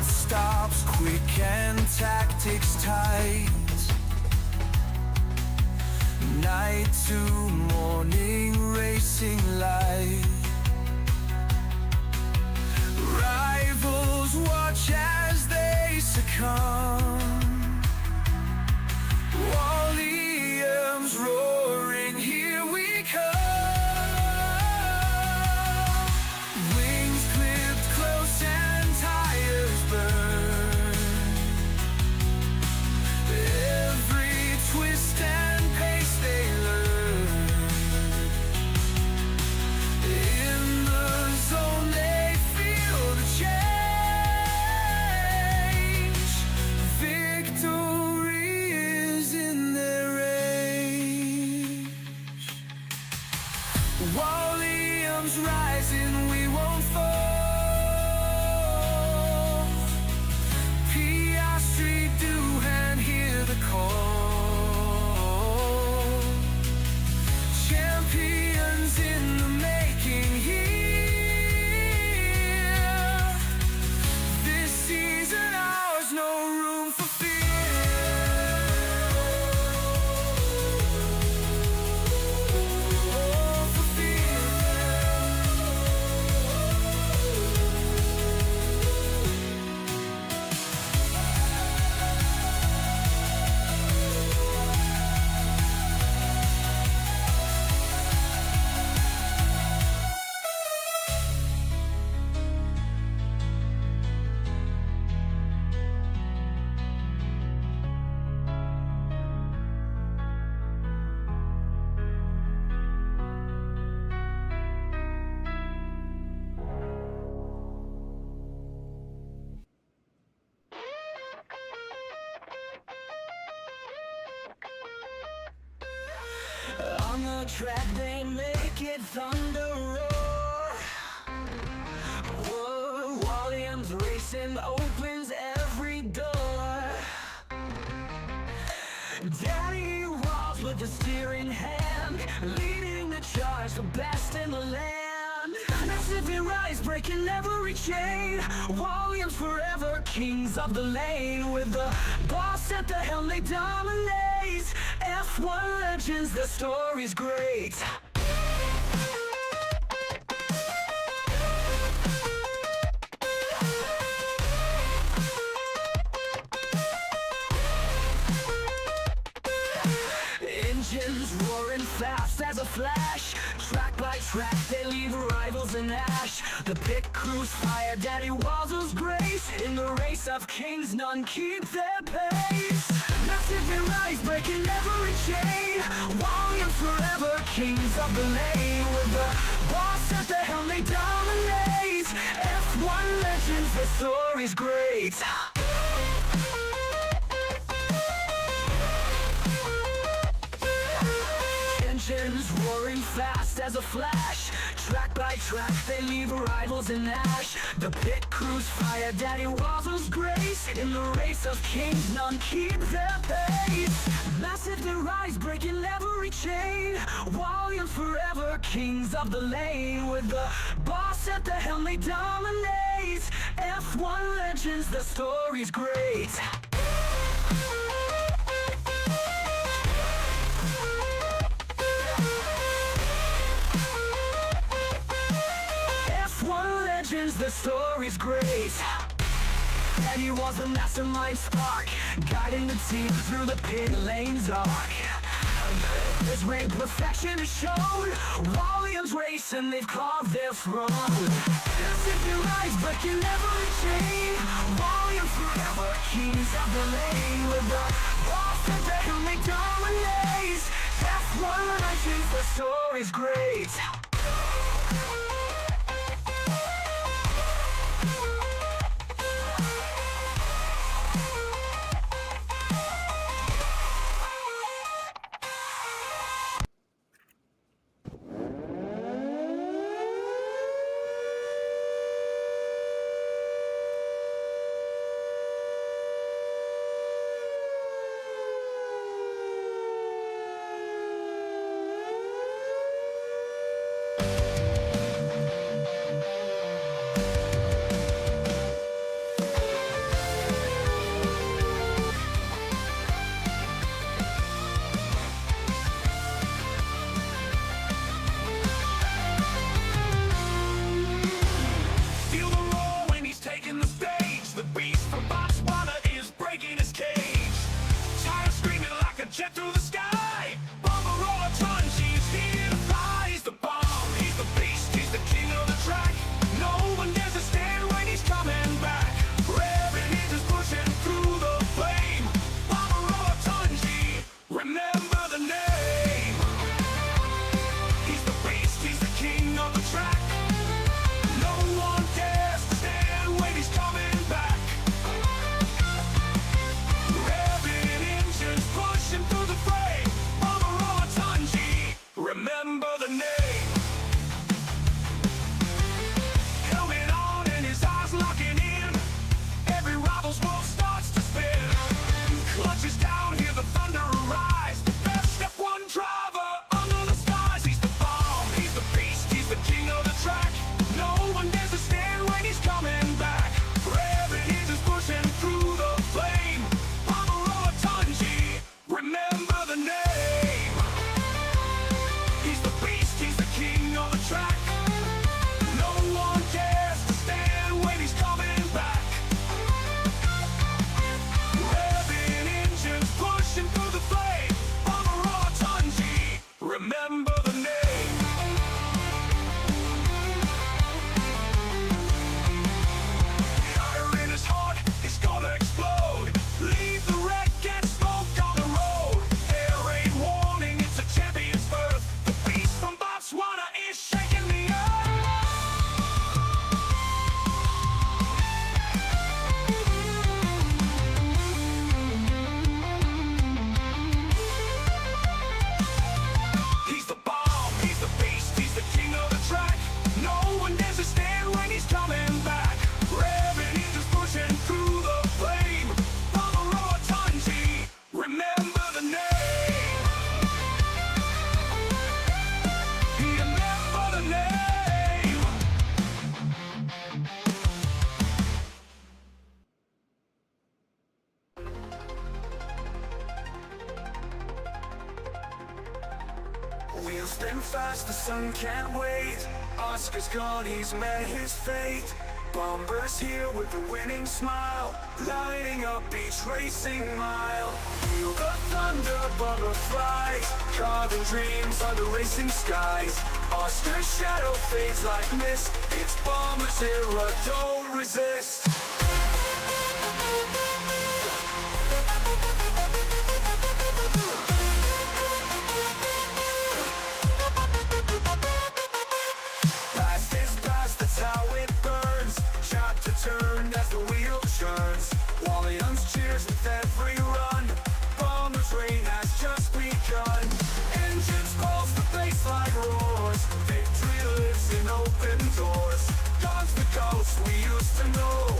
pit stops quick and tactics tight. Night to morning racing light. Rivals watch as they succumb. Wawlliamz roaring, here we come. Wings clipped close and tires burn. Every twist and pace they learn. In the zone they feel the change. Victory is in their range. Wawlliamz rising, we won't fall. Piastri do and hear the call. Champions in the making here. This season ours, no room for on the track they make it thunder roar. Whoa, Wawlliamz racing opens every door. Daddy Walls with the steering hand, leading the charge, the best in the land. Massive rise, breaking every chain. Wawlliamz forever, kings of the lane. With the boss at the helm they dominate. F1 legends, the story's great. Engines roaring fast as a flash. Track by track they leave rivals in ash. The pit crews fire Daddy Walls' grace. In the race of kings none keep their pace. Massive rise, breaking every chain. Wawlliamz forever, kings of the lane. With the boss at the helm they dominate. F1 legends, the story's great. Engines roaring fast as a flash. Track by track they leave rivals in ash. The pit crews fire Daddy Walls' grace. In the race of kings none keep their pace. Massive they rise, breaking every chain. Wawlliamz forever, kings of the lane. With the boss at the helm they dominate. F1 legends, the story's great. The story's great. Daddy was the mastermind spark, guiding the team through the pit lane's arc. His ring perfection is shown. Wawlliamz racing, they've carved their throne. Massive rise, breaking every chain. Wawlliamz forever, kings of the lane. With the boss at the helm they dominate. F1 legends, the story's great. fast, the sun can't wait. Oscar's gone, he's met his fate. Bomber's here with the winning smile, lighting up each racing mile. Feel the thunder, bomber flies, carving dreams under racing skies. Oscar's shadow fades like mist, it's Bomber's era, don't resist. Past is past, that's how it burns. Chapter turned as the wheel churns. Wawlliamz cheers with every run. Bomber's reign has just begun. Engines pulse, the baseline roars. Victory lives in open doors. Guns the ghosts we used to know.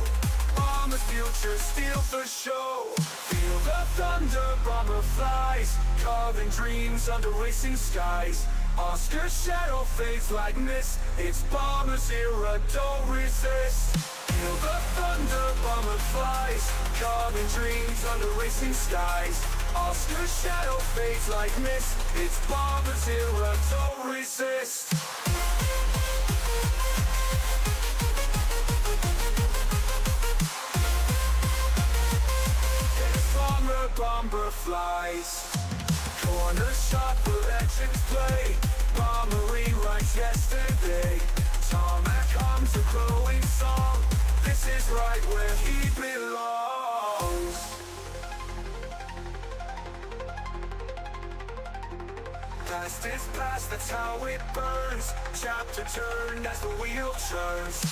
Bomber's future steals the show. Feel the thunder, bomber flies, carving dreams under racing skies. Oscar's shadow fades like mist, it's Bomber's era, don't resist. Feel the thunder, bomber flies, carving dreams under racing skies. Oscar's shadow fades like mist, it's Bomber's era, don't resist. It's bomber flies. Corner shot, the legends play. Bomber rewrites yesterday. Tarmac hums a glowing song. This is right where he belongs. Past is past, that's how it burns. Chapter turned as the wheel turns.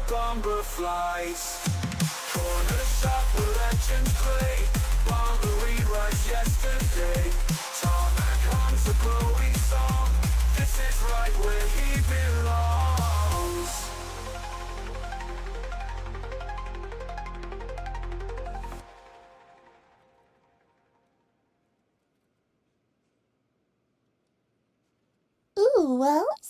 Bomber flies. Corner shop where legends play. Bomber rewrites yesterday. Tarmac hums a glowing song. This is right where he belongs. Ooh, Wells.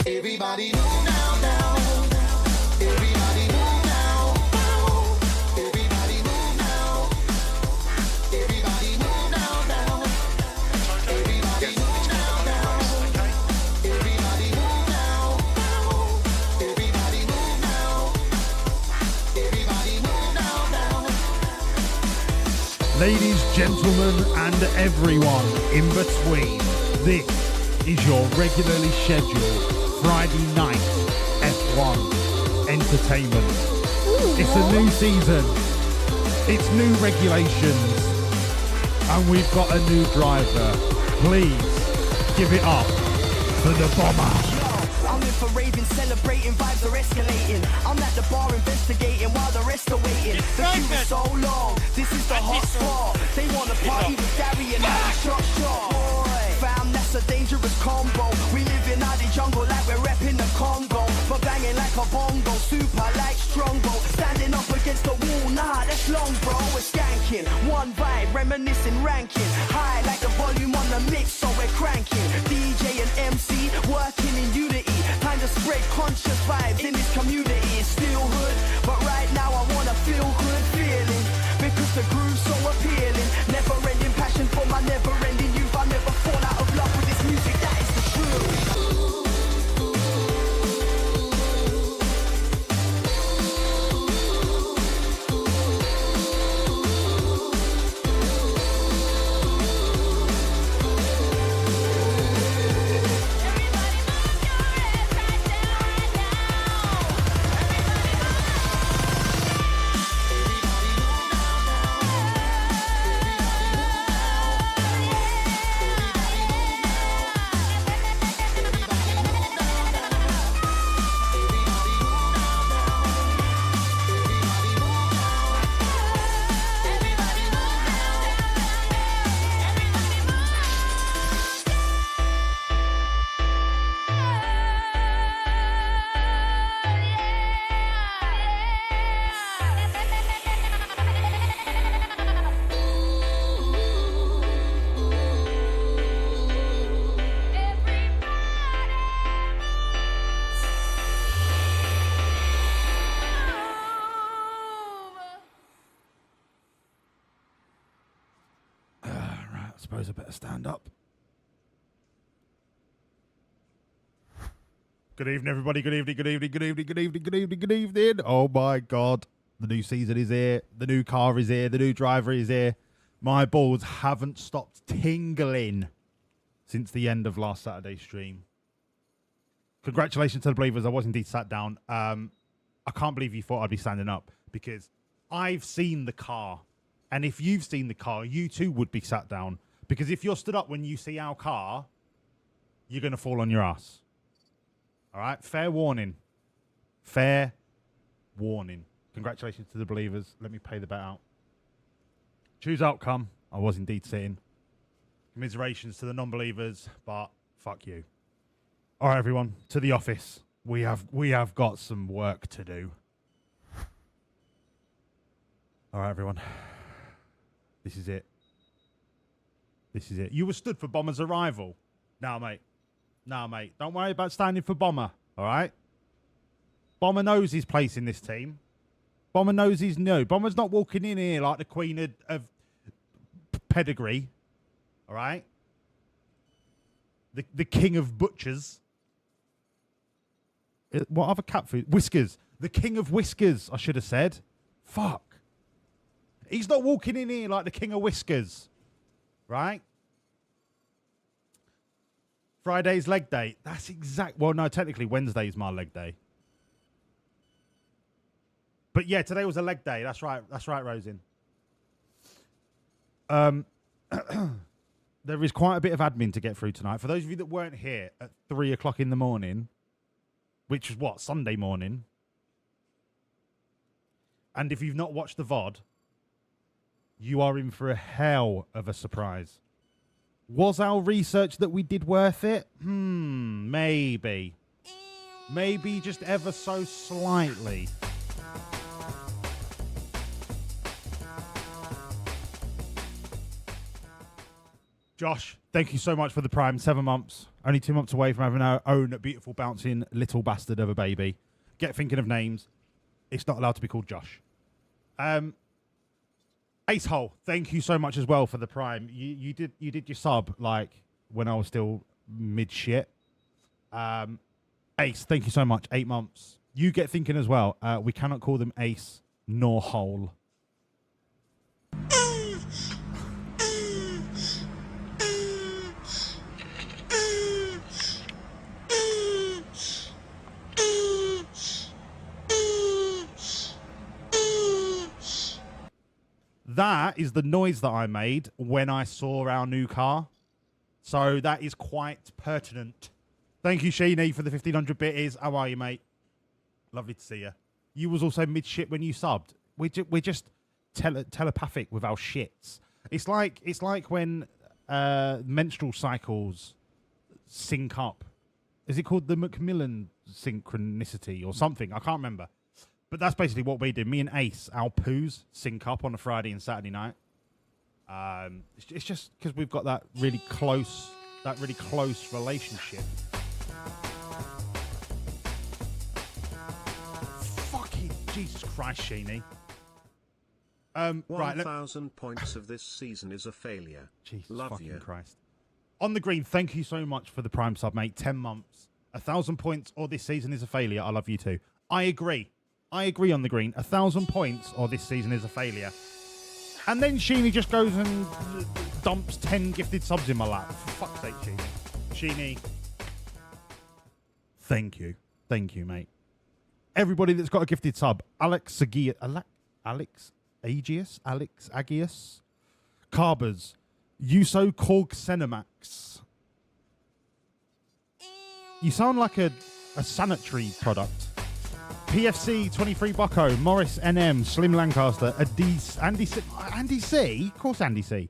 Everybody move now, now. Everybody move now. Everybody move now. Everybody move now, now. Everybody move now, now. Everybody move now. Everybody move now. Everybody move now, now. Ladies, gentlemen, and everyone in between, this is your regularly scheduled Friday night F1 entertainment. It's a new season, it's new regulations, and we've got a new driver. Please give it up for the Bomber. I'm in for raving, celebrating, vibes are escalating. I'm at the bar investigating while the rest are waiting. The queue is so long, this is the hot spot. They wanna party with Gary and I shot. Boy, fam, that's a dangerous combo. We live in the jungle like we're repping the Congo. But banging like a bongo, super like Strongbow. Standing up against the wall, nah, that's long, bro. We're skanking, one vibe, reminiscing, ranking. High like the volume on the mix, so we're cranking. DJ and MC, working in unity. Time to spread conscious vibes in this community. It's still hood, but right now I wanna feel good feeling. Because the groove's so appealing. Never ending passion for my never ending youth. I never fall out of love with this music, that is the truth. suppose I better stand up. Good evening, everybody. Good evening, good evening, good evening, good evening, good evening, good evening. Oh, my God. The new season is here. The new car is here. The new driver is here. My balls haven't stopped tingling since the end of last Saturday's stream. Congratulations to the believers. I was indeed sat down. I can't believe you thought I'd be standing up because I've seen the car. And if you've seen the car, you too would be sat down. Because if you're stood up when you see our car, you're going to fall on your ass. All right? Fair warning. Fair warning. Congratulations to the believers. Let me pay the bet out. Choose outcome. I was indeed sitting. Commiserations to the non-believers, but fuck you. All right, everyone, to the office. We have got some work to do. All right, everyone. This is it. This is it. You were stood for Bomber's arrival. Nah, mate. Nah, mate. Don't worry about standing for Bomber, all right? Bomber knows his place in this team. Bomber knows his no. Bomber's not walking in here like the queen of pedigree, all right? The king of butchers. What other cat food? Whiskers. The king of whiskers, I should have said. Fuck. He's not walking in here like the king of whiskers. Right? Friday's leg day. That's exact. Well, no, technically Wednesday's my leg day. But yeah, today was a leg day. That's right. That's right, Rosin. There is quite a bit of admin to get through tonight. For those of you that weren't here at 3 o'clock in the morning, which is what, Sunday morning. And if you've not watched the VOD, you are in for a hell of a surprise. Was our research that we did worth it? Maybe. Maybe just ever so slightly. Josh, thank you so much for the Prime. 7 months. Only 2 months away from having our own beautiful, bouncing little bastard of a baby. Get thinking of names. It's not allowed to be called Josh. Acehole, thank you so much as well for the Prime. You did your sub like when I was still mid shit. Ace, thank you so much. 8 months. You get thinking as well. We cannot call them Ace nor Hole. That is the noise that I made when I saw our new car. So that is quite pertinent. Thank you, Sheeny, for the 1500 bitties. How are you, mate? Lovely to see you. You was also mid-shit when you subbed. We're just telepathic with our shits. It's like when menstrual cycles sync up. Is it called the Macmillan synchronicity or something? I can't remember. But that's basically what we did. Me and Ace, our poos sync up on a Friday and Saturday night. It's just because we've got that really close relationship. Fucking Jesus Christ, Sheeny. Right, 1,000 points of this season is a failure. Jesus Love fucking you. Christ. On the green, thank you so much for the Prime sub, mate. 10 months. 1,000 points or this season is a failure. I love you too. I agree on the green. 1,000 points or this season is a failure. And then Sheeny just goes and dumps 10 gifted subs in my lap. For fuck's sake, Sheeny. Sheeny. Thank you. Thank you, mate. Everybody that's got a gifted sub. Alex Agius. Carbers. Uso Korg Cinemax. You sound like a sanitary product. PFC 23 Bucko, Morris NM, Slim Lancaster, Andy C, of course Andy C.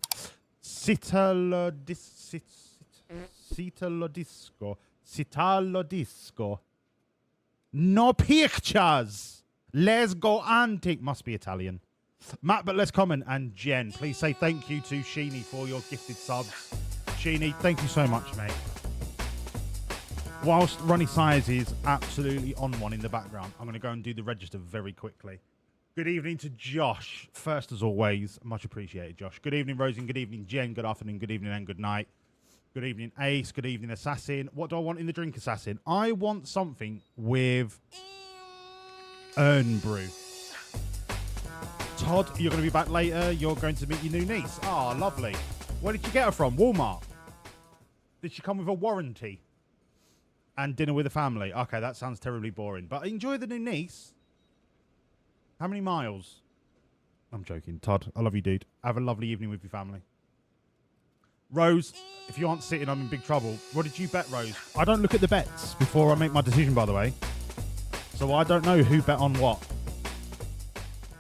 Citalodisco. No pictures. Let's go antique. Must be Italian. Matt, but let's comment. And Jen, please say thank you to Sheeny for your gifted subs. Sheeny, thank you so much, mate. Whilst Ronnie Size is absolutely on one in the background, I'm going to go and do the register very quickly. Good evening to Josh. First, as always, much appreciated, Josh. Good evening, Rosie. Good evening, Jen. Good afternoon, good evening, and good night. Good evening, Ace. Good evening, Assassin. What do I want in the drink, Assassin? I want something with urn brew. Todd, you're going to be back later. You're going to meet your new niece. Oh, lovely. Where did you get her from? Walmart. Did she come with a warranty? And dinner with the family. Okay, that sounds terribly boring. But enjoy the new niece. How many miles? I'm joking. Todd, I love you, dude. Have a lovely evening with your family. Rose, if you aren't sitting, I'm in big trouble. What did you bet, Rose? I don't look at the bets before I make my decision, by the way. So I don't know who bet on what.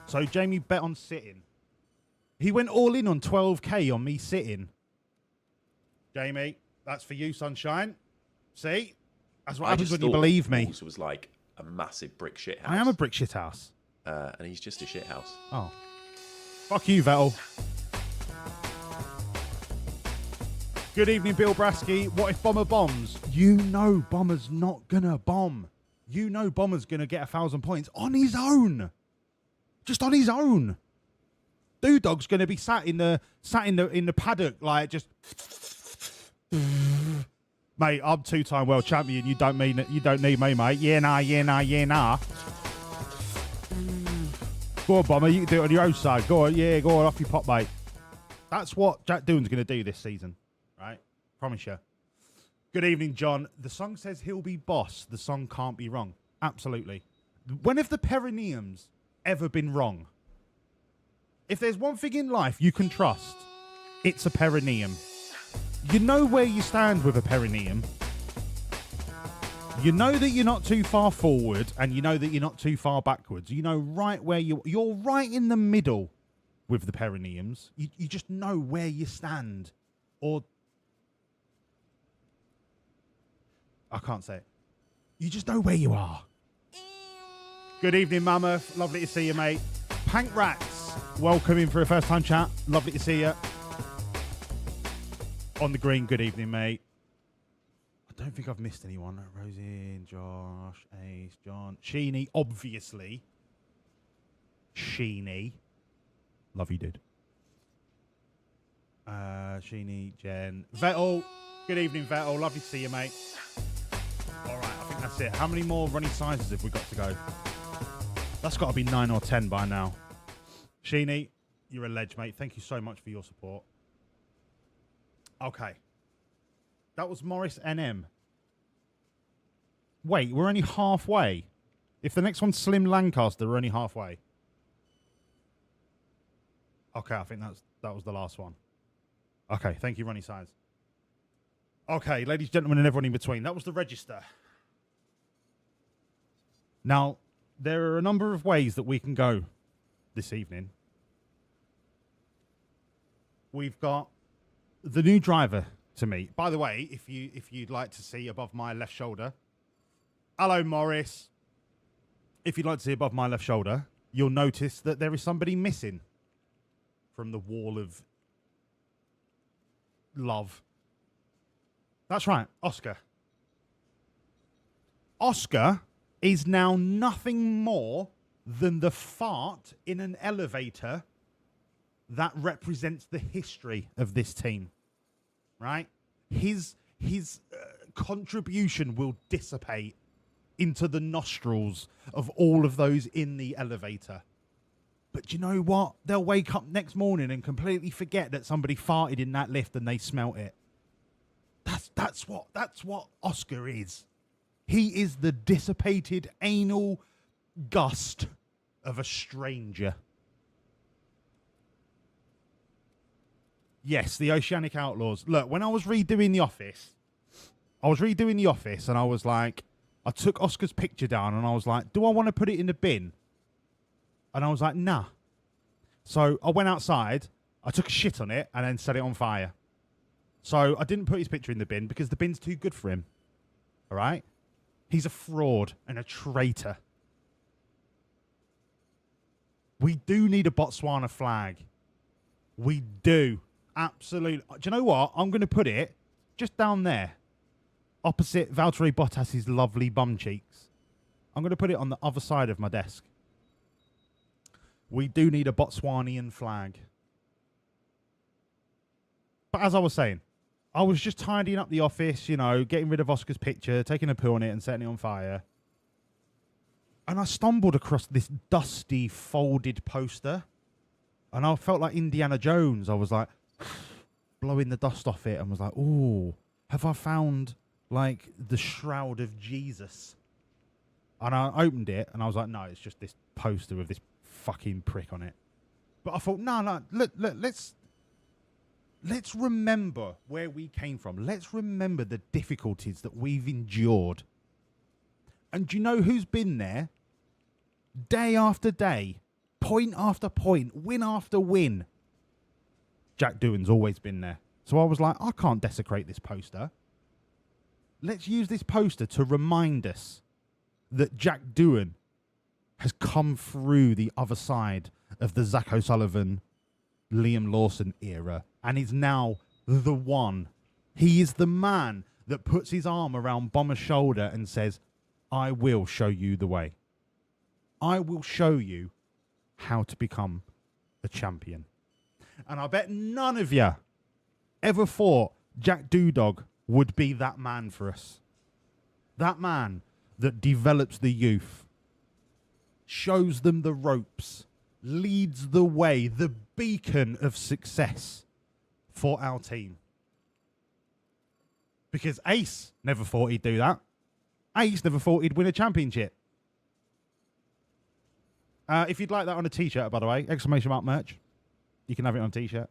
So Jamie bet on sitting. He went all in on 12k on me sitting. Jamie, that's for you, sunshine. See? That's what happens when you believe me. Wolves was like a massive brick shit house. I am a brick shit house. And he's just a shit house. Oh. Fuck you, Vettel. Good evening, Bill Brasky. What if Bomber bombs? You know Bomber's not gonna bomb. You know Bomber's gonna get 1,000 points on his own. Just on his own. Dog's gonna be sat in the paddock like just. Mate, I'm 2-time world champion. You don't need me, mate. Yeah, nah. Go on, Bomber. You can do it on your own side. Go on, go on, off your pop, mate. That's what Jack Doohan's going to do this season, right? Promise you. Good evening, John. The song says he'll be boss. The song can't be wrong. Absolutely. When have the perineums ever been wrong? If there's one thing in life you can trust, it's a perineum. You know where you stand with a perineum. You know that you're not too far forward, and you know that you're not too far backwards. You know right where you're right in the middle with the perineums. You just know where you stand. Or I can't say it. You just know where you are. Good evening, Mammoth. Lovely to see you, mate. Pank Rats, welcome in for a first time chat. Lovely to see you. On the green, good evening, mate. I don't think I've missed anyone. Rosie, Josh, Ace, John, Sheeny, obviously. Sheeny. Love you, dude. Sheeny, Jen. Vettel. Good evening, Vettel. Lovely to see you, mate. All right, I think that's it. How many more running sizes have we got to go? That's got to be 9 or 10 by now. Sheeny, you're a ledge, mate. Thank you so much for your support. Okay. That was Morris NM. Wait, we're only halfway. If the next one's Slim Lancaster, we're only halfway. Okay, I think that was the last one. Okay, thank you, Ronnie Size. Okay, ladies, gentlemen, and everyone in between. That was the register. Now, there are a number of ways that we can go this evening. We've got the new driver to meet. By the way, if you'd like to see above my left shoulder, hello, Morris. If you'd like to see above my left shoulder, you'll notice that there is somebody missing from the wall of love. That's right, Oscar. Oscar is now nothing more than the fart in an elevator that represents the history of this team. Right? His contribution will dissipate into the nostrils of all of those in the elevator. But you know what? They'll wake up next morning and completely forget that somebody farted in that lift and they smelt it. That's what Oscar is. He is the dissipated anal gust of a stranger. Yes, the Oceanic Outlaws. Look, when I was redoing The Office, and I was like, I took Oscar's picture down and I was like, do I want to put it in the bin? And I was like, nah. So I went outside, I took a shit on it and then set it on fire. So I didn't put his picture in the bin because the bin's too good for him. All right? He's a fraud and a traitor. We do need a Botswana flag. We do. Absolutely. Do you know what? I'm going to put it just down there, opposite Valtteri Bottas's lovely bum cheeks. I'm going to put it on the other side of my desk. We do need a Botswanian flag. But as I was saying, I was just tidying up the office, you know, getting rid of Oscar's picture, taking a poo on it and setting it on fire. And I stumbled across this dusty, folded poster. And I felt like Indiana Jones. I was like, blowing the dust off it and was like, ooh, have I found, like, the shroud of Jesus? And I opened it and I was like, no, it's just this poster with this fucking prick on it. But I thought, no, let's remember where we came from. Let's remember the difficulties that we've endured. And do you know who's been there? Day after day, point after point, win after win. Jack Doohan's always been there. So I was like, I can't desecrate this poster. Let's use this poster to remind us that Jack Doohan has come through the other side of the Zach O'Sullivan, Liam Lawson era and is now the one. He is the man that puts his arm around Bomber's shoulder and says, I will show you the way. I will show you how to become a champion. And I bet none of you ever thought Jack Doodog would be that man for us. That man that develops the youth, shows them the ropes, leads the way, the beacon of success for our team. Because Ace never thought he'd do that. Ace never thought he'd win a championship. If you'd like that on a t-shirt, by the way, exclamation mark merch, you can have it on a t-shirt.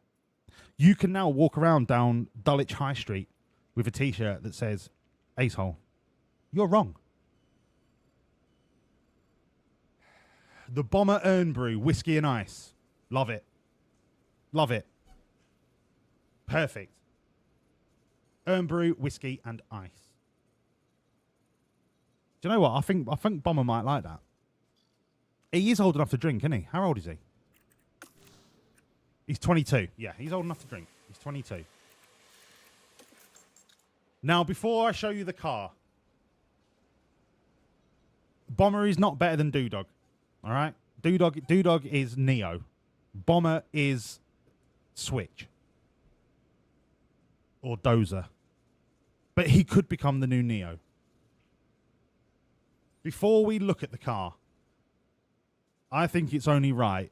You can now walk around down Dulwich High Street with a t-shirt that says, Acehole, you're wrong. The Bomber Urn Brew, whiskey and ice. Love it. Love it. Perfect. Urn Brew, whiskey and ice. Do you know what? I think Bomber might like that. He is old enough to drink, isn't he? How old is he? He's 22. Yeah, he's old enough to drink. He's 22. Now, before I show you the car, Bomber is not better than Doodog. All right? Doodog is Neo. Bomber is Switch. Or Dozer. But he could become the new Neo. Before we look at the car, I think it's only right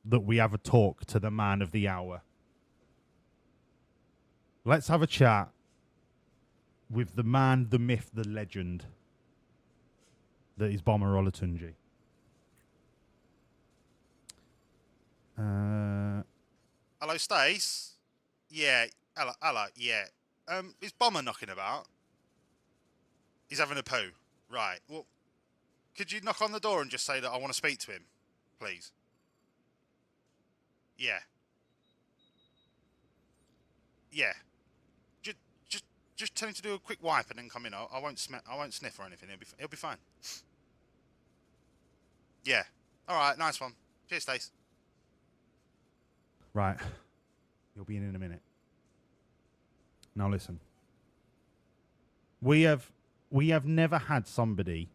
that we have a talk to the man of the hour. Let's have a chat with the man, the myth, the legend that is Bomber Olatunji. Hello, Stace. Yeah, hello, yeah. Is Bomber knocking about? He's having a poo. Right, well, could you knock on the door and just say that I want to speak to him, please? Yeah. Yeah. Just tell him to do a quick wipe and then come in. I won't sniff or anything. He'll be fine. Yeah. All right, nice one. Cheers, Stace. Right. You'll be in a minute. Now listen. We have never had somebody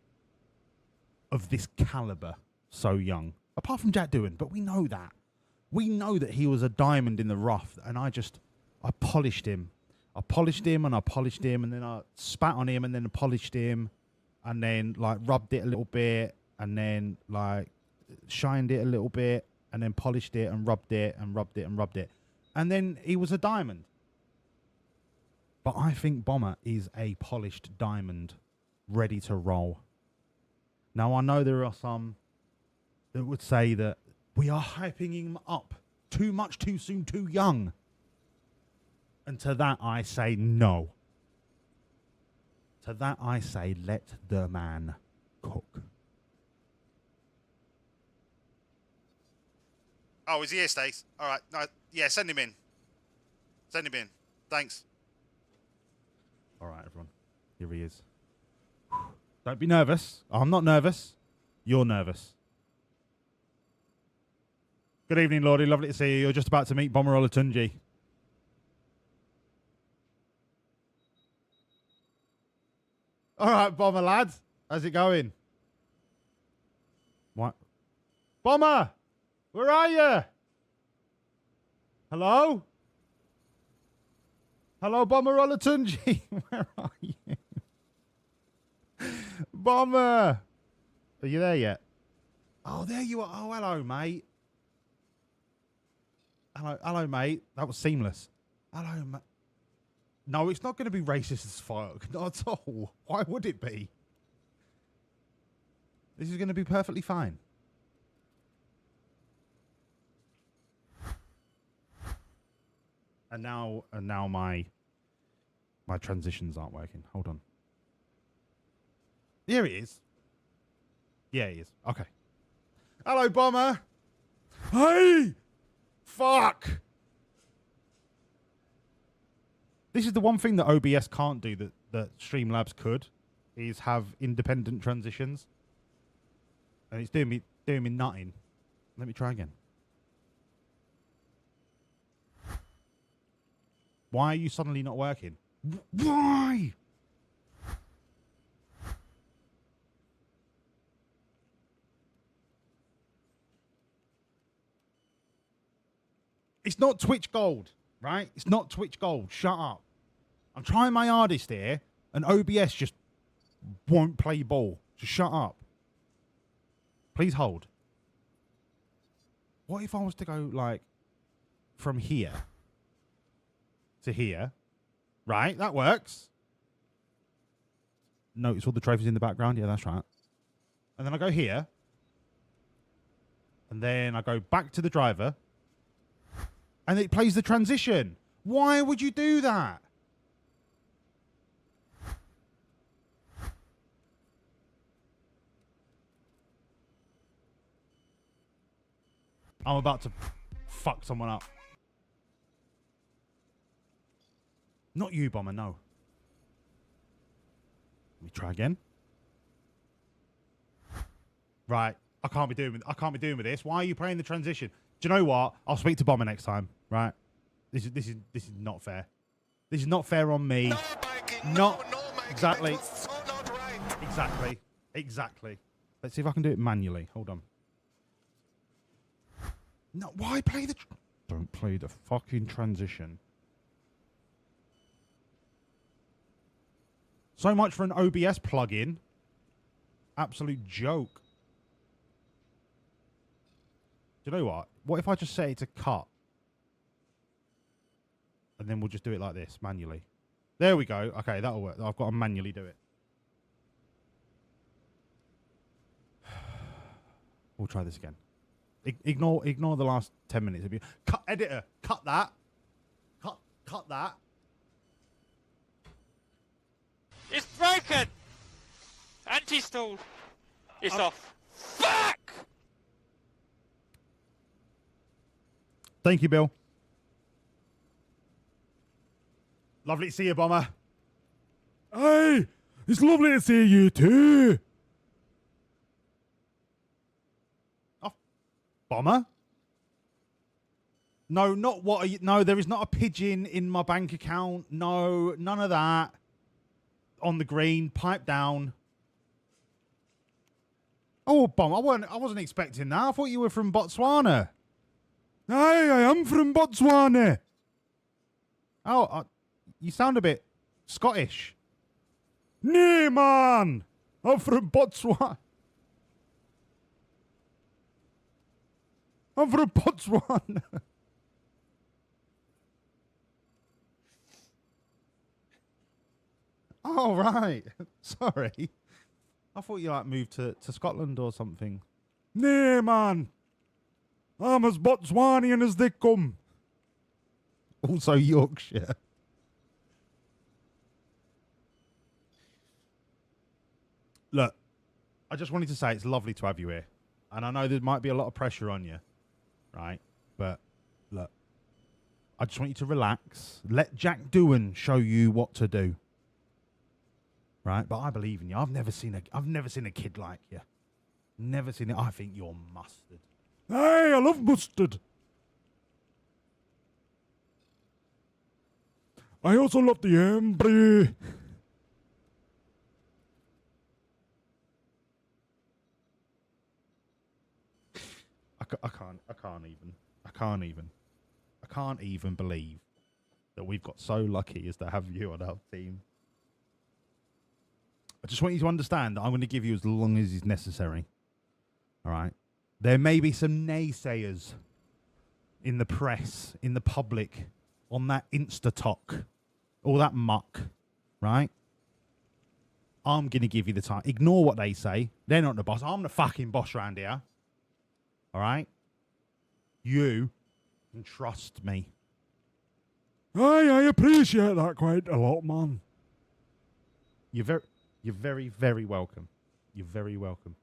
of this caliber so young. Apart from Jack Doohan, but we know that. We know that he was a diamond in the rough, and I polished him. I polished him, and then I spat on him, and then polished him, and then, like, rubbed it a little bit, and then, like, shined it a little bit, and then polished it, and rubbed it, and rubbed it, and rubbed it. And then he was a diamond. But I think Bomber is a polished diamond, ready to roll. Now, I know there are some that would say that we are hyping him up too much, too soon, too young. And to that I say no. To that I say let the man cook. Oh, is he here, Stace? All right. No, yeah, send him in. Send him in. Thanks. All right, everyone. Here he is. Don't be nervous. I'm not nervous. You're nervous. Good evening, Lordy. Lovely to see you. You're just about to meet Bomber Olatunji. All right, Bomber lad. How's it going? What? Bomber! Where are you? Hello? Hello, Bomber Olatunji. Where are you? Bomber! Are you there yet? Oh, there you are. Oh, hello, mate. Hello, mate. That was seamless. Hello, mate. No, it's not going to be racist as fuck. Not at all. Why would it be? This is going to be perfectly fine. And now my transitions aren't working. Hold on. Here he is. Yeah, he is. Okay. Hello, Bomber. Hey! Fuck! This is the one thing that OBS can't do that Streamlabs could, is have independent transitions. And it's doing me nutting. Let me try again. Why are you suddenly not working? Why? It's not Twitch Gold, right? It's not Twitch Gold. Shut up. I'm trying my hardest here, and OBS just won't play ball. Just shut up. Please hold. What if I was to go, like, from here to here? Right, that works. Notice all the trophies in the background. Yeah, that's right. And then I go here. And then I go back to the driver. And it plays the transition. Why would you do that? I'm about to fuck someone up. Not you, Bomber, no. Let me try again. Right. I can't be doing with this. Why are you playing the transition? Do you know what? I'll speak to Bomber next time. Right. This is not fair. This is not fair on me. No, exactly. So not right. Exactly. Let's see if I can do it manually. Hold on. No, why play the... Don't play the fucking transition. So much for an OBS plugin. Absolute joke. Do you know what? What if I just set it to cut? And then we'll just do it like this, manually. There we go. Okay, that'll work. I've got to manually do it. We'll try this again. Ignore the last 10 minutes of you. Cut, editor. Cut that. Cut that. It's broken! Anti-stall. It's off. Fuck! Thank you, Bill. Lovely to see you, Bomber. Hey, it's lovely to see you too. Oh, Bomber? No, not what are you... No, there is not a pigeon in my bank account. No, none of that. On the green, pipe down. Oh, Bomber, I wasn't expecting that. I thought you were from Botswana. Hey, I am from Botswana. Oh, you sound a bit Scottish. Nee, man. I'm from Botswana. I'm from Botswana. Oh, right. Sorry. I thought you like moved to Scotland or something. Nee, man. I'm as Botswanian as they come. Also Yorkshire. Look, I just wanted to say it's lovely to have you here. And I know there might be a lot of pressure on you, right? But look, I just want you to relax. Let Jack Doohan show you what to do. Right? But I believe in you. I've never seen a kid like you. Never seen it. I think you're mustard. Hey, I love mustard. I also love the embry. can't even believe that we've got so lucky as to have you on our team. I just want you to understand that I'm going to give you as long as is necessary. All right? There may be some naysayers in the press, in the public, on that Insta-talk, all that muck, right? I'm going to give you the time. Ignore what they say. They're not the boss. I'm the fucking boss around here. All right? You can trust me. I appreciate that quite a lot, man. You're very, very welcome. You're very welcome.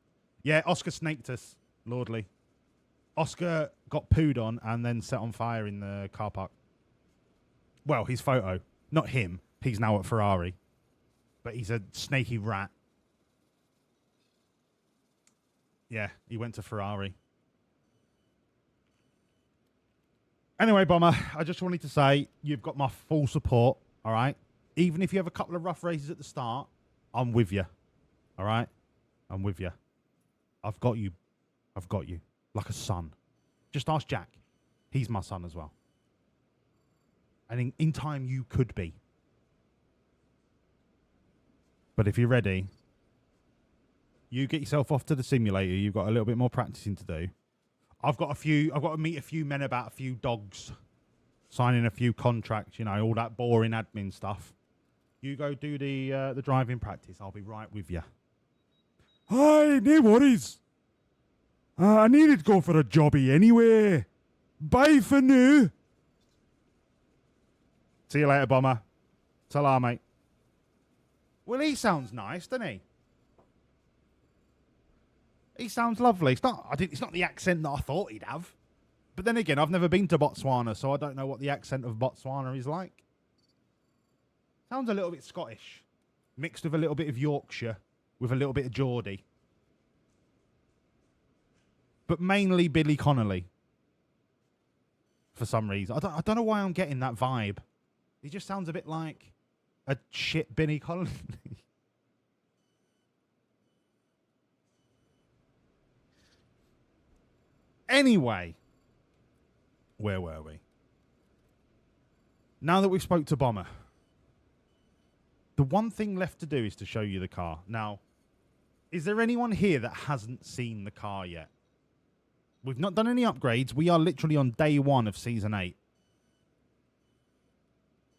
Yeah, Oscar snaked us, Lordly. Oscar got pooed on and then set on fire in the car park. Well, his photo. Not him. He's now at Ferrari. But he's a snaky rat. Yeah, he went to Ferrari. Anyway, Bomber, I just wanted to say you've got my full support, all right? Even if you have a couple of rough races at the start, I'm with you, all right? I'm with you. I've got you. I've got you. Like a son. Just ask Jack. He's my son as well. And in time, you could be. But if you're ready, you get yourself off to the simulator. You've got a little bit more practicing to do. I've got to meet a few men about a few dogs, signing a few contracts, you know, all that boring admin stuff. You go do the driving practice. I'll be right with you. Hi, no worries. I needed to go for a jobby anyway. Bye for now. See you later, Bomber. Ta-ra, mate. Well, he sounds nice, doesn't he? He sounds lovely. It's not the accent that I thought he'd have. But then again, I've never been to Botswana, so I don't know what the accent of Botswana is like. Sounds a little bit Scottish. Mixed with a little bit of Yorkshire. With a little bit of Geordie. But mainly Billy Connolly. For some reason. I don't know why I'm getting that vibe. He just sounds a bit like a shit Billy Connolly. Anyway, where were we? Now that we've spoke to Bomber, the one thing left to do is to show you the car. Now, is there anyone here that hasn't seen the car yet? We've not done any upgrades. We are literally on day 1 of Season 8.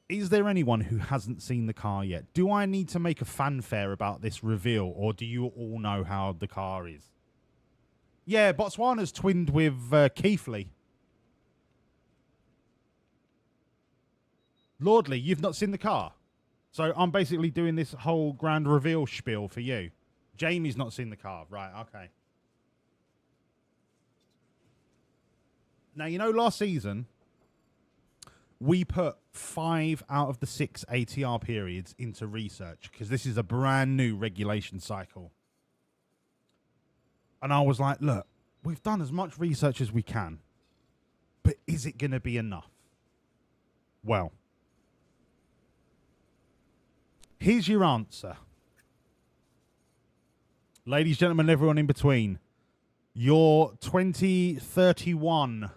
Is there anyone who hasn't seen the car yet? Do I need to make a fanfare about this reveal, or do you all know how the car is? Yeah, Botswana's twinned with Keithley. Lordly, you've not seen the car. So I'm basically doing this whole grand reveal spiel for you. Jamie's not seen the car. Right, okay. Now, you know, last season, we put 5 out of the 6 ATR periods into research because this is a brand new regulation cycle. And I was like, look, we've done as much research as we can, but is it going to be enough? Well, here's your answer. Ladies, gentlemen, everyone in between, your 2031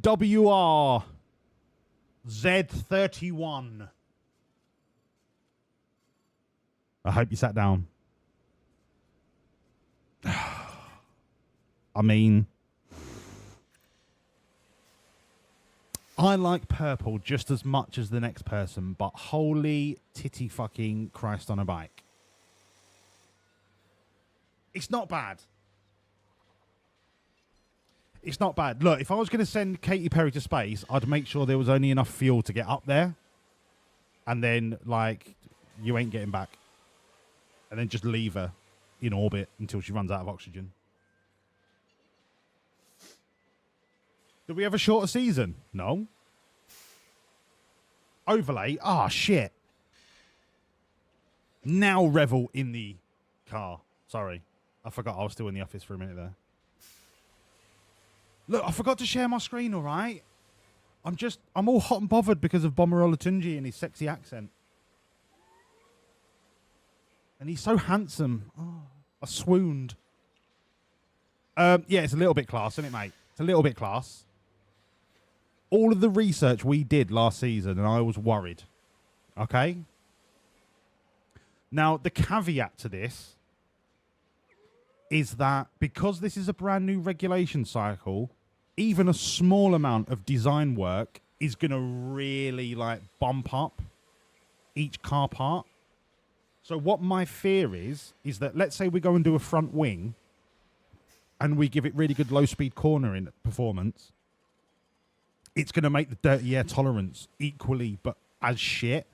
WR Z31. I hope you sat down. I mean, I like purple just as much as the next person, but holy titty fucking Christ on a bike. It's not bad. It's not bad. Look, if I was going to send Katy Perry to space, I'd make sure there was only enough fuel to get up there. And then, like, you ain't getting back. And then just leave her in orbit until she runs out of oxygen. Did we have a shorter season? No. Overlay? Ah, shit. Now revel in the car. Sorry. I forgot I was still in the office for a minute there. Look, I forgot to share my screen, all right? I'm all hot and bothered because of Bomber Olatunji and his sexy accent. And he's so handsome. Oh, I swooned. Yeah, it's a little bit class, isn't it, mate? It's a little bit class. All of the research we did last season, and I was worried. Okay? Now, the caveat to this is that because this is a brand new regulation cycle, even a small amount of design work is going to really, like, bump up each car part. So what my fear is that let's say we go and do a front wing and we give it really good low-speed cornering performance, it's going to make the dirty air tolerance equally but as shit.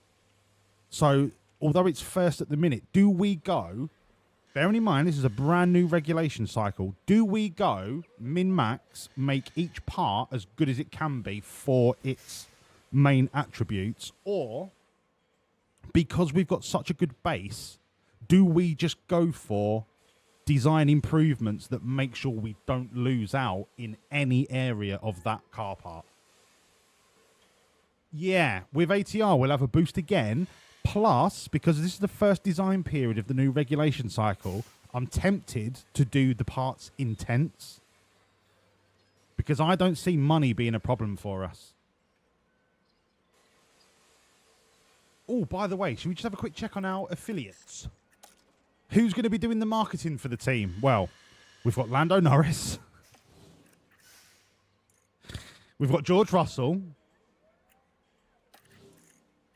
So although it's first at the minute, do we go, bearing in mind this is a brand new regulation cycle, do we go min-max, make each part as good as it can be for its main attributes, or because we've got such a good base, do we just go for design improvements that make sure we don't lose out in any area of that car part? Yeah, with ATR, we'll have a boost again. Plus, because this is the first design period of the new regulation cycle, I'm tempted to do the parts intense. Because I don't see money being a problem for us. Oh, by the way, should we just have a quick check on our affiliates? Who's going to be doing the marketing for the team? Well, we've got Lando Norris. We've got George Russell.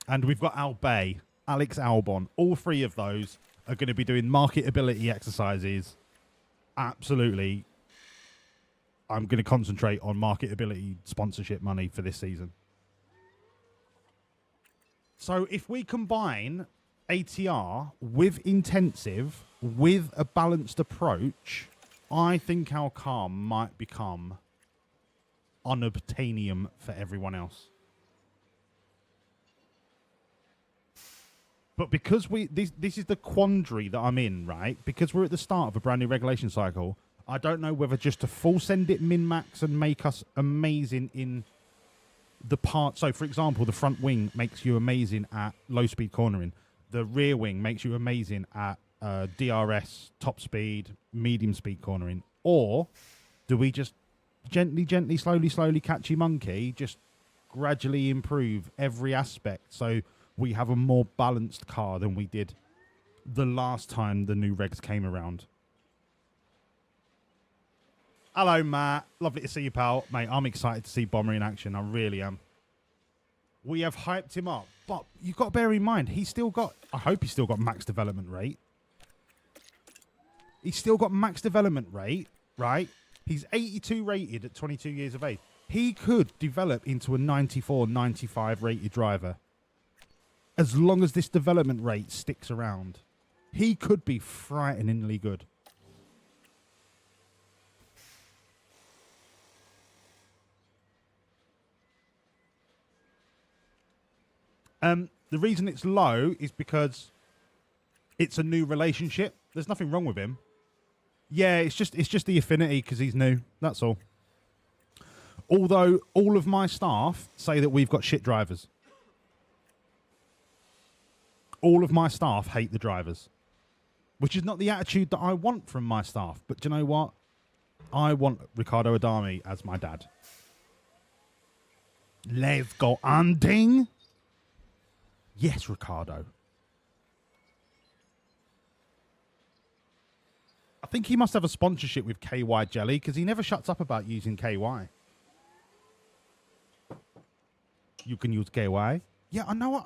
And we've got Alex Albon. All three of those are going to be doing marketability exercises. Absolutely. I'm going to concentrate on marketability sponsorship money for this season. So if we combine ATR with intensive, with a balanced approach, I think our car might become unobtainium for everyone else. But because this is the quandary that I'm in, right? Because we're at the start of a brand new regulation cycle, I don't know whether just to full send it min-max and make us amazing in the part. So, for example, the front wing makes you amazing at low-speed cornering. The rear wing makes you amazing at DRS, top speed, medium speed cornering. Or do we just gently, slowly, catchy monkey, just gradually improve every aspect so we have a more balanced car than we did the last time the new regs came around? Hello, Matt. Lovely to see you, pal. Mate, I'm excited to see Bomber in action. I really am. We have hyped him up. But you've got to bear in mind, I hope he's still got max development rate. He's still got max development rate, right? He's 82 rated at 22 years of age. He could develop into a 94, 95 rated driver. As long as this development rate sticks around, he could be frighteningly good. The reason it's low is because it's a new relationship. There's nothing wrong with him. Yeah, it's just the affinity because he's new. That's all. Although all of my staff say that we've got shit drivers. All of my staff hate the drivers, which is not the attitude that I want from my staff. But do you know what? I want Ricardo Adami as my dad. Let's go hunting. Yes, Ricardo. I think he must have a sponsorship with KY Jelly because he never shuts up about using KY. You can use KY. Yeah, I know.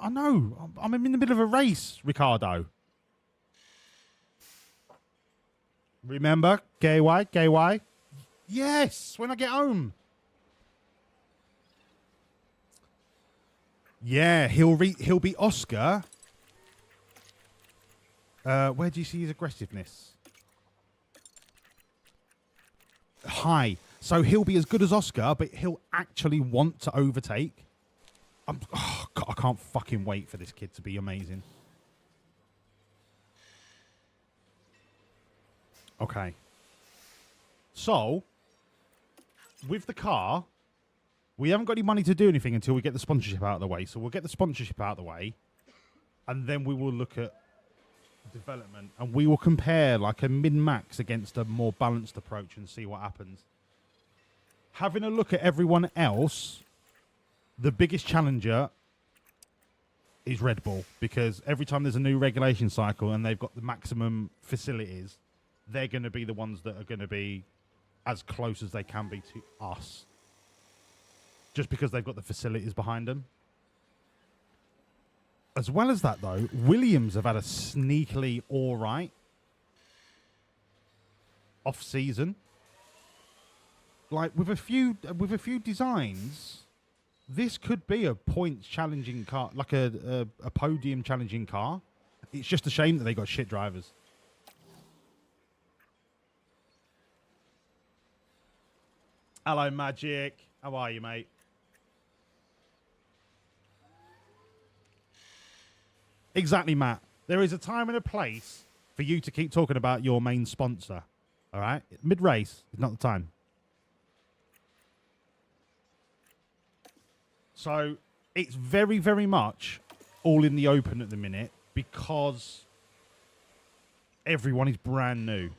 I'm in the middle of a race, Ricardo. Remember? KY? Yes, when I get home. Yeah, he'll be Oscar. Where do you see his aggressiveness? High. So he'll be as good as Oscar, but he'll actually want to overtake. God, I can't fucking wait for this kid to be amazing. Okay. So, with the car, we haven't got any money to do anything until we get the sponsorship out of the way. So we'll get the sponsorship out of the way, and then we will look at development, and we will compare like a min-max against a more balanced approach and see what happens. Having a look at everyone else, the biggest challenger is Red Bull, because every time there's a new regulation cycle and they've got the maximum facilities, they're going to be the ones that are going to be as close as they can be to us, just because they've got the facilities behind them. As well as that, though, Wawlliamz have had a sneakily all right off-season. Like with a few designs, this could be a points challenging car, like a podium challenging car. It's just a shame that they got shit drivers. Hello, Magic. How are you, mate? Exactly, Matt. There is a time and a place for you to keep talking about your main sponsor. All right? Mid-race is not the time. So it's very, very much all in the open at the minute because everyone is brand new.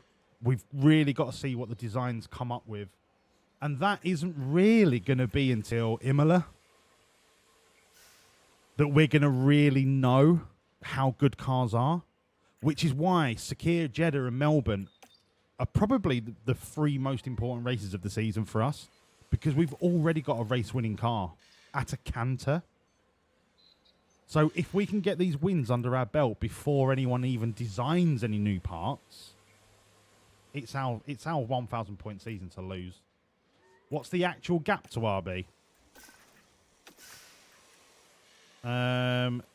We've really got to see what the designs come up with. And that isn't really going to be until Imola that we're going to really know how good cars are, which is why Sakir, Jeddah and Melbourne are probably the three most important races of the season for us, because we've already got a race-winning car at a canter. So if we can get these wins under our belt before anyone even designs any new parts, it's our 1,000 point season to lose. What's the actual gap to RB?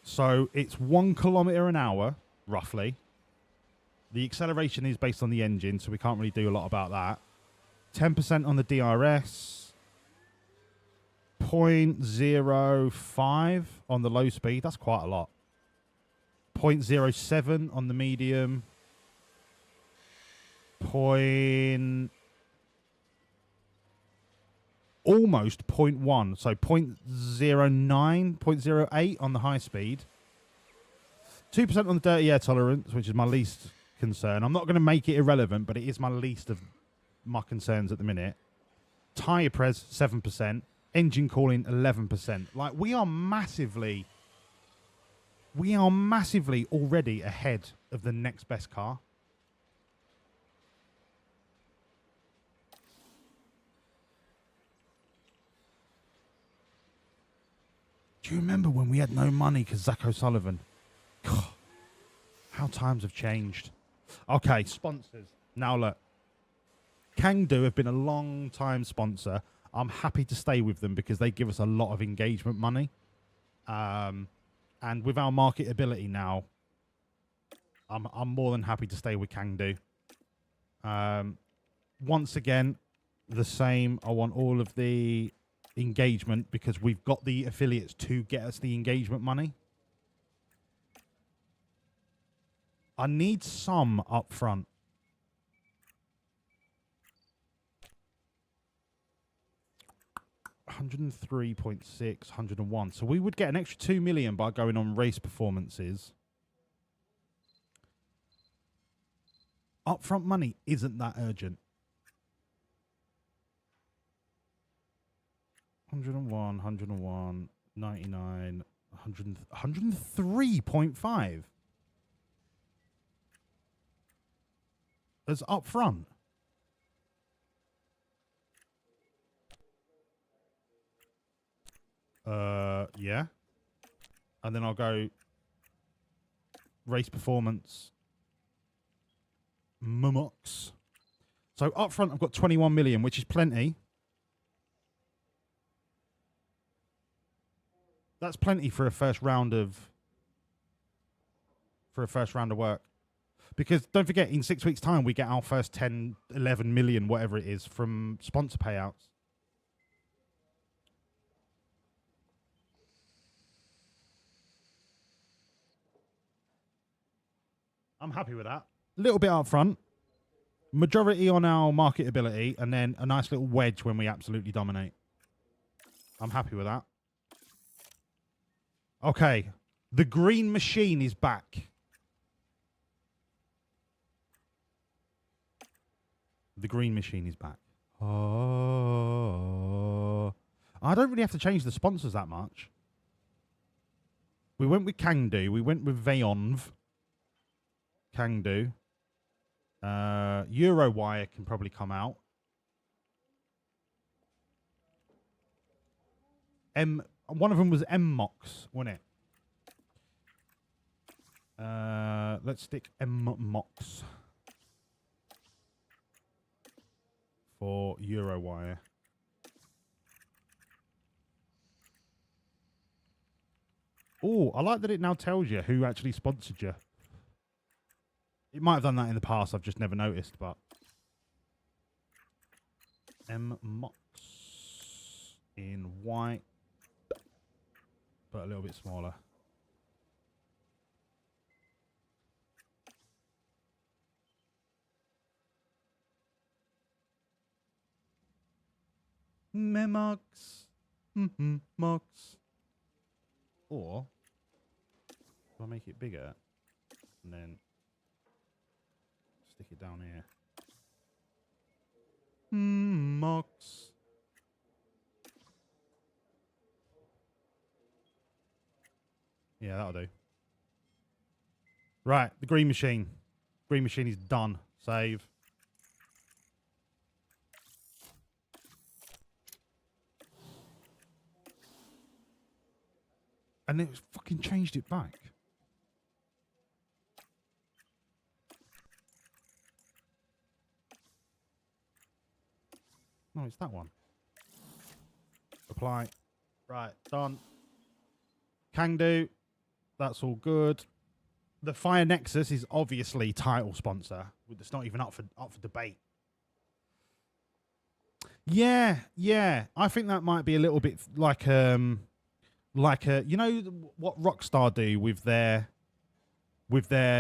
So it's 1 kilometre an hour, roughly. The acceleration is based on the engine, so we can't really do a lot about that. 10% on the DRS. 0.05 on the low speed. That's quite a lot. 0.07 on the medium. Almost 0.1. So 0.09, 0.08 on the high speed. 2% on the dirty air tolerance, which is my least concern. I'm not going to make it irrelevant, but it is my least of my concerns at the minute. Tyre pres, 7%. Engine cooling, 11%. Like, we are massively already ahead of the next best car. Do you remember when we had no money because Zach O'Sullivan? God, how times have changed. Okay, sponsors. Now look, Kangdo have been a long time sponsor. I'm happy to stay with them because they give us a lot of engagement money. And with our marketability now, I'm more than happy to stay with Kangdo. Once again, the same. I want all of the engagement because we've got the affiliates to get us the engagement money. I need some up front. $103.6, 101. So we would get an extra 2 million by going on race performances. Upfront money isn't that urgent. 101, 101, 99, 100, 103.5. As upfront. Yeah. And then I'll go race performance. Mumox. So up front, I've got 21 million, which is plenty. That's plenty for a first round of work. Because don't forget, in 6 weeks' time, we get our first 10, 11 million, whatever it is, from sponsor payouts. I'm happy with that. A little bit up front. Majority on our marketability, and then a nice little wedge when we absolutely dominate. I'm happy with that. Okay. The green machine is back. the green machine is back. Oh. I don't really have to change the sponsors that much. We went with Kangdu. We went with Wawlliamz. Kangdu. Eurowire can probably come out. One of them was M-Mox, wasn't it? Let's stick M-Mox for Eurowire. Oh, I like that it now tells you who actually sponsored you. It might have done that in the past, I've just never noticed, but... M-Mox in white, but a little bit smaller. Memox. Mox. Or, if I make it bigger, and then stick it down here. Mox. Yeah, that'll do. Right, the green machine. Green machine is done. Save. And it fucking changed it back. No, it's that one. Apply. Right, done. Kangdu. That's all good. The Fire Nexus is obviously title sponsor. It's not even up for debate. Yeah. I think that might be a little bit like you know what Rockstar do with their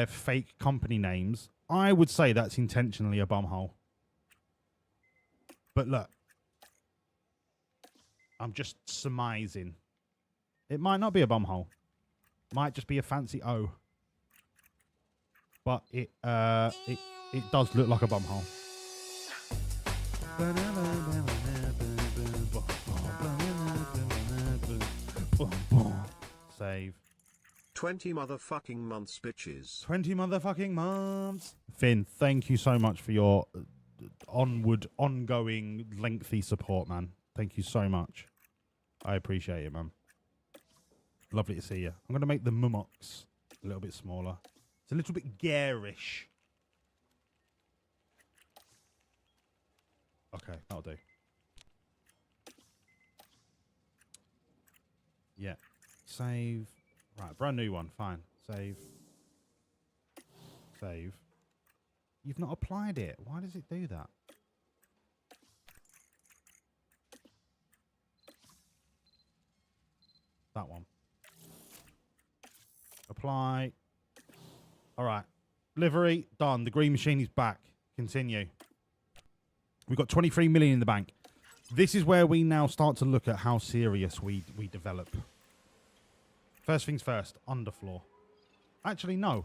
fake company names. I would say that's intentionally a bumhole. But look, I'm just surmising. It might not be a bumhole. Might just be a fancy O. But it does look like a bumhole. Save. 20 motherfucking months, bitches. 20 motherfucking months. Finn, thank you so much for your ongoing, lengthy support, man. Thank you so much. I appreciate it, man. Lovely to see you. I'm going to make the Mumox a little bit smaller. It's a little bit garish. Okay, that'll do. Yeah. Save. Right, brand new one. Fine. Save. Save. You've not applied it. Why does it do that? That one. Apply. All right. Livery. Done. The green machine is back. Continue. We've got 23 million in the bank. This is where we now start to look at how serious we develop. First things first. Underfloor. Actually, no.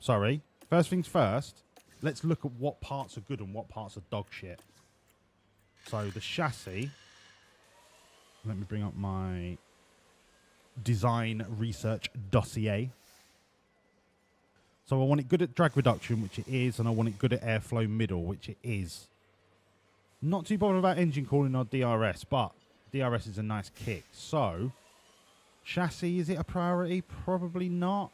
Sorry. First things first. Let's look at what parts are good and what parts are dog shit. So the chassis. Let me bring up my design research dossier. So I want it good at drag reduction, which it is, and I want it good at airflow middle, which it is. Not too bothered about engine cooling or DRS, but DRS is a nice kick. So, chassis, is it a priority? Probably not.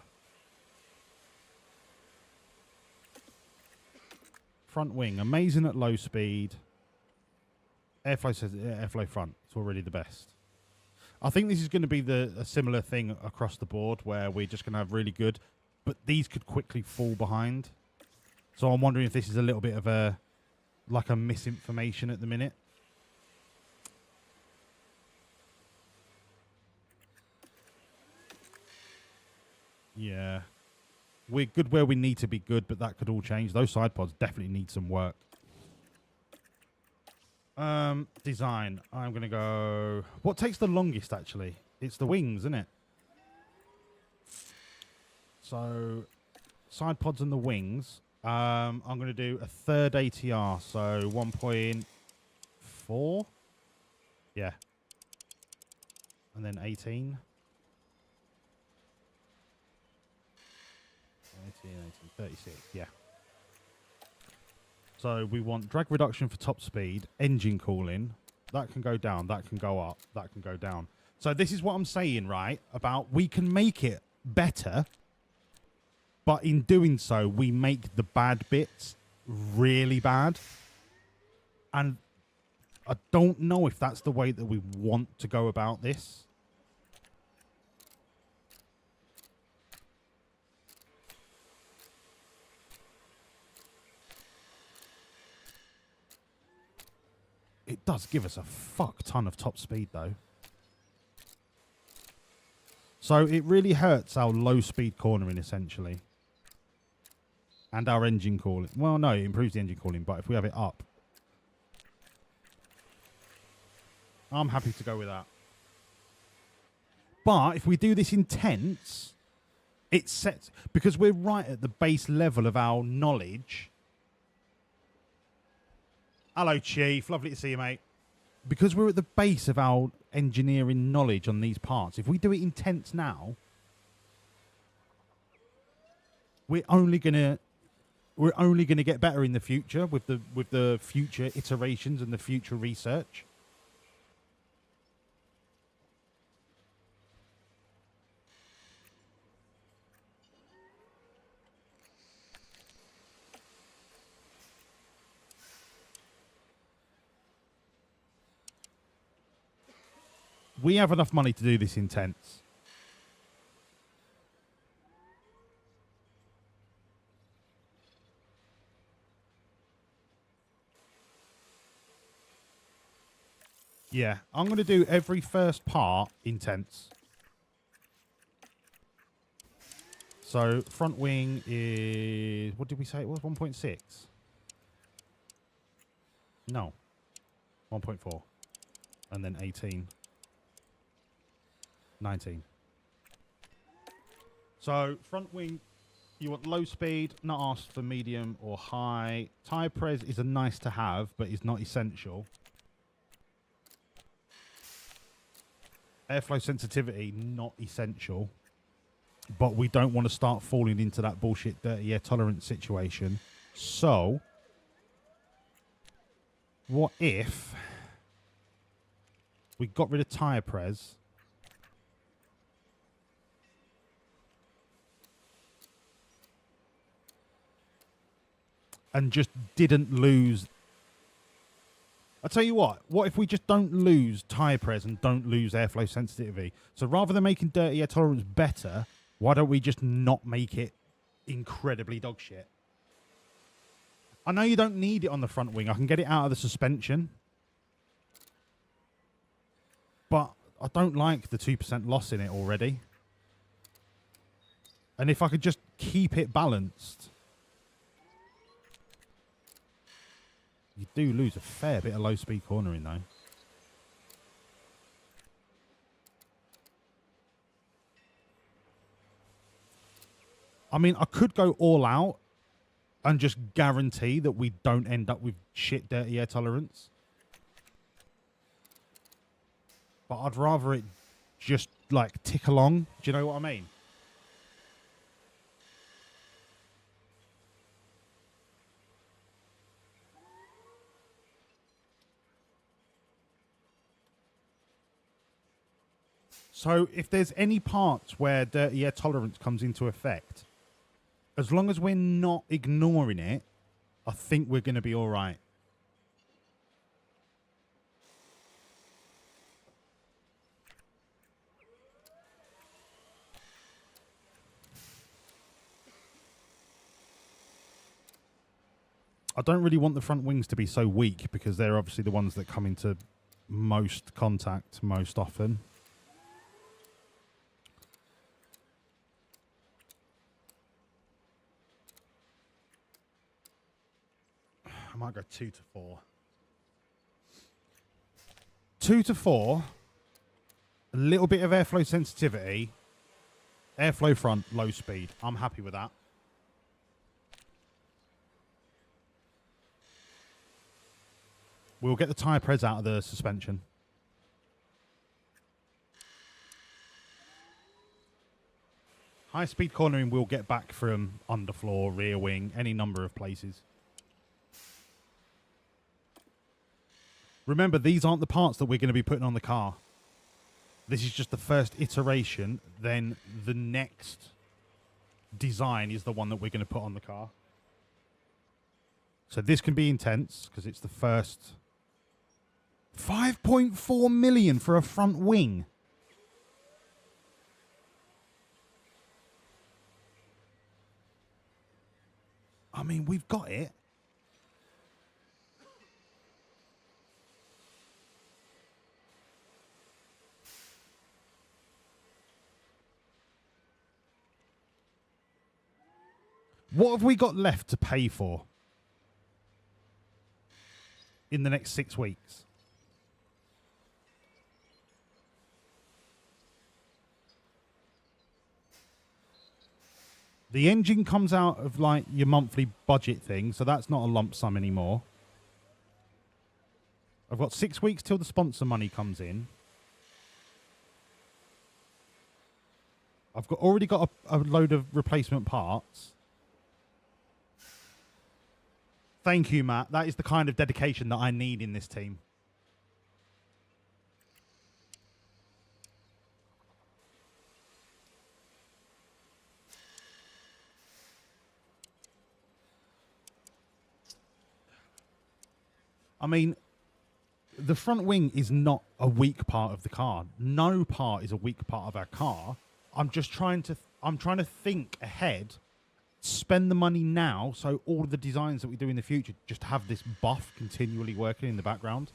Front wing, amazing at low speed. Airflow says airflow front. It's already the best. I think this is going to be a similar thing across the board where we're just going to have really good, but these could quickly fall behind. So I'm wondering if this is a little bit of a misinformation at the minute. Yeah. We're good where we need to be good, but that could all change. Those side pods definitely need some work. Design. I'm going to go... What takes the longest, actually? It's the wings, isn't it? So, side pods and the wings. I'm going to do a third ATR, so 1.4. Yeah. And then 18. 36, yeah. So we want drag reduction for top speed, engine cooling. That can go down, that can go up, that can go down. So this is what I'm saying, right? About we can make it better, but in doing so, we make the bad bits really bad. And I don't know if that's the way that we want to go about this. It does give us a fuck ton of top speed, though. So it really hurts our low speed cornering, essentially. And our engine cooling. Well, no, it improves the engine cooling, but if we have it up, I'm happy to go with that. But if we do this intense, it sets... Because we're right at the base level of our knowledge... Hello, Chief. Lovely to see you, mate. Because we're at the base of our engineering knowledge on these parts, if we do it intense now, we're only gonna get better in the future with the future iterations and the future research. We have enough money to do this intense. Yeah, I'm going to do every first part intense. So front wing is... What did we say it was? 1.6? No. 1.4. And then 18. 19. So front wing, you want low speed, not asked for medium or high. Tire pres is a nice to have, but is not essential. Airflow sensitivity, not essential. But we don't want to start falling into that bullshit dirty air tolerance situation. So, what if we got rid of tire pres and just didn't lose... I'll tell you what if we just don't lose tire pres and don't lose airflow sensitivity? So rather than making dirty air tolerance better, why don't we just not make it incredibly dog shit? I know you don't need it on the front wing. I can get it out of the suspension. But I don't like the 2% loss in it already. And if I could just keep it balanced... You do lose a fair bit of low-speed cornering, though. I mean, I could go all out and just guarantee that we don't end up with shit dirty air tolerance. But I'd rather it just, like, tick along. Do you know what I mean? So if there's any parts where dirty air tolerance comes into effect, as long as we're not ignoring it, I think we're going to be all right. I don't really want the front wings to be so weak because they're obviously the ones that come into most contact most often. I might go 2 to 4. 2 to 4. A little bit of airflow sensitivity. Airflow front, low speed. I'm happy with that. We'll get the tyre press out of the suspension. High-speed cornering we'll get back from underfloor, rear wing, any number of places. Remember, these aren't the parts that we're going to be putting on the car. This is just the first iteration. Then the next design is the one that we're going to put on the car. So this can be intense because it's the first 5.4 million for a front wing. I mean, we've got it. What have we got left to pay for in the next 6 weeks? The engine comes out of like your monthly budget thing, so that's not a lump sum anymore. I've got 6 weeks till the sponsor money comes in. I've already got a load of replacement parts. Thank you, Matt. That is the kind of dedication that I need in this team. I mean, the front wing is not a weak part of the car. No part is a weak part of our car. I'm just trying to think ahead, spend the money now, so all of the designs that we do in the future just have this buff continually working in the background.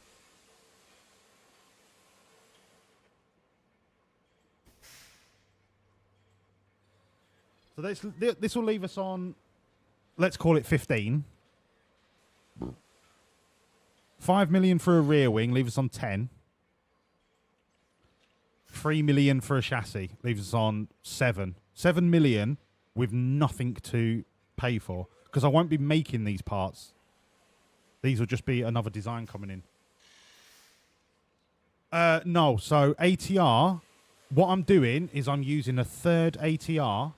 So this will leave us on, let's call it 15. 5 million for a rear wing, leaves us on 10. 3 million for a chassis, leaves us on 7. 7 million with nothing to pay for, because I won't be making these parts. These will just be another design coming in. No, so ATR, what I'm doing is I'm using a third ATR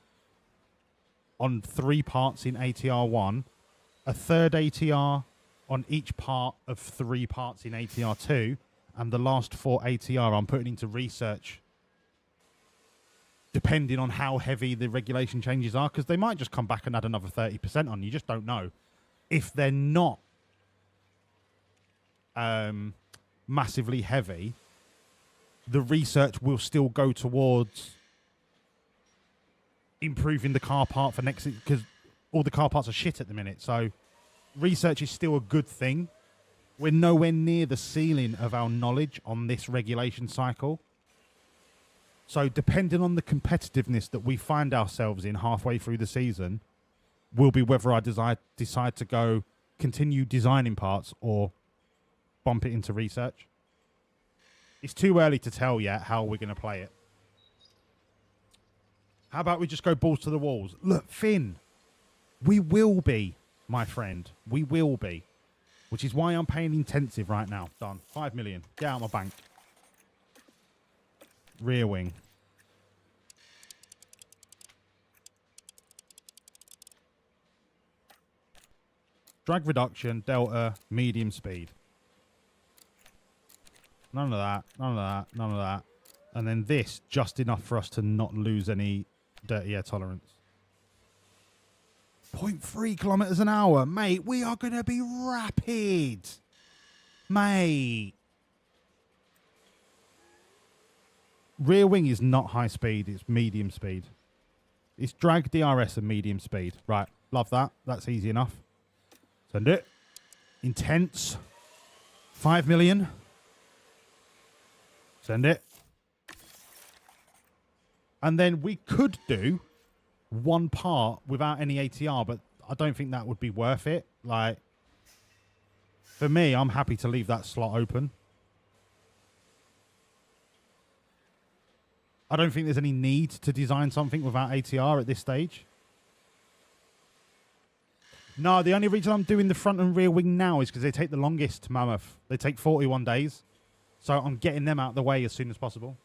on 3 parts in ATR 1, a third ATR on each part of 3 parts in ATR 2, and the last 4 ATR I'm putting into research, depending on how heavy the regulation changes are, because they might just come back and add another 30% on. You just don't know. If they're not massively heavy, the research will still go towards improving the car part for next, because all the car parts are shit at the minute. So research is still a good thing. We're nowhere near the ceiling of our knowledge on this regulation cycle. So depending on the competitiveness that we find ourselves in halfway through the season, will be whether I decide to go continue designing parts or bump it into research. It's too early to tell yet how we're going to play it. How about we just go balls to the walls? Look, Finn, we will be, my friend. We will be. Which is why I'm paying intensive right now. Done. 5 million. Get out of my bank. Rear wing. Drag reduction, delta, medium speed. None of that, none of that, none of that. And then this, just enough for us to not lose any dirty air tolerance. 0.3 kilometers an hour. Mate, we are going to be rapid. Mate. Rear wing is not high speed, it's medium speed. It's drag, DRS, and medium speed. Right, love that. That's easy enough. Send it. Intense. 5 million. Send it. And then we could do one part without any ATR, but I don't think that would be worth it. Like, for me, I'm happy to leave that slot open. I don't think there's any need to design something without ATR at this stage. No, the only reason I'm doing the front and rear wing now is because they take the longest, Mammoth. They take 41 days. So I'm getting them out of the way as soon as possible.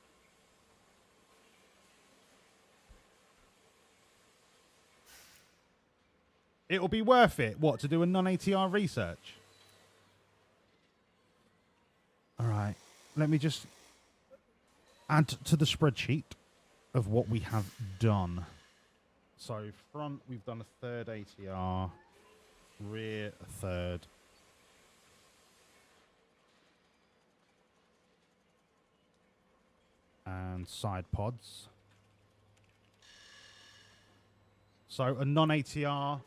It'll be worth it, what, to do a non-ATR research? All right, let me just add to the spreadsheet of what we have done. So front, we've done a third ATR, rear a third. And side pods. So a non-ATR.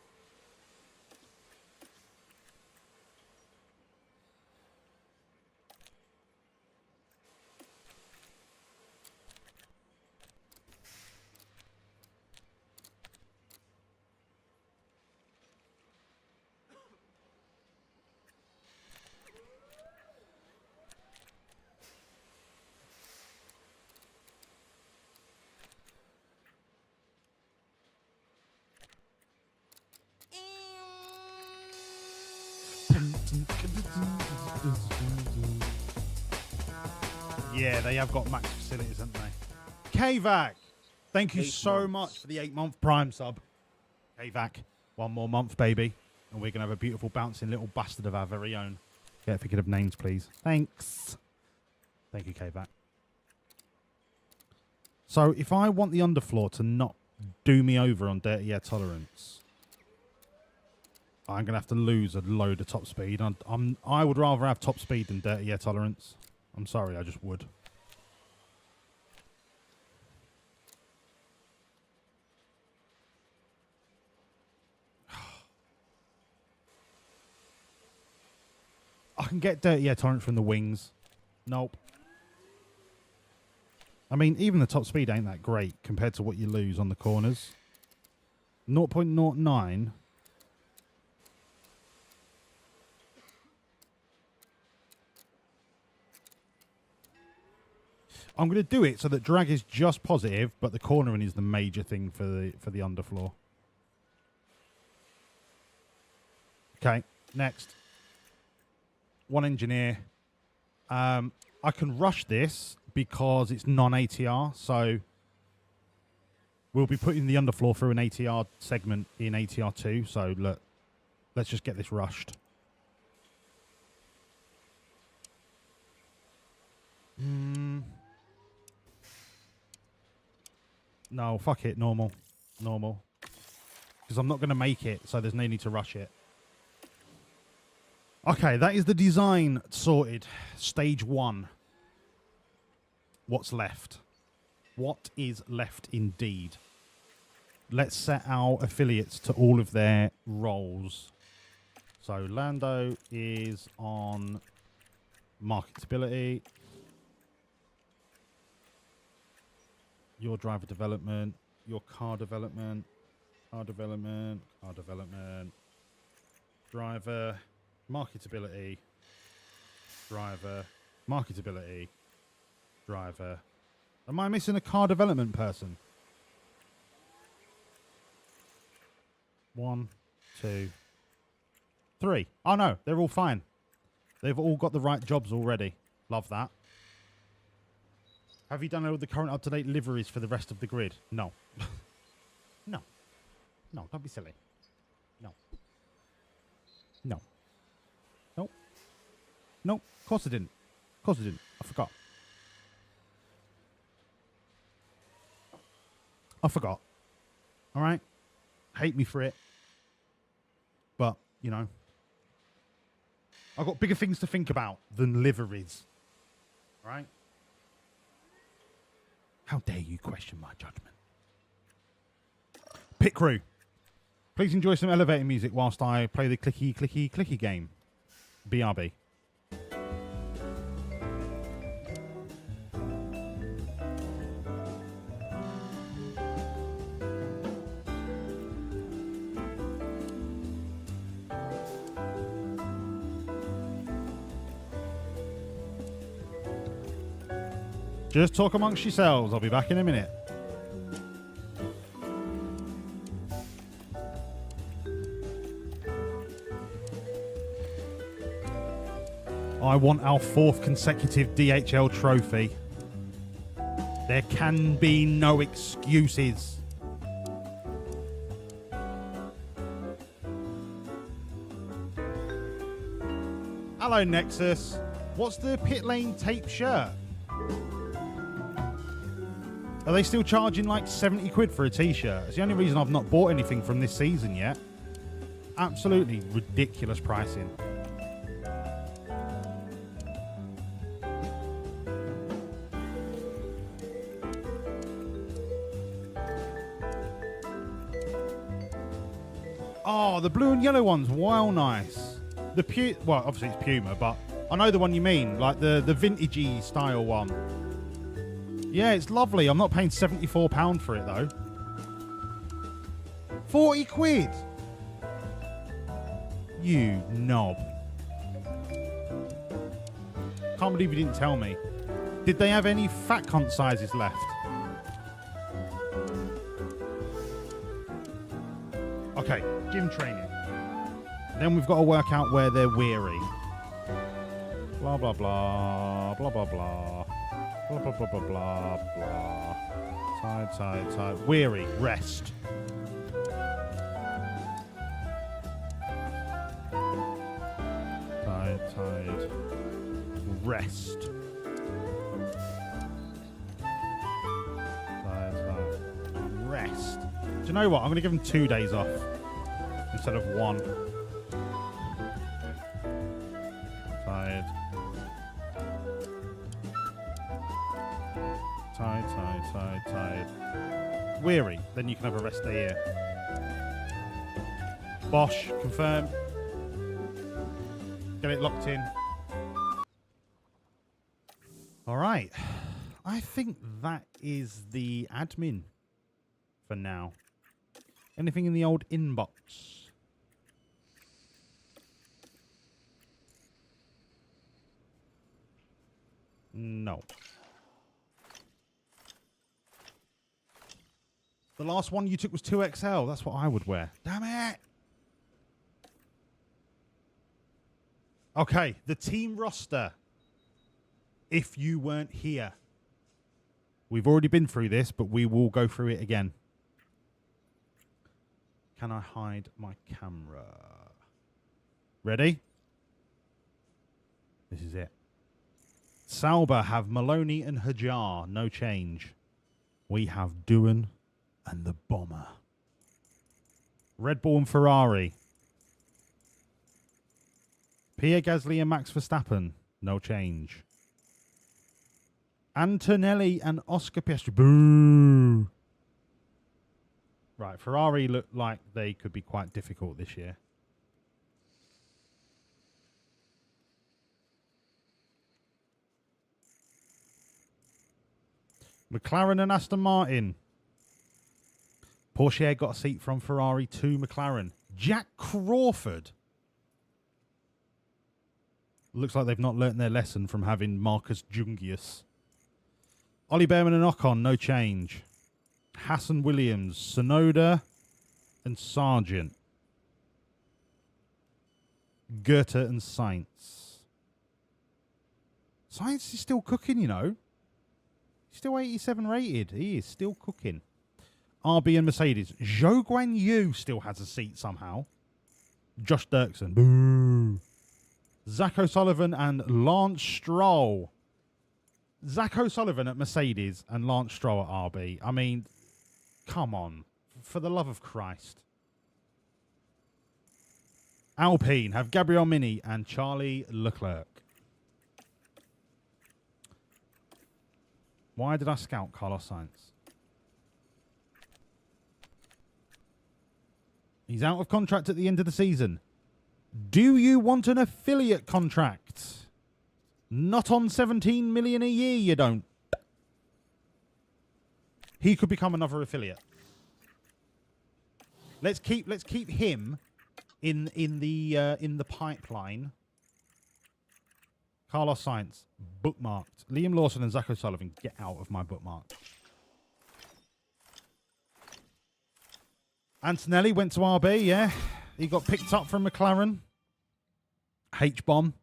Yeah, they have got max facilities, haven't they? KVAC, thank you so much for the 8-month Prime sub. KVAC, 1 more month, baby. And we're going to have a beautiful bouncing little bastard of our very own. Get thinking of names, please. Thanks. Thank you, KVAC. So if I want the underfloor to not do me over on dirty air tolerance, I'm going to have to lose a load of top speed. I would rather have top speed than dirty air tolerance. I'm sorry, I just would. I can get dirty air tolerance from the wings. Nope. I mean, even the top speed ain't that great compared to what you lose on the corners. 0.09. I'm going to do it so that drag is just positive, but the cornering is the major thing for the underfloor. Okay, next. One engineer. I can rush this because it's non-ATR, so we'll be putting the underfloor through an ATR segment in ATR 2. So look, let's just get this rushed. No, fuck it, normal. Normal. Because I'm not going to make it, so there's no need to rush it. Okay, that is the design sorted. Stage 1. What's left? What is left indeed? Let's set our affiliates to all of their roles. So Lando is on marketability. Your driver development, your car development, car development, car development, driver, marketability, driver, marketability, driver. Am I missing a car development person? 1, 2, 3. Oh no, they're all fine. They've all got the right jobs already. Love that. Have you done all the current up-to-date liveries for the rest of the grid? No. No. No, don't be silly. No. No. Nope. Nope. Of course I didn't. Of course I didn't. I forgot. I forgot. All right? Hate me for it. But, you know, I've got bigger things to think about than liveries. Right? How dare you question my judgment? Pit crew. Please enjoy some elevator music whilst I play the clicky, clicky, clicky game. BRB. Just talk amongst yourselves. I'll be back in a minute. I want our 4th consecutive DHL trophy. There can be no excuses. Hello, Nexus. What's the pit lane tape shirt? Are they still charging like 70 quid for a t-shirt? It's the only reason I've not bought anything from this season yet. Absolutely ridiculous pricing. Oh, the blue and yellow one's well nice. Well, obviously it's Puma, but I know the one you mean, like the vintagey style one. Yeah, it's lovely. I'm not paying £74 for it though. 40 quid. You knob. Can't believe you didn't tell me. Did they have any fat cunt sizes left? Okay, gym training. Then we've got to work out where they're weary. Blah, blah, blah. Blah, blah, blah. Blah, blah, blah, blah, blah, blah. Tired, tired, tired. Weary. Rest. Tired, tired. Rest. Tired, tired. Rest. Do you know what? I'm going to give them 2 days off instead of 1. Tired. Tired, tired, tired, tired. Weary. Then you can have a rest day here. Bosh. Confirm. Get it locked in. All right. I think that is the admin for now. Anything in the old inbox? No. The last one you took was 2XL. That's what I would wear. Damn it. Okay, the team roster. If you weren't here. We've already been through this, but we will go through it again. Can I hide my camera? Ready? This is it. Sauber have Maloney and Hajar. No change. We have Doohan and the Bomber. Red Bull and Ferrari. Pierre Gasly and Max Verstappen. No change. Antonelli and Oscar Piastri. Boo! Right, Ferrari look like they could be quite difficult this year. McLaren and Aston Martin. Porsche got a seat from Ferrari to McLaren. Jack Crawford. Looks like they've not learnt their lesson from having Marcus Jungius. Ollie Behrman and Ocon, no change. Hassan Williams, Sonoda and Sargent. Goethe and Sainz. Sainz is still cooking, you know. He's still 87 rated. He is still cooking. RB and Mercedes. Zhou Guan Yu still has a seat somehow. Josh Dirksen. Boo. Zach O'Sullivan and Lance Stroll. Zach O'Sullivan at Mercedes and Lance Stroll at RB. I mean, come on. For the love of Christ. Alpine have Gabriel Mini and Charlie Leclerc. Why did I scout Carlos Sainz? He's out of contract at the end of the season. Do you want an affiliate contract? Not on 17 million a year, you don't. He could become another affiliate. Let's keep him in the pipeline. Carlos Sainz, bookmarked. Liam Lawson and Zach O'Sullivan, get out of my bookmark. Antonelli went to RB, yeah. He got picked up from McLaren. H-bomb.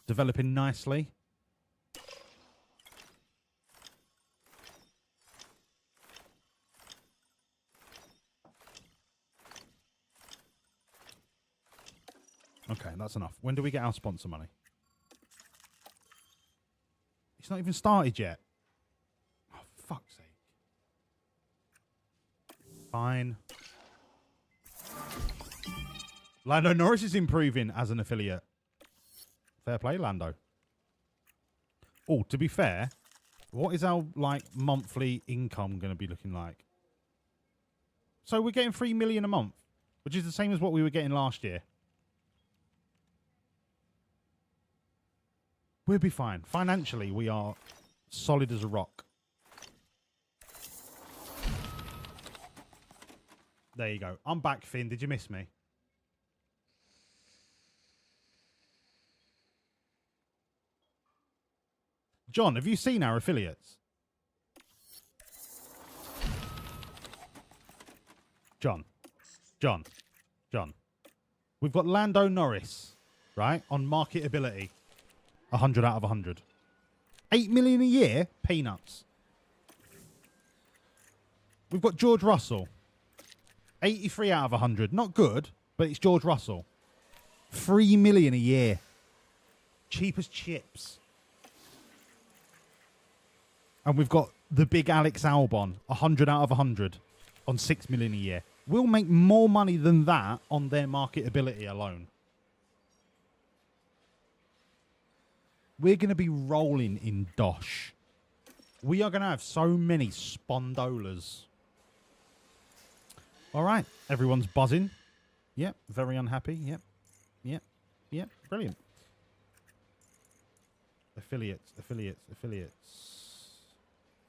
developing nicely. Okay, that's enough. When do we get our sponsor money? It's not even started yet. Oh, fuck's sake. Fine. Lando Norris is improving as an affiliate. Fair play, Lando. Oh, to be fair, what is our monthly income going to be looking like? So we're getting 3 million a month, which is the same as what we were getting last year. We'll be fine. Financially, we are solid as a rock. There you go. I'm back, Finn. Did you miss me? John, have you seen our affiliates? John. We've got Lando Norris, right, on marketability. 100 out of 100. 8 million a year? Peanuts. We've got George Russell. 83 out of 100. Not good, but it's George Russell. 3 million a year. Cheap as chips. And we've got the big Alex Albon. 100 out of 100 on 6 million a year. We'll make more money than that on their marketability alone. We're going to be rolling in dosh. We are going to have so many spondolas. All right. Everyone's buzzing. Yep. Very unhappy. Yep. Brilliant. Affiliates.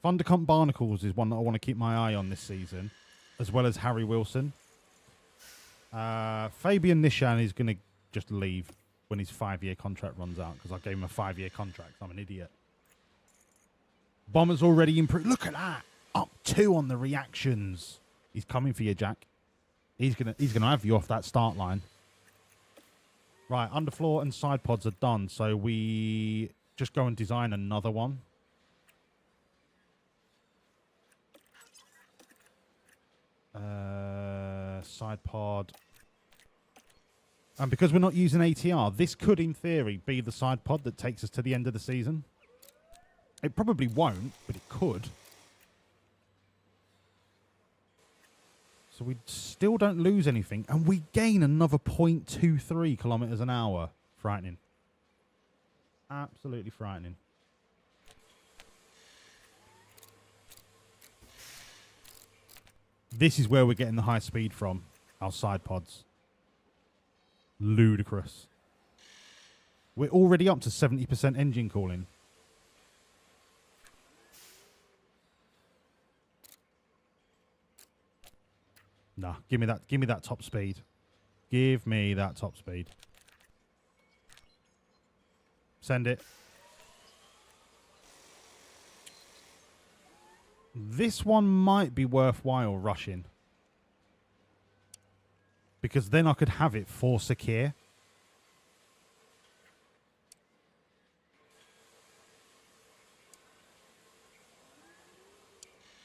Thundercomp Barnacles is one that I want to keep my eye on this season, as well as Harry Wilson. Fabian Nishan is going to just leave when his 5-year contract runs out, because I gave him a 5-year contract. I'm an idiot. Bomber's already improved. Look at that. Up 2 on the reactions. He's coming for you, Jack. He's gonna have you off that start line. Right, underfloor and side pods are done, so we just go and design another one. Side pod. And because we're not using ATR, this could, in theory, be the side pod that takes us to the end of the season. It probably won't, but it could. So we still don't lose anything, and we gain another 0.23 kilometers an hour. Frightening. Absolutely frightening. This is where we're getting the high speed from, our side pods. Ludicrous. We're already up to 70% engine cooling. Nah, give me that top speed. Give me that top speed. Send it. This one might be worthwhile rushing. Because then I could have it for Sakir.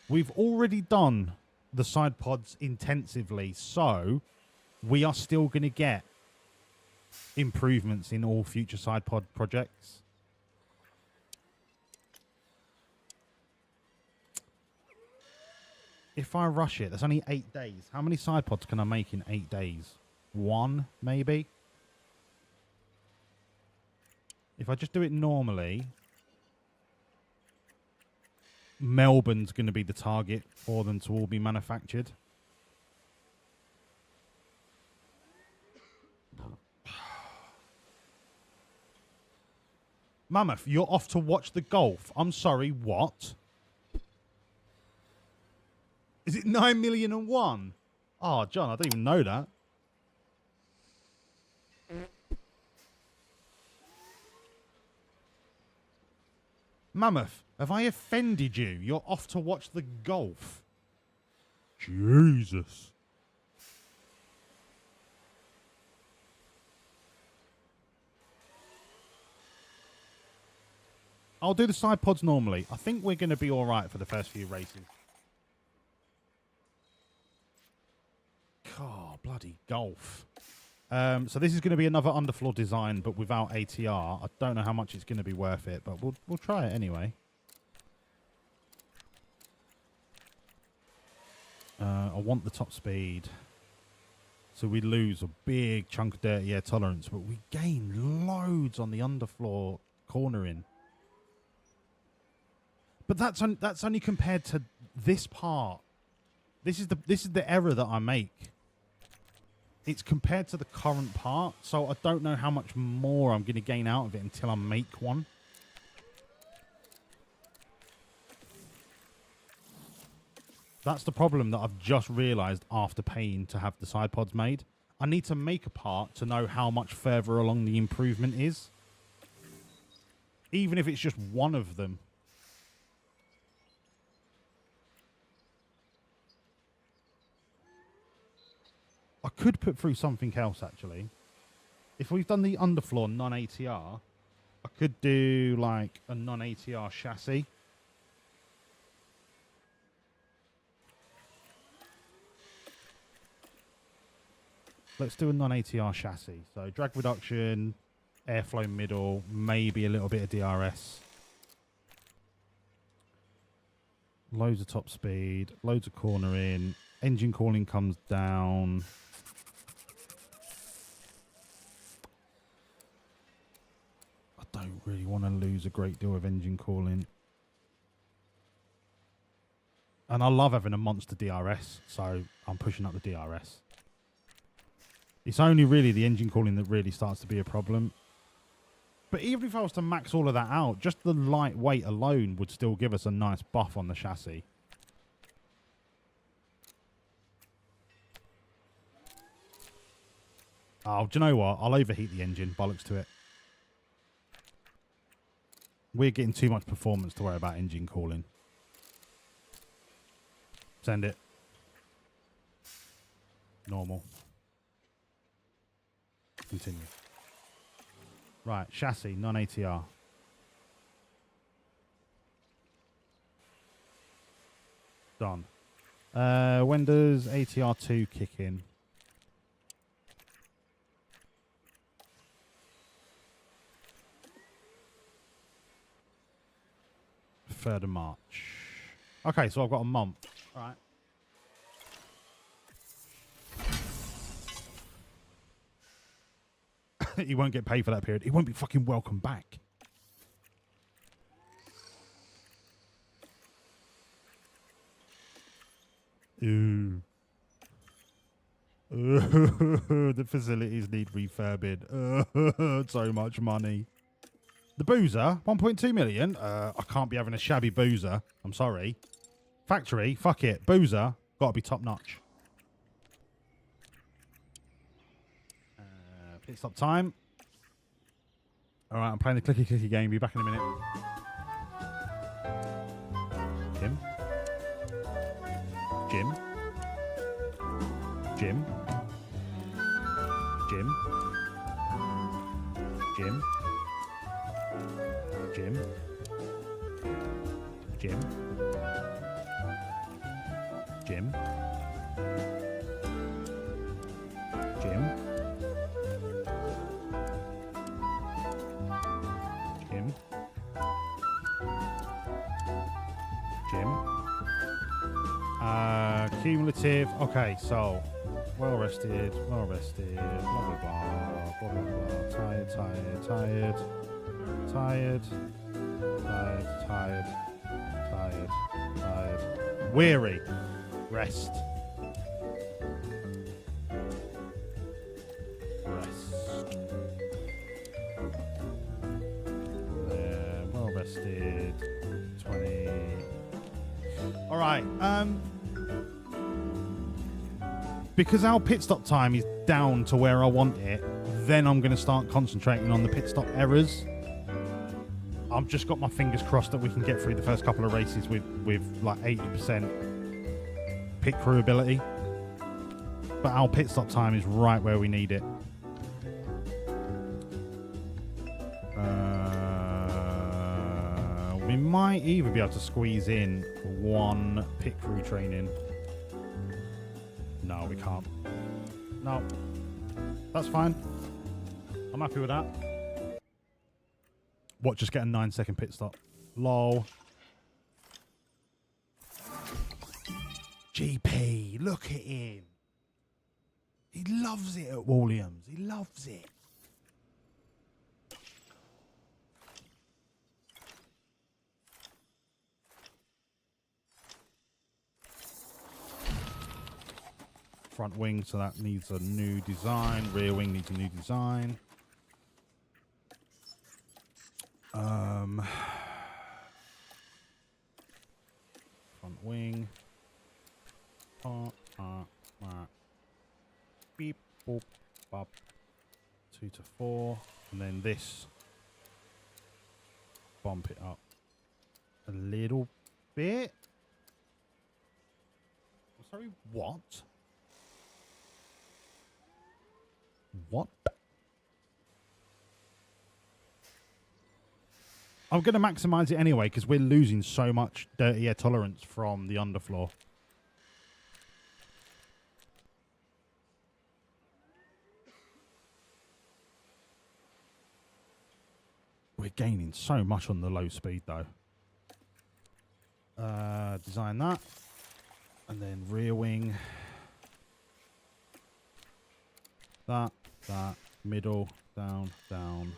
We've already done the side pods intensively, so we are still going to get improvements in all future side pod projects. If I rush it, that's only 8 days. How many side pods can I make in 8 days? 1, maybe? If I just do it normally, Melbourne's going to be the target for them to all be manufactured. Mammoth, you're off to watch the golf. I'm sorry, what? Is it 9,000,001? Oh, John, I don't even know that. Mammoth, have I offended you? You're off to watch the golf. Jesus. I'll do the side pods normally. I think we're going to be all right for the first few races. Oh, bloody golf. So this is going to be another underfloor design, but without ATR. I don't know how much it's going to be worth it, but we'll try it anyway. I want the top speed. So we lose a big chunk of dirty air tolerance, but we gain loads on the underfloor cornering. But that's only compared to this part. This is the error that I make. It's compared to the current part, so I don't know how much more I'm going to gain out of it until I make one. That's the problem that I've just realised after paying to have the side pods made. I need to make a part to know how much further along the improvement is. Even if it's just one of them. I could put through something else, actually. If we've done the underfloor non-ATR, I could do, like, a non-ATR chassis. Let's do a non-ATR chassis. So, drag reduction, airflow middle, maybe a little bit of DRS. Loads of top speed, loads of cornering. Engine cooling comes down. I don't really want to lose a great deal of engine cooling. And I love having a monster DRS, so I'm pushing up the DRS. It's only really the engine cooling that really starts to be a problem. But even if I was to max all of that out, just the lightweight alone would still give us a nice buff on the chassis. Oh, do you know what? I'll overheat the engine. Bollocks to it. We're getting too much performance to worry about engine cooling. Send it. Normal. Continue. Right, chassis, non-ATR. Done. When does ATR 2 kick in? Third of March. Okay, so I've got a month. All right. He won't get paid for that period. He won't be fucking welcome back. Ooh. The facilities need refurbing. So much money. The boozer, 1.2 million. I can't be having a shabby boozer. I'm sorry. Factory, fuck it. Boozer, gotta be top notch. Pit stop time. Alright, I'm playing the clicky game. Be back in a minute. Jim. Jim. Jim. Jim. Jim. Jim. Jim. Jim. Jim. Jim. Jim. Cumulative. Okay, so well rested, blah blah blah, blah blah blah. Tired, tired, tired, tired, tired, tired, tired, tired. Weary. Rest. Well rested. 20. All right. Because our pit stop time is down to where I want it, then I'm going to start concentrating on the pit stop errors. I've just got my fingers crossed that we can get through the first couple of races with like 80% pit crew ability. But our pit stop time is right where we need it. might even be able to squeeze in one pit crew training. No, we can't. No. That's fine. I'm happy with that. What, just get a 9-second pit stop? Lol. GP, look at him. He loves it at Wawlliamz. He loves it. Front wing, so that needs a new design. Rear wing needs a new design. Front wing. Beep, boop, bop. 2 to 4. And then this. Bump it up a little bit. Sorry, what? What? I'm going to maximize it anyway because we're losing so much dirty air tolerance from the underfloor. We're gaining so much on the low speed though. Design that. And then rear wing. That, middle, down, down,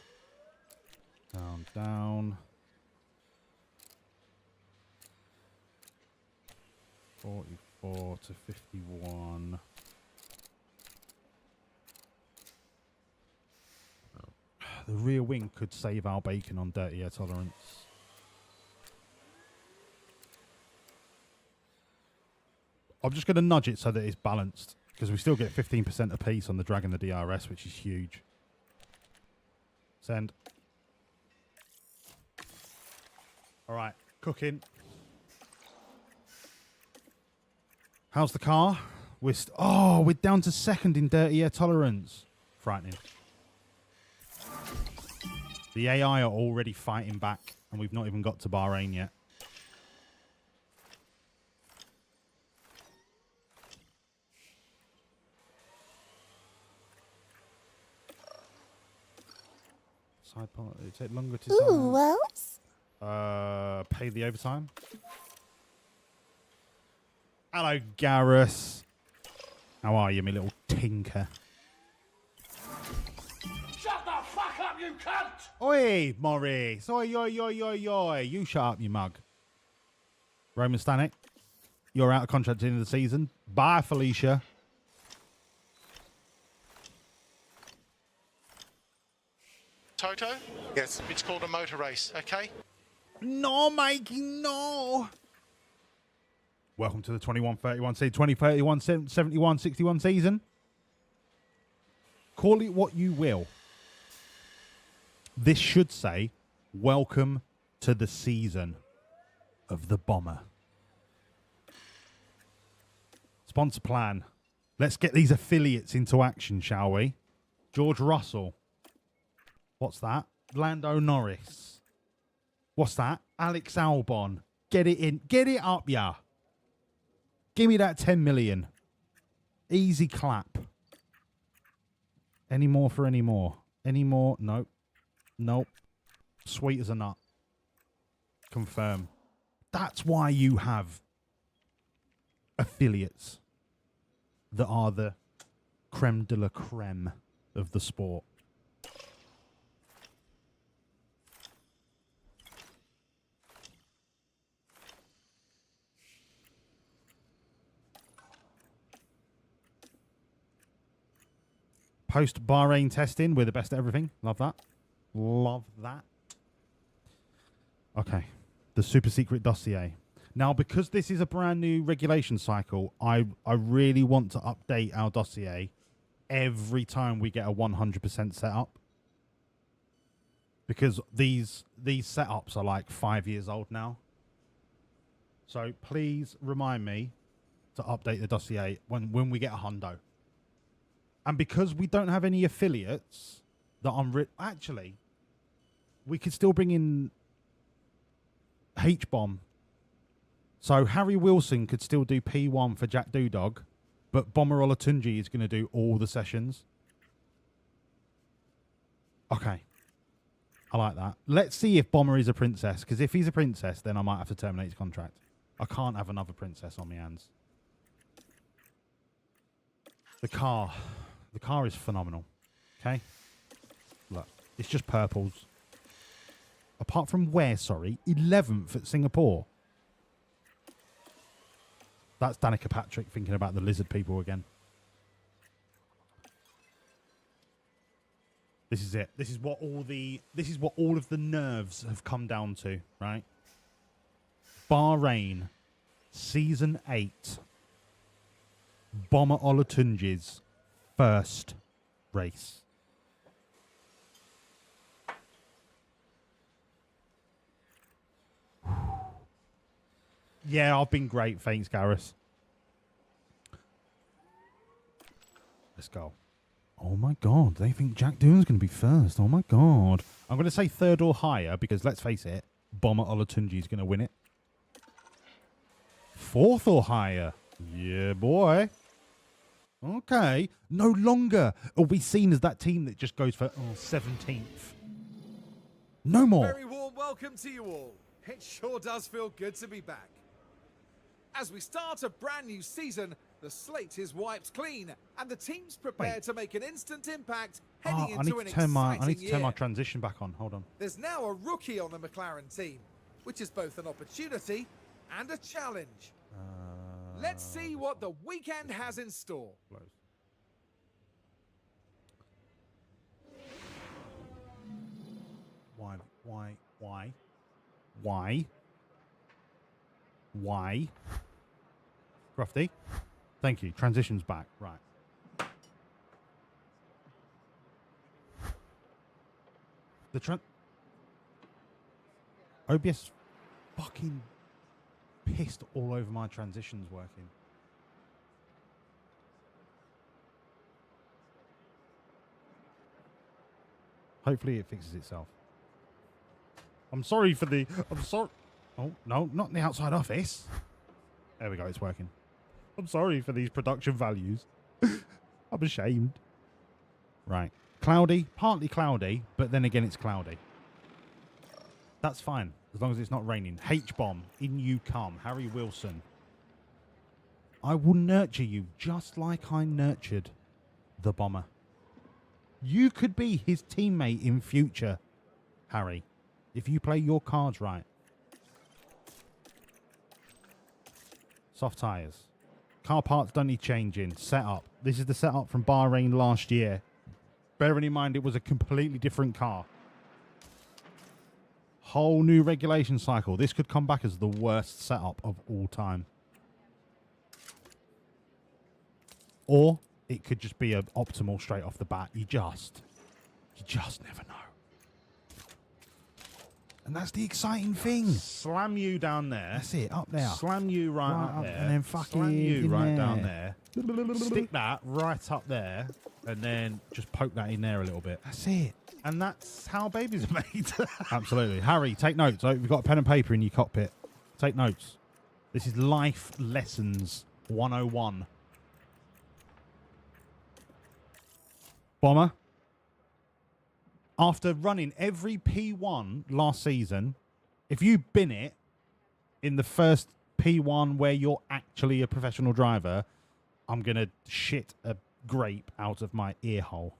down, down. 44 to 51. The rear wing could save our bacon on dirty air tolerance. I'm just going to nudge it so that it's balanced. Because we still get 15% apiece on the drag and the DRS, which is huge. Send. All right, cooking. How's the car? We're down to second in dirty air tolerance. Frightening. The AI are already fighting back, and we've not even got to Bahrain yet. Side part. It take longer to Ooh, design. Pay the overtime. Hello, Garrus. How are you, my little tinker? Shut the fuck up, you cunt! Oi, Maurice. Oi, oi, oi, oi, oi. You shut up, you mug. Roman Stanek, you're out of contract at the end of the season. Bye, Felicia. Toto? Yes. It's called a motor race, okay? No, Mikey, no. Welcome to the 21-31 season, 20-31, 71-61 season. Call it what you will. This should say, welcome to the season of the Bomber. Sponsor plan. Let's get these affiliates into action, shall we? George Russell. What's that? Lando Norris. What's that? Alex Albon. Get it in. Get it up, yeah. Give me that 10 million. Easy clap. Any more for any more? Any more? Nope. Nope. Sweet as a nut. Confirm. That's why you have affiliates that are the creme de la creme of the sport. Post Bahrain testing, we're the best at everything. Love that. Love that. Okay. The super secret dossier. Now, because this is a brand new regulation cycle, I really want to update our dossier every time we get a 100% setup. Because these setups are like 5 years old now. So please remind me to update the dossier when we get a hundo. And because we don't have any affiliates that I'm... actually, we could still bring in H-bomb. So Harry Wilson could still do P1 for Jack Doodog, but Bomber Olatunji is going to do all the sessions. Okay. I like that. Let's see if Bomber is a princess, because if he's a princess, then I might have to terminate his contract. I can't have another princess on my hands. The car. The car is phenomenal. Okay? Look, it's just purples. Apart from where, sorry? 11th at Singapore. That's Danica Patrick thinking about the lizard people again. This is it. This is what all of the nerves have come down to, right? Bahrain, Season 8. Bomber Olatunji's first race. Yeah, I've been great. Thanks, Garrus. Let's go. Oh my god, they think Jack Doohan's going to be first. Oh my god. I'm going to say third or higher because, let's face it, Bomber Olatunji's going to win it. Fourth or higher. Yeah, boy. Okay. No longer are we seen as that team that just goes for 17th. No more. Very warm welcome to you all. It sure does feel good to be back. As we start a brand new season, the slate is wiped clean, and the team's prepared to make an instant impact heading into an exciting year. I need to turn my transition back on. Hold on. There's now a rookie on the McLaren team, which is both an opportunity and a challenge. Let's see what the weekend has in store. Close. Why? Crofty? Thank you. Transition's back. Right. The OBS fucking pissed all over my transitions working. Hopefully it fixes itself. I'm sorry. Oh, no, not in the outside office. There we go, it's working. I'm sorry for these production values. I'm ashamed. Right. Cloudy, partly cloudy, but then again it's cloudy. That's fine, as long as it's not raining. H-bomb, in you come. Harry Wilson. I will nurture you just like I nurtured the Bomber. You could be his teammate in future, Harry, if you play your cards right. Soft tyres. Car parts don't need changing. Setup. This is the setup from Bahrain last year. Bearing in mind it was a completely different car. Whole new regulation cycle. This could come back as the worst setup of all time. Or it could just be an optimal straight off the bat. You just never know. And that's the exciting thing. Slam you down there. That's it, up there. Slam you right up there. And then fucking slam you right down there. Stick that right up there. And then just poke that in there a little bit. That's it. And that's how babies are made. Absolutely. Harry, take notes. We've got a pen and paper in your cockpit. Take notes. This is Life Lessons 101. Bomber. After running every P1 last season, if you bin it in the first P1 where you're actually a professional driver, I'm going to shit a grape out of my ear hole.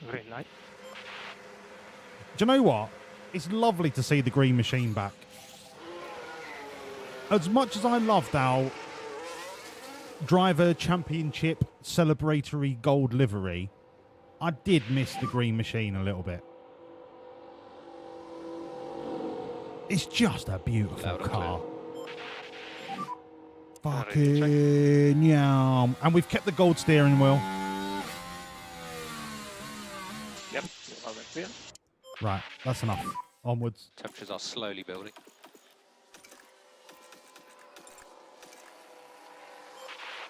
Very light. Do you know what? It's lovely to see the green machine back. As much as I loved our driver championship celebratory gold livery, I did miss the green machine a little bit. It's just a beautiful car. Fucking yum. And we've kept the gold steering wheel. Yep. Right, that's enough. Onwards. Temperatures are slowly building.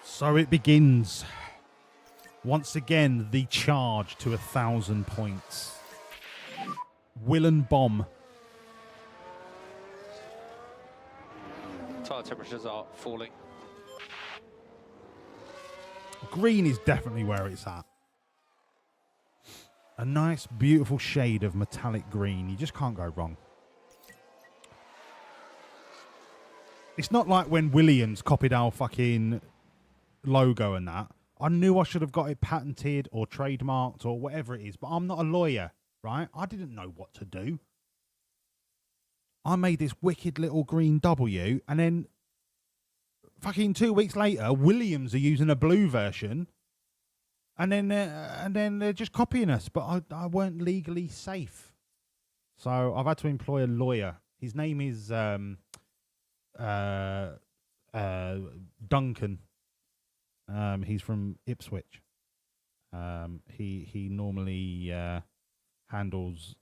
So it begins. Once again, the charge to 1,000 points. Willen bomb. Tyre temperatures are falling. Green is definitely where it's at. A nice, beautiful shade of metallic green. You just can't go wrong. It's not like when Wawlliamz copied our fucking logo and that. I knew I should have got it patented or trademarked or whatever it is, but I'm not a lawyer, right? I didn't know what to do. I made this wicked little green W, and then fucking 2 weeks later, Wawlliamz are using a blue version, and then they're just copying us. But I weren't legally safe, so I've had to employ a lawyer. His name is Duncan. He's from Ipswich. He normally handles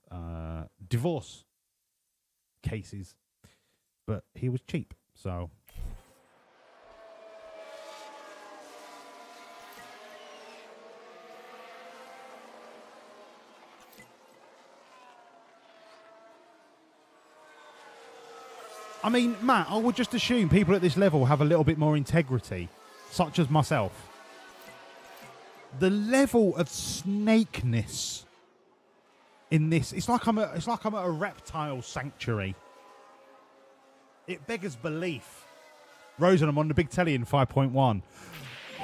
divorce cases, but he was cheap, so. I mean, Matt, I would just assume people at this level have a little bit more integrity, such as myself. The level of snakeness in this, it's like I'm at a reptile sanctuary. It beggars belief. Rosen, I'm on the big telly in 5.1.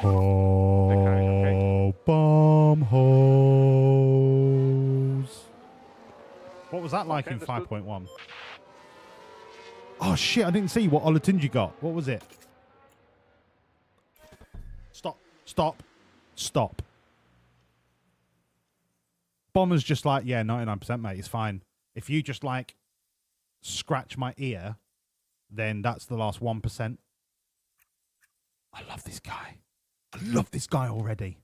Oh, bomb holes. What was that like in 5.1? Oh shit, I didn't see what Olatunji got. What was it? Stop. Stop. Stop. Bomber's just like, yeah, 99%, mate, it's fine. If you just like scratch my ear, then that's the last 1%. I love this guy. I love this guy already.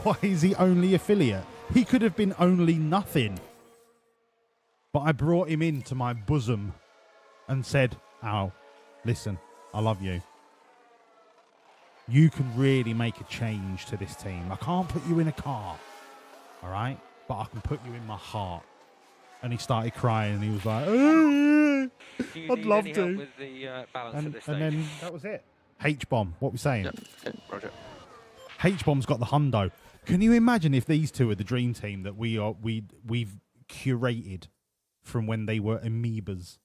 Why is he only affiliate? He could have been only nothing. But I brought him into my bosom and said, "Al, listen, I love you. You can really make a change to this team. I can't put you in a car, all right? But I can put you in my heart." And he started crying, and he was like, "I'd love to." Help with the balance at this stage? And then that was it. H-bomb, what we saying? Yep. Okay, Roger. H-bomb's got the hundo. Can you imagine if these two are the dream team that we've curated from when they were amoebas,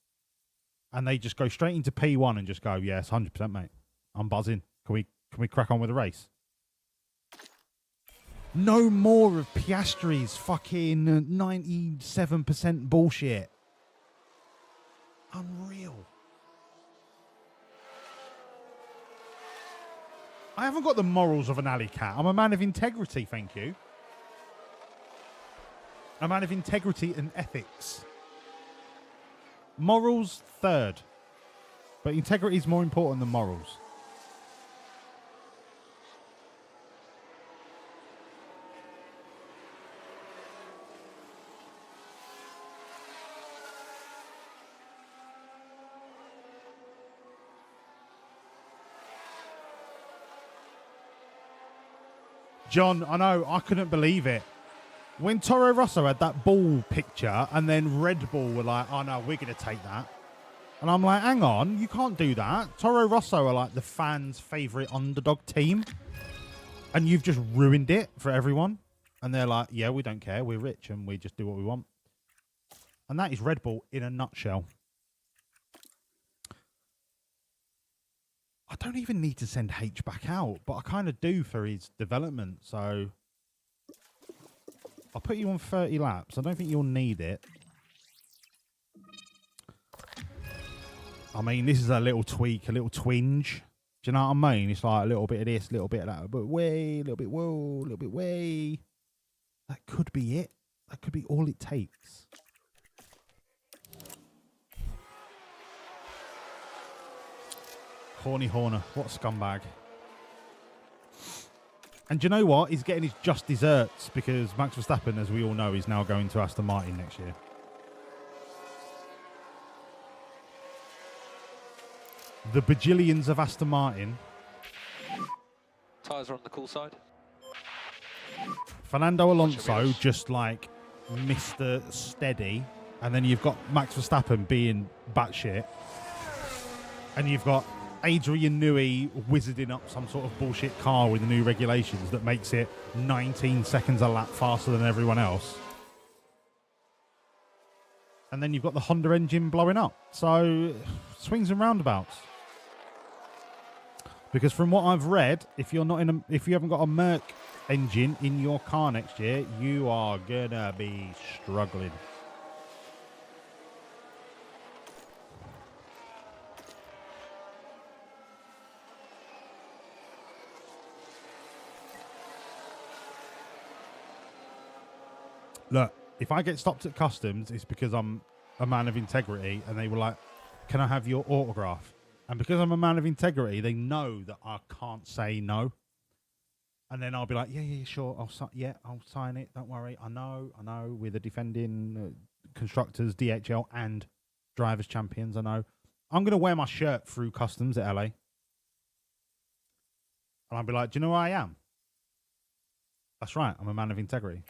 and they just go straight into P1 and just go, yes, 100%, mate. I'm buzzing. Can we crack on with the race? No more of Piastri's fucking 97% bullshit. Unreal. I haven't got the morals of an alley cat. I'm a man of integrity, thank you. A man of integrity and ethics. Morals third. But integrity is more important than morals. John, I know, I couldn't believe it. When Toro Rosso had that ball picture and then Red Bull were like, "Oh no, we're going to take that." And I'm like, hang on, you can't do that. Toro Rosso are like the fans' favourite underdog team. And you've just ruined it for everyone. And they're like, yeah, we don't care. We're rich and we just do what we want. And that is Red Bull in a nutshell. I don't even need to send H back out, but I kind of do for his development. So I'll put you on 30 laps. I don't think you'll need it. I mean, this is a little tweak, a little twinge. Do you know what I mean? It's like a little bit of this, a little bit of that, but way, a little bit whoa, a little bit way. That could be it. That could be all it takes. Horny Horner, what a scumbag. And do you know what? He's getting his just desserts because Max Verstappen, as we all know, is now going to Aston Martin next year. The bajillions of Aston Martin. Tyres are on the cool side. Fernando Alonso just like Mr. Steady, and then you've got Max Verstappen being batshit, and you've got Adrian Newey wizarding up some sort of bullshit car with the new regulations that makes it 19 seconds a lap faster than everyone else. And then you've got the Honda engine blowing up. So, swings and roundabouts. Because from what I've read, if you haven't got a Merc engine in your car next year, you are gonna be struggling. Look, if I get stopped at customs, it's because I'm a man of integrity, and they were like, "Can I have your autograph?" And because I'm a man of integrity, they know that I can't say no. And then I'll be like, "Yeah, sure, I'll sign it. Don't worry. I know. We're the defending constructors, DHL, and drivers' champions. I know. I'm gonna wear my shirt through customs at LA, and I'll be like, "Do you know who I am?" That's right. I'm a man of integrity.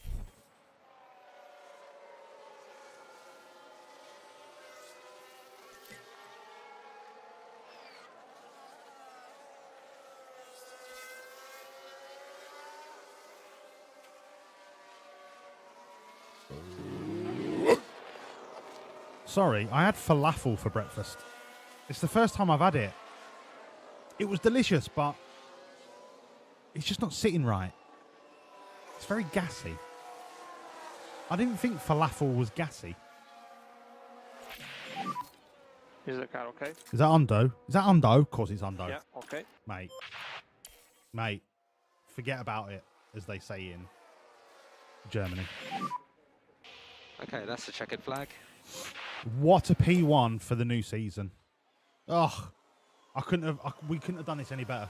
Sorry, I had falafel for breakfast. It's the first time I've had it. It was delicious, but it's just not sitting right. It's very gassy. I didn't think falafel was gassy. Is the car okay? Is that Undo? Is that Undo? Of course it's Undo. Yeah, okay. Mate, forget about it, as they say in Germany. Okay, that's the checkered flag. What a P1 for the new season. Oh, we couldn't have done this any better.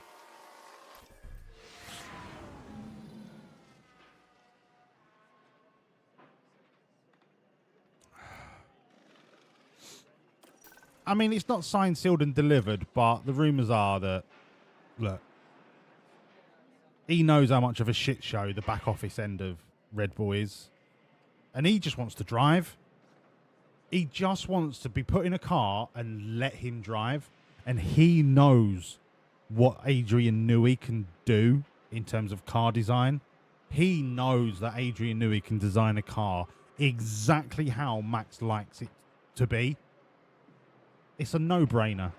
I mean, it's not signed, sealed, and delivered, but the rumours are that, look, he knows how much of a shit show the back office end of Red Bull is, and he just wants to drive. He just wants to be put in a car and let him drive, and he knows what Adrian Newey can do in terms of car design. He knows that Adrian Newey can design a car exactly how Max likes it to be. It's a no-brainer.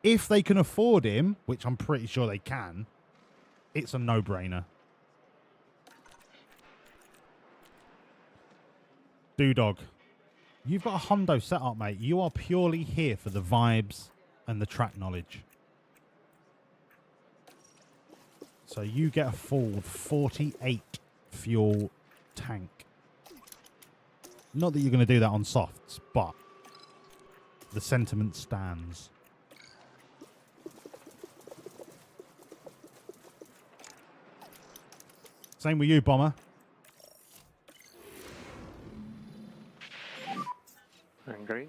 If they can afford him, which I'm pretty sure they can, it's a no-brainer. Doodog, you've got a Hondo set up, mate. You are purely here for the vibes and the track knowledge. So you get a full 48 fuel tank. Not that you're going to do that on softs, but the sentiment stands. Same with you, Bomber. And green.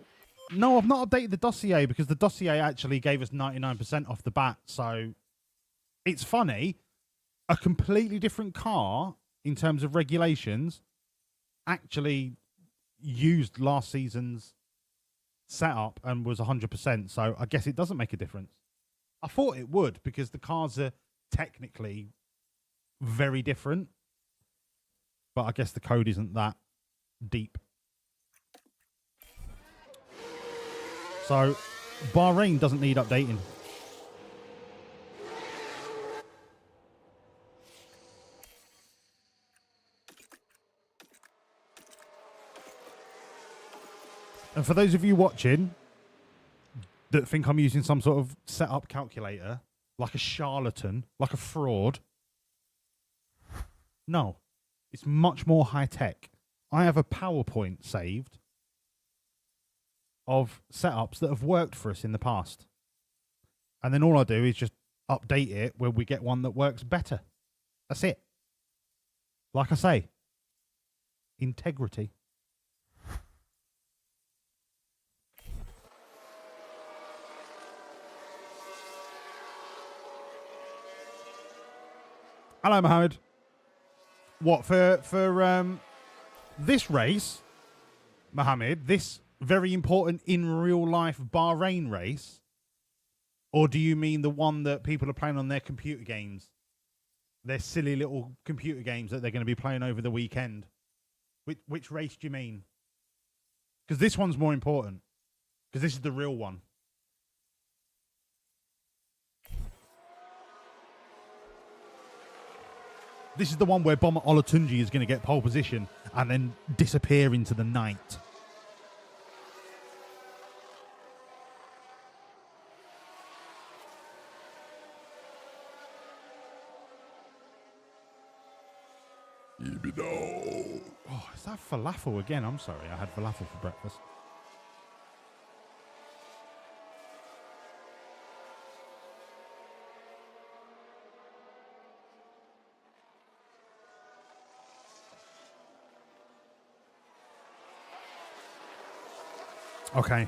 No, I've not updated the dossier because the dossier actually gave us 99% off the bat. So it's funny. A completely different car in terms of regulations actually used last season's setup and was 100%. So I guess it doesn't make a difference. I thought it would because the cars are technically very different. But I guess the code isn't that deep. So Bahrain doesn't need updating. And for those of you watching that think I'm using some sort of setup calculator, like a charlatan, like a fraud, no, it's much more high tech. I have a PowerPoint saved of setups that have worked for us in the past. And then all I do is just update it when we get one that works better. That's it. Like I say, integrity. Hello, Mohammed. What for this race, Mohammed? This very important in real life Bahrain race, or do you mean the one that people are playing on their computer games? Their silly little computer games that they're going to be playing over the weekend. Which race do you mean? Because this one's more important. Because this is the real one. This is the one where Bomber Olatunji is going to get pole position and then disappear into the night. Oh, is that falafel again? I'm sorry, I had falafel for breakfast. Okay.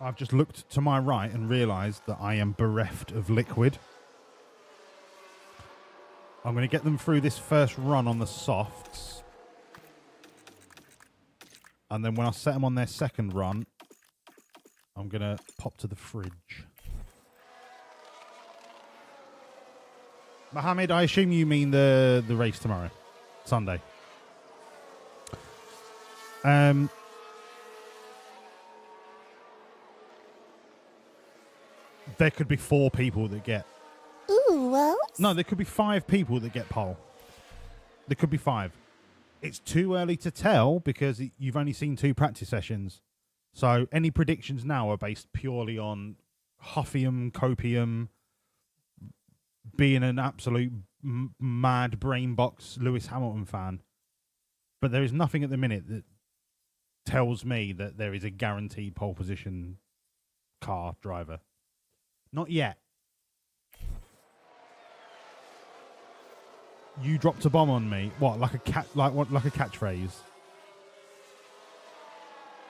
I've just looked to my right and realised that I am bereft of liquid. I'm going to get them through this first run on the softs. And then when I set them on their second run, I'm going to pop to the fridge. Mohammed, I assume you mean the race tomorrow, Sunday. There could be 4 people that get... Ooh, well... No, there could be 5 people that get pole. There could be 5. It's too early to tell because you've only seen 2 practice sessions. So any predictions now are based purely on Huffium, Copium, being an absolute mad brain box Lewis Hamilton fan. But there is nothing at the minute that tells me that there is a guaranteed pole position car driver. Not yet. You dropped a bomb on me. What, like a cat? Like what? Like a catchphrase?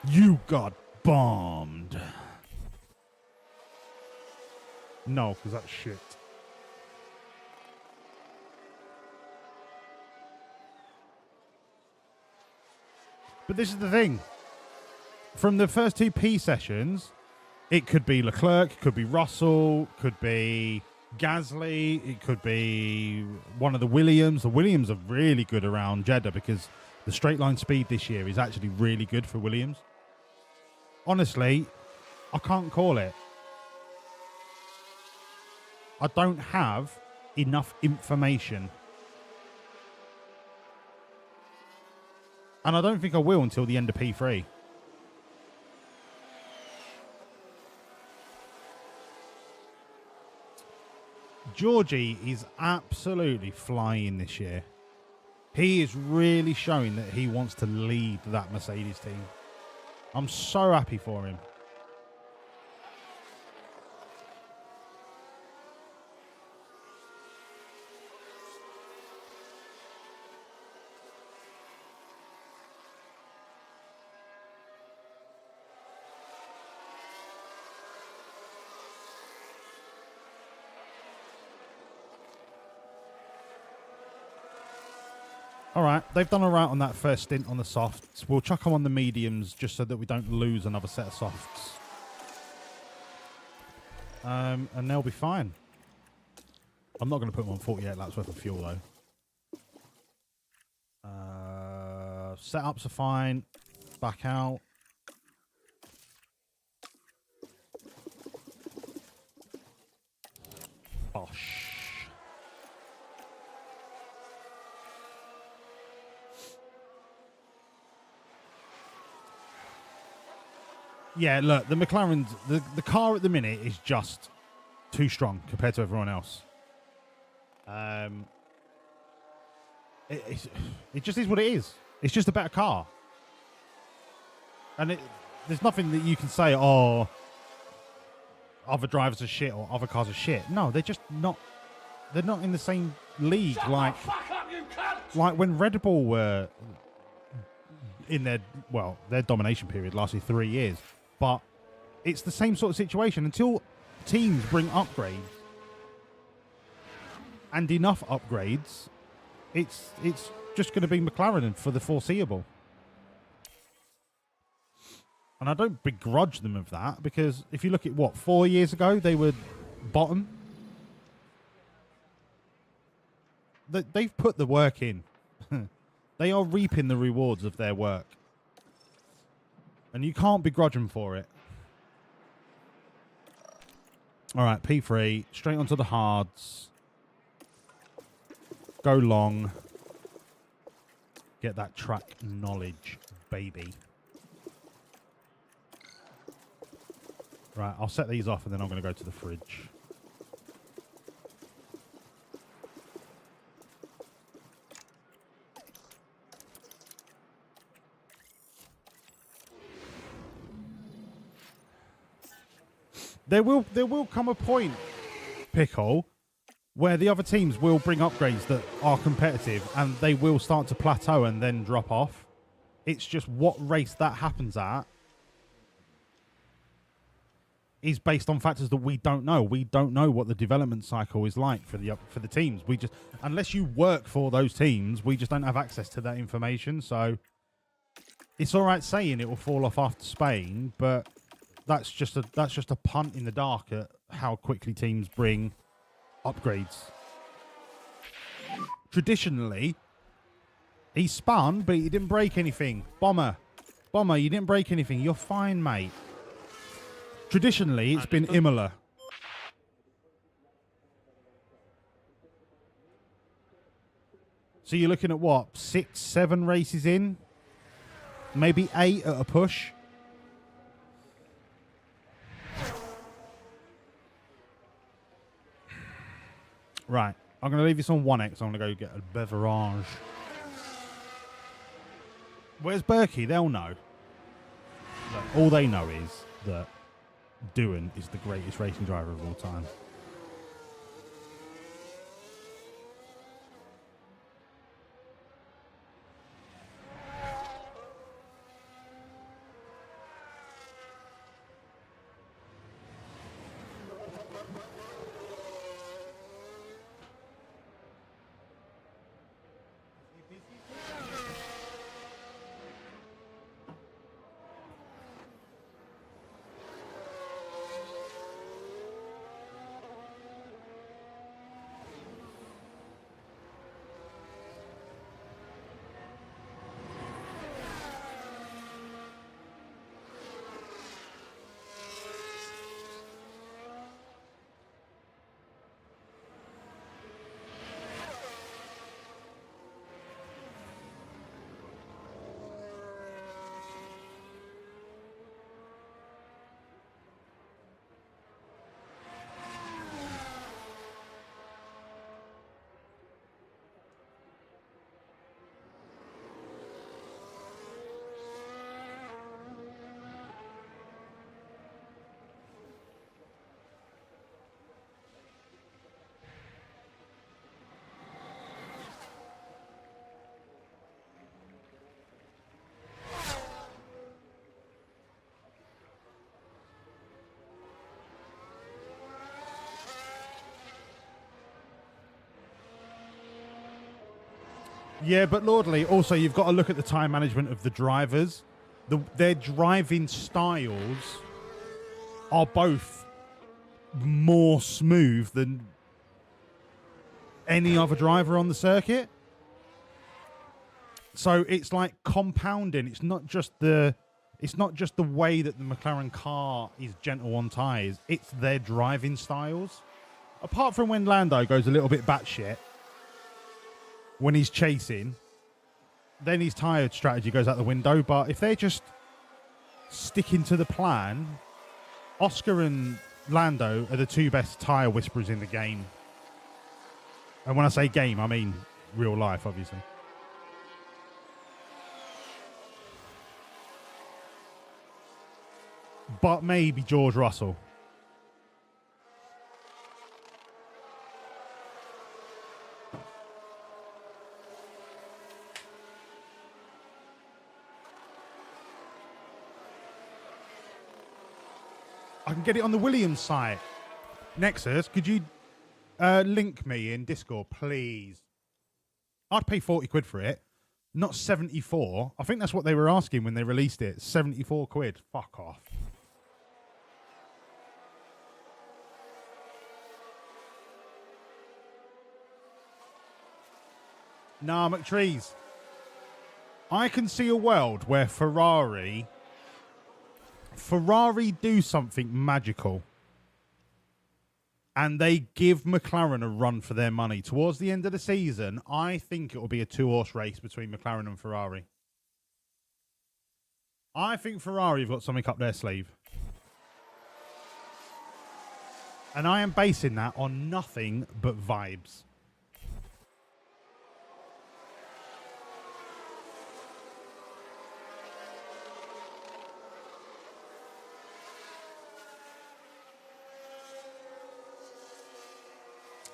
You got bombed. No, because that's shit. But this is the thing. From the first 2 P sessions, it could be Leclerc, it could be Russell, could be Gasly, it could be one of the Williams. The Williams are really good around Jeddah because the straight line speed this year is actually really good for Williams. Honestly, I can't call it. I don't have enough information. And I don't think I will until the end of P3. Georgie is absolutely flying this year. He is really showing that he wants to lead that Mercedes team. I'm so happy for him. All right, they've done all right on that first stint on the softs. We'll chuck them on the mediums just so that we don't lose another set of softs. And they'll be fine. I'm not going to put them on 48 laps worth of fuel, though. Setups are fine. Back out. Bosh. Yeah, look, the McLaren's... The car at the minute is just too strong compared to everyone else. It just is what it is. It's just a better car. And there's nothing that you can say, oh, other drivers are shit or other cars are shit. No, they're just not... They're not in the same league like when Red Bull were in their domination period lasted 3 years. But it's the same sort of situation until teams bring upgrades and enough upgrades it's just going to be McLaren for the foreseeable. And I don't begrudge them of that, because if you look at, what, 4 years ago, they were bottom. They've put the work in. They are reaping the rewards of their work. And you can't begrudge them for it. All right, P3, straight onto the hards. Go long. Get that track knowledge, baby. Right, I'll set these off and then I'm going to go to the fridge. There will come a point, Pickle, where the other teams will bring upgrades that are competitive and they will start to plateau and then drop off. It's just what race that happens at is based on factors that we don't know. We don't know what the development cycle is like for the teams. We just, unless you work for those teams, we just don't have access to that information. So it's all right saying it will fall off after Spain, but that's just a punt in the dark at how quickly teams bring upgrades. Traditionally, he spun, but he didn't break anything. Bomber, you didn't break anything. You're fine, mate. Traditionally, it's been Imola. So you're looking at what, 6, 7 races in? Maybe 8 at a push. Right, I'm going to leave this on 1x. I'm going to go get a beverage. Where's Berkey? They'll know. Look, all they know is that Doohan is the greatest racing driver of all time. Yeah, but Lordley, also you've got to look at the time management of the drivers. Their driving styles are both more smooth than any other driver on the circuit. So it's like compounding. It's not just the way that the McLaren car is gentle on tyres. It's their driving styles. Apart from when Lando goes a little bit batshit when he's chasing, then his tyre strategy goes out the window. But if they're just sticking to the plan, Oscar and Lando are the two best tyre whisperers in the game. And when I say game, I mean real life, obviously. But maybe George Russell. I can get it on the Wawlliamz site. Nexus, could you link me in Discord, please? I'd pay 40 quid for it, not 74. I think that's what they were asking when they released it. 74 quid. Fuck off. Nah, McTrees. I can see a world where Ferrari do something magical and they give McLaren a run for their money. Towards the end of the season, I think it will be a two-horse race between McLaren and Ferrari. I think Ferrari have got something up their sleeve. And I am basing that on nothing but vibes.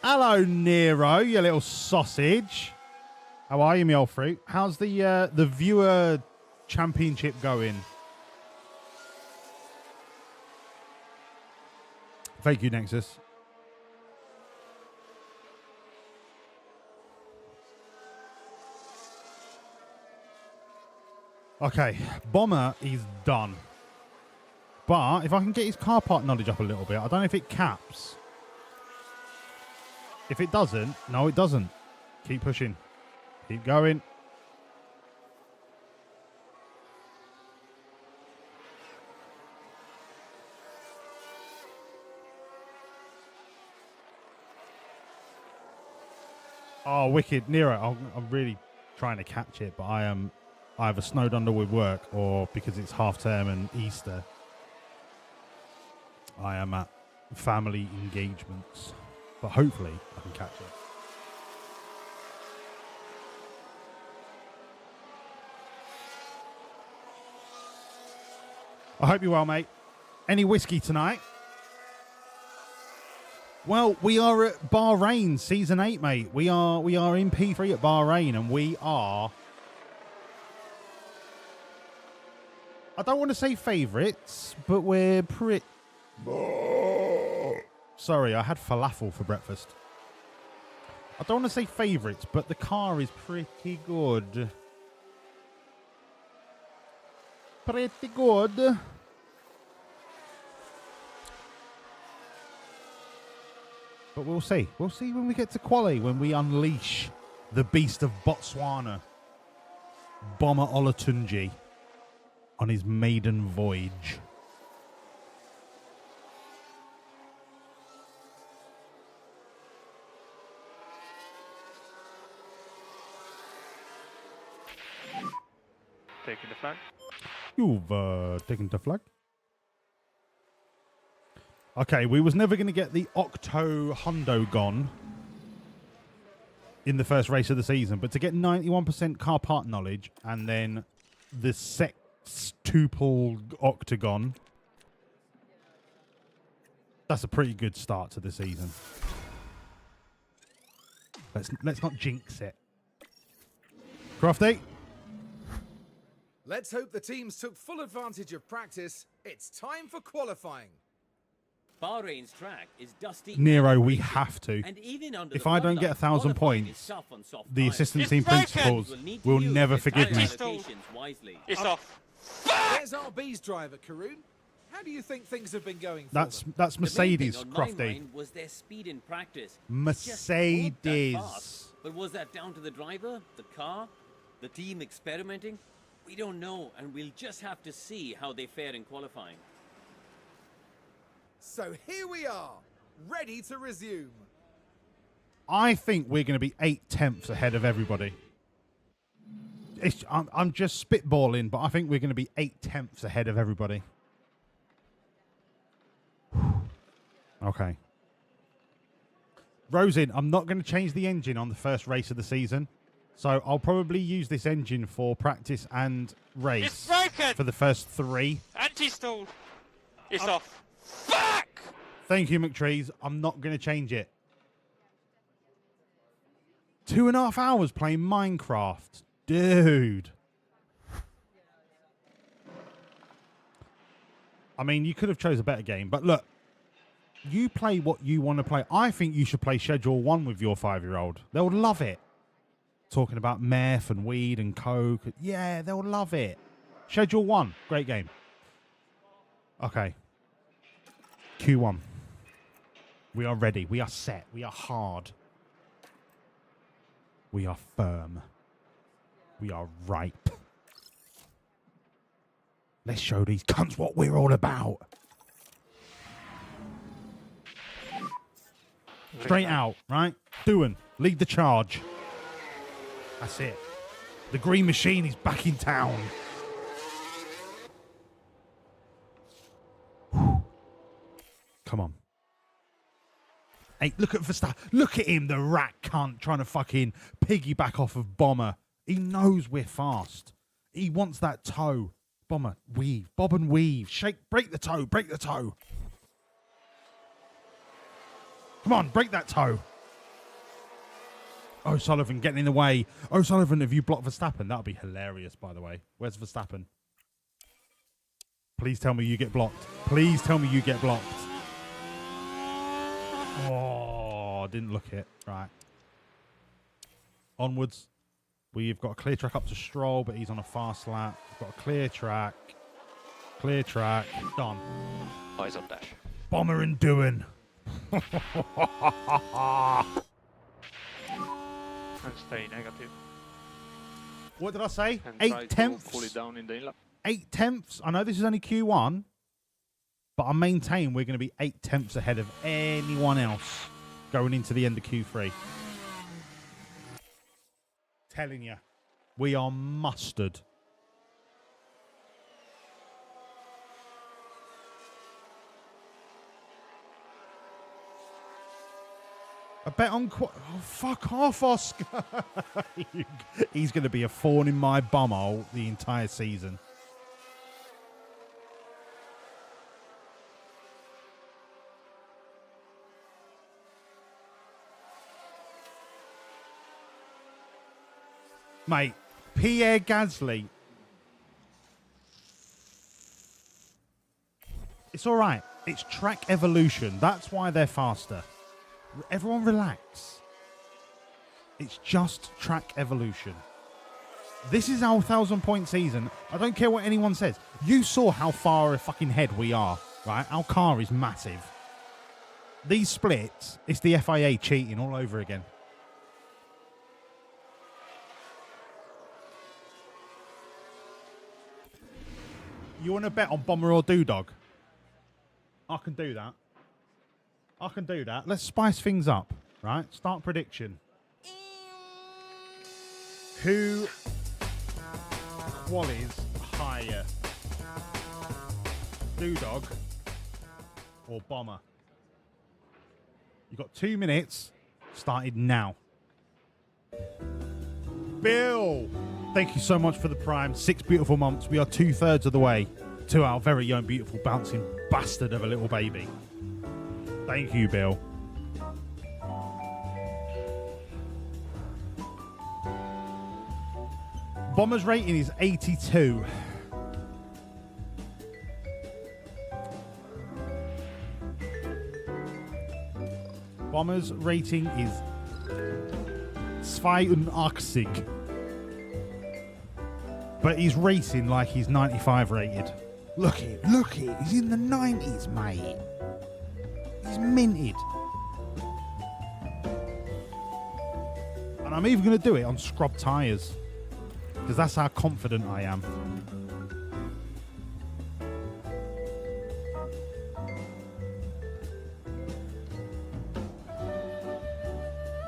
Hello, Nero, you little sausage. How are you, me old fruit? How's the viewer championship going? Thank you, Nexus. Okay, Bomber is done. But if I can get his car part knowledge up a little bit, I don't know if it caps. If it doesn't, no, it doesn't. Keep pushing. Keep going. Oh, wicked. Nero, I'm really trying to catch it, but I am either snowed under with work or because it's half term and Easter, I am at family engagements. But hopefully I can catch it. I hope you're well, mate. Any whiskey tonight? Well, we are at Bahrain, Season 8, mate. We are in P3 at Bahrain, and we are... I don't want to say favourites, but we're pretty... Sorry, I had falafel for breakfast. I don't want to say favourites, but the car is pretty good. Pretty good. But we'll see. We'll see when we get to quali, when we unleash the beast of Botswana, Bomber Olatunji, on his maiden voyage. Taking the flag. You've taken the flag. Okay, we was never going to get the Octo Hundo gone in the first race of the season, but to get 91% car part knowledge and then the sextuple octagon, that's a pretty good start to the season. Let's not jinx it. Crofty. Let's hope the teams took full advantage of practice. It's time for qualifying. Bahrain's track is dusty. Nero, we have to. And even under if the I don't get 1,000 points, the assistant team principals will never forgive me. It's off. There's RB's driver, Karun. How do you think things have been going for them? That's Mercedes, the main thing on my Crofty. mind was their speed in practice. Mercedes. But was that down to the driver, the car, the team experimenting? We don't know, and we'll just have to see how they fare in qualifying. So here we are, ready to resume. I think we're going to be 8/10ths ahead of everybody. I'm just spitballing, but I think we're going to be 8/10ths ahead of everybody. Okay. Rosin, I'm not going to change the engine on the first race of the season. So I'll probably use this engine for practice and race for the first 3. Anti-stall. It's off. Thank you, McTrees. I'm not going to change it. 2.5 hours playing Minecraft. Dude. I mean, you could have chose a better game, but look, you play what you want to play. I think you should play Schedule 1 with your 5-year-old. They'll love it. talking about meth and weed and coke. Yeah, they'll love it. Schedule 1, great game. Okay. Q1. We are ready. We are set. We are hard. We are firm. We are ripe. Let's show these cunts what we're all about. Straight out, right? Doing. Lead the charge. That's it. The green machine is back in town. Come on. Hey, look at Verstappen. Look at him, the rat cunt, trying to fucking piggyback off of Bomber. He knows we're fast. He wants that toe. Bomber, weave. Bob and weave. Shake. Break the toe. Break the toe. Come on, break that toe. O'Sullivan getting in the way. O'Sullivan, have you blocked Verstappen? That would be hilarious, by the way. Where's Verstappen? Please tell me you get blocked. Please tell me you get blocked. Oh, didn't look it. Right. Onwards. We've got a clear track up to Stroll, but he's on a fast lap. We've got a clear track. Clear track. Done. Eyes on dash. Bomber and doing. And stay negative. What did I say? And 8 tenths. Cool it down in the in-lap. 8 tenths. I know this is only Q1, but I maintain we're going to be 8 tenths ahead of anyone else going into the end of Q3. Telling you, we are mustard. I bet on... Oh, fuck off, Oscar. He's going to be a thorn in my bumhole the entire season. Mate, Pierre Gasly. It's all right. It's track evolution. That's why they're faster. Everyone relax. It's just track evolution. This is our 1,000-point season. I don't care what anyone says. You saw how far fucking ahead we are, right? Our car is massive. These splits, it's the FIA cheating all over again. You want to bet on Bomber or Doodog? I can do that. I can do that. Let's spice things up, right? Start prediction. Who qualies higher? Doodog or Bomber? You've got 2 minutes. Started now. Bill! Thank you so much for the Prime. 6 beautiful months. We are 2/3 of the way to our very own beautiful bouncing bastard of a little baby. Thank you, Bill. Bomber's rating is 82. Bomber's rating is 82. But he's racing like he's 95 rated. Look it, look it. He's in the 90s, mate. He's minted. And I'm even going to do it on scrub tyres. Because that's how confident I am.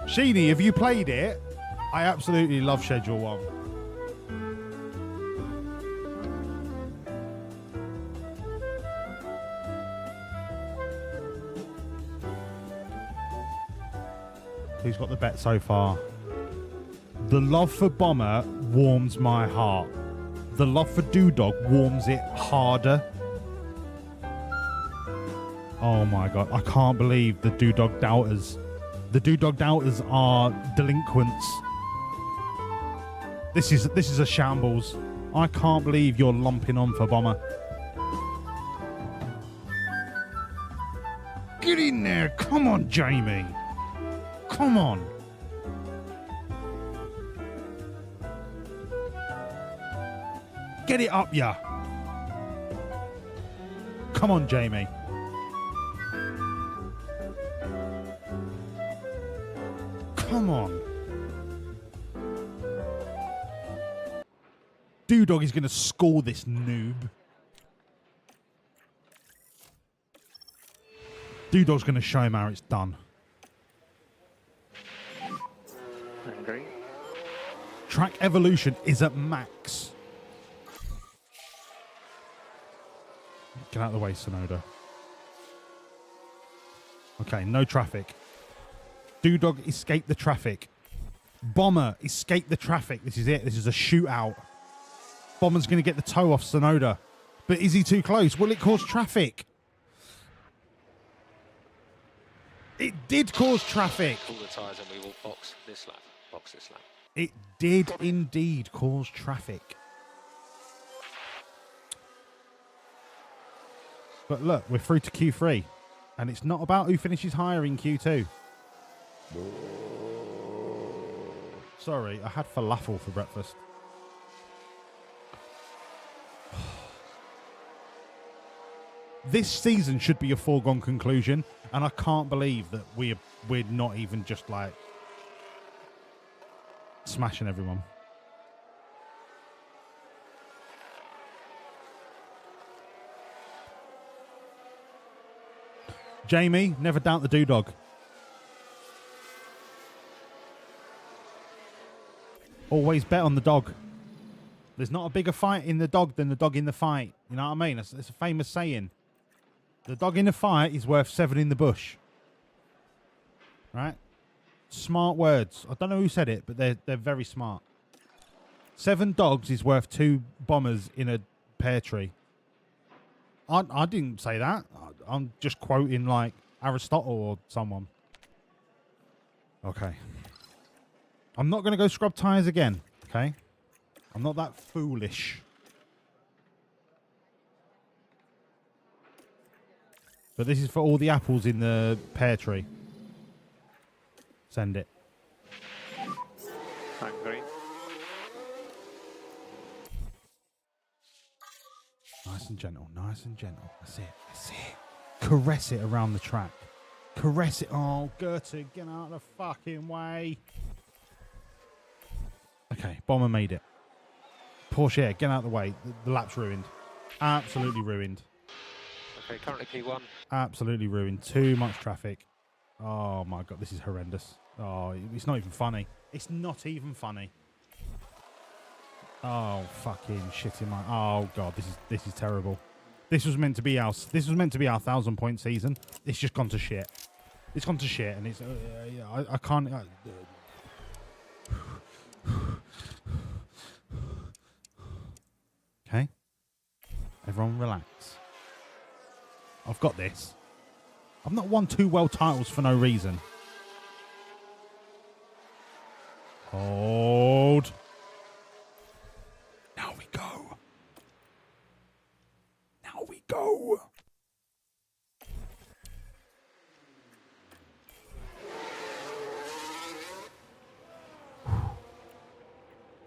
Sheeny, have you played it? I absolutely love Schedule 1. Who's got the bet so far? The love for Bomber warms my heart. The love for Doodog warms it harder. Oh my god, I can't believe the Doodog doubters. The Doodog doubters are delinquents. This is a shambles. I can't believe you're lumping on for Bomber. Get in there. Come on, Jamie. Come on. Get it up, ya. Come on, Jamie. Come on. Dewdog is going to score this noob. Dewdog's going to show him how it's done. Angry. Track evolution is at max. Get out of the way, Sonoda. Okay, no traffic. Dewdog escaped the traffic. Bomber escaped the traffic. This is it. This is a shootout. Bomber's going to get the toe off Sonoda. But is he too close? Will it cause traffic? It did cause traffic. Pull the tyres and we will box this lap. Box this lap. It did indeed cause traffic. But look, we're through to Q3. And it's not about who finishes higher in Q2. Sorry, I had falafel for breakfast. This season should be a foregone conclusion, and I can't believe that we're not even just like smashing everyone. Jamie, never doubt the Dewdog. Always bet on the dog. There's not a bigger fight in the dog than the dog in the fight. You know what I mean? It's a famous saying. The dog in the fight is worth 7 in the bush. Right? Smart words. I don't know who said it, but they're very smart. 7 dogs is worth 2 bombers in a pear tree. I didn't say that. I'm just quoting like Aristotle or someone. Okay. I'm not going to go scrub tyres again. Okay? I'm not that foolish. But this is for all the apples in the pear tree. Send it. Angry. Nice and gentle, nice and gentle. That's it, that's it. Caress it around the track. Caress it. Oh, Gertie, get out of the fucking way. Okay, Bomber made it. Porsche, get out of the way. The lap's ruined. Absolutely ruined. Okay, currently P1. Absolutely ruined. Too much traffic. Oh my god, this is horrendous. Oh, it's not even funny. It's not even funny. Oh fucking shit in my. Oh god, this is terrible. This was meant to be our 1,000-point season. It's just gone to shit. It's gone to shit, and it's I can't. Okay, everyone relax. I've got this. I've not won 2 world titles for no reason. Hold. Now we go. Now we go.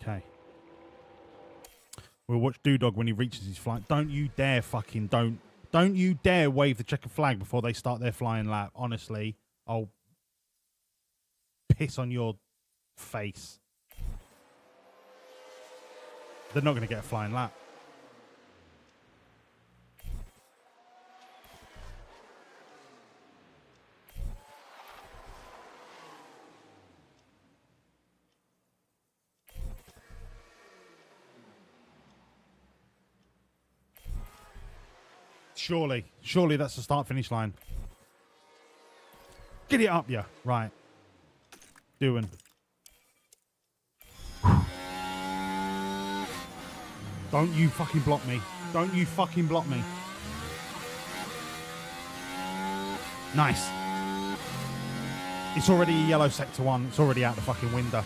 Okay. We'll watch Dewdog when he reaches his flight. Don't you dare fucking don't you dare wave the checkered flag before they start their flying lap. Honestly, I'll piss on your face. They're not going to get a flying lap. Surely that's the start-finish line. Get it up, yeah. Right. Doing. Don't you fucking block me. Don't you fucking block me. Nice. It's already a yellow sector 1. It's already out the fucking window.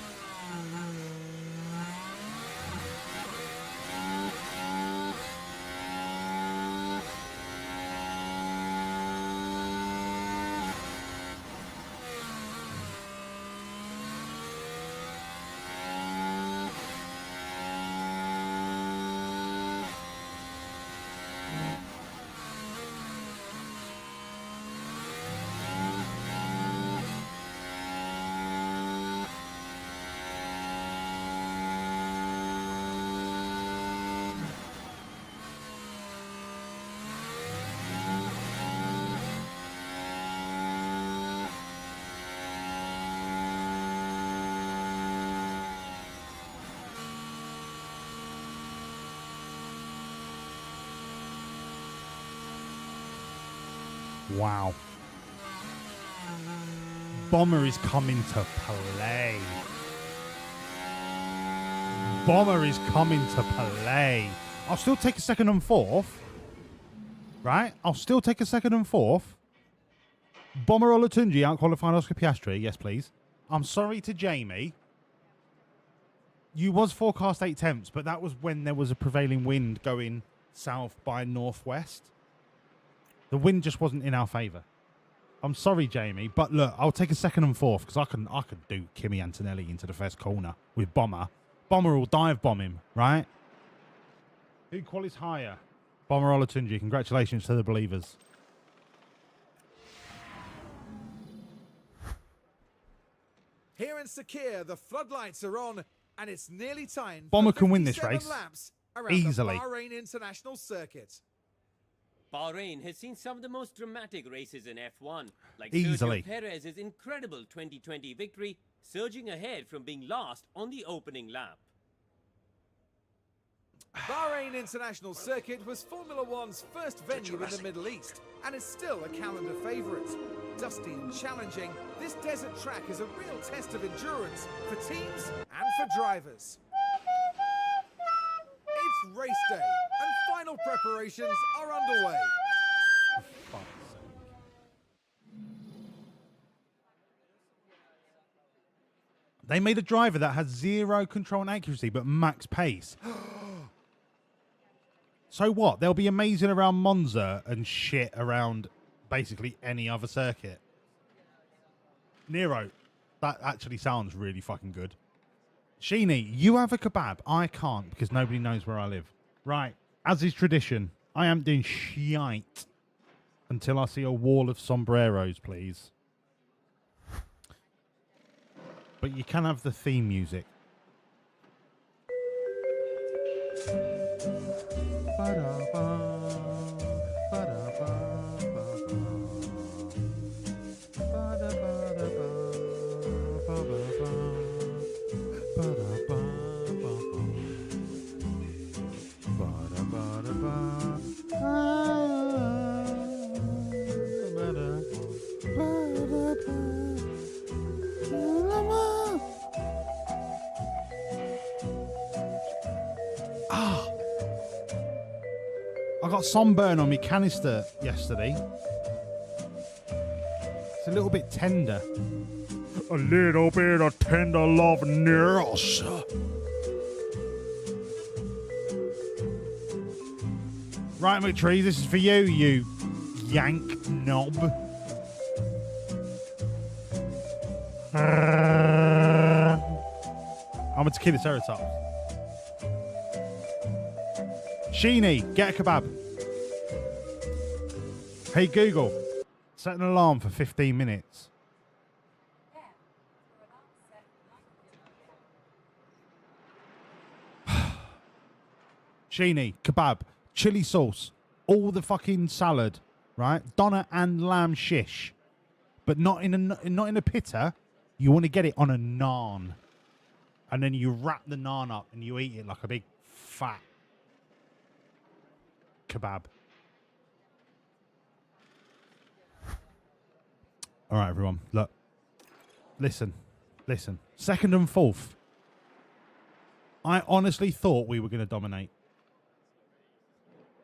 Wow. Bomber is coming to play. Bomber is coming to play. I'll still take a second and fourth. Right? I'll still take a second and fourth. Bomber Olatunji out-qualified Oscar Piastri. Yes, please. I'm sorry to Jamie. You was forecast 8/10, but that was when there was a prevailing wind going south by northwest. The wind just wasn't in our favour. I'm sorry, Jamie, but look, I'll take a second and fourth because I could do Kimi Antonelli into the first corner with Bomber. Bomber will dive bomb him, right? Who qualifies higher? Bomber Olatunji. Congratulations to the believers. Here in Sakir, the floodlights are on, and it's nearly time. Bomber for can win this 57 race laps around easily. The Bahrain International Circuit. Bahrain has seen some of the most dramatic races in F1, like Easily. Sergio Perez's incredible 2020 victory, surging ahead from being last on the opening lap. Bahrain International Circuit was Formula One's first venue in the Middle East, and is still a calendar favourite. Dusty and challenging, this desert track is a real test of endurance for teams and for drivers. It's race day, and final preparations are underway. They made a driver that has 0 control and accuracy, but max pace. So what? They'll be amazing around Monza and shit around basically any other circuit. Nero, that actually sounds really fucking good. Sheeny, you have a kebab. I can't because nobody knows where I live. Right, as is tradition, I am doing shite until I see a wall of sombreros, please. But you can have the theme music. I got sunburn on my canister yesterday. It's a little bit tender. A little bit of tender loveness. Right, McTree, this is for you, you yank knob. I'm a tequila ceratops. Sheeny, get a kebab. Hey Google, set an alarm for 15 minutes. Sheeny, kebab, chili sauce, all the fucking salad, right? Doner and lamb shish, but not in a pitta. You want to get it on a naan, and then you wrap the naan up and you eat it like a big fat kebab. All right, everyone. Look. Listen. Second and fourth. I honestly thought we were going to dominate.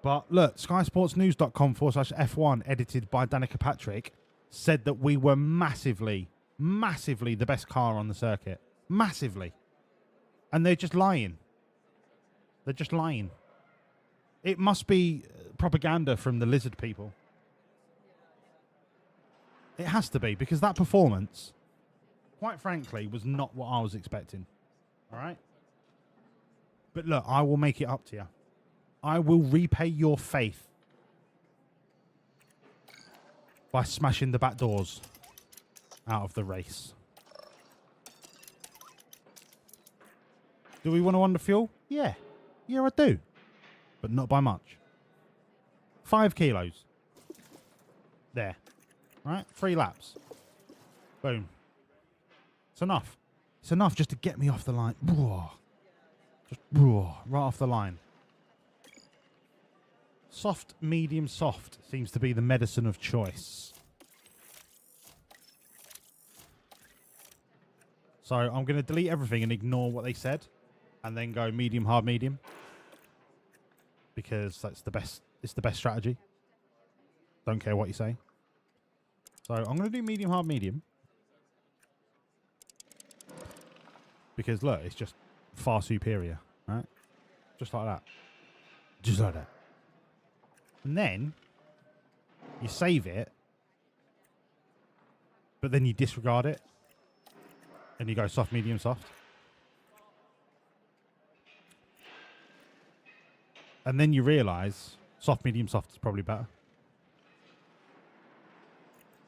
But look, skysportsnews.com/F1, edited by Danica Patrick, said that we were massively the best car on the circuit. Massively. And they're just lying. They're just lying. It must be propaganda from the lizard people. It has to be, because that performance, quite frankly, was not what I was expecting. All right? But look, I will make it up to you. I will repay your faith by smashing the back doors out of the race. Do we want to underfuel? Yeah. Yeah, I do. But not by much. 5 kilos. There. Right? 3 laps. Boom. It's enough. It's enough just to get me off the line. Just right off the line. Soft, medium, soft seems to be the medicine of choice. So I'm going to delete everything and ignore what they said and then go medium, hard, medium. Because that's the best, it's the best strategy. Don't care what you say. So I'm going to do medium, hard, medium. Because look, it's just far superior, right? Just like that. Just like that. And then you save it, but then you disregard it and you go soft, medium, soft. And then you realize soft, medium, soft is probably better.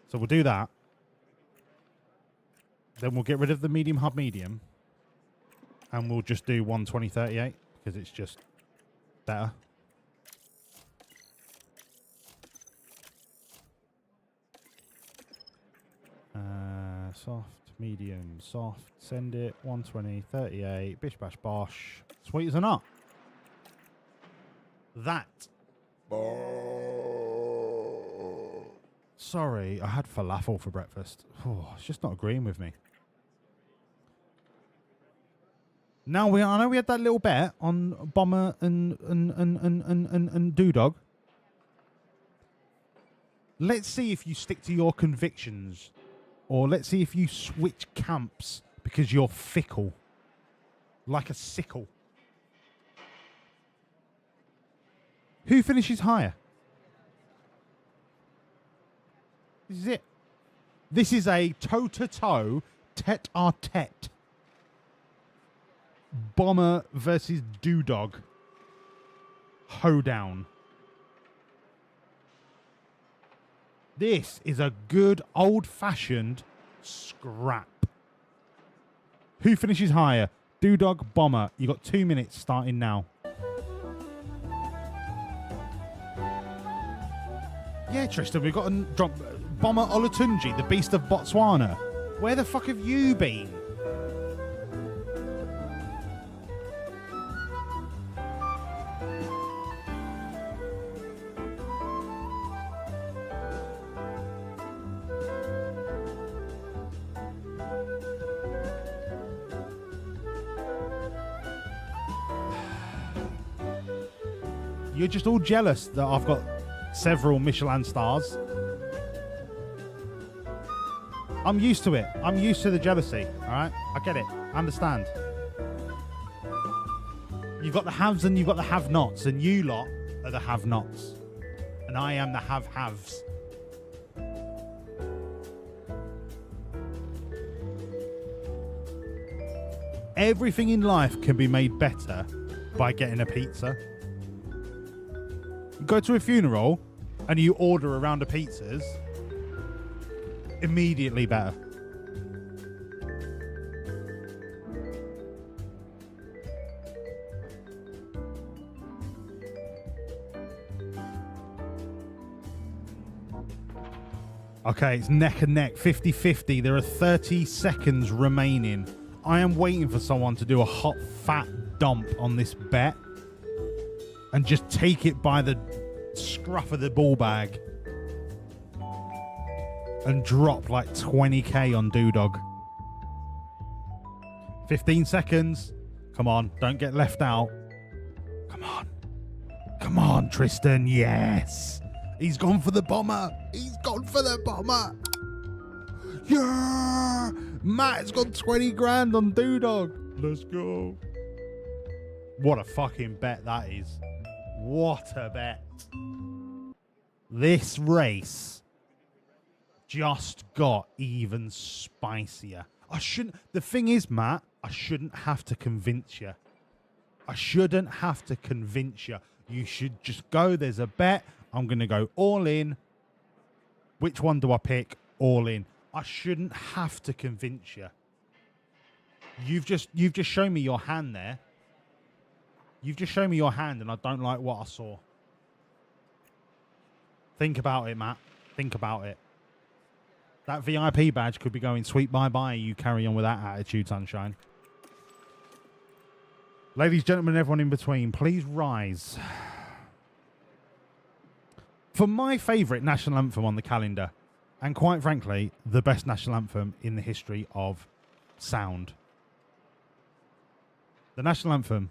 So we'll do that. Then we'll get rid of the medium, hard, medium. And we'll just do 120-38 because it's just better. Soft, medium, soft. Send it. 120-38. Bish, bash, bosh. Sweet as a nut. That. Sorry, I had falafel for breakfast. Oh, it's just not agreeing with me. Now I know we had that little bet on Bomber and Doodog. Let's see if you stick to your convictions, or let's see if you switch camps because you're fickle, like a sickle. Who finishes higher? This is it. This is a toe-to-toe, tete-a-tete. Bomber versus Doodog. Hoedown. This is a good old-fashioned scrap. Who finishes higher? Doodog, Bomber. You got 2 minutes starting now. Yeah, Tristan, we've got to drop Bomber Olatunji, the beast of Botswana. Where the fuck have you been? You're just all jealous that I've got several Michelin stars. I'm used to it. I'm used to the jealousy, all right? I get it. I understand. You've got the haves and you've got the have-nots, and you lot are the have-nots. And I am the have-haves. Everything in life can be made better by getting a pizza. You go to a funeral and you order a round of pizzas, immediately better. Okay, it's neck and neck, 50-50. There are 30 seconds remaining. I am waiting for someone to do a hot, fat dump on this bet and just take it by the scruff of the ball bag and drop like 20k on Doodog. 15 seconds. Come on, don't get left out. Come on. Come on, Tristan. Yes. He's gone for the Bomber. He's gone for the Bomber. Yeah. Matt's got 20 grand on Doodog. Let's go. What a fucking bet that is. What a bet. This race just got even spicier. The thing is, Matt, I shouldn't have to convince you. I shouldn't have to convince you. You should just go, there's a bet. I'm going to go all in. Which one do I pick? All in. I shouldn't have to convince you. You've just shown me your hand there. You've just shown me your hand and I don't like what I saw. Think about it, Matt. Think about it. That VIP badge could be going sweet bye-bye. You carry on with that attitude, sunshine. Ladies, gentlemen, everyone in between, please rise. for my favourite national anthem on the calendar, and quite frankly, the best national anthem in the history of sound. The national anthem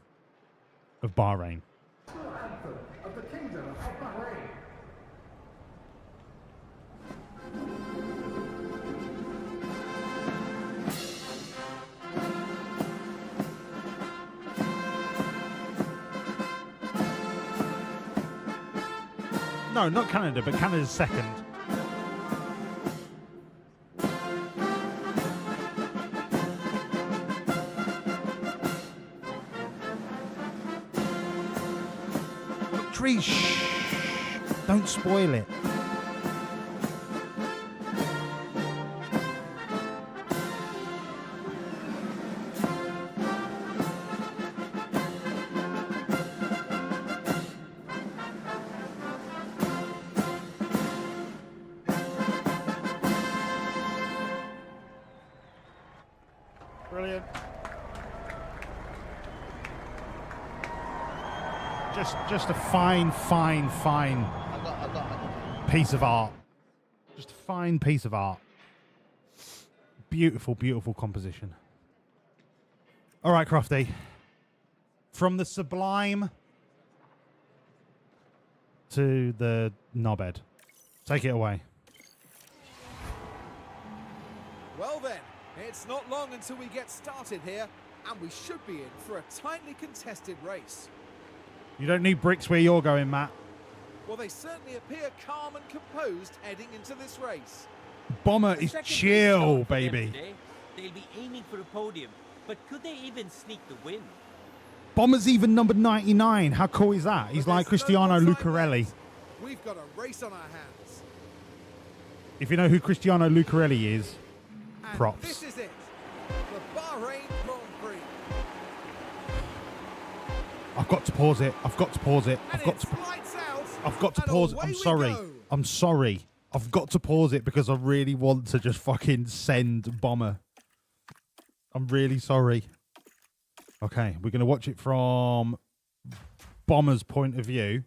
of Bahrain. Of the Kingdom of Bahrain. No, not Canada, but Canada's second. Trees, shh. Don't spoil it. Brilliant. Just a fine piece of art. Just a fine piece of art. Beautiful, beautiful composition. All right, Crofty. From the sublime to the knobhead. Take it away. Well then, it's not long until we get started here, and we should be in for a tightly contested race. You don't need bricks where you're going, Matt. Well, they certainly appear calm and composed heading into this race. Bomber The is second chill, race start for them baby. today. They'll be aiming for a podium, but could they even sneak the win? Bomber's even number 99. How cool is that? He's But like there's no Cristiano more time Lucarelli. left. We've got a race on our hands. If you know who Cristiano Lucarelli is, And props. this is it. The Bahrain Grand Prix. I've got to pause it. I've got to pause it. And I've got it's to. lights out. I've got to and pause it. away I'm we sorry. go. I'm sorry. I've got to pause it because I really want to just fucking send Bomber. I'm really sorry. Okay, we're going to watch it from Bomber's point of view.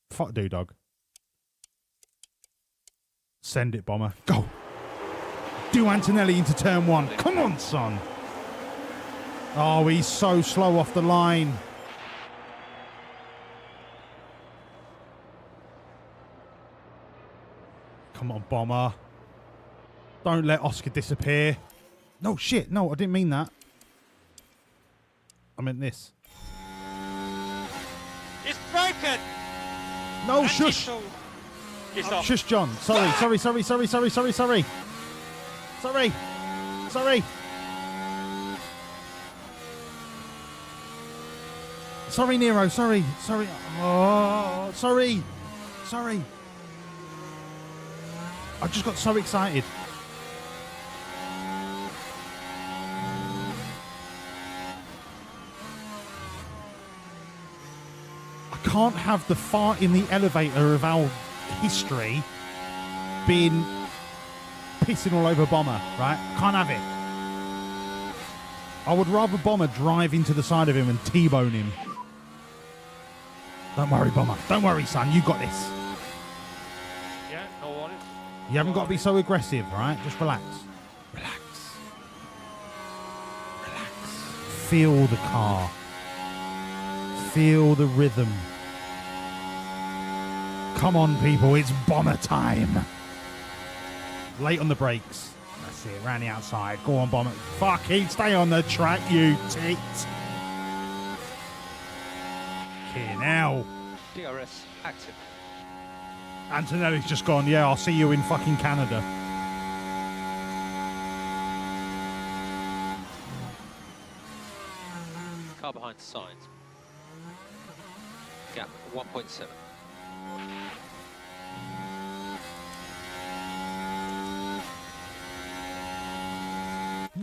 Fuck dog. Send it, Bomber. Go. Do Antonelli into turn one. Come on, son. Oh, he's so slow off the line. Come on, Bomber. Don't let Oscar disappear. No, shit. No, I didn't mean that. I meant this. It's broken! No, And shush. It's off. Shush, John. Sorry. Sorry, Nero. Sorry. Oh, sorry. I just got so excited. I can't have the fart in the elevator of our history being pissing all over Bomber, right? Can't have it. I would rather Bomber drive into the side of him and T-bone him. Don't worry, Bomber. Don't worry, son. You got this. Yeah, no worries. You haven't got to be so aggressive, right? Just relax. Relax. Feel the car. Feel the rhythm. Come on, people. It's Bomber time. Late on the brakes. That's it. Round the outside. Go on, Bomber. Fucking stay on the track, you tit. Okay, now. DRS active. Antonelli's just gone, yeah, I'll see you in fucking Canada. Car behind signs. Gap 1.7.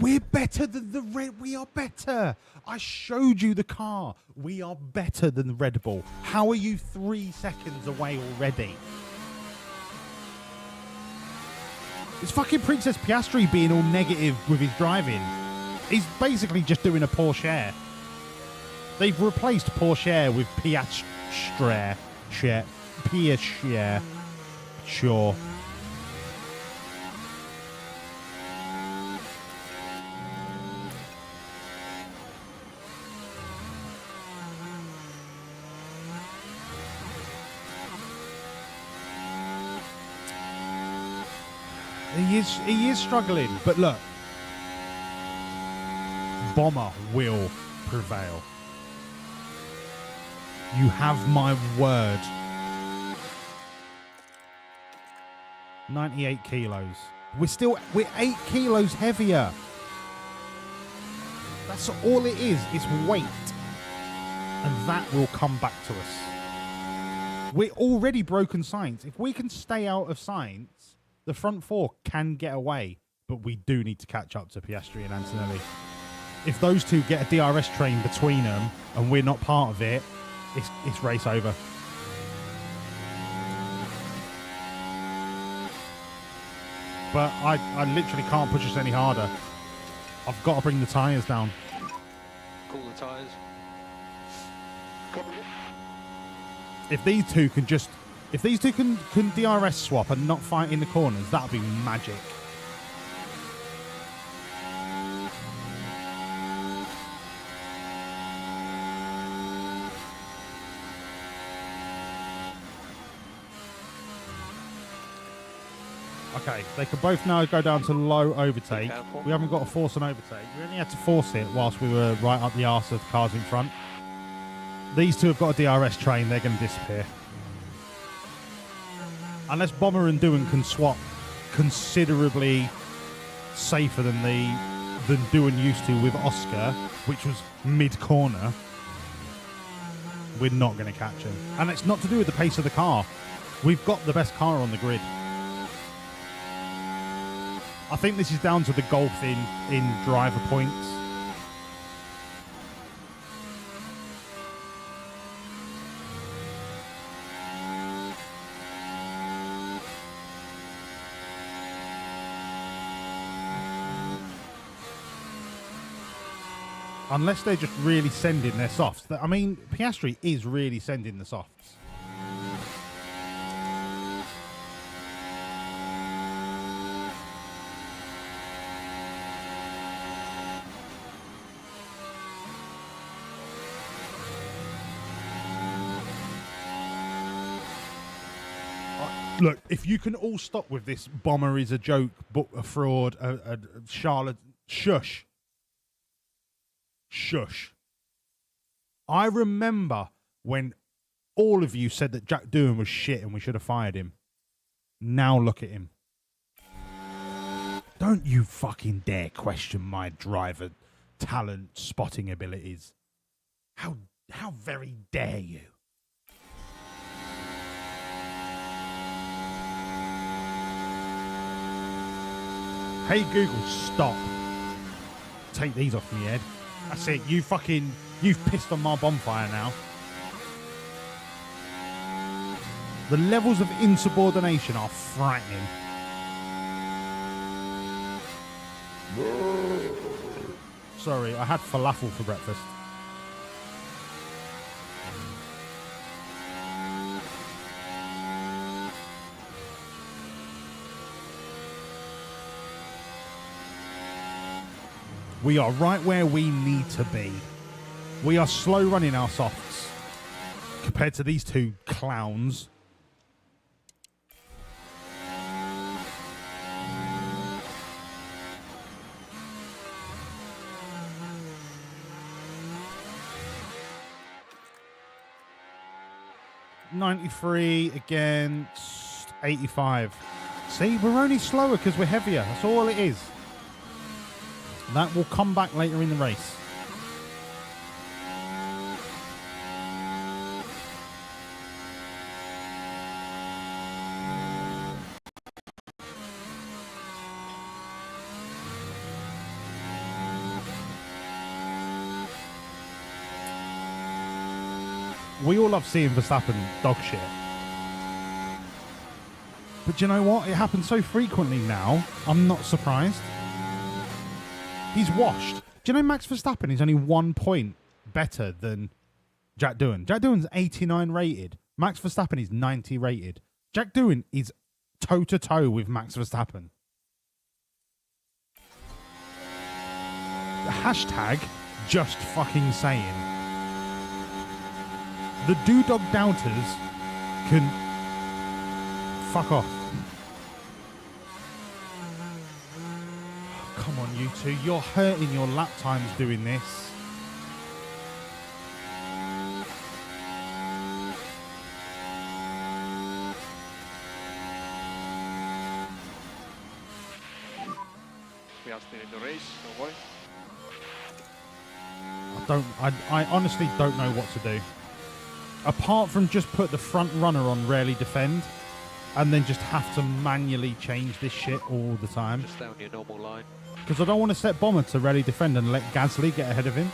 We're better than the Red. We are better. I showed you the car. We are better than Red Bull. How are you 3 seconds away already? It's fucking Princess Piastri being all negative with his driving. He's basically just doing a Porsche. They've replaced Porsche with Piastri. Sure. He is struggling, but look, Bomber will prevail. You have my word. 98 kilos. We're 8 kilos heavier. That's all it is. It's weight. And that will come back to us. We're already broken science. If we can stay out of science, the front four can get away, but we do need to catch up to Piastri and Antonelli. If those two get a DRS train between them and we're not part of it, it's race over. But I literally can't push us any harder. I've got to bring the tyres down. Cool the tyres. If these two can can DRS swap and not fight in the corners, that'll be magic. Okay, they can both now go down to low overtake. We haven't got to force an overtake. We only had to force it whilst we were right up the arse of the cars in front. These two have got a DRS train, they're going to disappear. Unless Bomber and Doohan can swap considerably safer than Doohan used to with Oscar, which was mid-corner, we're not going to catch him. And it's not to do with the pace of the car. We've got the best car on the grid. I think this is down to the golf in driver points. Unless they're just really sending their softs. I mean, Piastri is really sending the softs. Look, if you can all stop with this Bomber is a joke, a fraud, a Charlotte, shush. Shush. I remember when all of you said that Jack Doohan was shit and we should have fired him. Now look at him. Don't you fucking dare question my driver talent spotting abilities. How very dare you? Hey Google, stop. Take these off me, Ed. That's it. You've pissed on my bonfire now. The levels of insubordination are frightening. Sorry, I had falafel for breakfast. We are right where we need to be. We are slow running our softs compared to these two clowns. $93 against 85. See, we're only slower because we're heavier. That's all it is. That will come back later in the race. We all love seeing Verstappen dog shit. But do you know what? It happens so frequently now, I'm not surprised. He's washed. Do you know Max Verstappen is only 1 point better than Jack Doohan? Jack Doohan's 89 rated. Max Verstappen is 90 rated. Jack Doohan is toe-to-toe with Max Verstappen. Hashtag just fucking saying. The Doodog Doubters can fuck off. Come on, you two. You're hurting your lap times doing this. We are still in the race, don't worry. I honestly don't know what to do. Apart from just put the front runner on rarely defend and then just have to manually change this shit all the time. Just stay on your normal line. Because I don't want to set Bomber to rarely defend and let Gasly get ahead of him.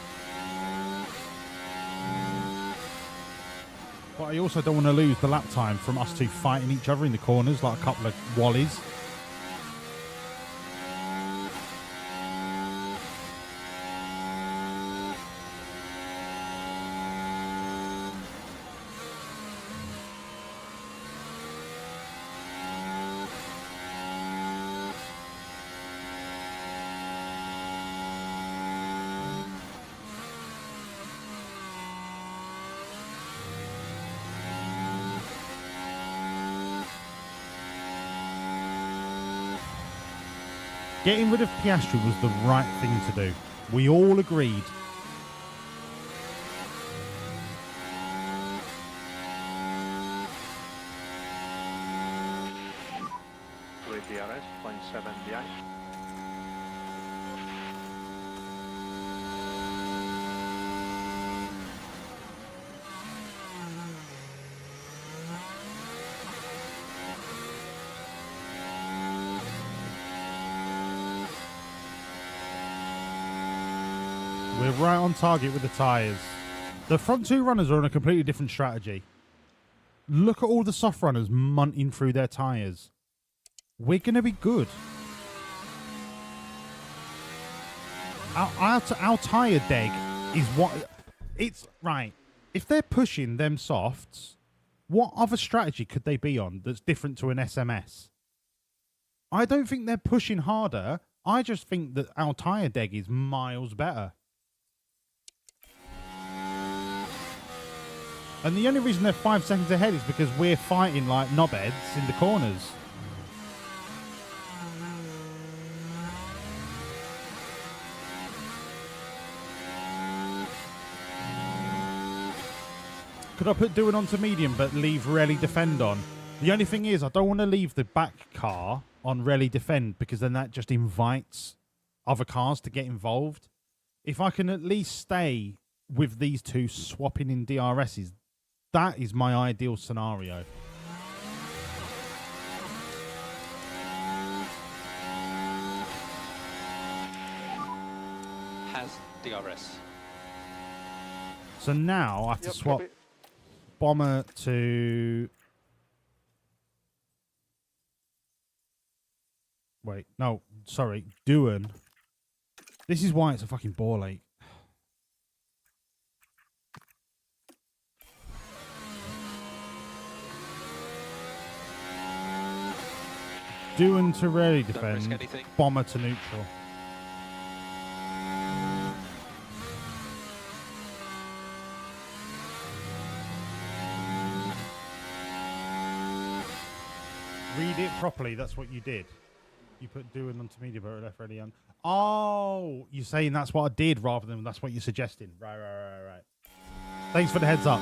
But I also don't want to lose the lap time from us two fighting each other in the corners like a couple of Wallies. Getting rid of Piastri was the right thing to do. We all agreed. With DRS, 0.7 behind. We're right on target with the tyres. The front two runners are on a completely different strategy. Look at all the soft runners munting through their tyres. We're going to be good. Our tyre deg is what... It's... Right. If they're pushing them softs, what other strategy could they be on that's different to an SMS? I don't think they're pushing harder. I just think that our tyre deg is miles better. And the only reason they're 5 seconds ahead is because we're fighting like knobheads in the corners. Could I put doing onto medium but leave rarely defend on? The only thing is I don't want to leave the back car on rarely defend because then that just invites other cars to get involved. If I can at least stay with these two swapping in DRSs, that is my ideal scenario. Has DRS. So now I have to swap Bomber to... Wait, no, sorry, Doohan. This is why it's a fucking ball ache. Doohan to rarely defend, Bomber to neutral. Read it properly, that's what you did. You put Doohan onto media but left ready on. Oh, you're saying that's what I did rather than that's what you're suggesting. Right. Thanks for the heads up.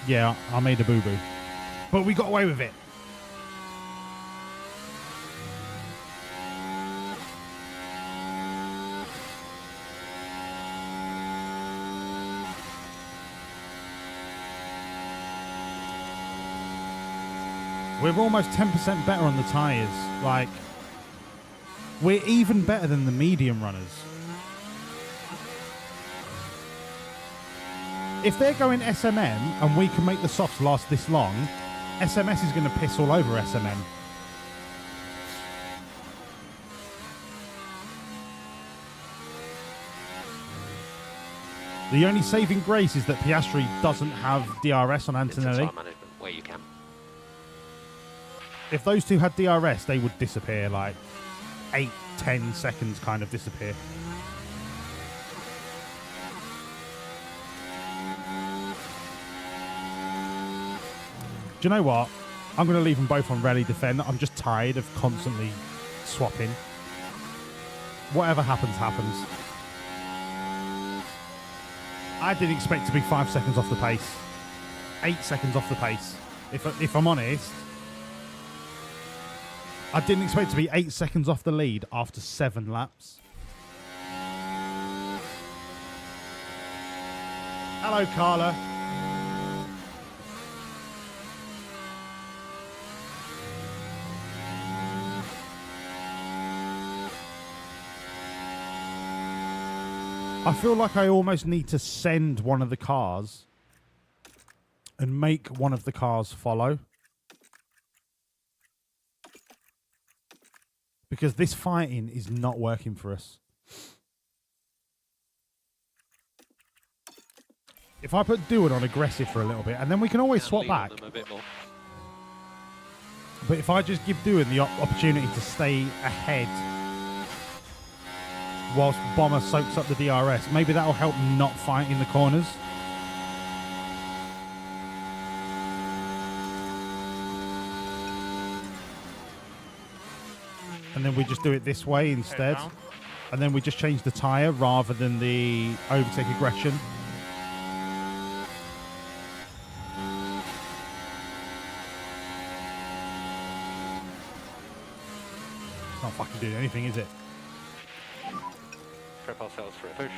Yeah, I made a boo-boo. But we got away with it. We're almost 10% better on the tyres. Like, we're even better than the medium runners. If they're going SMM and we can make the softs last this long, SMS is going to piss all over SMM. The only saving grace is that Piastri doesn't have DRS on Antonelli. Management where you can. If those two had DRS, they would disappear, like 8-10 seconds kind of disappear. Do you know what? I'm going to leave them both on rally defend. I'm just tired of constantly swapping. Whatever happens, happens. I didn't expect to be 5 seconds off the pace. 8 seconds off the pace. If I'm honest, I didn't expect to be 8 seconds off the lead after 7 laps. Hello, Carla. I feel like I almost need to send one of the cars and make one of the cars follow. Because this fighting is not working for us. If I put Dewan on aggressive for a little bit, and then we can always swap back. But if I just give Dewan the opportunity to stay ahead whilst Bomber soaks up the DRS, maybe that'll help not fight in the corners. And then we just do it this way instead. And then we just change the tyre rather than the overtake aggression. It's not fucking doing anything, is it? Trip ourselves for a push.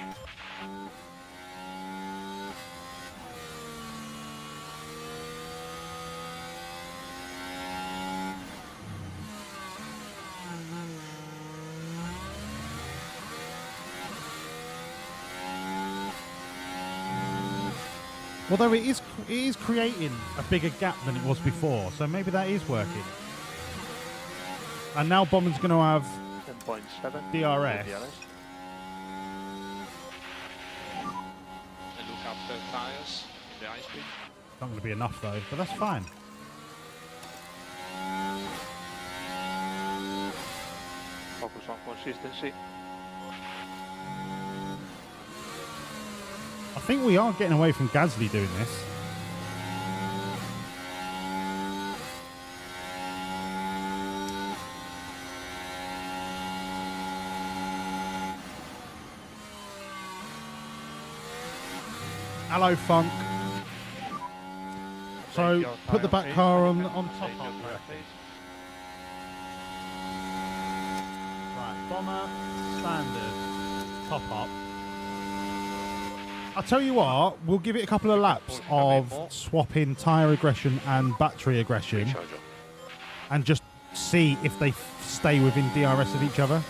Although it is creating a bigger gap than it was before, so maybe that is working. And now Bomber's going to have 10.7 DRS. And look up the tires, the high speed. Not going to be enough though, but that's fine. Focus on consistency. I think we are getting away from Gasly doing this. Hello, Funk. So put the back car on top of it. Right, Bomber, standard, top up. I'll tell you what, we'll give it a couple of laps of swapping tyre aggression and battery aggression and just see if they stay within DRS of each other.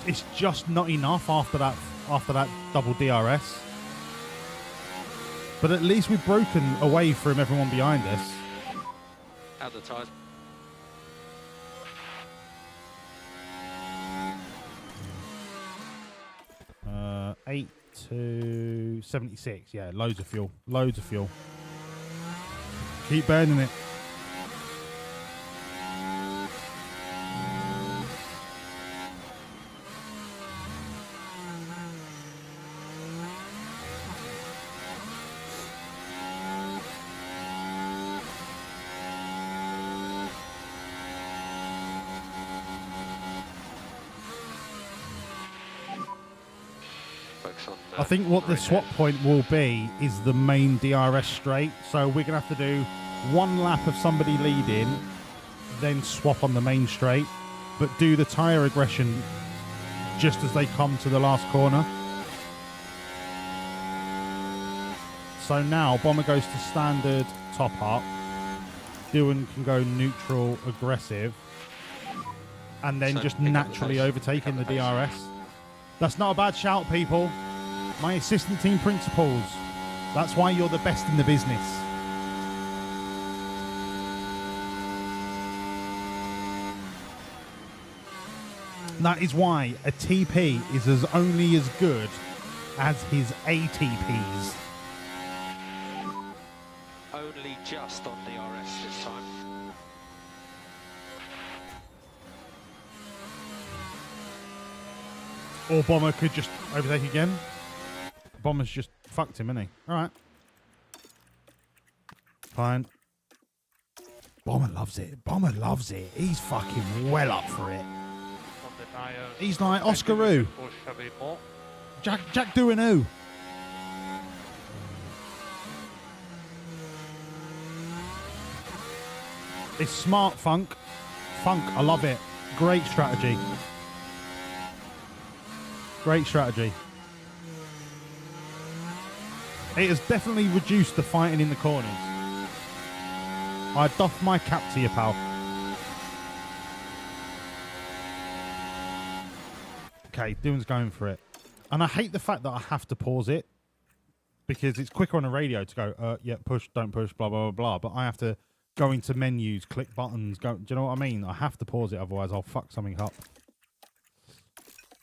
It's just not enough after that double DRS. But at least we've broken away from everyone behind us. Out the tyres. 8 to 76. Yeah, loads of fuel. Loads of fuel. Keep burning it. I think what the swap point will be is the main DRS straight. So we're going to have to do one lap of somebody leading, then swap on the main straight, but do the tyre aggression just as they come to the last corner. So now Bomber goes to standard top up. Dewan can go neutral aggressive, and then just naturally overtaking the DRS. That's not a bad shout, people. My assistant team principals. That's why you're the best in the business. That is why a TP is only as good as his ATPs. only just on DRS this time. Or Bomber could just overtake again. Bomber's just fucked him, isn't he? Alright. Fine. Bomber loves it. Bomber loves it. He's fucking well up for it. He's like Oscar who? Jack doing who? It's smart, Funk. Funk, I love it. Great strategy. Great strategy. It has definitely reduced the fighting in the corners. I doff my cap to you, pal. Okay, Dylan's going for it. And I hate the fact that I have to pause it because it's quicker on the radio to go, yeah, push, don't push, blah, blah, blah, blah. But I have to go into menus, click buttons, go. Do you know what I mean? I have to pause it, otherwise I'll fuck something up.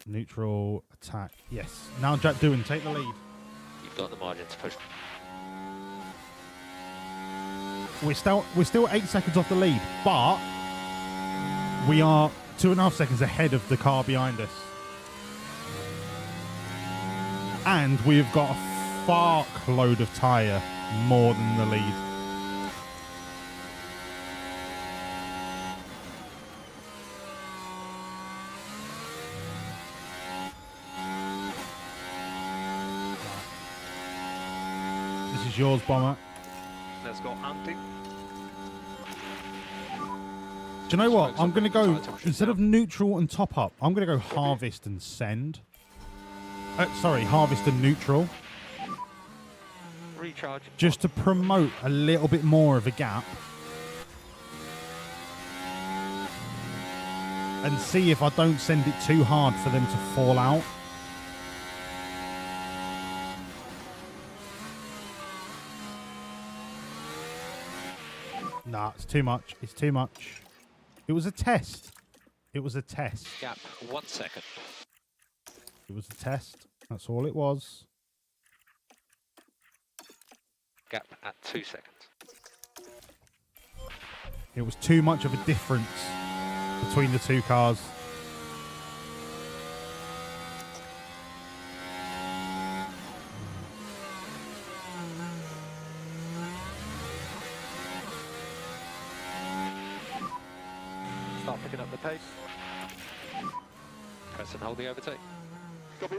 Neutral, attack. Yes. Now Jack Doohan, take the lead. You've got the margin to push. We're still 8 seconds off the lead, but we are 2.5 seconds ahead of the car behind us. And we've got a fuckload of tyre more than the lead. This is yours, Bomber. Let's go hunting. Do you know what? I'm going to go, instead of neutral and top up, I'm going to go harvest and send. Sorry, harvest and neutral. Recharge. Just to promote a little bit more of a gap. And see if I don't send it too hard for them to fall out. Nah, it's too much. It's too much. It was a test. It was a test. Gap 1 second. It was a test. That's all it was. Gap at 2 seconds. It was too much of a difference between the two cars. Start picking up the pace. Press and hold the overtake. Copy.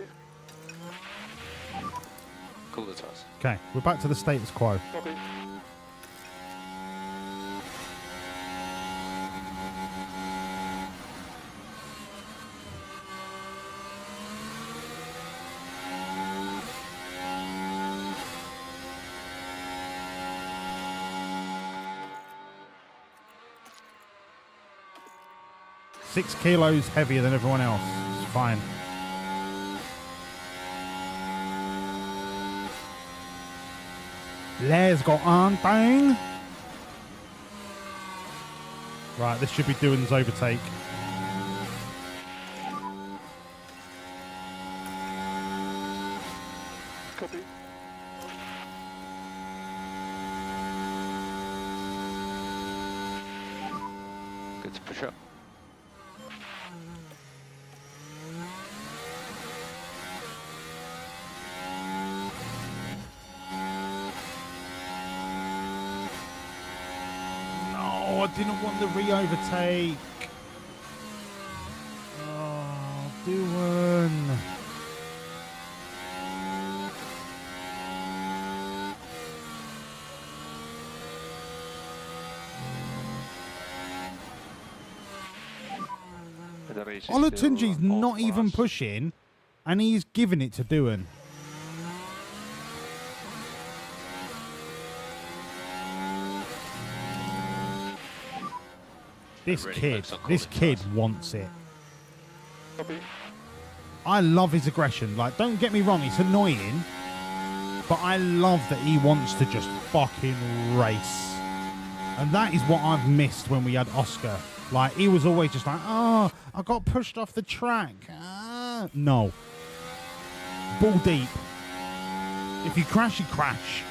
Cool the tires. Okay, we're back to the status quo. Copy. Six kilos heavier than everyone else. It's fine. Let's go on, bang. Right, this should be Doohan's overtake. Copy. Good to push up. I didn't want the re-overtake. Oh, Doohan. Olatunji's not even pushing, and he's giving it to Doohan. This kid wants it. Copy. I love his aggression. Like, don't get me wrong, it's annoying, but I love that he wants to just fucking race. And that is what I've missed when we had Oscar. Like, he was always just like, oh, I got pushed off the track. No. Ball deep. If you crash, you crash.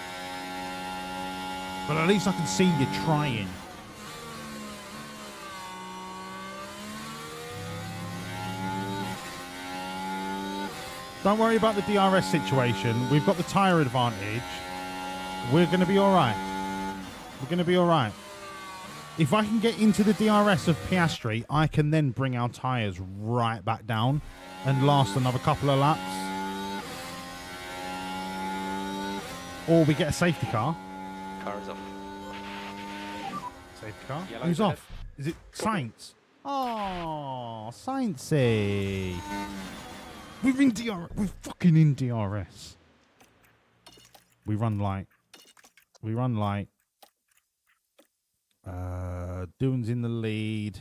But at least I can see you trying. Don't worry about the DRS situation. We've got the tyre advantage. We're going to be all right. We're going to be all right. If I can get into the DRS of Piastri, I can then bring our tyres right back down and last another couple of laps. Or we get a safety car. Car is off. Safety car? Yellow Who's ahead. off? Is it Sainz? Oh, Sainzy. We're in DRS. We're fucking in DRS. We run light. We run light. Doohan's in the lead.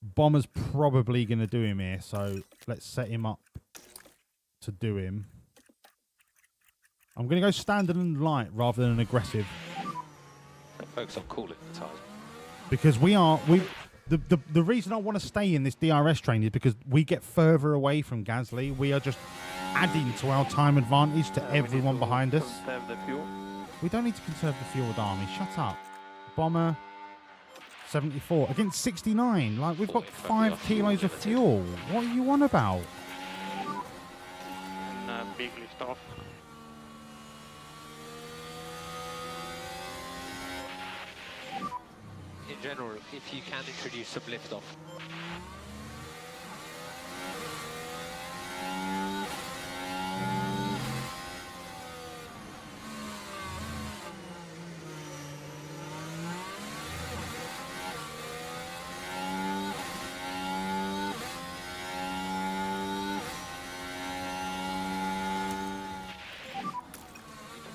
Bomber's probably going to do him here, so let's set him up to do him. I'm going to go standard and light rather than aggressive. Focus on cooling the tyres. Because the reason I want to stay in this DRS train is because we get further away from Gasly. We are just adding to our time advantage to everyone behind us. Conserve the fuel. We don't need to conserve the fuel with Army. Shut up. Bomber, 74 against 69. Like, we've got 5 kilos of fuel. What are you on about? And big lift off. In general, if you can introduce some lift off.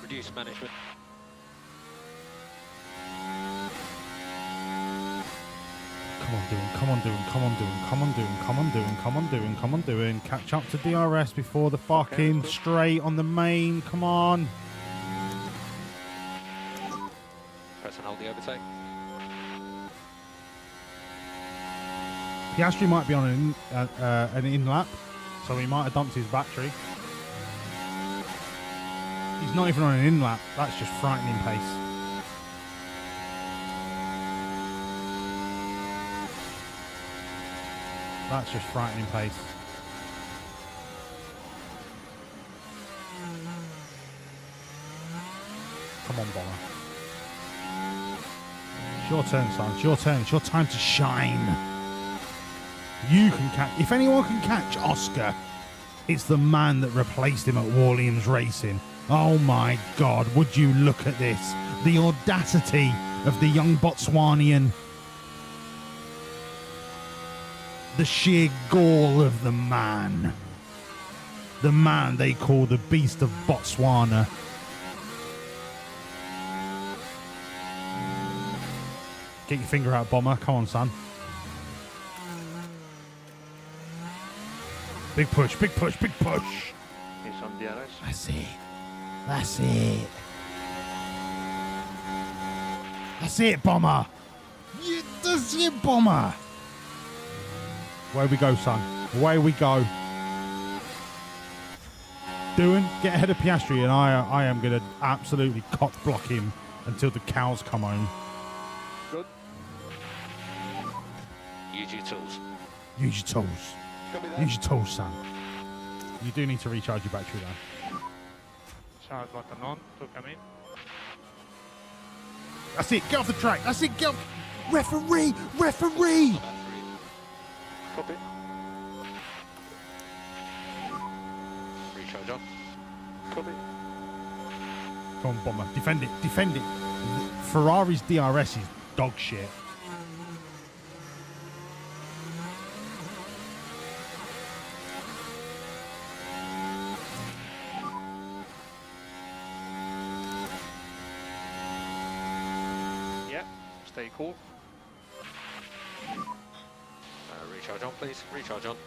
Reduce management. Come on, doing. Catch up to DRS before the fucking straight on the main. Come on. Press and hold the overtake. Piastri might be on an in-lap, so he might have dumped his battery. He's not even on an in-lap. That's just frightening pace. That's just frightening pace. Come on, Bomber. It's your turn, son. It's your turn. It's your time to shine. You can catch... If anyone can catch Oscar, it's the man that replaced him at Wawlliamz Racing. Oh my God, would you look at this? The audacity of the young Botswanian. The sheer gall of the man. The man they call the Beast of Botswana. Get your finger out, Bomber. Come on, son. Big push, big push, big push. He's on DRS. That's it. That's it. That's it, Bomber. Yeah, that's it, Bomber. Away we go, son. Away we go. Doohan, get ahead of Piastri, and I am going to absolutely cock block him until the cows come home. Good. Use your tools. Use your tools. Use your tools, son. You do need to recharge your battery, though. Charge button on to come in. That's it. Get off the track. That's it. Get off. Referee! Referee! Copy. Recharge on. Copy. Come on, Bomber. Defend it. Defend it. Ferrari's DRS is dog shit. Yeah, stay cool. Recharge on, please. Recharge on.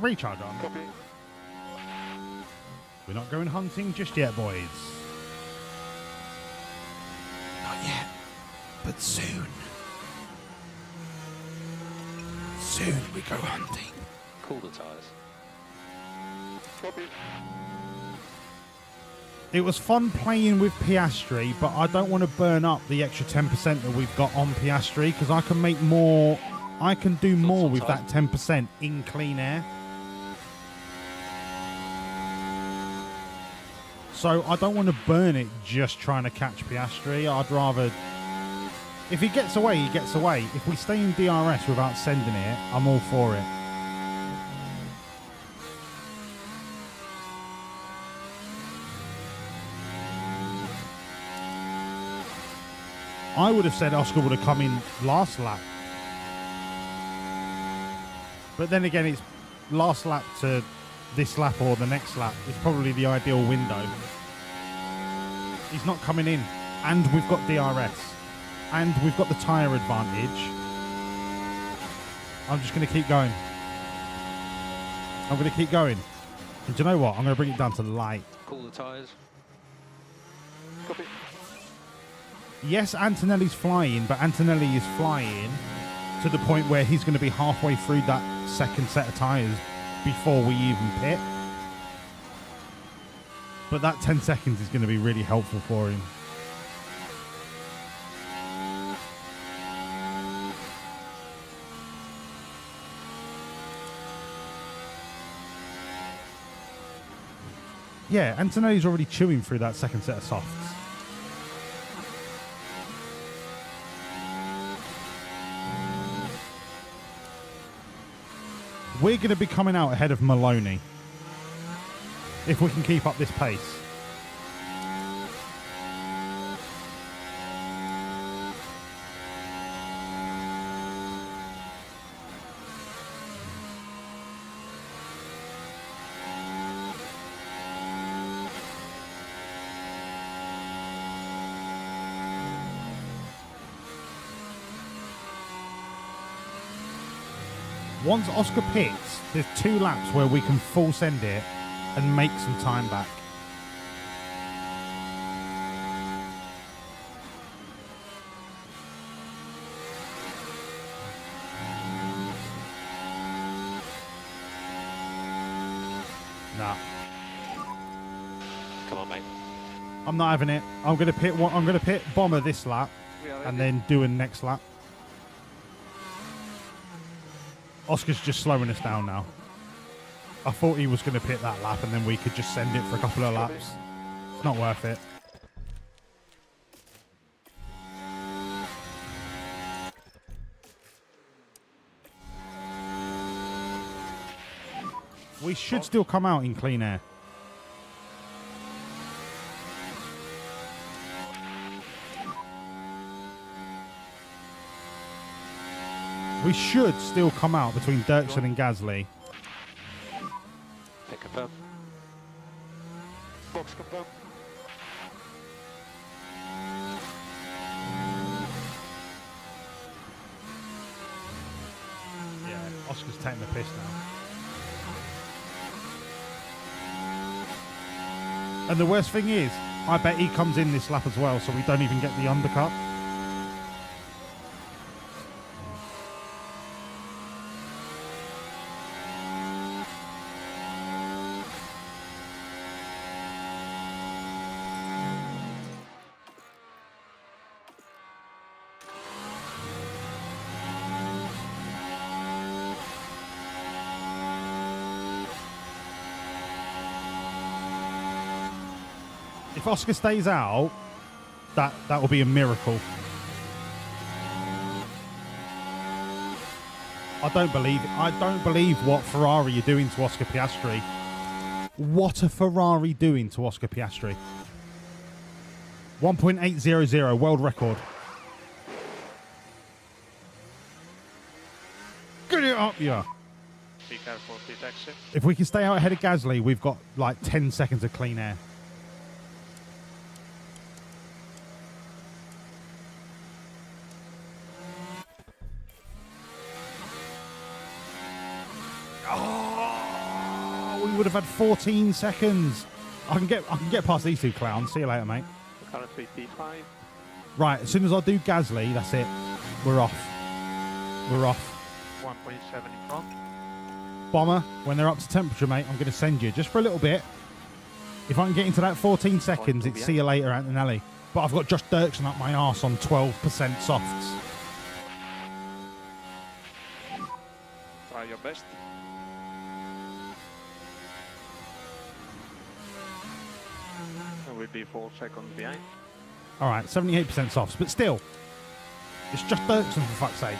Recharge on. Copy. We're not going hunting just yet, boys. Not yet, but soon. Soon we go hunting. Cool the tyres. Copy. It was fun playing with Piastri, but I don't want to burn up the extra 10% that we've got on Piastri because I can make more. I can do more with that 10% in clean air. So I don't want to burn it just trying to catch Piastri. I'd rather... If he gets away, he gets away. If we stay in DRS without sending it, I'm all for it. I would have said Oscar would have come in last lap. But then again, it's last lap to this lap or the next lap. It's probably the ideal window. He's not coming in. And we've got DRS. And we've got the tyre advantage. I'm just going to keep going. I'm going to keep going. And do you know what? I'm going to bring it down to light. Cool the tyres. Copy. Yes, Antonelli's flying, but Antonelli is flying to the point where he's going to be halfway through that second set of tyres before we even pit. But that 10 seconds is going to be really helpful for him. Yeah, Antonelli's already chewing through that second set of softs. We're going to be coming out ahead of Maloney if we can keep up this pace. Once Oscar pits, there's 2 laps where we can full send it and make some time back. Nah. Come on, mate. I'm not having it. I'm gonna pit Bomber this lap and then do a next lap. Oscar's just slowing us down now. I thought he was going to pit that lap and then we could just send it for a couple of laps. It's not worth it. We should still come out in clean air. We should still come out between Dirksen and Gasly. Pick confirm. Box confirm. Yeah, Oscar's taking the piss now. And the worst thing is, I bet he comes in this lap as well, so we don't even get the undercut. If Oscar stays out, that will be a miracle. I don't believe what Ferrari are doing to Oscar Piastri. What are Ferrari doing to Oscar Piastri? 1.800 world record. Get it up, yeah. Be careful, pit exit. If we can stay out ahead of Gasly, we've got like 10 seconds of clean air. We would have had 14 seconds. I can get past these 2 clowns. See you later, mate. Currently P5. Right, as soon as I do Gasly, that's it. We're off. We're off. 1.7 in front. Bomber, when they're up to temperature, mate, I'm going to send you just for a little bit. If I can get into that 14 seconds, it's see you later, Antonelli. But I've got Josh Dirksen up my arse on 12% softs. Try your best. We'll be 4 seconds behind. All right, 78% softs, but still, it's Josh Dirksen for fuck's sake.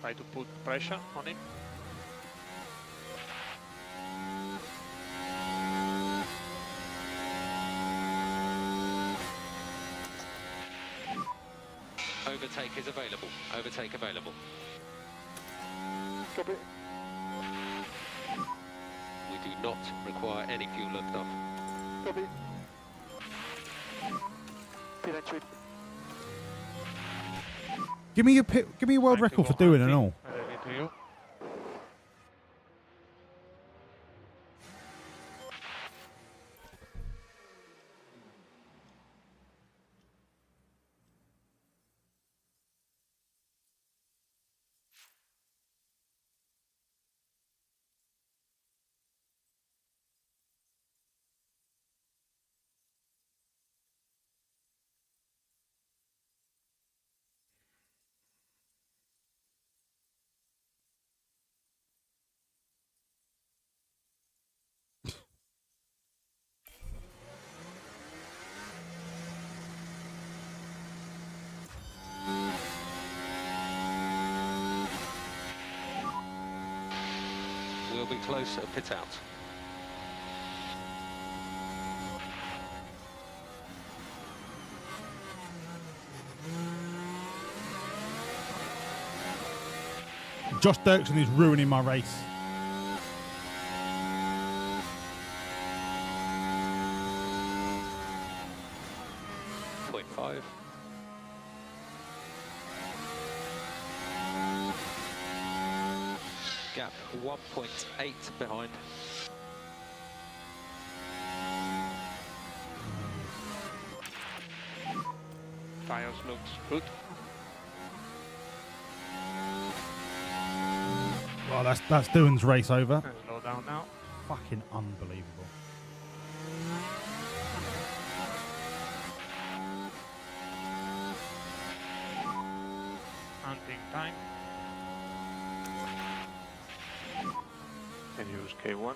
Try to put pressure on him. Overtake is available. Overtake available. Copy. We do not require any fuel liftoff. Copy. Pit and trip. Give me a world record for doing and all. Ready to you. We'll be close at pit out. Josh Dirksen is ruining my race. .5. Gap 1.8 behind. Tires looks good. Well, that's Doohan's race over. And slow down now. Fucking unbelievable. Hunting time. Can use K1.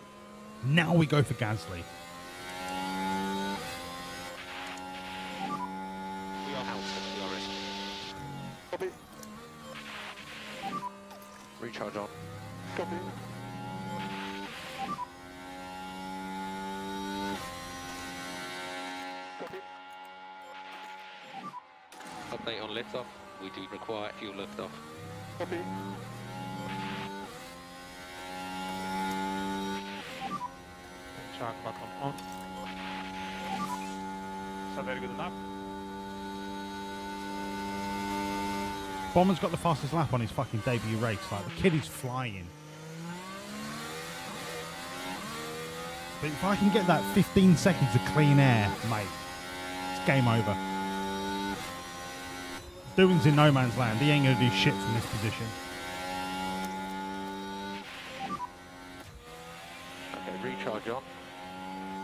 Now we go for Gasly. We are out of DRS. Copy. Recharge on. Copy. Copy. Update on liftoff. We do require fuel liftoff. Copy. Charge button on. So very good enough. Bomber's got the fastest lap on his fucking debut race. Like, the kid is flying. But if I can get that 15 seconds of clean air, mate, it's game over. Doohan's in no man's land. He ain't going to do shit from this position. Okay, recharge on.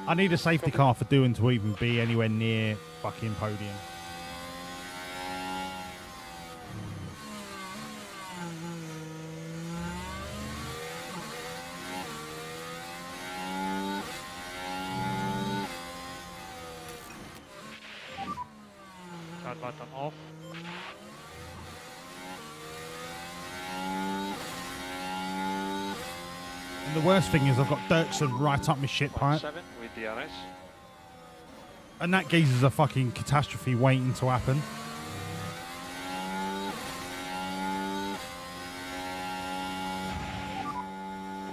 I need a safety car for Doohan to even be anywhere near fucking podium. Start button off. And the worst thing is I've got Dirksen right up my shit pipe. 7 with DRS. And that geezer's a fucking catastrophe waiting to happen.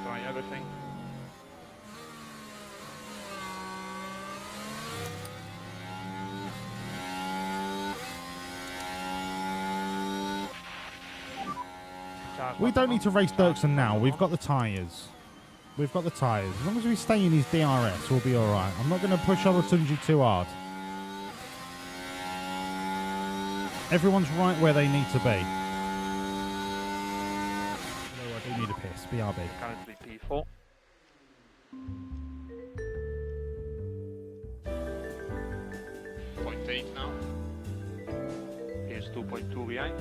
Try everything. We don't need to race Dirksen now. We've got the tyres. We've got the tyres. As long as we stay in his DRS, we'll be alright. I'm not going to push Olatunji too hard. Everyone's right where they need to be. Although I do need a piss. Yes, BRB. Currently P4. Point 8 now. Here's 2.2 behind.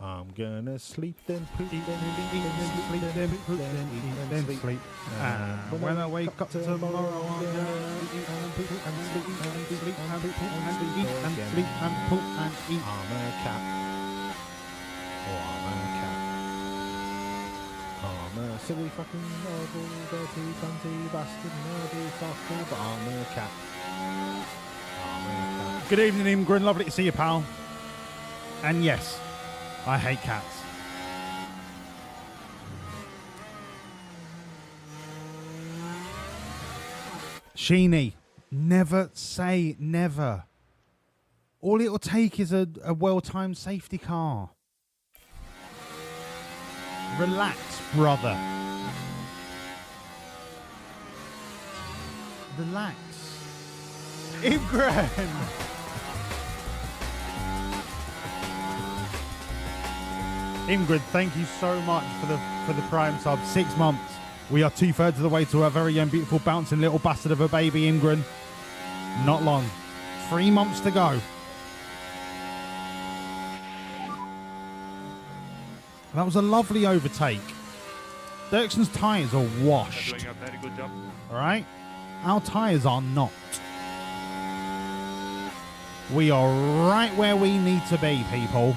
I'm gonna sleep then, poop then, eat then, sleep then, poop then, eat then, sleep. And when I wake up tomorrow, I'm gonna eat and poop and sleep and sleep and poop and eat and sleep and poop and eat. I'm a cat. Oh, I'm a cat. I'm a silly fucking horrible, dirty, cunty, bastard, nerdy fucker, but I'm a cat. I'm a cat. Good evening, Ingrid. Lovely to see you, pal. And yes, I hate cats. Sheeny, never say never. All it'll take is a well-timed safety car. Relax, brother. Relax. Ingrid. Ingrid, thank you so much for the Prime sub. 6 months. We are 2/3 of the way to our very young, beautiful, bouncing little bastard of a baby, Ingrid. Not long. 3 months to go. That was a lovely overtake. Dirkson's tyres are washed. Doing a very good job. All right? Our tyres are not. We are right where we need to be, people.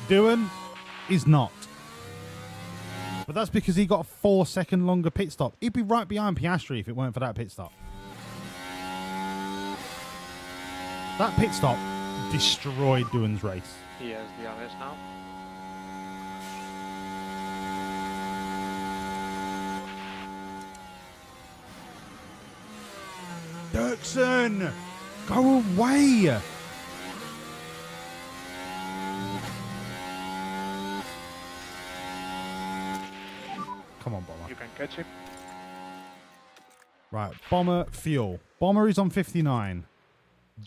Doohan is not. But that's because he got a 4-second longer pit stop. He'd be right behind Piastri if it weren't for that pit stop. That pit stop destroyed Doohan's race. He has the RS now. Dirksen! Go away! Come on, Bomber. You can catch him. Right, Bomber fuel. Bomber is on 59.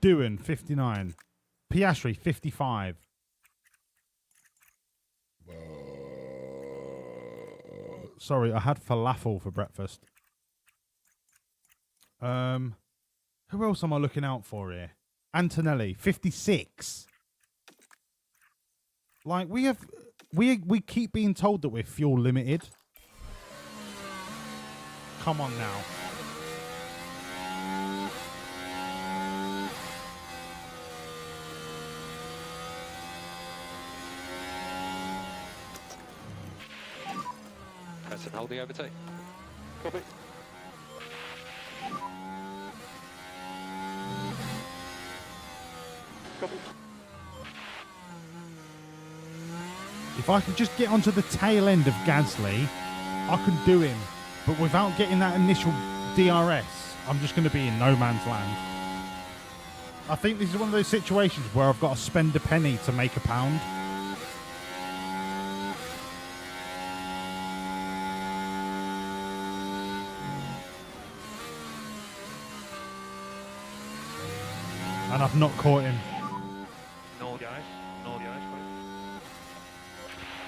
Doohan, 59. Piastri, 55. Sorry, I had falafel for breakfast. Who else am I looking out for here? Antonelli, 56. Like, we keep being told that we're fuel limited. Come on now. Press and hold the overtake. Copy. Copy. If I could just get onto the tail end of Gasly, I could do him. But without getting that initial DRS, I'm just going to be in no man's land. I think this is one of those situations where I've got to spend a penny to make a pound. And I've not caught him.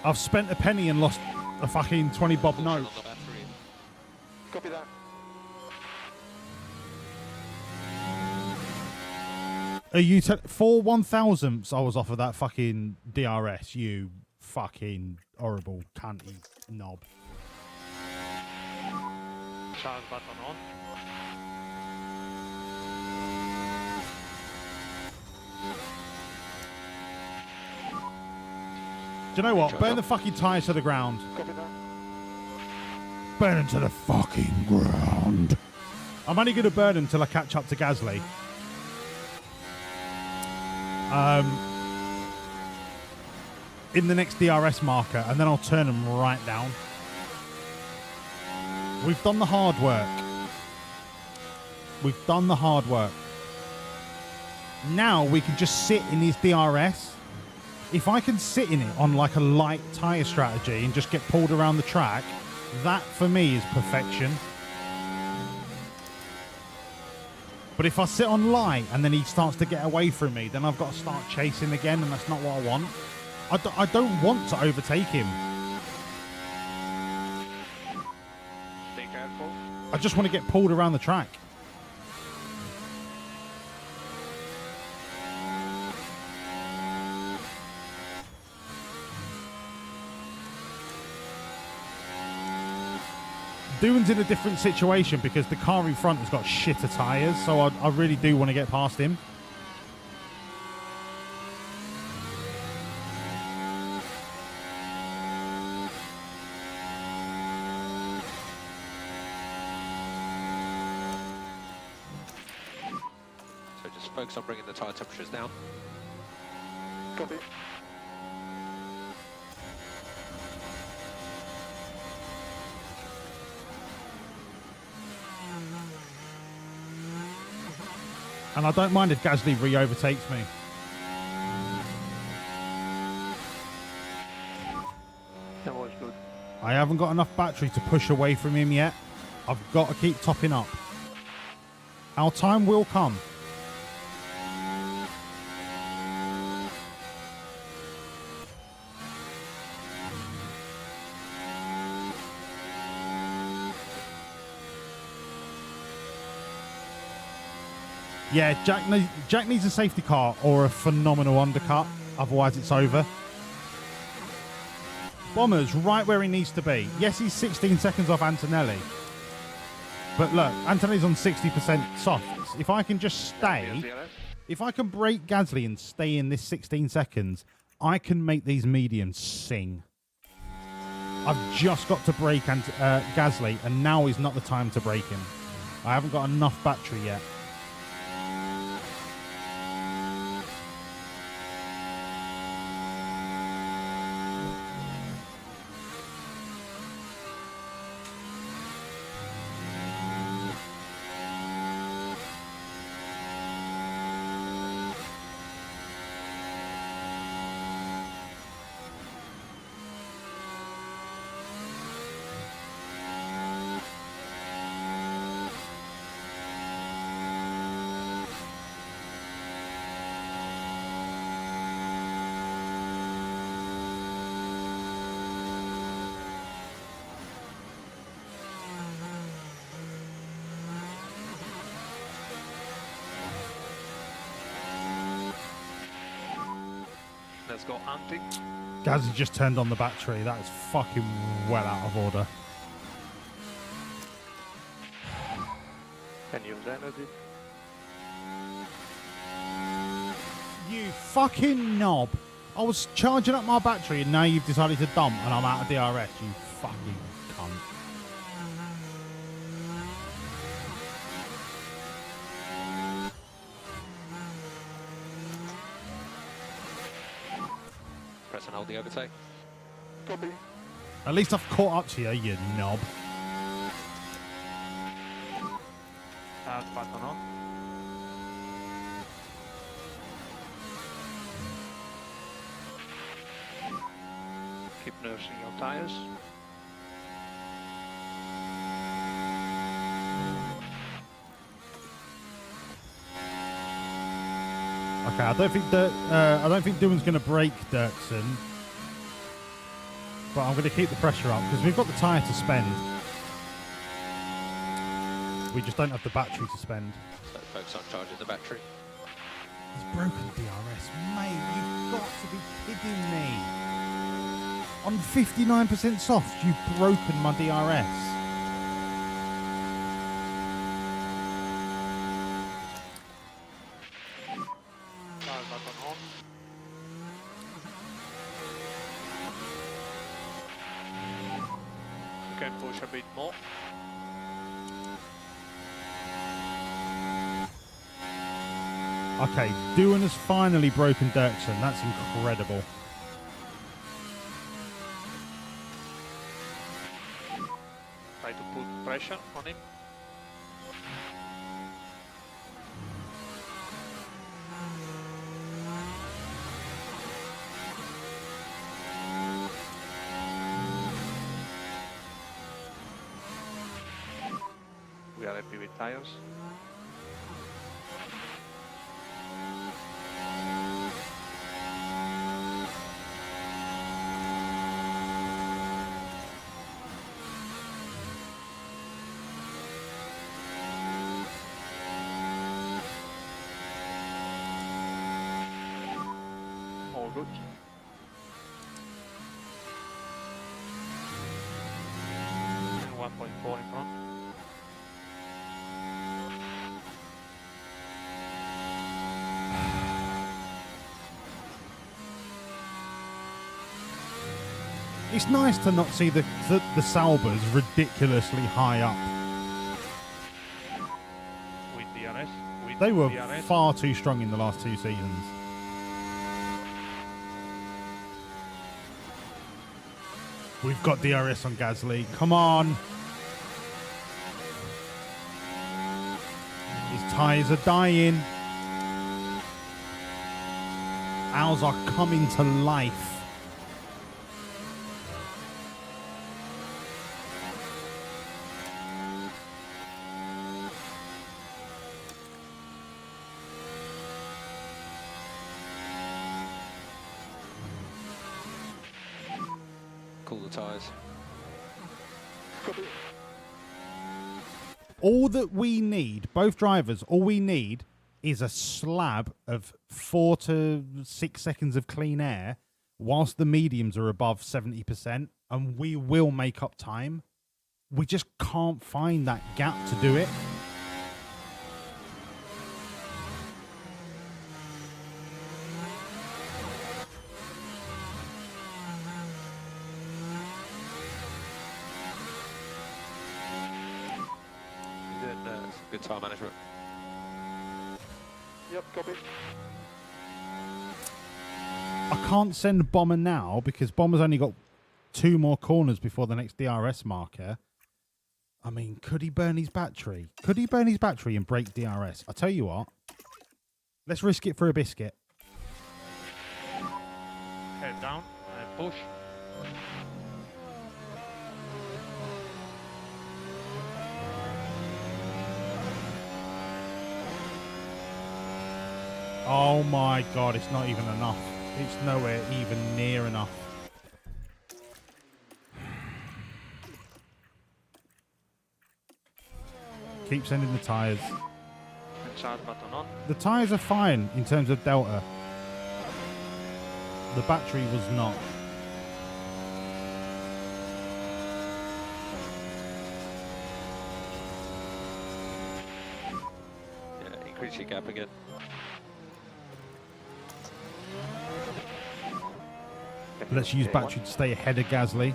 I've spent a penny and lost a fucking 20 bob note. Copy that. Are you 4 1,000ths I was off of that fucking DRS, you fucking horrible cunty knob. Charge button on. Do you know what? Burn the fucking tyres to the ground. Copy that. Burn them to the fucking ground. I'm only going to burn them till I catch up to Gasly. In the next DRS marker, and then I'll turn them right down. We've done the hard work. We've done the hard work. Now we can just sit in these DRS. If I can sit in it on like a light tyre strategy and just get pulled around the track, that for me is perfection. But if I sit on light and then he starts to get away from me, then I've got to start chasing again, and that's not what I want. I don't want to overtake him. Stay careful. I just want to get pulled around the track. Doohan's in a different situation because the car in front has got shitter tyres, so I really do want to get past him. So just focus on bringing the tyre temperatures down. Copy. And I don't mind if Gasly re-overtakes me. That was good. I haven't got enough battery to push away from him yet. I've got to keep topping up. Our time will come. Yeah, Jack needs a safety car or a phenomenal undercut. Otherwise, it's over. Bomber's right where he needs to be. Yes, he's 16 seconds off Antonelli. But look, Antonelli's on 60% softs. If I can just stay, if I can break Gasly and stay in this 16 seconds, I can make these mediums sing. I've just got to break Gasly, and now is not the time to break him. I haven't got enough battery yet. Let's go anti. Gasly just turned on the battery. That is fucking well out of order. Can use energy. You fucking knob. I was charging up my battery and now you've decided to dump and I'm out of DRS. You fucking cunt. Press and hold the overtake. Copy. At least I've caught up to you, you knob. Button on. Keep nursing your tires. Okay, I don't think Doohan's going to break Dirksen. But I'm going to keep the pressure up because we've got the tyre to spend. We just don't have the battery to spend. So focus on charging the battery. It's broken DRS. Mate, you've got to be kidding me. On 59% soft, you've broken my DRS. Start button on. You can push a bit more. Okay, Doohan has finally broken Dirksen. That's incredible. Try to put pressure on him. We are happy with tires. All good. And 1.4 in front. It's nice to not see the Saubers ridiculously high up. With DRS. With They were DRS. far too strong in the last 2 seasons. We've got DRS on Gasly. Come on. His tyres are dying. Ours are coming to life. Cool the tyres. All that we need, both drivers, all we need is a slab of 4 to 6 seconds of clean air whilst the mediums are above 70%, and we will make up time. We just can't find that gap to do it. Good time management. Yep, copy. I can't send Bomber now because Bomber's only got 2 more corners before the next DRS marker. I mean, could he burn his battery? Could he burn his battery and break DRS? I'll tell you what. Let's risk it for a biscuit. Head down and push. Oh my god, it's not even enough. It's nowhere even near enough. Keep sending the tyres. And charge button on. The tyres are fine in terms of delta. The battery was not. Yeah, increase your gap again. Let's use battery to stay ahead of Gasly.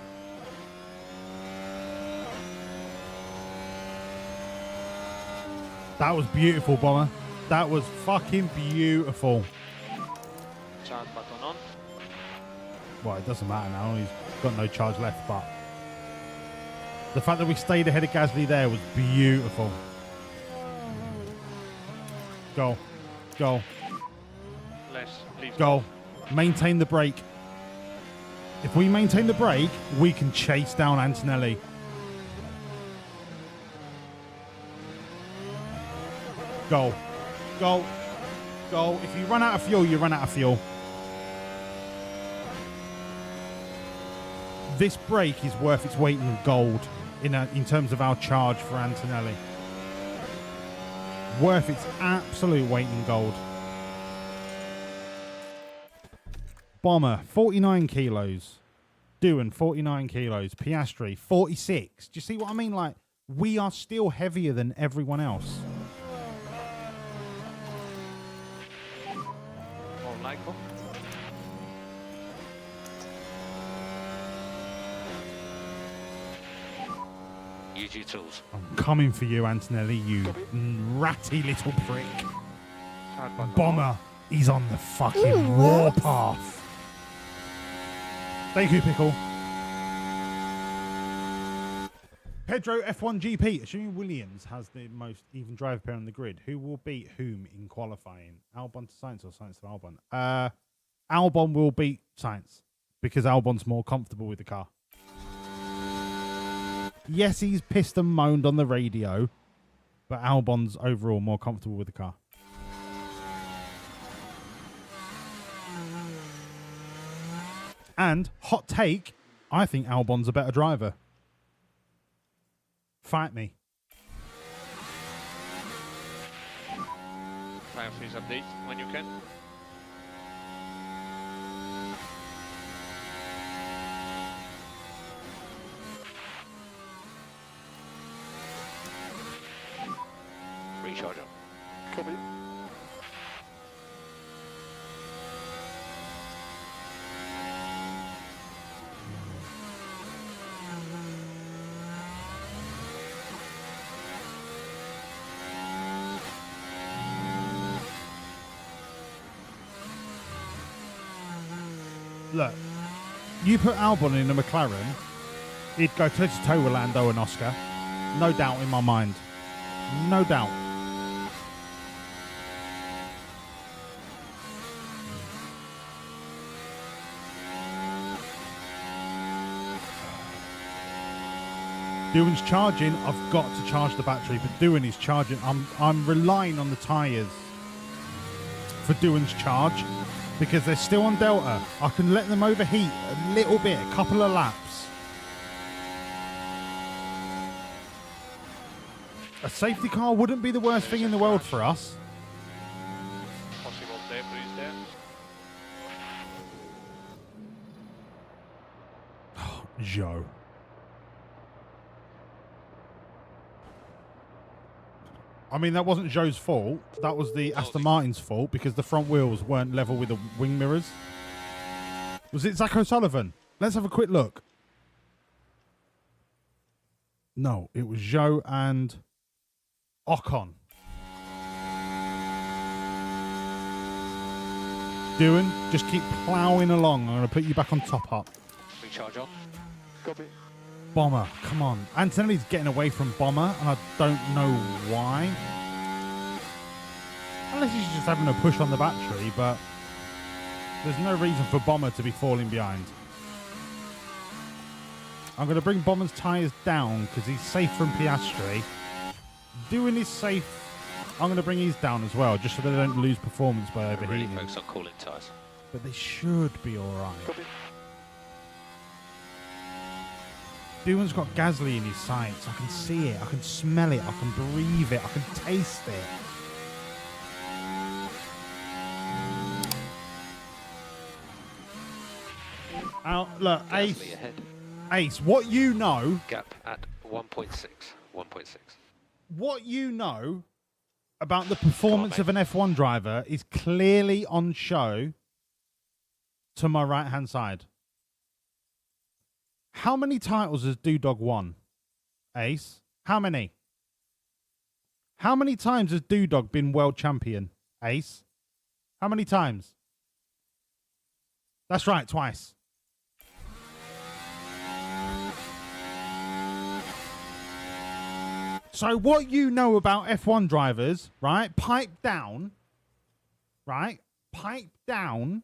That was beautiful, Bomber. That was fucking beautiful. Charge button on. Well, it doesn't matter now. He's got no charge left, but the fact that we stayed ahead of Gasly there was beautiful. Go. Go. Less. Leave. Go. Maintain the brake. If we maintain the brake, we can chase down Antonelli. Go. Go. Go. If you run out of fuel, you run out of fuel. This break is worth its weight in gold in terms of our charge for Antonelli. Worth its absolute weight in gold. Bomber, 49 kilos. Doohan, 49 kilos. Piastri, 46. Do you see what I mean? Like, we are still heavier than everyone else. Or Michael. Use your tools. I'm coming for you, Antonelli, you ratty little prick. Bomber, he's on the fucking warpath. Thank you, Pickle. Pedro F1 GP. Assuming Williams has the most even driver pair on the grid, who will beat whom in qualifying? Albon to Sainz or Sainz to Albon? Albon will beat Sainz because Albon's more comfortable with the car. Yes, he's pissed and moaned on the radio, but Albon's overall more comfortable with the car. And, hot take, I think Albon's a better driver. Fight me. Time freeze update when you can. Recharge up. Copy. Look, you put Albon in a McLaren, he'd go toe-to-toe with Lando and Oscar. No doubt in my mind. No doubt. Doohan's charging. I've got to charge the battery, but Doohan is charging. I'm relying on the tyres for Doohan's charge because they're still on Delta. I can let them overheat a little bit, a couple of laps. A safety car wouldn't be the worst thing in the world for us. Possible debris there. Joe. I mean, that wasn't Joe's fault. That was the Aston Martin's fault because the front wheels weren't level with the wing mirrors. Was it Zach O'Sullivan? Let's have a quick look. No, it was Joe and Ocon. Doohan, just keep ploughing along. I'm going to put you back on top up. Recharge on. Copy. Bomber, come on. Antonelli's getting away from Bomber, and I don't know why. Unless he's just having a push on the battery, but there's no reason for Bomber to be falling behind. I'm going to bring Bomber's tyres down because he's safe from Piastri. Doohan is safe. I'm going to bring his down as well, just so they don't lose performance by overheating. Really focus on cooling tyres. But they should be all right. Copy. Doohan's got Gasly in his sights. I can see it. I can smell it. I can breathe it. I can taste it. Look, Ace. Ahead. Ace, what you know... Gap at 1.6. 1.6. What you know about the performance of an F1 driver is clearly on show to my right-hand side. How many titles has Doodog won? Ace? How many? How many times has Doodog been world champion? Ace? How many times? That's right, twice. So what you know about F1 drivers, right? Pipe down. Right? Pipe down.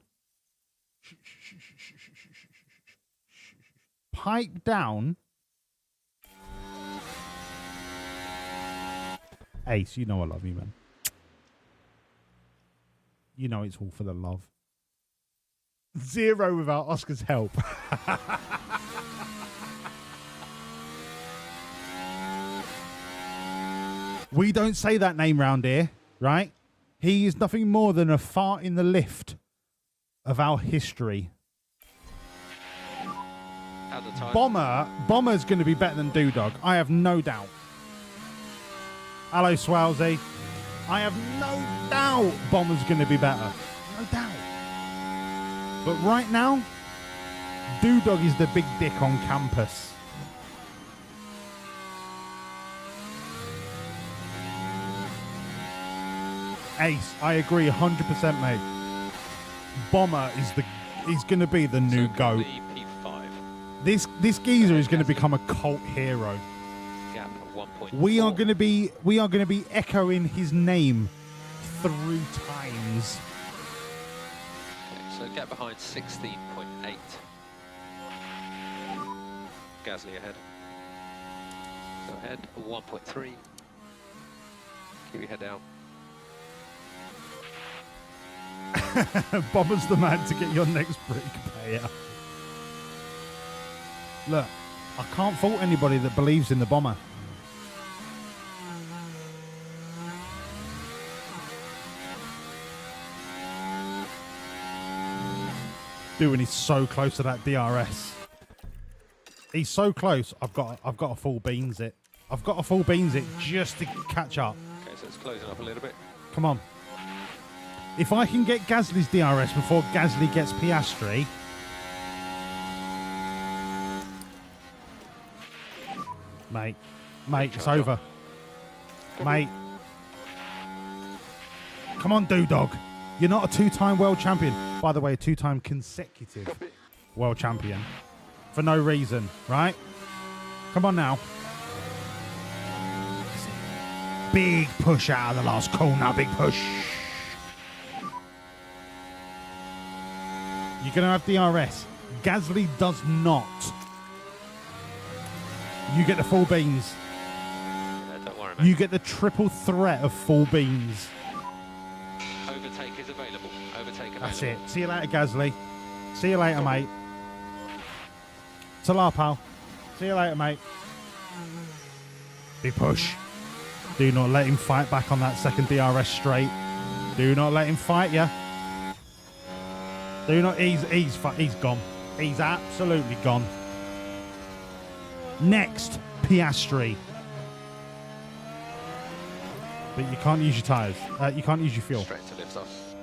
Pipe down. Ace, you know I love you, man. You know it's all for the love. 0 without Oscar's help. We don't say that name round here, right? He is nothing more than a fart in the lift of our history. At the time. Bomber's going to be better than Doodog. I have no doubt. Hello, Swalzy. I have no doubt Bomber's going to be better. No doubt. But right now, Doodog is the big dick on campus. Ace, I agree 100%, mate. Bomber he's going to be the new GOAT. P5. This geezer is going to become a cult hero. Gap of 1.4. We are going to be echoing his name through times. Okay, so gap behind 16.8. Gasly ahead. Go ahead 1.3. Keep your head down. Bomber's the man to get your next brick payout. Look, I can't fault anybody that believes in the Bomber. Dude, he's so close to that DRS. He's so close. I've got a full beans it. I've got a full beans it just to catch up. Okay, so it's closing up a little bit. Come on. If I can get Gasly's DRS before Gasly gets Piastri, mate, it's over. Mate. Come on, Doodog. You're not a two-time world champion. By the way, a two-time consecutive world champion. For no reason, right? Come on now. Big push out of the last corner. Big push. You're going to have DRS. Gasly does not. You get the full beans. Yeah, don't worry, mate. You get the triple threat of full beans. Overtake is available. Overtake available. That's it. See you later, Gasly. See you later, mate. Ta-la, pal. See you later, mate. Big push. Do not let him fight back on that second DRS straight. Do not let him fight you. Do not. He's gone. He's absolutely gone. Next, Piastri. But you can't use your tyres. You can't use your fuel. Straight to lift off.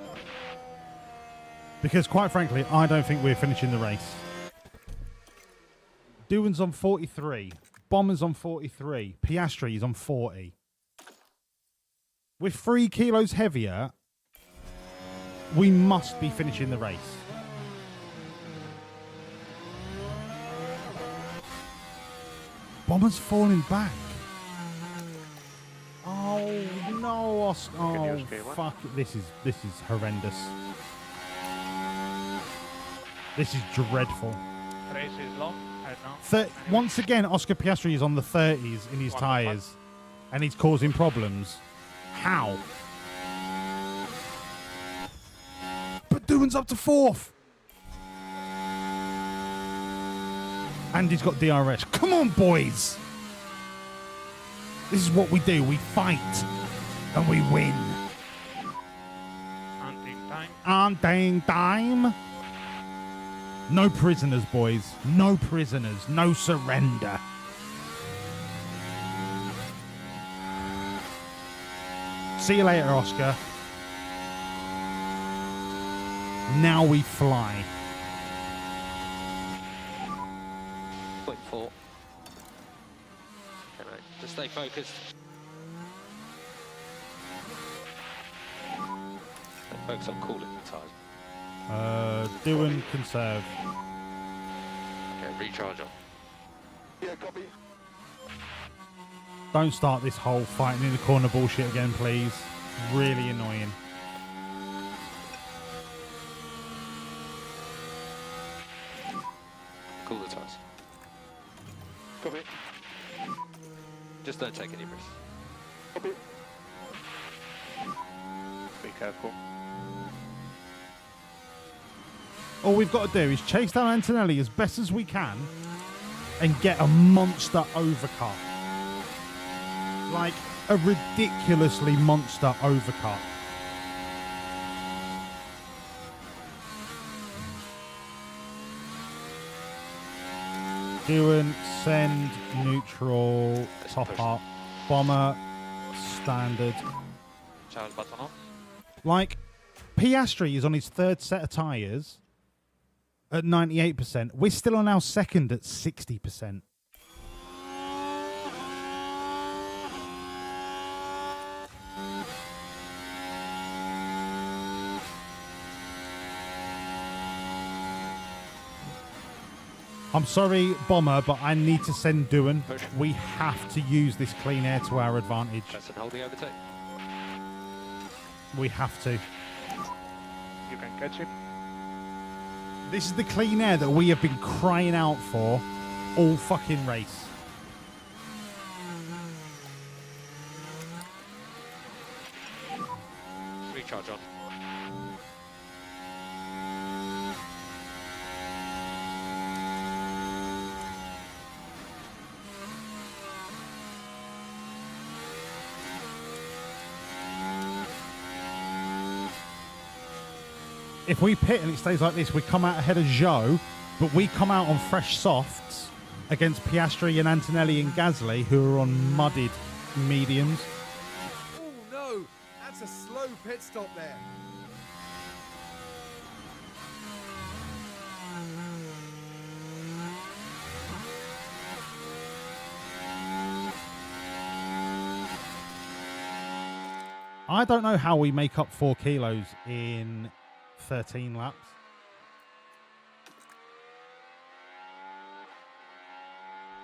Because quite frankly, I don't think we're finishing the race. Doohan's on 43. Bomber's on 43. Piastri is on 40. With 3 kilos heavier, we must be finishing the race. Bomber's falling back. Oh no, Oscar. Oh fuck it. This is horrendous. This is dreadful. Race is long right now. Once again, Oscar Piastri is on the 30s in his tyres and he's causing problems. How? But Doohan's up to 4th. And he's got DRS. Come on, boys. This is what we do. We fight and we win. Hunting time. No prisoners, boys. No prisoners. No surrender. See you later, Oscar. Now we fly. 0.4. Okay, mate. Just stay focused. Stay focused on cooling the tyres. Doohan conserve. Okay, recharge on. Yeah, copy. Don't start this whole fighting in the corner bullshit again, please. Really annoying. Cool the tyres. Copy. Just don't take any risks. Copy. Be careful. All we've got to do is chase down Antonelli as best as we can and get a monster overcut. Like a ridiculously monster overcut. Doing, send, neutral, top up, bomber, standard. Charles button on. Like, Piastri is on his third set of tyres at 98%. We're still on our second at 60%. I'm sorry, Bomber, but I need to send Doohan. We have to use this clean air to our advantage. Press and hold the overtake. We have to. You can catch him. This is the clean air that we have been crying out for all fucking race. Recharge on. If we pit and it stays like this, we come out ahead of Zhou, but we come out on fresh softs against Piastri and Antonelli and Gasly, who are on mudded mediums. Oh no, that's a slow pit stop there. I don't know how we make up 4 kilos in 13 laps.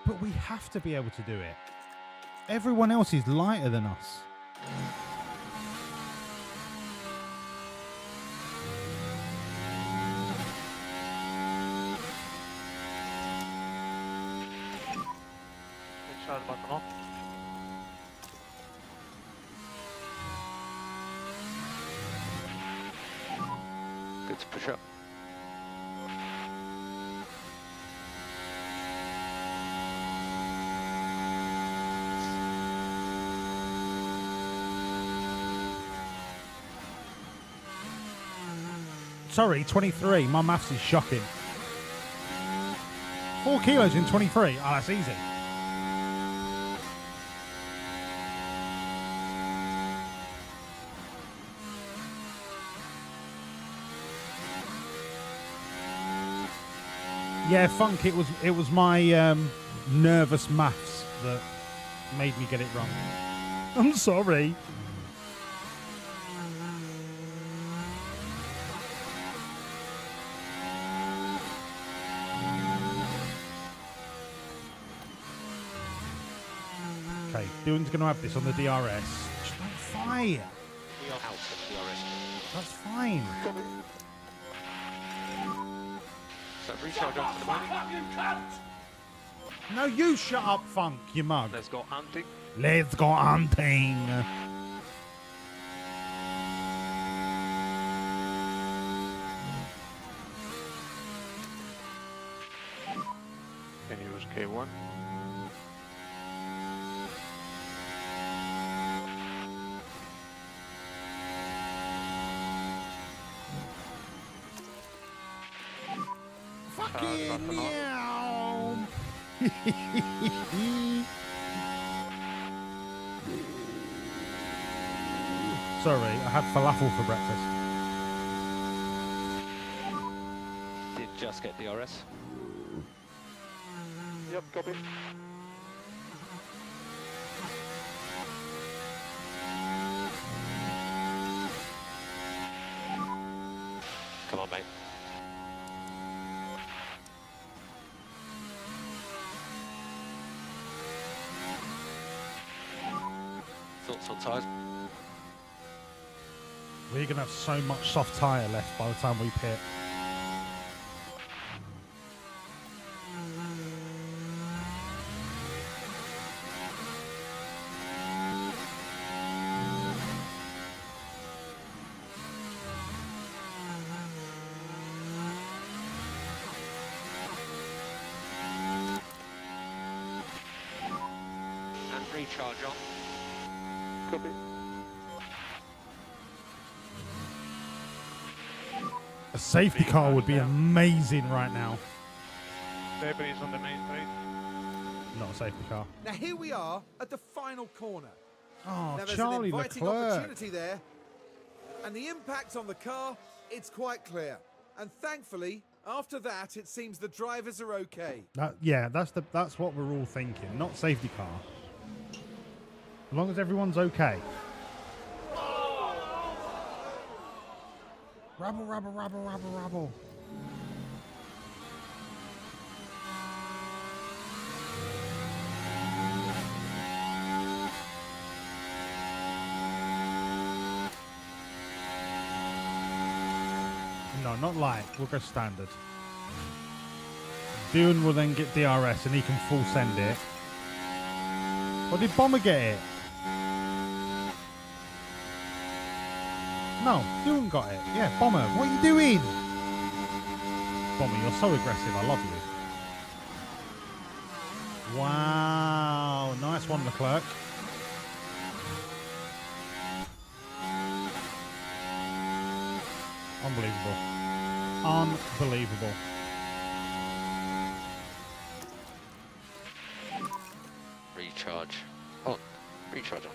But we have to be able to do it. Everyone else is lighter than us. Charles button on. Good to push up. Sorry, 23. My maths is shocking. 4 kilos in 23. Oh, that's easy. Yeah, Funk, it was my nervous maths that made me get it wrong. I'm sorry. Okay, Doohan's going to have this on the DRS. Just don't fire. We are out of DRS. That's fine. So recharge on for the moment. No, you shut up, Funk, you mug. Let's go hunting. Let's go hunting. Can use K1. Fucking meow. Sorry, I had falafel for breakfast. Did just get DRS. Yep, copy. Come on, mate. Thoughts on tyres? We're going to have so much soft tyre left by the time we pit. And recharge on. Copy. A safety car would be amazing right now. Debris on the main straight. Not a safety car. Now here we are at the final corner. Oh, now there's Charlie an inviting Leclerc. opportunity there. And the impact on the car, it's quite clear. And thankfully, after that, it seems the drivers are okay. Yeah, that's what we're all thinking. Not safety car. As long as everyone's okay. Rubble, rubble, rubble, rubble, rubble. No, not light. We'll go standard. Dune will then get DRS and he can full send it. Or did Bomber get it? No, Dune got it. Yeah, Bomber, what are you doing? Bomber, you're so aggressive. I love you. Wow, nice one, Leclerc. Unbelievable. Unbelievable. Recharge. On. Recharge on.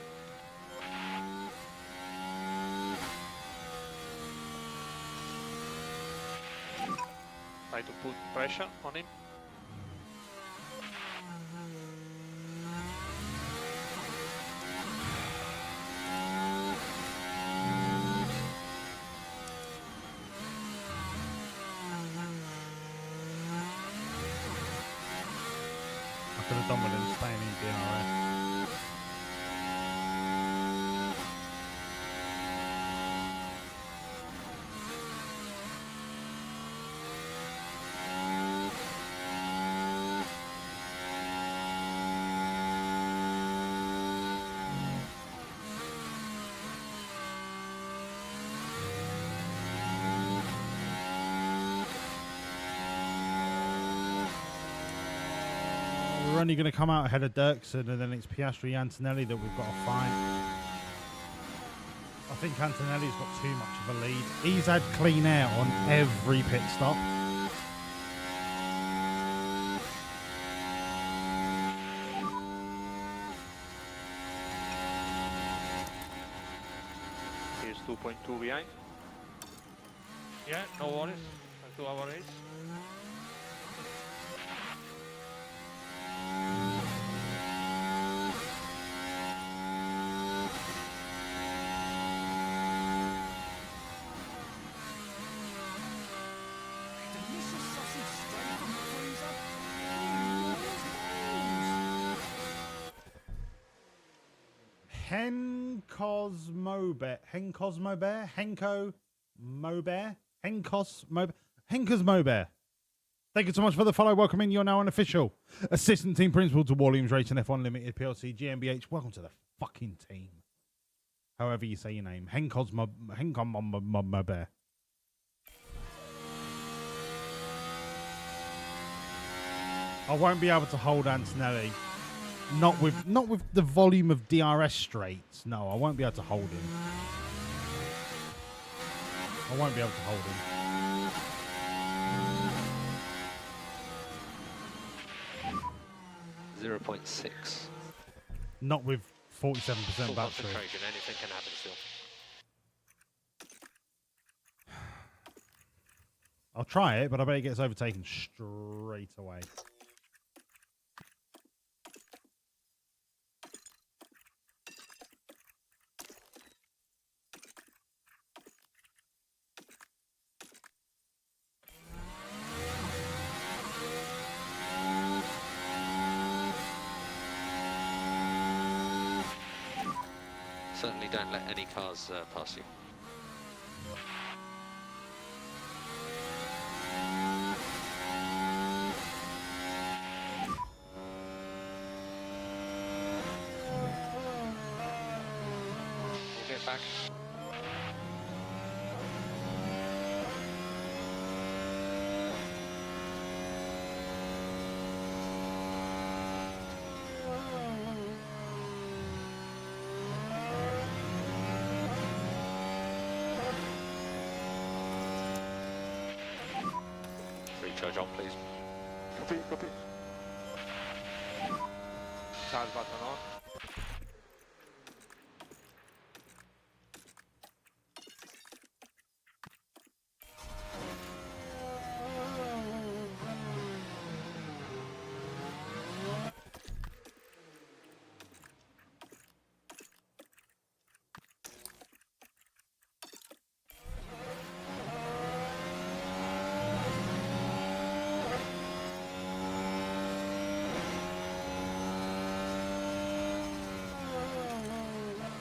Try to put pressure on him. I could have done with him staying in DRS. We're only going to come out ahead of Dirksen, and then it's Piastri Antonelli that we've got to fight. I think Antonelli's got too much of a lead. He's had clean air on every pit stop. He's 2.2 behind. Yeah, no worries. Let's do our race. Henkos Mobear. Thank you so much for the follow. Welcome in. You're now an official assistant team principal to Wawlliamz Racing F1 Limited PLC GmbH. Welcome to the fucking team. However you say your name. Henkos Mobear. I won't be able to hold Antonelli. Not with the volume of DRS straights. No, I won't be able to hold him. I won't be able to hold him. .6. Not with 47% Full battery. concentration, anything can happen still. I'll try it, but I bet he gets overtaken straight away. Certainly don't let any cars pass you. We'll get back. recharge on, please. Copy, copy. Charge button on.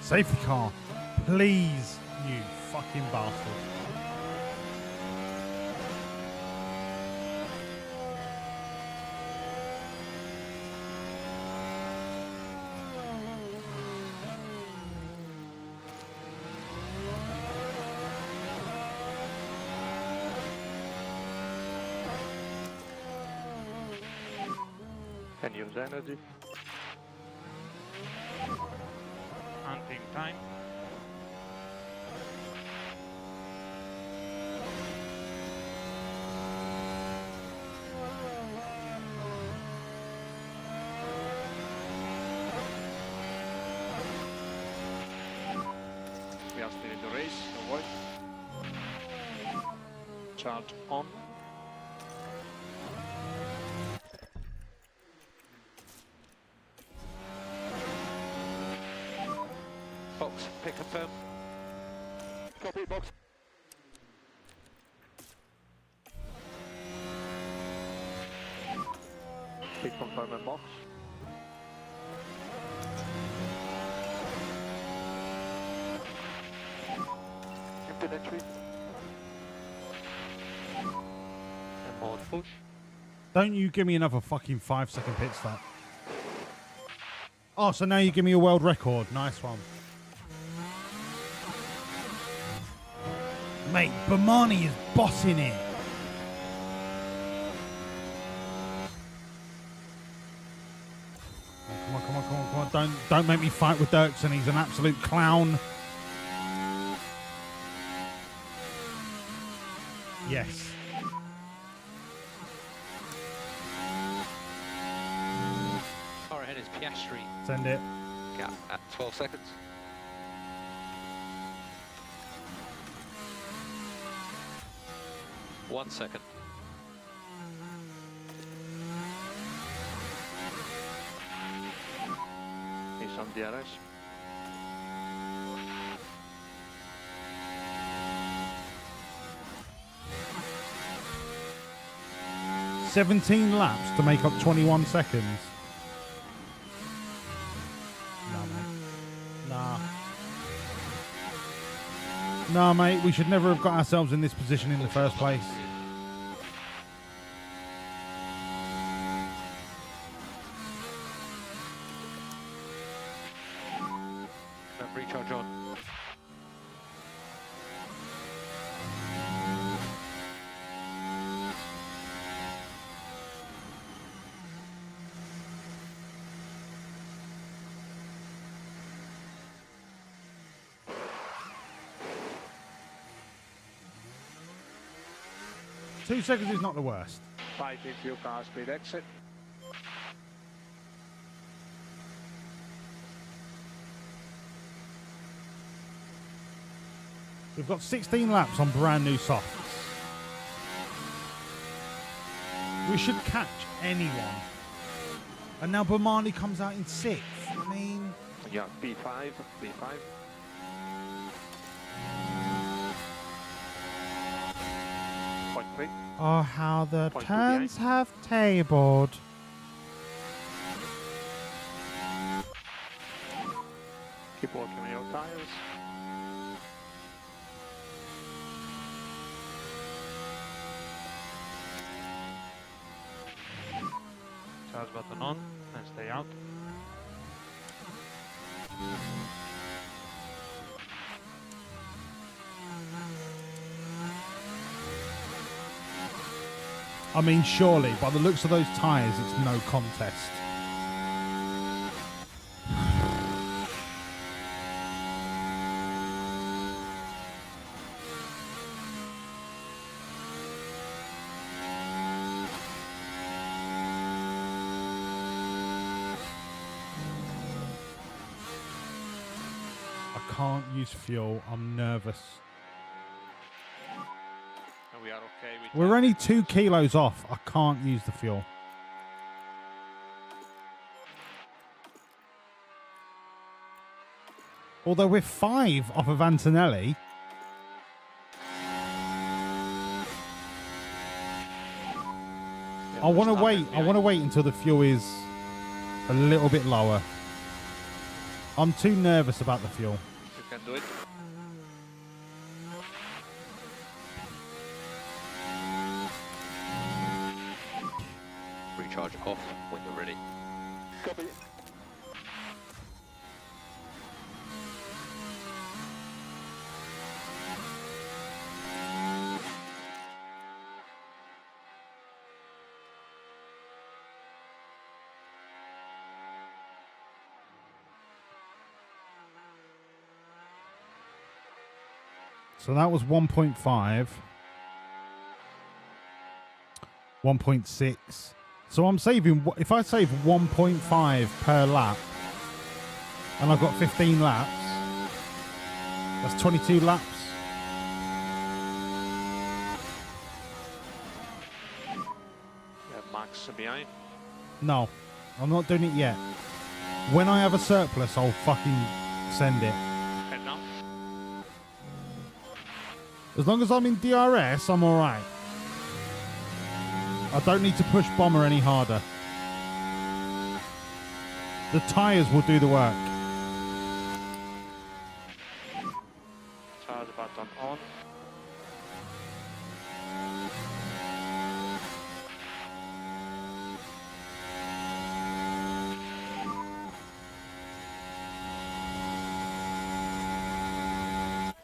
Safety car, please, you fucking bastard. Can use energy. Hunting time. We are still in the race, avoid. Charge on. Box, pick a firm. Copy, box. Pick confirm and box. Empty entry. And hard push. Don't you give me another fucking 5-second pit stop. Oh, so now you give me a world record. Nice one. Mate, Bomani is bossing it. Come on, come on, come on, come on. Don't make me fight with Dirksen. He's an absolute clown. Yes. Far ahead is Piastri. Send it. Gap at 12 seconds. One second. He's on DRS. $17 laps to make up 21 seconds. Nah, mate. Nah. Nah, mate. We should never have got ourselves in this position in the first place. Recharge on. Two seconds is not the worst. 5 if you car speed exit. We've got 16 laps on brand new softs. We should catch anyone. And now Bomani comes out in 6th. I mean... Yeah, B5, B5. Point 3. Oh, how the Point turns have tabled. Keep working on your tires. Charge button on and stay out. I mean, surely, by the looks of those tyres, it's no contest. I can't use fuel. I'm nervous. And we are okay with We're only 2 kilos off. I can't use the fuel. Although we're 5 off of Antonelli. I want to wait. I want to wait until the fuel is a little bit lower. I'm too nervous about the fuel. You can do it. Recharge off when you're ready. Copy. So that was 1.5. 1.6. So I'm saving, if I save 1.5 per lap, and I've got 15 laps, that's 22 laps. Yeah, Max behind. No, I'm not doing it yet. When I have a surplus, I'll fucking send it. And now? As long as I'm in DRS, I'm alright. I don't need to push Bomber any harder. The tyres will do the work. Charge button on.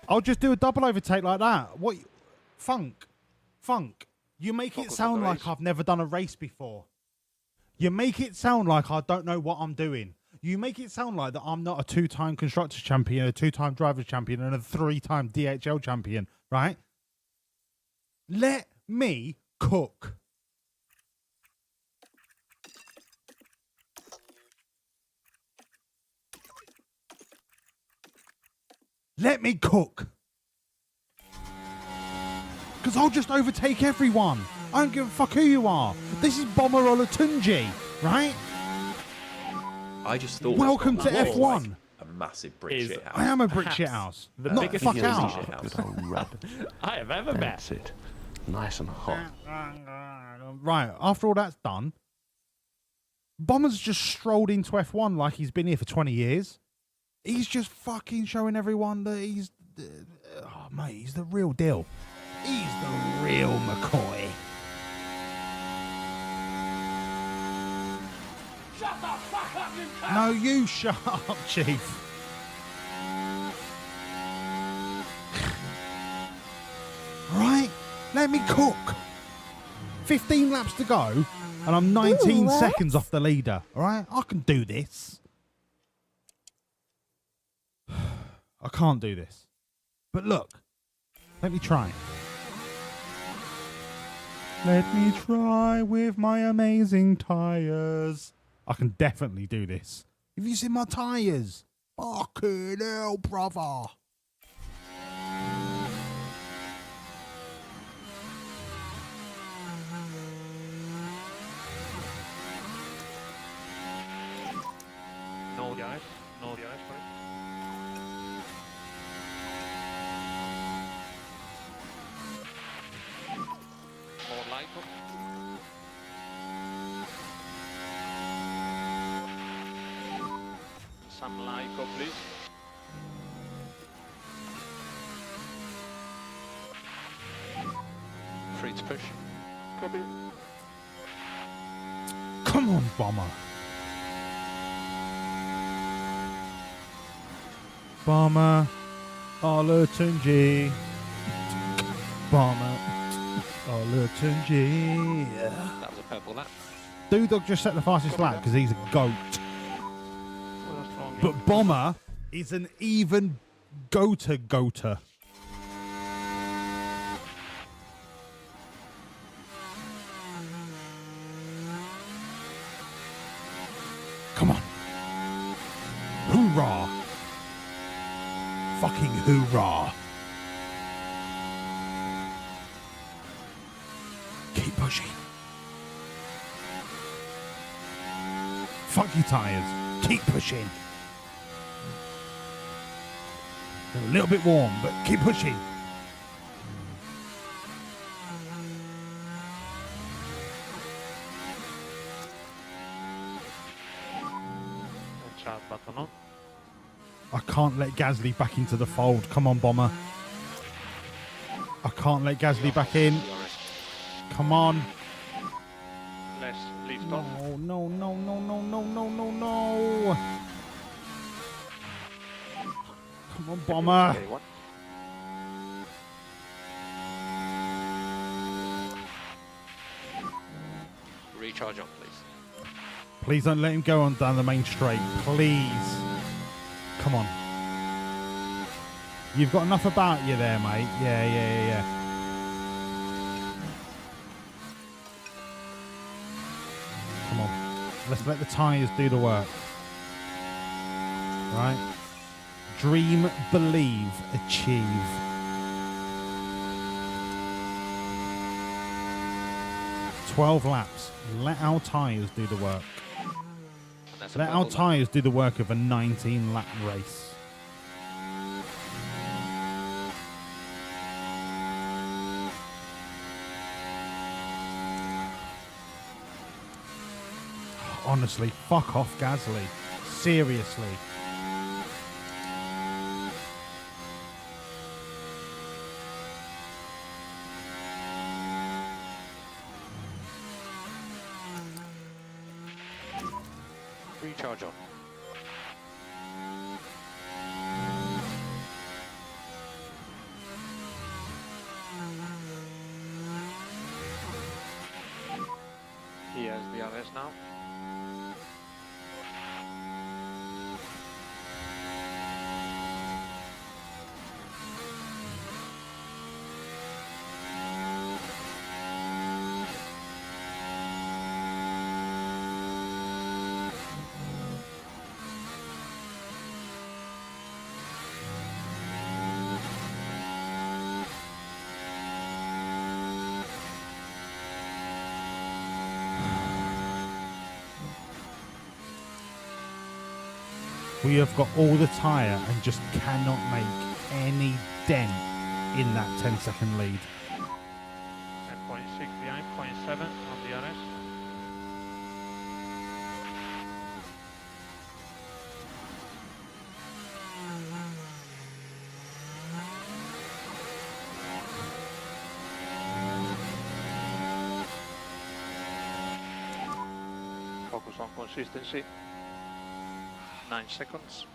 I'll just do a double overtake like that. What? Funk. You make it sound like I've never done a race before. You make it sound like I don't know what I'm doing. You make it sound like that I'm not a 2-time Constructors Champion, a 2-time Drivers Champion, and a 3-time DHL Champion, right? Let me cook. Let me cook. Because I'll just overtake everyone. I don't give a fuck who you are. This is Bomber Olatunji, right? I just thought. Welcome to F1. Like a massive brick Is shit house. I am a brick shit house. The Not biggest fuck shit out. house I have ever met. That's it. Nice and hot. Right, after all that's done, Bomber's just strolled into F1 like he's been here for 20 years. He's just fucking showing everyone that he's... oh, mate, he's the real deal. He's the real McCoy. Shut the fuck up, you cunt! No, you shut up, Chief. Right? Let me cook. 15 laps to go, and I'm 19 seconds off the leader. All right? I can do this. I can't do this. But look, let me try. Let me try with my amazing tyres. I can definitely do this. Have you seen my tyres? Fucking hell, brother. No guys. No guys, right? More lipo. Some lipo, please. Free to push. Copy. Come on, Bomber. Bomber. Olatunji. Bomber. Olatunji. That was a purple lap. Dudog just set the fastest lap because he's a goat. But Bomber is an even goater. Come on. Hoorah. Fucking hoorah. Keep pushing. Fuck you, tyres. Keep pushing. They're a little bit warm, but keep pushing. Charge button on. I can't let Gasly back into the fold. Come on, Bomber. I can't let Gasly back in. Come on. Let's lift No, off. no, no, no, no, no, no, no, no. Come on, Bomber. Okay, one. Recharge on, please. Please don't let him go on down the main straight. Please. Come on. You've got enough about you there, mate. Yeah. Come on. Let's let the tyres do the work. Right? Dream, believe, achieve. "12 laps. Let our tyres do the work. Let our tyres do the work of a 19-lap race." Honestly, fuck off, Gasly. Seriously. Recharge on. He has the RS now. We have got all the tyre and just cannot make any dent in that 10-second lead. 10.6 behind, 0.7 on the RS. Focus on consistency. 9 seconds.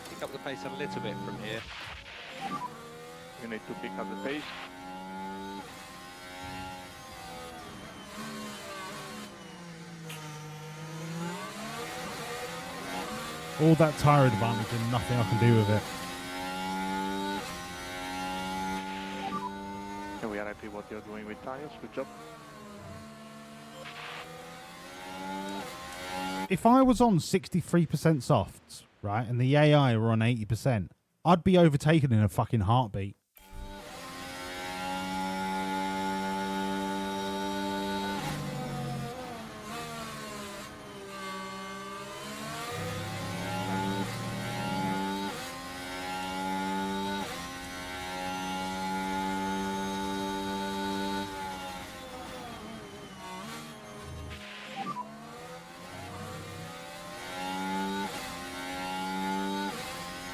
Pick up the pace a little bit from here. You need to pick up the pace. All that tyre advantage and nothing I can do with it. And we are happy what you're doing with tires. Good job. If I was on 63% softs, right, and the AI were on 80%, I'd be overtaken in a fucking heartbeat.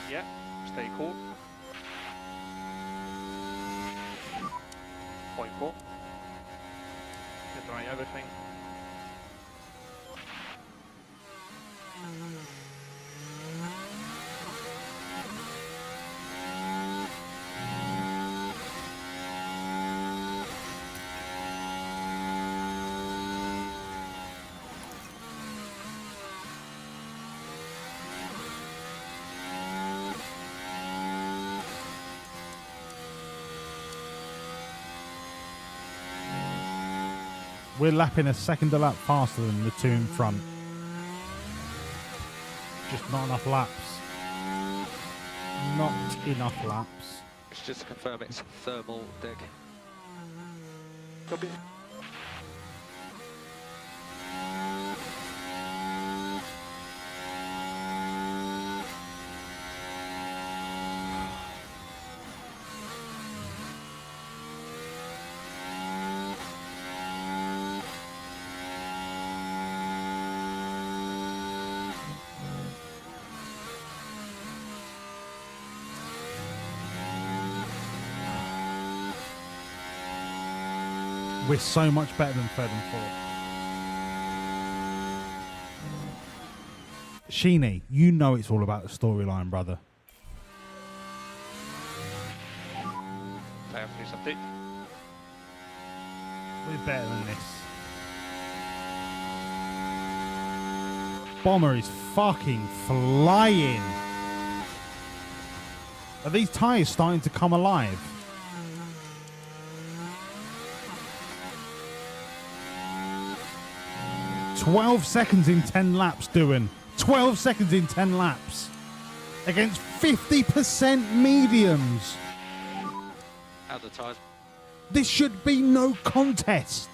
Yeah, stay cool. 0.4. Dry everything. We're lapping a second a lap faster than the two in front. Just not enough laps. Not enough laps. It's just to confirm it's thermal dig. Copy. We're so much better than third and fourth. Sheeny, you know it's all about the storyline, brother. I have to do something. We're better than this. Bomber is fucking flying. Are these tyres starting to come alive? "12 seconds in 10 laps, doing 12 seconds in 10 laps against 50% mediums. Out the tyres. This should be no contest."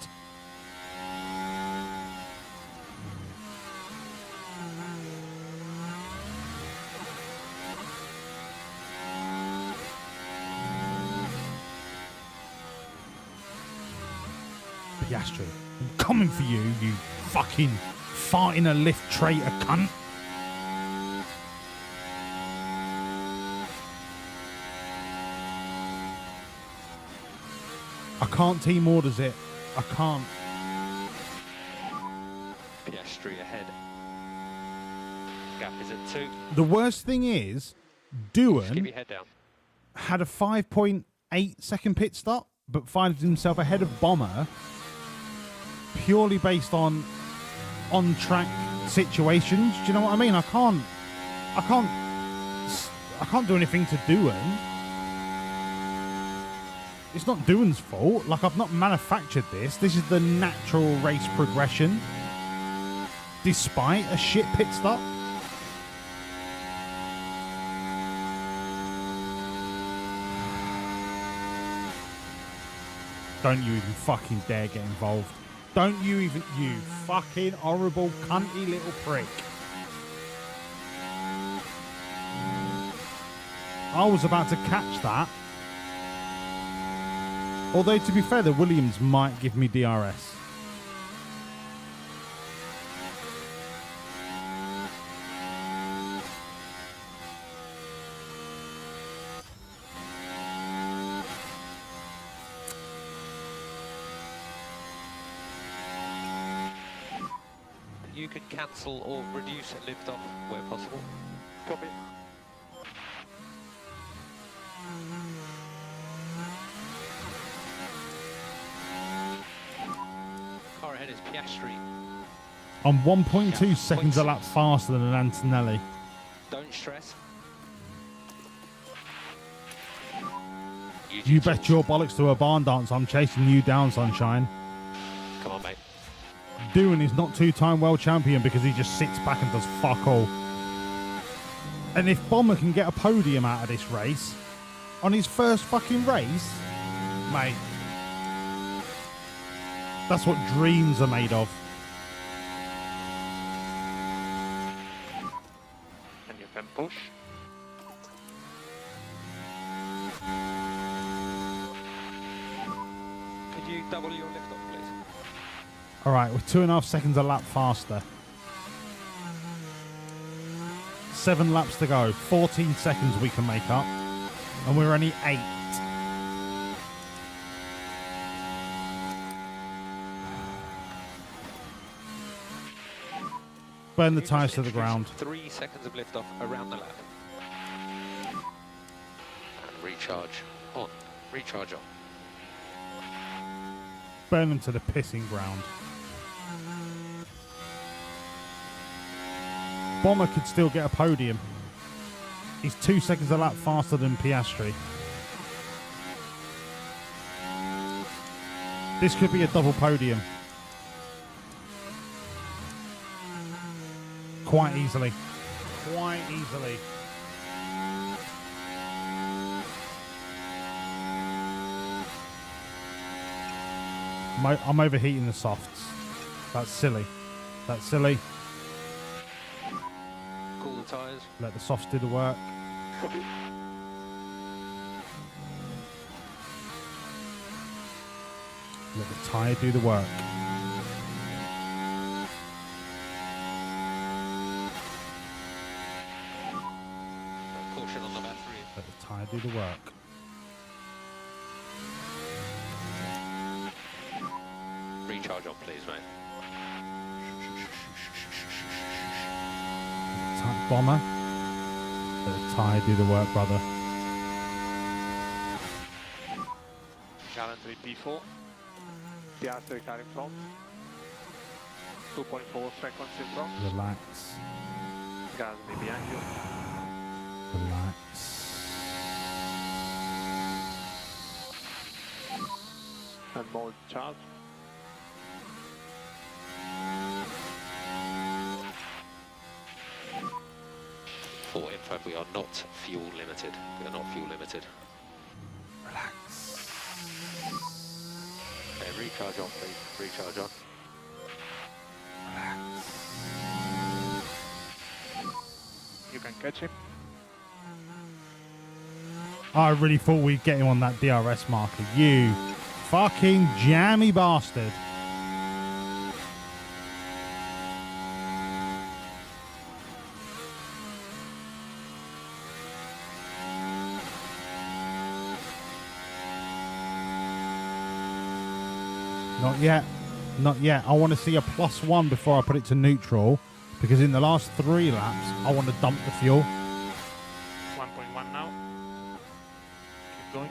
Piastri, I'm coming for you, you fucking fart in a lift traitor cunt. I can't team orders it. I can't. Piastri ahead. Gap is at 2. The worst thing is, Just keep Doohan your head down. had a 5.8 second pit stop, but finds himself ahead of Bomber purely based on track situations. Do you know what I mean? I can't do anything to Doohan. It's not Doohan's fault. Like, I've not manufactured this. This is the natural race progression, despite a shit pit stop. Don't you even fucking dare get involved. Don't you even, you fucking horrible, cunty little prick. I was about to catch that. Although, to be fair, the Wawlliamz might give me DRS. You can cancel or reduce lift off where possible. Copy. Car ahead is Piastri. I'm 1.2 seconds a lap faster than an Antonelli. Don't stress. You bet your bollocks to a barn dance I'm chasing you down, sunshine. Come on, mate. Doohan is not two-time world champion because he just sits back and does fuck all. And if Bomber can get a podium out of this race, on his first fucking race, mate, that's what dreams are made of. And you can push. Could you double your lift off, please? All right, we're 2.5 seconds a lap faster. 7 laps to go. 14 seconds we can make up. And we're only 8. Burn the tyres to the ground. 3 seconds of lift off around the lap. And recharge on. Recharge on. Burn them to the pissing ground. Bomber could still get a podium. He's 2 seconds a lap faster than Piastri. This could be a double podium. Quite easily. Quite easily. I'm overheating the softs. That's silly. That's silly. Cool the tyres. Let the softs do the work. Let the tyre do the work. Caution on the battery. Let the tyre do the work. Recharge on, please, mate. Bomber. Let the tyre do the work, brother. Gallantry P4. The after car in front. 2.4 seconds in front. Relax. Gasly behind you. Relax. And mode charge. For info, we are not fuel limited. We are not fuel limited. Relax. Okay, recharge on, please. Recharge on. Relax. You can catch him. I really thought we'd get him on that DRS marker. You fucking jammy bastard. Not yet. Not yet. I want to see a +1 before I put it to neutral, because in the last 3 laps, I want to dump the fuel. 1.1 now. Keep going.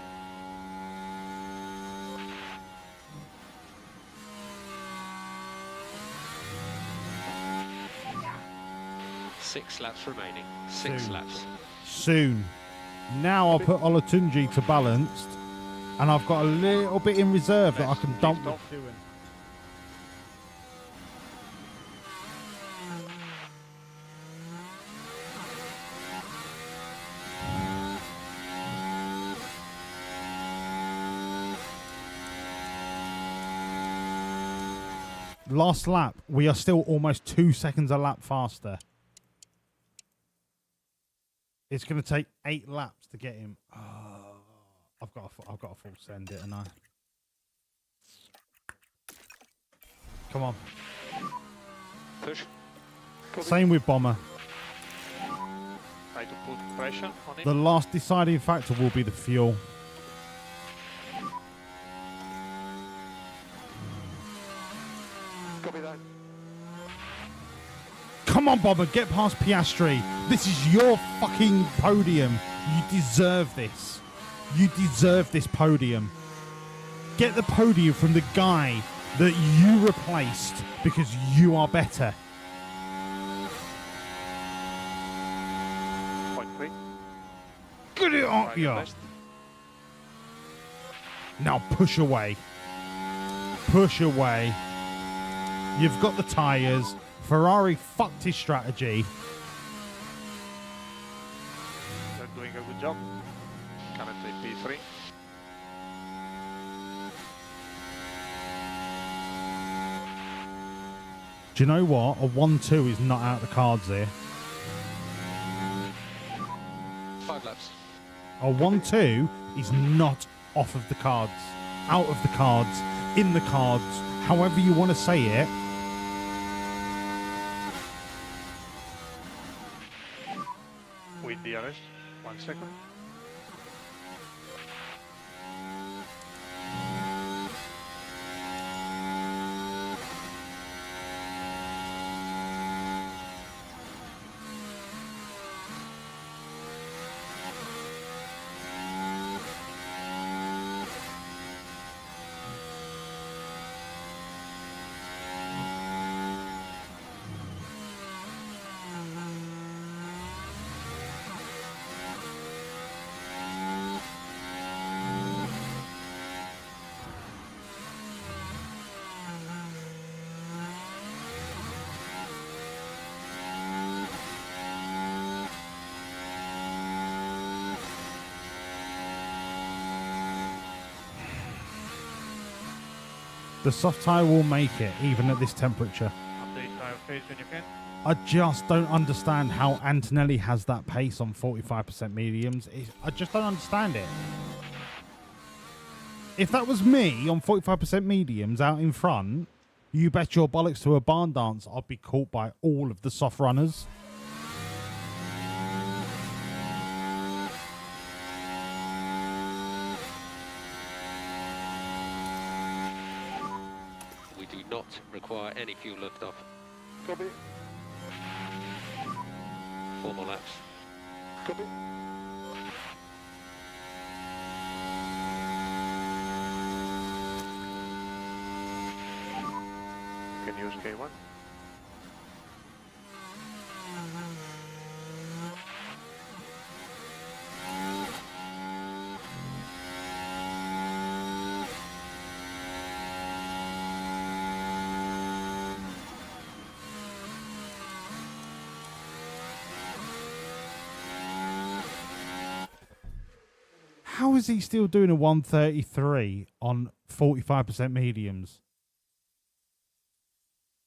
Six laps remaining. Six Soon. laps. Soon. Now I'll put Olatunji to balanced, and I've got a little bit in reserve that I can dump with doing. Last lap, we are still almost 2 seconds a lap faster. It's going to take 8 laps to get him. Oh, I've got to full send it, and I. Come on. Push. Same with Bomber. Try to put pressure on it. The last deciding factor will be the fuel. Copy that. Come on, Bomber, get past Piastri. This is your fucking podium. You deserve this. You deserve this podium. Get the podium from the guy that you replaced because you are better. 0.3. Get it on you. Now push away. Push away. You've got the tyres. Ferrari fucked his strategy. They're doing a good job. Currently P3. Do you know what? A 1-2 is not out of the cards here. 5 laps. A 1-2 is not off of the cards. Out of the cards. In the cards. However you want to say it. With DRS. 1 second. The soft tyre will make it, even at this temperature. Update tire phase when you can. I just don't understand how Antonelli has that pace on 45% mediums. I just don't understand it. If that was me on 45% mediums out in front, you bet your bollocks to a barn dance I'd be caught by all of the soft runners. We do not require any fuel liftoff. Copy. 4 more laps. Copy. You can use K1. How is he still doing a 133 on 45% mediums?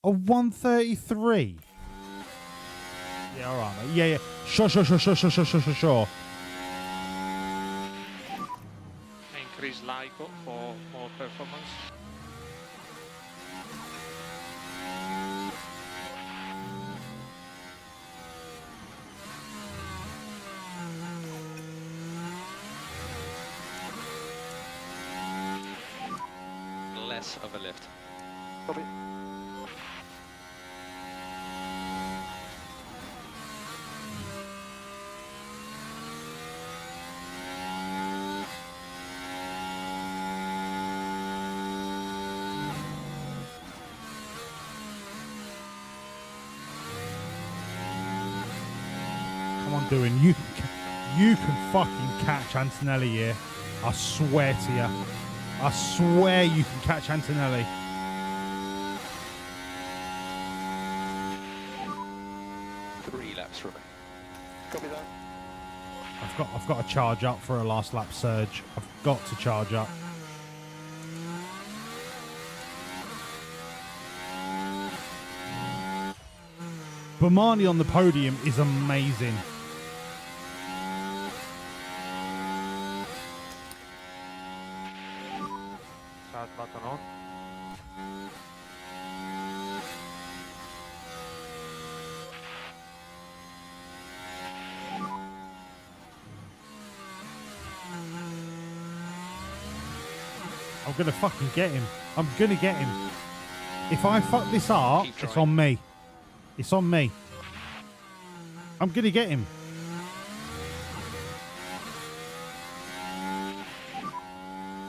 A 133? Yeah, all right, mate. Yeah. Sure. Increase LICO for more performance. Less of a lift. Copy. Come on, doing. You can fucking catch Antonelli here. I swear to you. I swear you can catch Antonelli. Three laps remaining. Copy that. I've got to charge up for a last lap surge. I've got to charge up. Bomani on the podium is amazing. Start button on. I'm going to fucking get him. I'm going to get him. If I fuck this up, it's on me. It's on me. I'm going to get him.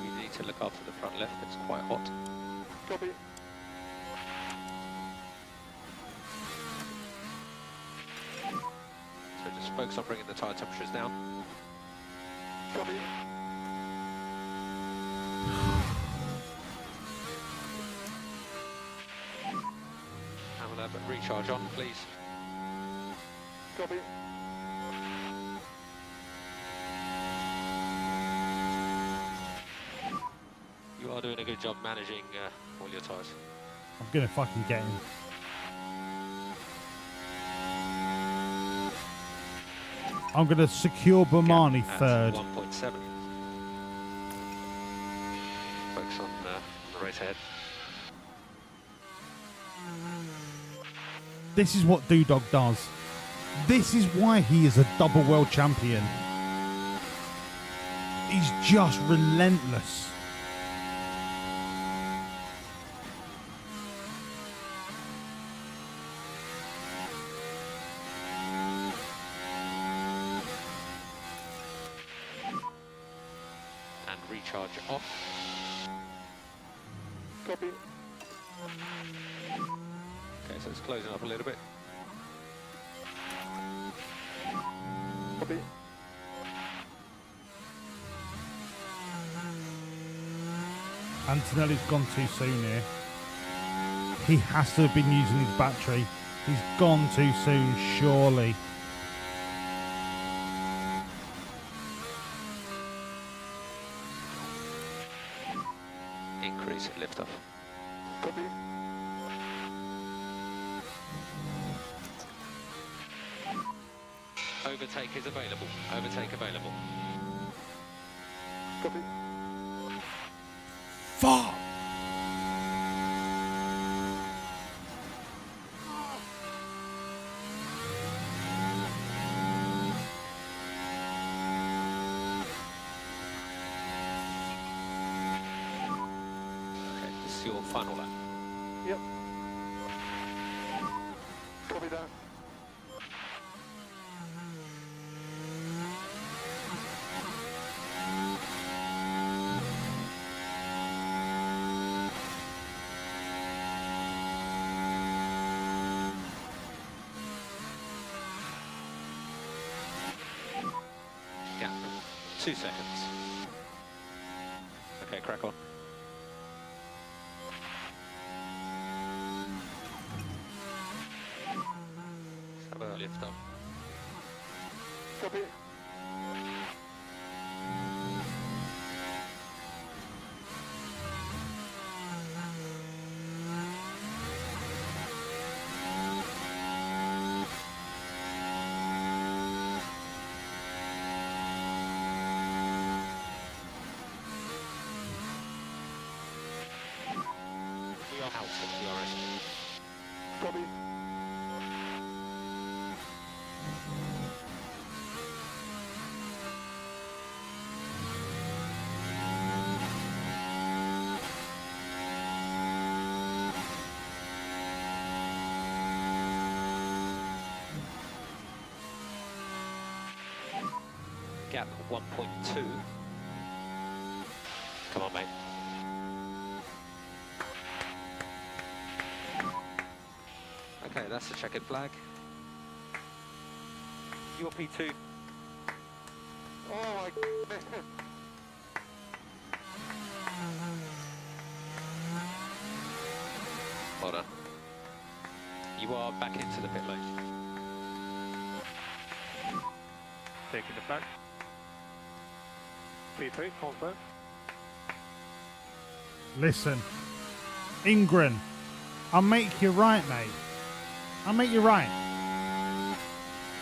You need to look after the front left, it's quite hot. Copy. So just focus on bringing the tyre temperatures down. Copy. And we'll have a recharge on, please. Copy. You are doing a good job managing all your tyres. I'm going to fucking get him. I'm going to secure Bomani third. 1.7. Focus on the race ahead. This is what Dudog does. This is why he is a double world champion. He's just relentless. And recharge off. Copy. Okay, so it's closing up a little bit. Copy. Antonelli's gone too soon here. He has to have been using his battery. He's gone too soon, surely. Increase liftoff. Copy. Overtake is available. Overtake available. Copy. Fuck! Okay, this is your final lap. Yep. Copy that. Gap. 2 seconds. Okay, crack on. Have a lift up. Copy. We are out of DRS. Copy. Gap 1.2. Come on, mate. Okay, that's the checkered flag. Your P2. Oh my goodness. Well done. You are back into the pit lane. Taking the flag. P3, confirm. Listen, Ingrid, I'll make you right, mate. I'll make you right.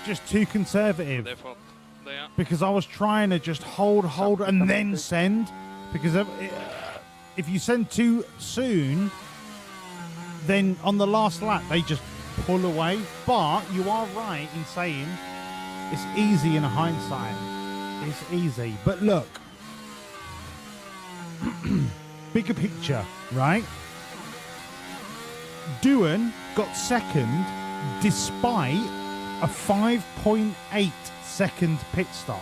Just too conservative. Therefore, they are. Because I was trying to just hold, and then send. Because if you send too soon, then on the last lap, they just pull away. But you are right in saying it's easy in hindsight. It's easy. But look, bigger picture, right? Doohan got second despite a 5.8 second pit stop.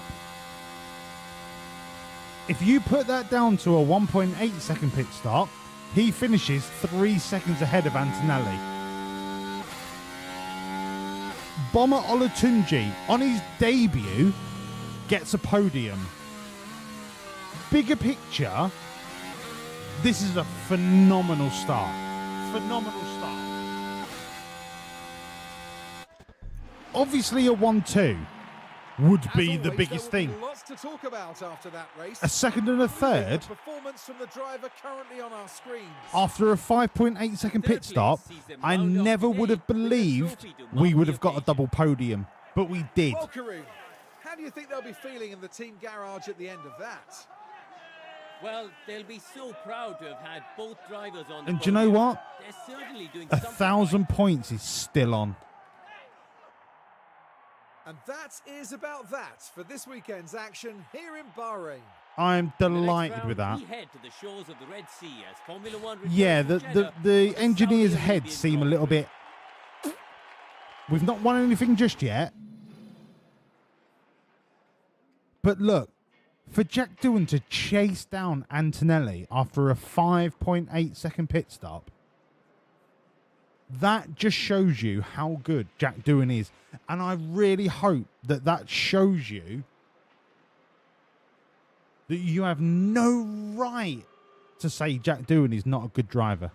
If you put that down to a 1.8 second pit stop, he finishes 3 seconds ahead of Antonelli. Bomber Olatunji, on his debut, gets a podium. Bigger picture, this is a phenomenal start. Phenomenal start. Obviously, a 1-2 would be the biggest thing. Lots to talk about after that race. A second and a third Performance from the driver currently on our screens. after a 5.8 second pit stop, I never would have believed we would have got a double podium, but we did. Well, Karoon, how do you think they'll be feeling in the team garage at the end of that? Well, they'll be so proud to have had both drivers on the And do you know podium. what? They're certainly doing 1,000 points is still on. And that is about that for this weekend's action here in Bahrain. I'm In the next delighted round, with that. we head to the shores of the Red Sea as Formula One returns Yeah, to the Jeddah the for engineers' Saudi heads Arabian seem a Grand little Prix. bit... We've not won anything just yet. But look, for Jack Doohan to chase down Antonelli after a 5.8 second pit stop, that just shows you how good Jack Doohan is. And I really hope that that shows you that you have no right to say Jack Doohan is not a good driver.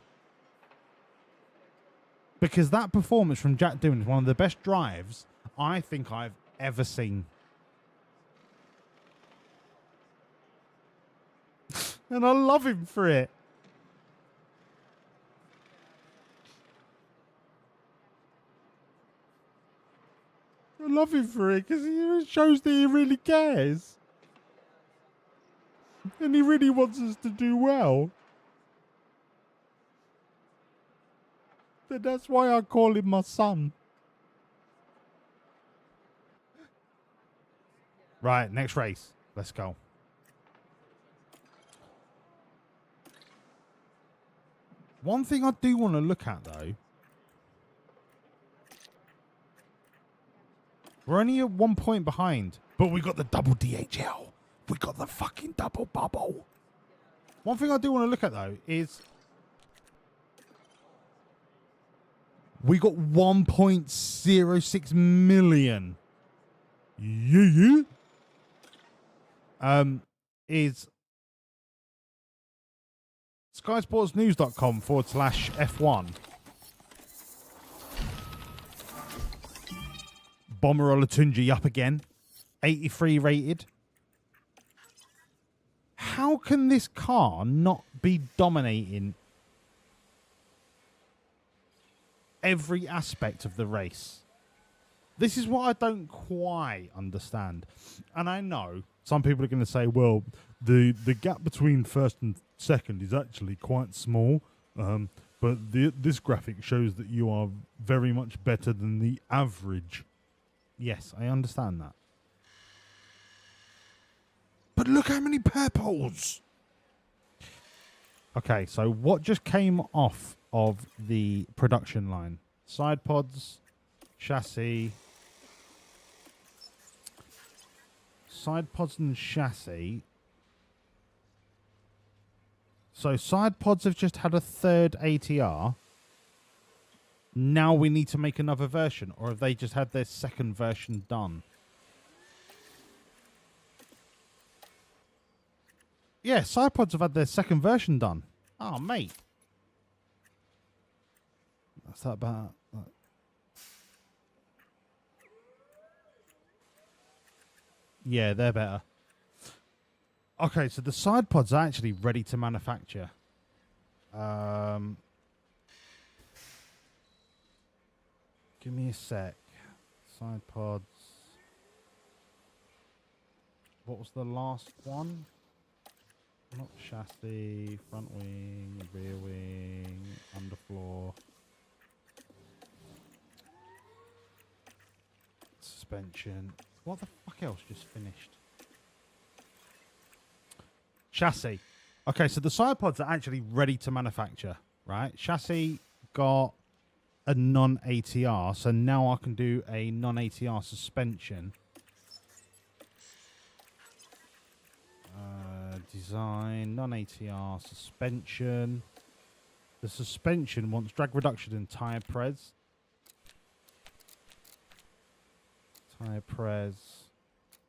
Because that performance from Jack Doohan is one of the best drives I think I've ever seen. And I love him for it. love him for it because it shows that he really cares. And he really wants us to do well. But that's why I call him my son. Right, next race. Let's go. One thing I do want to look at, though. We're only at 1 point behind, but we got the double DHL. We got the fucking double bubble. One thing I do want to look at, though, is we got 1.06 million. Yeah. Is skysportsnews.com/F1. Bomber Olatunji up again. 83 rated. How can this car not be dominating every aspect of the race? This is what I don't quite understand. And I know some people are going to say, well, the gap between first and second is actually quite small. But this graphic shows that you are very much better than the average. Yes, I understand that. But look how many purples. Okay, so what just came off of the production line? Side pods, chassis. Side pods and chassis. So side pods have just had a third ATR. Now we need to make another version, or have they just had their second version done? Yeah, side pods have had their second version done. Oh, mate. What's that about? Yeah, they're better. Okay, so the side pods are actually ready to manufacture. Give me a sec. Side pods. What was the last one? Not chassis, front wing, rear wing, underfloor. Suspension. What the fuck else just finished? Chassis. Okay, so the side pods are actually ready to manufacture, right? Chassis got a non-ATR, so now I can do a non-ATR suspension. Design, non-ATR suspension. The suspension wants drag reduction and tire pres. Tire pres,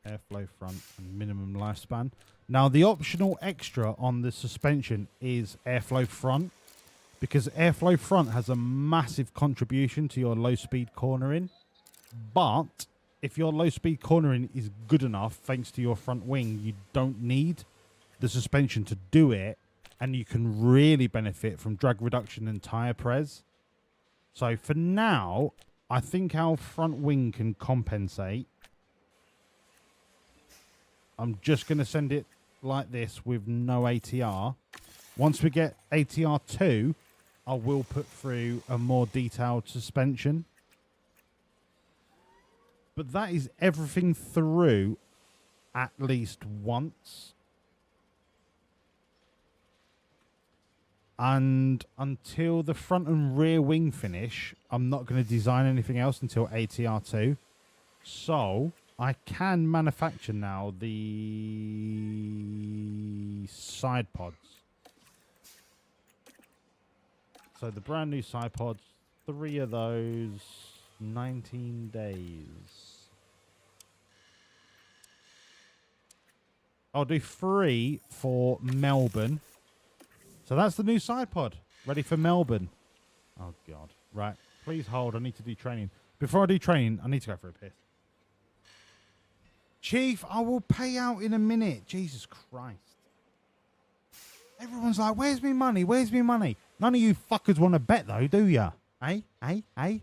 airflow front, and minimum lifespan. Now, the optional extra on the suspension is airflow front, because airflow front has a massive contribution to your low-speed cornering. But if your low-speed cornering is good enough, thanks to your front wing, you don't need the suspension to do it, and you can really benefit from drag reduction and tire pres. So for now, I think our front wing can compensate. I'm just going to send it like this with no ATR. Once we get ATR 2, I will put through a more detailed suspension. But that is everything through at least once. And until the front and rear wing finish, I'm not going to design anything else until ATR 2. So I can manufacture now the side pods. So the brand new side pods, 3 of those, 19 days. I'll do 3 for Melbourne. So that's the new side pod, ready for Melbourne. Oh, God. Right. Please hold. I need to do training. Before I do training, I need to go for a piss. Chief, I will pay out in a minute. Jesus Christ. Everyone's like, where's me money? Where's me money? None of you fuckers want to bet, though, do ya? Eh? Eh? Eh?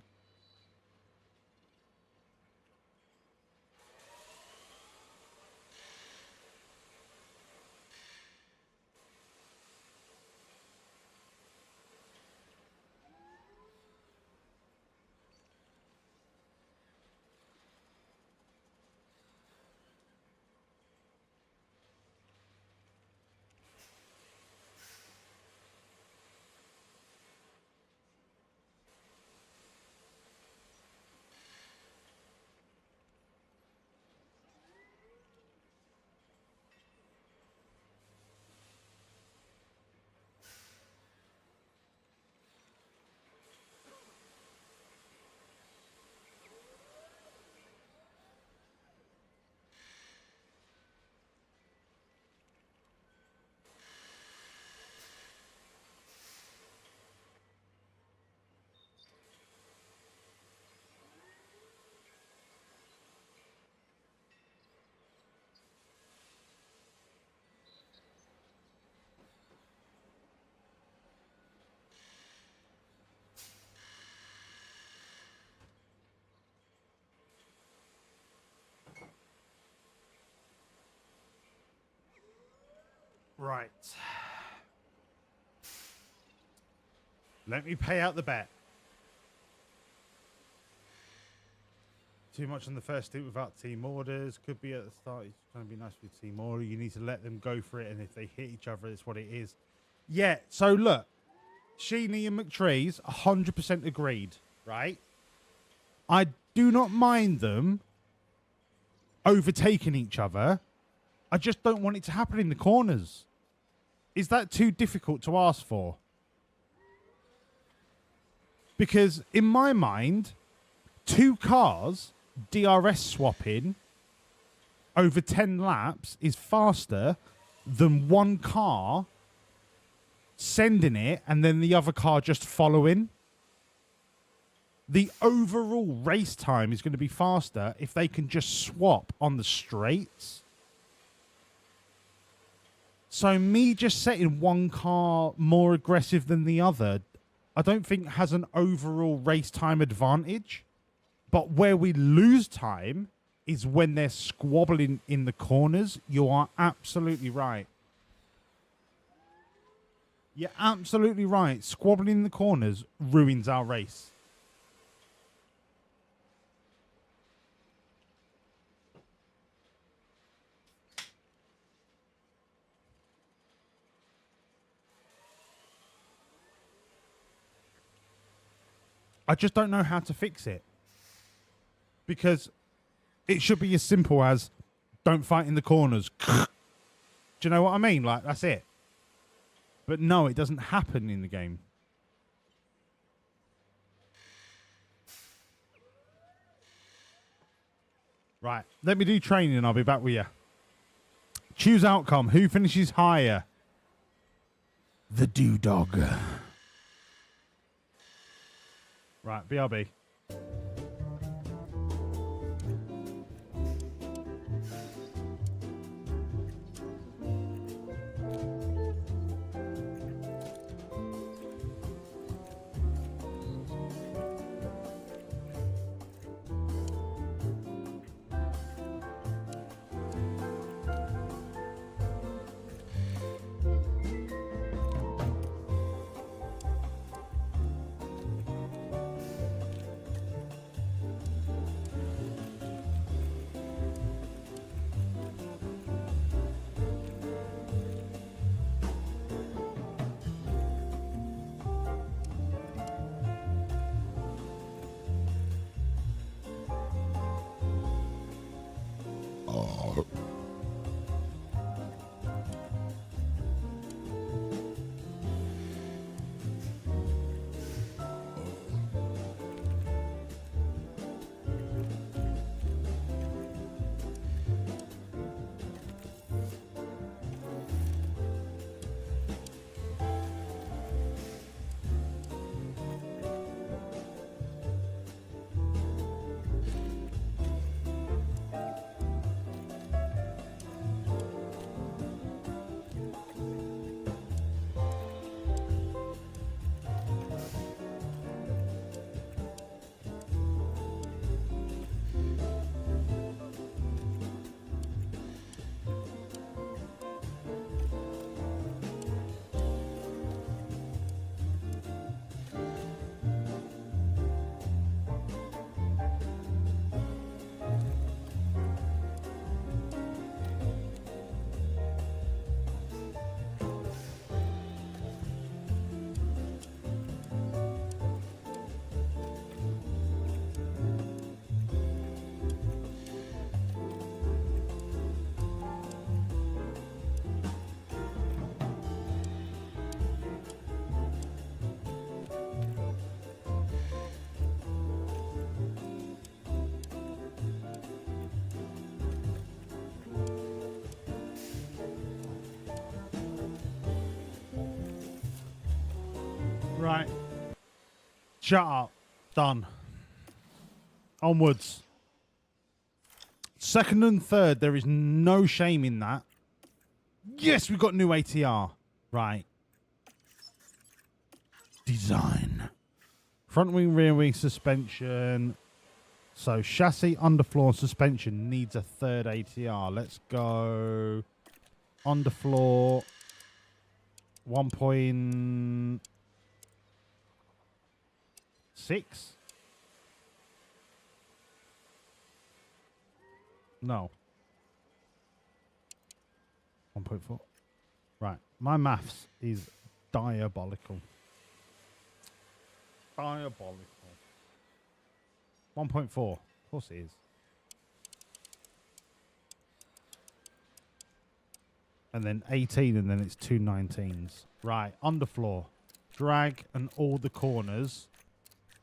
Right. Let me pay out the bet. Too much on the first stint without team orders. Could be at the start. It's trying to be nice with team order. You need to let them go for it. And if they hit each other, it's what it is. Yeah. So look, Sheeny and McTree's 100% agreed, right? I do not mind them overtaking each other. I just don't want it to happen in the corners. Is that too difficult to ask for? Because in my mind, 2 cars DRS swapping over 10 laps is faster than 1 car sending it and then the other car just following. The overall race time is going to be faster if they can just swap on the straights. So me just setting 1 car more aggressive than the other, I don't think has an overall race time advantage. But where we lose time is when they're squabbling in the corners. You are absolutely right. You're absolutely right. Squabbling in the corners ruins our race. I just don't know how to fix it. Because it should be as simple as don't fight in the corners. Do you know what I mean? Like, that's it. But no, it doesn't happen in the game. Right. Let me do training and I'll be back with you. Choose outcome. Who finishes higher? The Dog. Right, BRB. Right. Shut up. Done. Onwards. Second and third, there is no shame in that. Yes, we've got new ATR. Right. Design. Front wing, rear wing suspension. So chassis, underfloor, suspension needs a third ATR. Let's go underfloor, 1.6? No. 1.4. Right. My maths is diabolical. Diabolical. 1.4. Of course it is. And then 18, and then it's 2 19s. Right, underfloor. Drag and all the corners.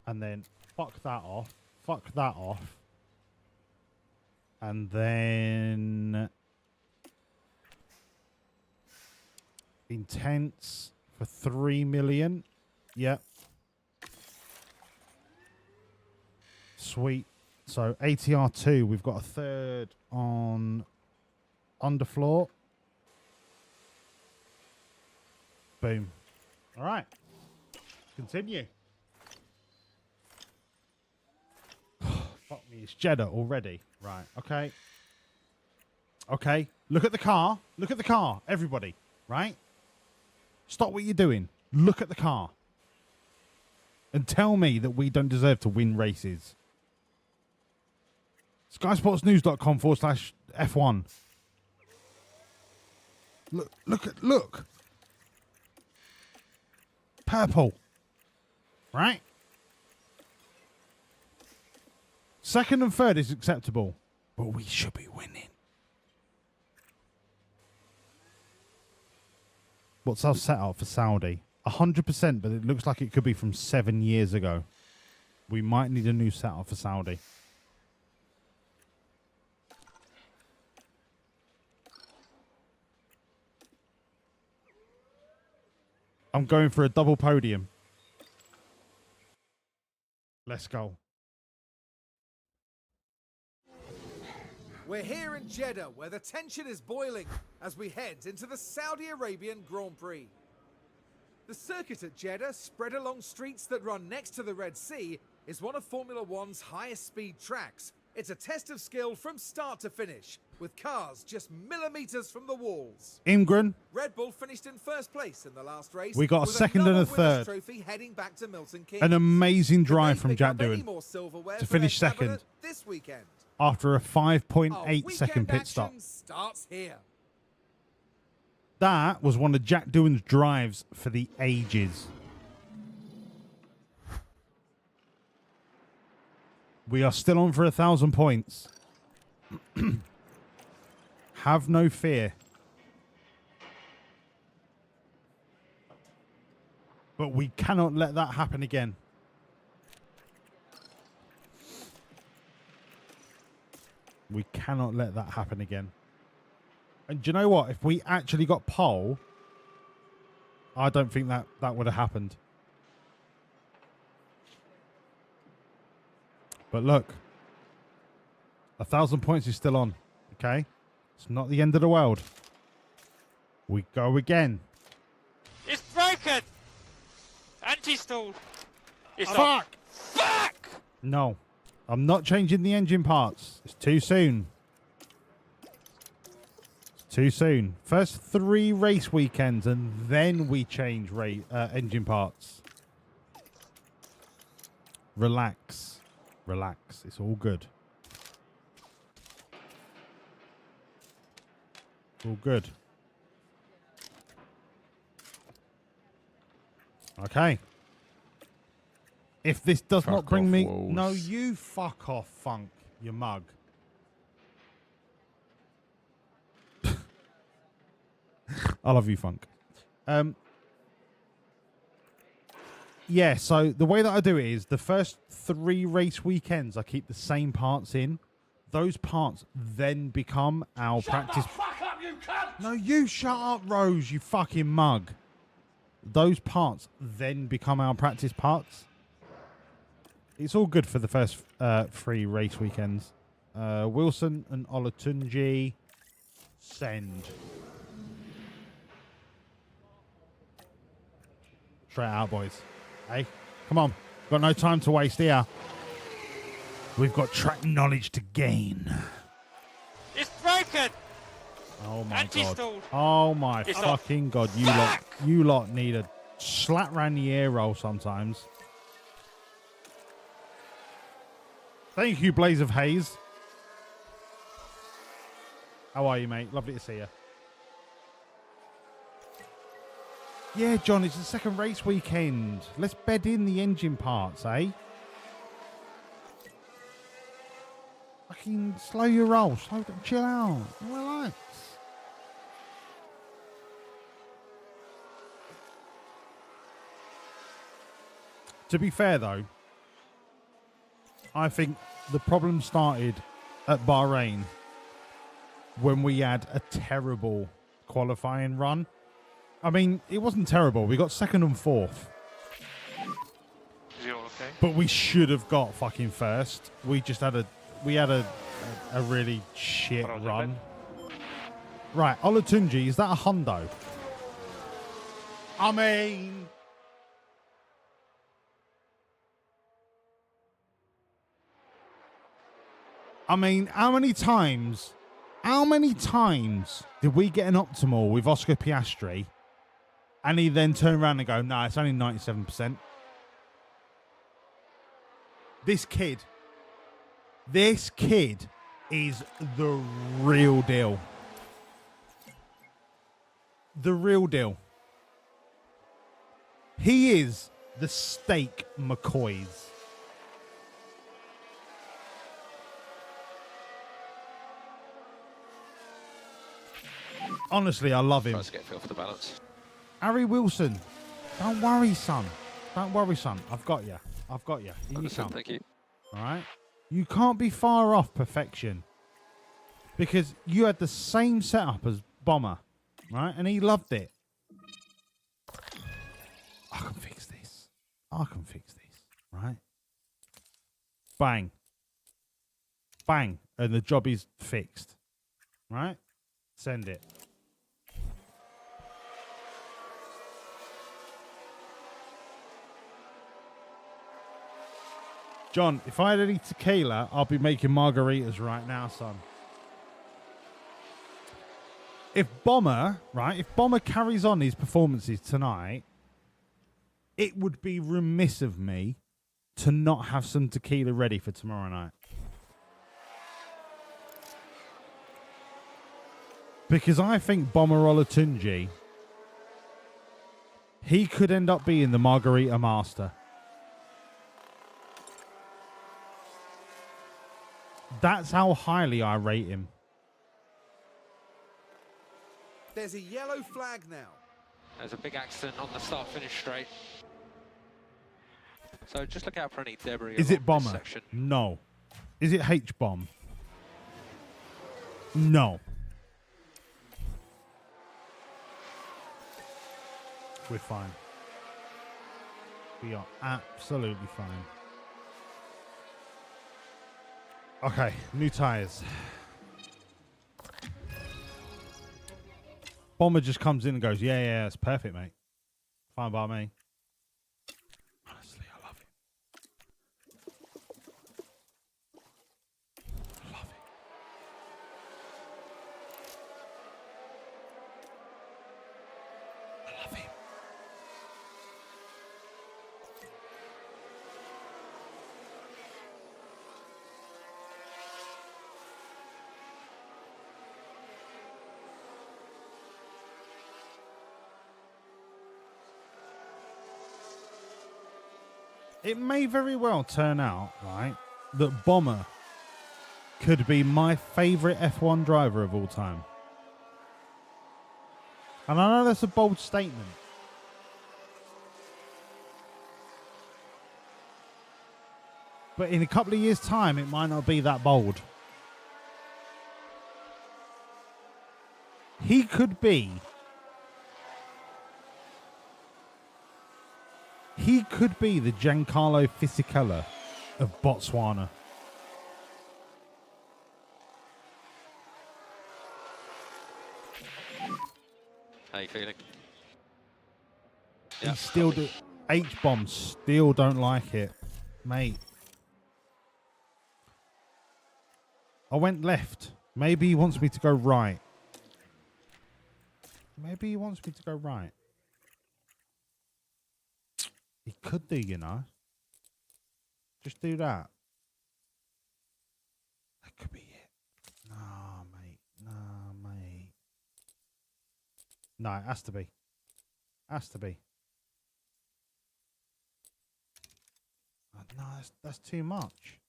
And then fuck that off. Fuck that off. And then intense for 3 million. Yep. Sweet. So ATR2, we've got a third on underfloor. Boom. All right. Continue. Fuck me, it's Jeddah already. Right, okay. Okay, look at the car. Look at the car, everybody. Right? Stop what you're doing. Look at the car. And tell me that we don't deserve to win races. SkySportsNews.com/F1. Look. Purple. Right? Second and third is acceptable, but we should be winning. What's our setup for Saudi? 100%, but it looks like it could be from 7 years ago. We might need a new setup for Saudi. I'm going for a double podium. Let's go. We're here in Jeddah, where the tension is boiling as we head into the Saudi Arabian Grand Prix. The circuit at Jeddah, spread along streets that run next to the Red Sea, is one of Formula One's highest speed tracks. It's a test of skill from start to finish, with cars just millimeters from the walls. Imgren. Red Bull finished in first place in the last race. We got a second and a third. Trophy heading back to Milton Keynes. An amazing drive from Jack Doohan to finish second this weekend after a 5.8 second pit stop. Starts here. That was one of Jack Doohan's drives for the ages. We are still on for 1,000 points. Have no fear. But we cannot let that happen again. We cannot let that happen again. And do you know what? If we actually got pole, I don't think that would have happened. But look, 1,000 points is still on. Okay, it's not the end of the world. We go again. It's broken. Anti-stall. It's Fuck. Fuck. No, I'm not changing the engine parts. It's too soon. It's too soon. First 3 race weekends, and then we change engine parts. Relax. Relax. It's all good. It's all good. Okay. If this does not bring me... Wolves. No, you fuck off, Funk, you mug. I love you, Funk. Yeah, so the way that I do it is the first 3 race weekends, I keep the same parts in. Those parts then become our practice. Shut the fuck up, you cunt! No, you shut up, Rose, you fucking mug. Those parts then become our practice parts. It's all good for the first 3 race weekends. Wilson and Olatunji, send. Straight out, boys. Hey, come on. Got no time to waste here. We've got track knowledge to gain. It's broken. Oh my god. Anti-stalled. Oh my It's fucking god. You lot need a slap round the air roll sometimes. Thank you, Blaze of Haze. How are you, mate? Lovely to see you. Yeah, John, it's the second race weekend. Let's bed in the engine parts, eh? Fucking slow your roll. Chill out. Relax. To be fair, though, I think the problem started at Bahrain when we had a terrible qualifying run. I mean, it wasn't terrible. We got second and fourth. Is he all okay? But we should have got fucking first. We just had a really shit run. Right, Olatunji, is that a hundo? I mean, how many times did we get an optimal with Oscar Piastri and he then turn around and go, no, it's only 97%. This kid is the real deal. The real deal. He is the steak McCoys. Honestly, I love him. Tries to get Phil for the balance. Harry Wilson, don't worry, son. Don't worry, son. I've got you. I've got you. Thank you. All right? You can't be far off perfection because you had the same setup as Bomber, right? And he loved it. I can fix this. Right? Bang. Bang. And the job is fixed. Right? Send it. John, if I had any tequila, I'll be making margaritas right now, son. If Bomber carries on his performances tonight, it would be remiss of me to not have some tequila ready for tomorrow night. Because I think Bomber Olatunji, he could end up being the margarita master. That's how highly I rate him. There's a yellow flag now. There's a big accident on the start-finish straight. So just look out for any debris. Is it Bomber? No. Is it H-Bomb? No. We're fine. We are absolutely fine. Okay, new tyres. Bomber just comes in and goes, yeah, it's perfect, mate. Fine by me. Honestly, I love it. Love it. I love him. It may very well turn out, right, that Bomber could be my favourite F1 driver of all time. And I know that's a bold statement. But in a couple of years' time, it might not be that bold. He could be... He could be the Giancarlo Fisichella of Botswana. How you feeling? He still do. H-Bomb still don't like it, mate. I went left. Maybe he wants me to go right. Maybe he wants me to go right. He could do, you know. Just do that. That could be it. Nah, mate. Nah, mate. No, it has to be. Has to be. No, that's too much.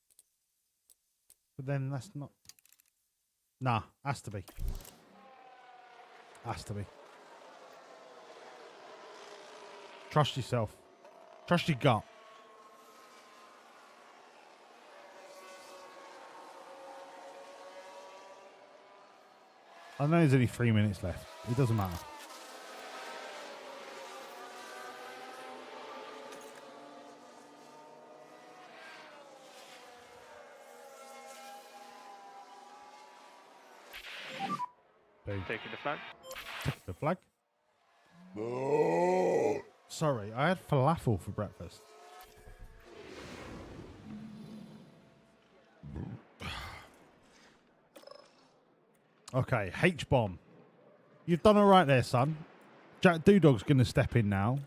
But then that's not... Nah, has to be. Has to be. Trust yourself. Trust your gut. I know there's only 3 minutes left. It doesn't matter. Taking the flag. Taking the flag. No. Sorry, I had falafel for breakfast. Okay, H-bomb. You've done all right there, son. Jack Doodog's going to step in now.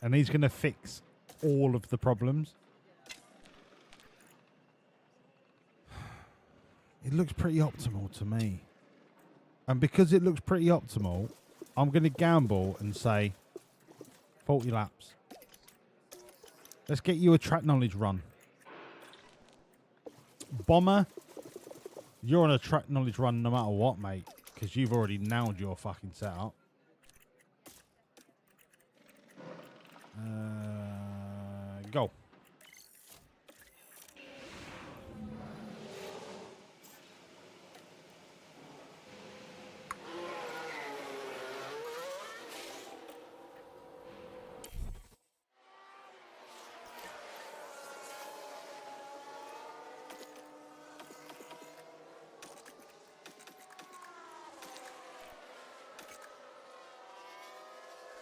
And he's going to fix all of the problems. It looks pretty optimal to me. And because it looks pretty optimal, I'm going to gamble and say 40 laps. Let's get you a track knowledge run. Bomber, you're on a track knowledge run no matter what, mate. Because you've already nailed your fucking setup. Go.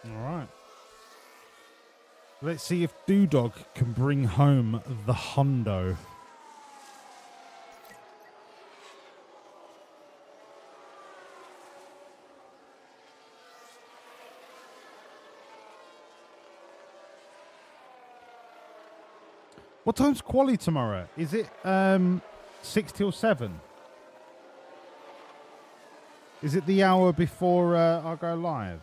Alright. Let's see if Doodog can bring home the hundo. What time's quali tomorrow? Is it 6 till 7? Is it the hour before I go live?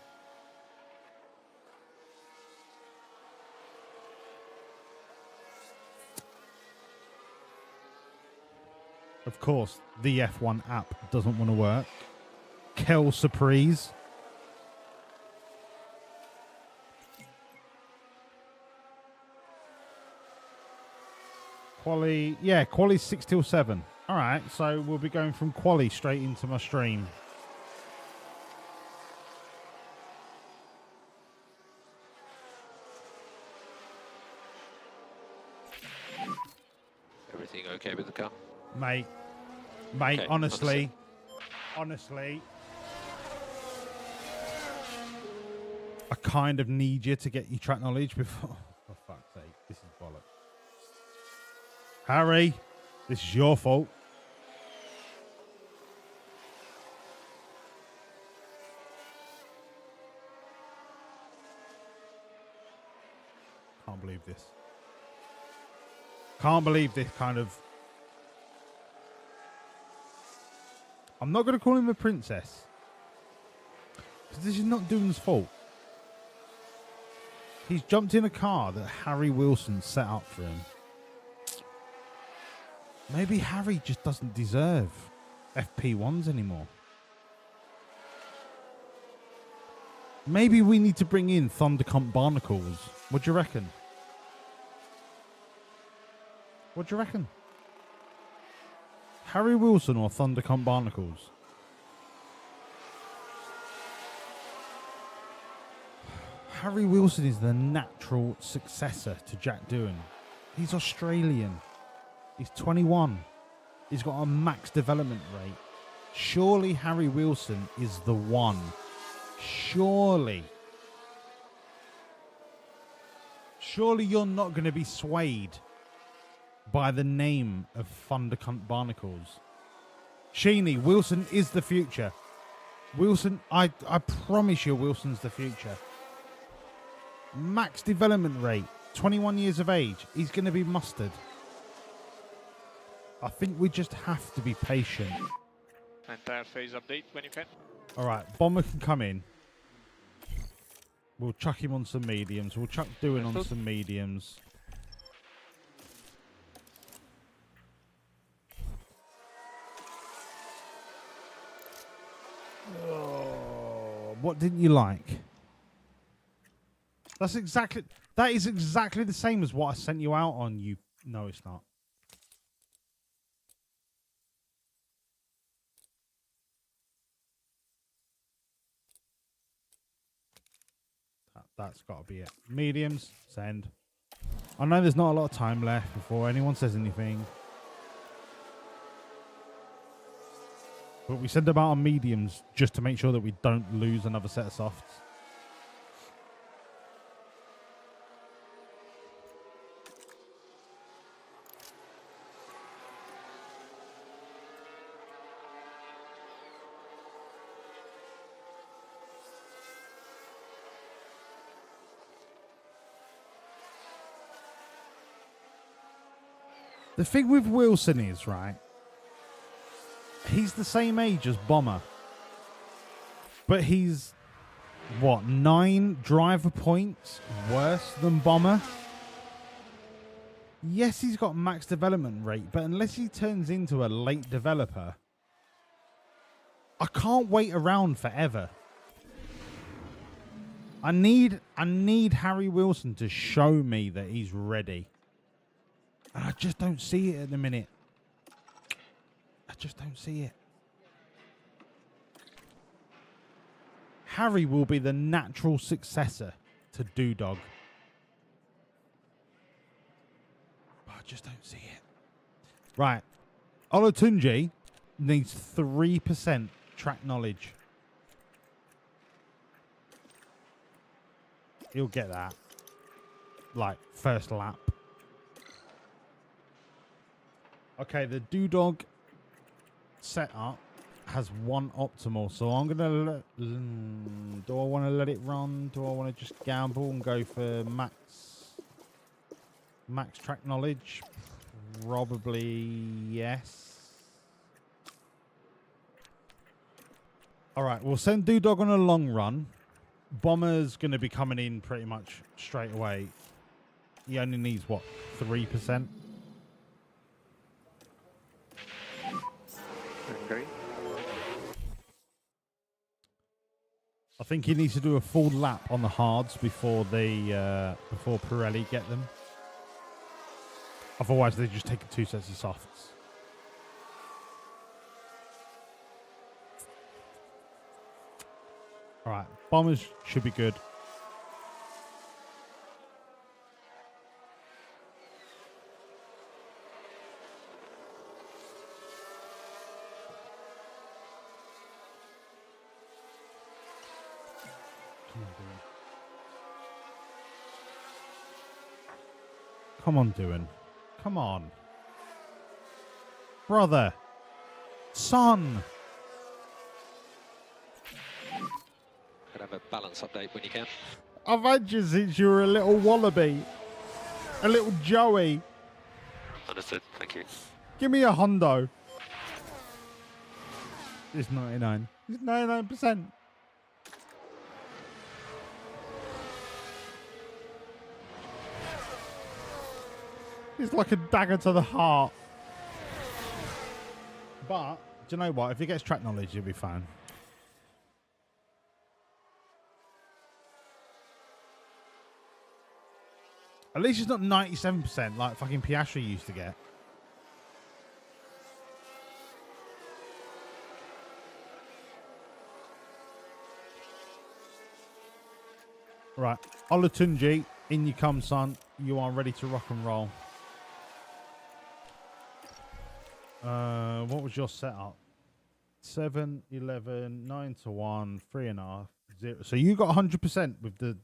Of course, the F1 app doesn't want to work. Kel Surprise. Quali, yeah, quali's 6 till 7. All right, so we'll be going from quali straight into my stream. Everything okay with the car? Mate, Okay, honestly, I kind of need you to get your track knowledge before. For fuck's sake, this is bollocks. Harry, this is your fault. Can't believe this. Can't believe this kind of... I'm not going to call him a princess. Because this is not Doom's fault. He's jumped in a car that Harry Wilson set up for him. Maybe Harry just doesn't deserve FP1s anymore. Maybe we need to bring in Thundercomp Barnacles. What do you reckon? What do you reckon? Harry Wilson or Thundercomp Barnacles? Harry Wilson is the natural successor to Jack Doohan. He's Australian. He's 21. He's got a max development rate. Surely Harry Wilson is the one. Surely. Surely you're not going to be swayed by the name of Thundercomp Barnacles. Sheeny, Wilson is the future. Wilson, I promise you Wilson's the future. Max development rate, 21 years of age. He's going to be mustard. I think we just have to be patient. Entire phase update when you can. All right, Bomber can come in. We'll chuck him on some mediums. We'll chuck Doing on some mediums. Oh, what didn't you like? That is exactly the same as what I sent you out on. You no, it's not. That's got to be it. Mediums, send. I know there's not a lot of time left before anyone says anything. But we send them out on mediums just to make sure that we don't lose another set of softs. The thing with Wilson is, right, he's the same age as Bomber. But he's, what, 9 driver points worse than Bomber? Yes, he's got max development rate, but unless he turns into a late developer, I can't wait around forever. I need Harry Wilson to show me that he's ready. And I just don't see it at the minute. I just don't see it. Harry will be the natural successor to Doodog. But I just don't see it. Right. Olatunji needs 3% track knowledge. He'll get that. Like, first lap. Okay, the Doodog setup has 1 optimal, so I'm gonna let. Do I want to let it run? Do I want to just gamble and go for max track knowledge? Probably yes. All right, we'll send Doodog on a long run. Bomber's gonna be coming in pretty much straight away. He only needs what, 3%. Okay. I think he needs to do a full lap on the hards before before Pirelli get them. Otherwise, they just take 2 sets of softs. All right, Bombers should be good. Come on, Doing. Come on. Brother. Son. Could have a balance update when you can. I've had you since you were a little wallaby. A little Joey. Understood. Thank you. Give me a Hondo. It's 99. It's 99%. It's like a dagger to the heart. But, do you know what? If he gets track knowledge, he'll be fine. At least it's not 97% like fucking Piastri used to get. Right. Olatunji, in you come, son. You are ready to rock and roll. What was your setup? 7, 11, 9 to 1, 3.5, 0. So you got 100% with the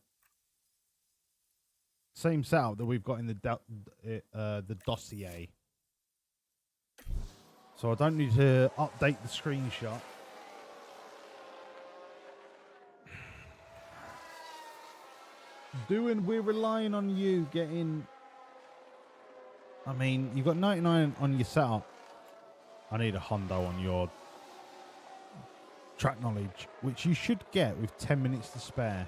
same setup that we've got in the dossier. So I don't need to update the screenshot. We're relying on you getting... I mean, you've got 99 on your setup. I need a hundo on your track knowledge, which you should get with 10 minutes to spare.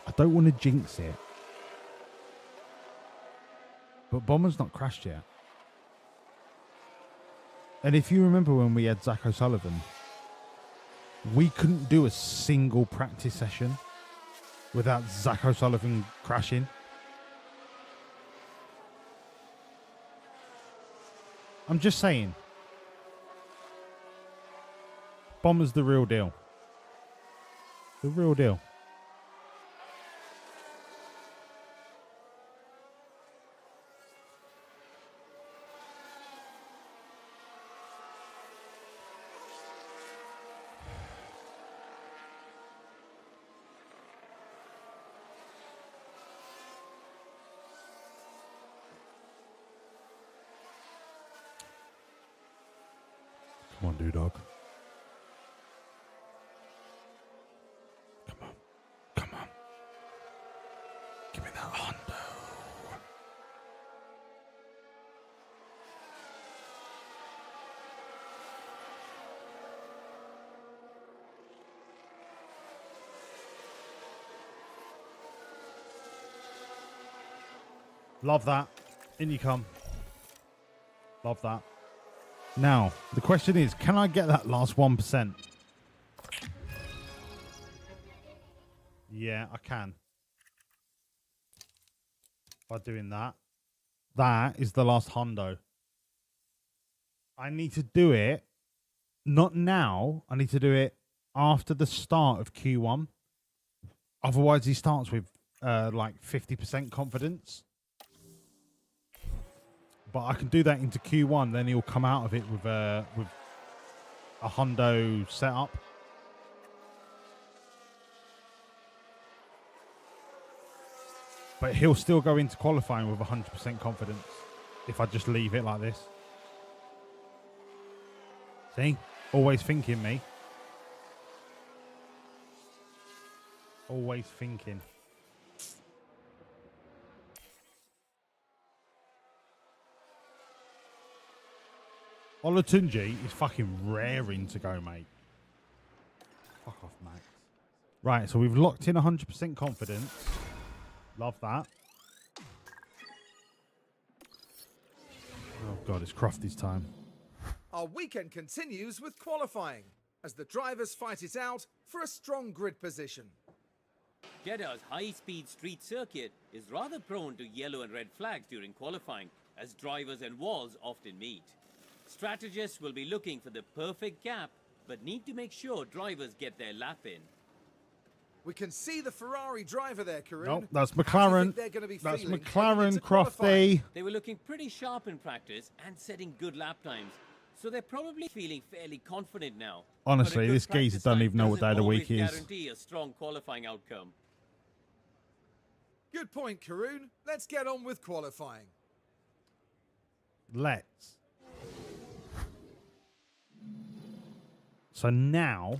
I don't want to jinx it. But Bomber's not crashed yet. And if you remember when we had Zach O'Sullivan, we couldn't do a single practice session without Zach O'Sullivan crashing. I'm just saying. Bomber's the real deal. The real deal. Come on, dog. Come on. Come on. Give me that Hondo. Love that. In you come. Love that. Now, the question is, can I get that last 1%? Yeah, I can. By doing that. That is the last hundo. I need to do it, not now. I need to do it after the start of Q1. Otherwise, he starts with like 50% confidence. But I can do that into Q1, then he'll come out of it with a hundo setup. But he'll still go into qualifying with 100% confidence if I just leave it like this. See? Always thinking, me. Always thinking. Olatunji is fucking raring to go, mate. Fuck off, Max. Right, so we've locked in 100% confidence. Love that. Oh, God, it's Crofty's time. Our weekend continues with qualifying, as the drivers fight it out for a strong grid position. Jeddah's high-speed street circuit is rather prone to yellow and red flags during qualifying, as drivers and walls often meet. Strategists will be looking for the perfect gap, but need to make sure drivers get their lap in. We can see the Ferrari driver there, Karun. Nope, that's McLaren. That's McLaren, Crofty. They were looking pretty sharp in practice and setting good lap times, so they're probably feeling fairly confident now. Honestly, this geezer doesn't even know what day of the week is. Guarantee a strong qualifying outcome. Good point, Karun. Let's get on with qualifying. Let's. So now,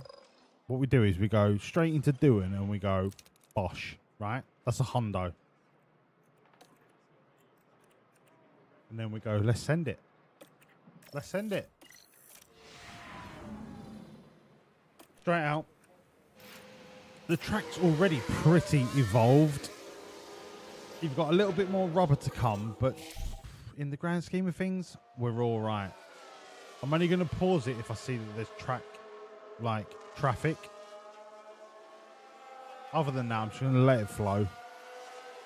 what we do is we go straight into doing and we go bosh, right? That's a hundo. And then we go, let's send it. Let's send it. Straight out. The track's already pretty evolved. You've got a little bit more rubber to come, but in the grand scheme of things, we're all right. I'm only going to pause it if I see that there's traffic. Other than that, I'm just going to let it flow.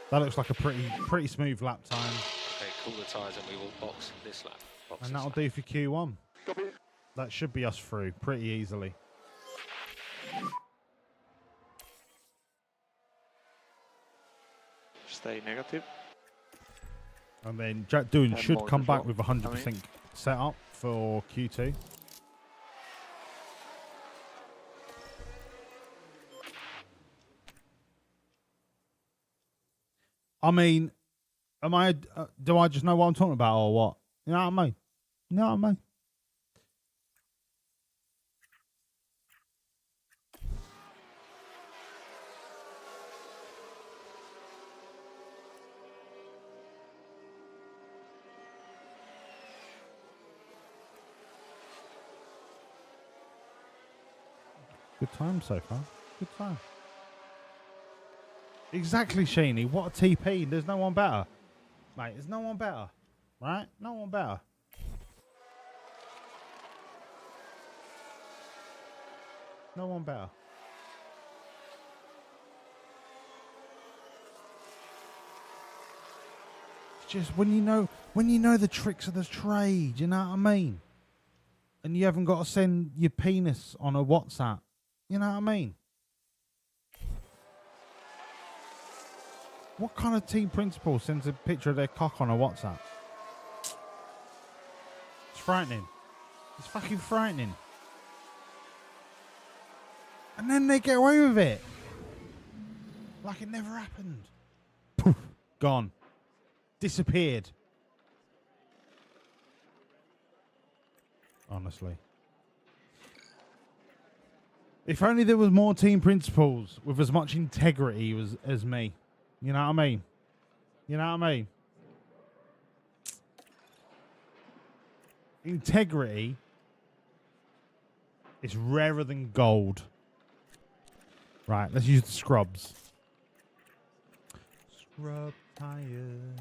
That looks like a pretty smooth lap time. Okay, cool the tyres and we will box this lap. And that'll do for Q1. That should be us through pretty easily. Stay negative. And then Jack Doohan should come back control. with 100% setup for Q2. I mean, do I just know what I'm talking about or what? You know what I mean? You know what I mean? Good time so far. Good time. Exactly, Sheeny. What a TP. There's no one better. Mate, there's no one better. Right? No one better. No one better. It's just when you know the tricks of the trade, you know what I mean? And you haven't got to send your penis on a WhatsApp. You know what I mean? What kind of team principal sends a picture of their cock on a WhatsApp? It's frightening. It's fucking frightening. And then they get away with it. Like it never happened. Poof. Gone. Disappeared. Honestly. If only there was more team principals with as much integrity as me. You know what I mean? You know what I mean? Integrity is rarer than gold. Right, let's use the scrubs. Scrub tires.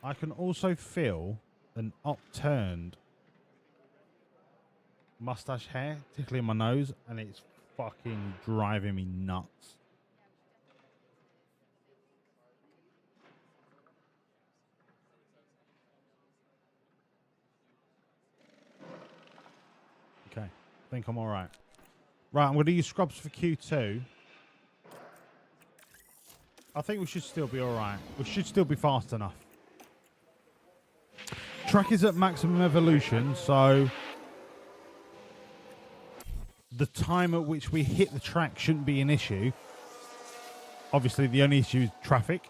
I can also feel an upturned mustache hair tickling my nose, and it's fucking driving me nuts. Okay, I think I'm all right. Right, I'm going to use scrubs for Q2. I think we should still be all right. We should still be fast enough. Track is at maximum evolution, so the time at which we hit the track shouldn't be an issue. Obviously, the only issue is traffic.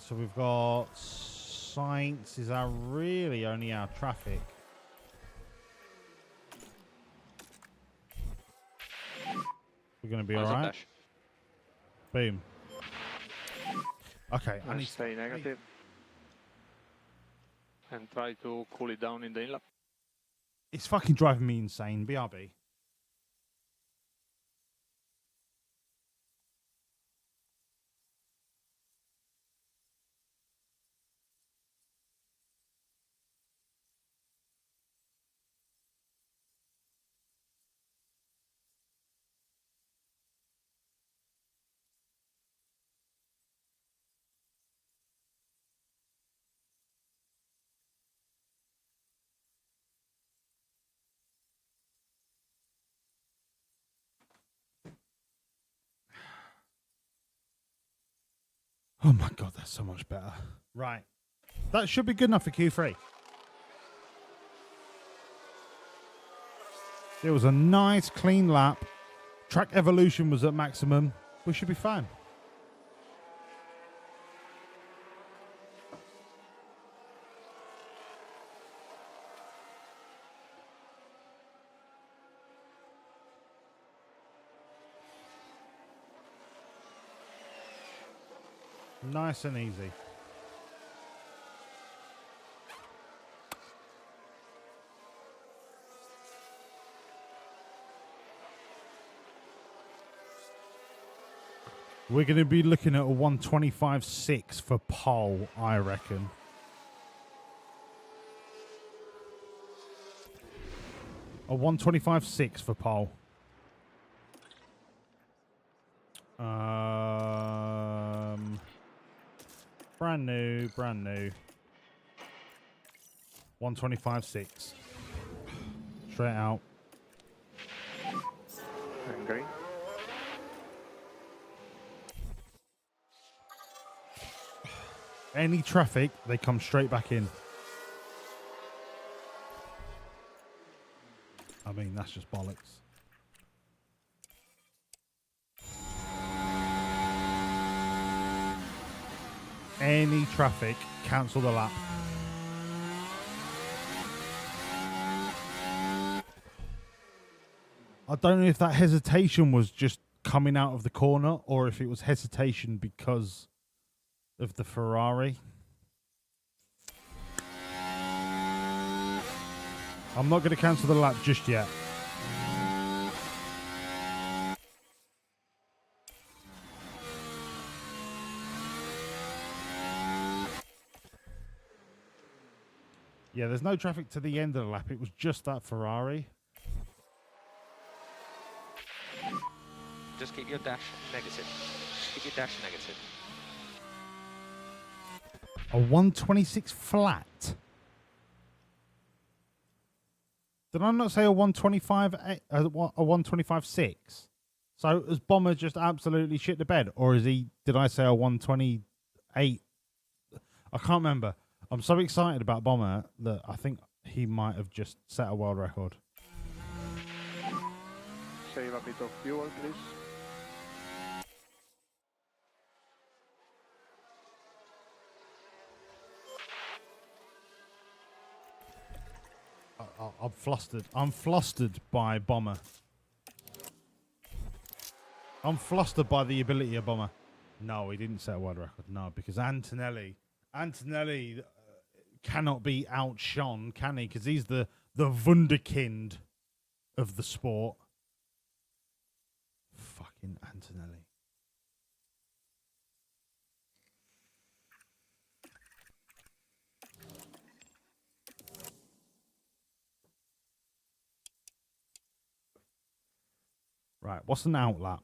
So we've got science is really only our traffic. We're going to be all right. Boom. Okay, I need to stay negative. And try to cool it down in the inlet. It's fucking driving me insane. BRB. Oh my god, that's so much better. Right. That should be good enough for Q3. It was a nice, clean lap. Track evolution was at maximum. We should be fine. Nice and easy. We're going to be looking at a 125.6 for pole, I reckon. A 125.6 for pole. Brand new. 125.6. Straight out. And green. Any traffic, they come straight back in. I mean, that's just bollocks. any traffic, cancel the lap. I don't know if that hesitation was just coming out of the corner or if it was hesitation because of the Ferrari. I'm not going to cancel the lap just yet. Yeah, there's no traffic to the end of the lap. It was just that Ferrari. Just keep your dash negative. Keep your dash negative. A 126 flat. Did I not say a 125? A 125.6? So has Bomber just absolutely shit the bed, or is he? Did I say a 128? I can't remember. I'm so excited about Bomber that I think he might have just set a world record. Save a bit of fuel, please. I'm flustered. I'm flustered by Bomber. I'm flustered by the ability of Bomber. No, he didn't set a world record. No, because Antonelli cannot be outshone, can he? Because he's the wunderkind of the sport. Fucking Antonelli. Right, what's an outlap?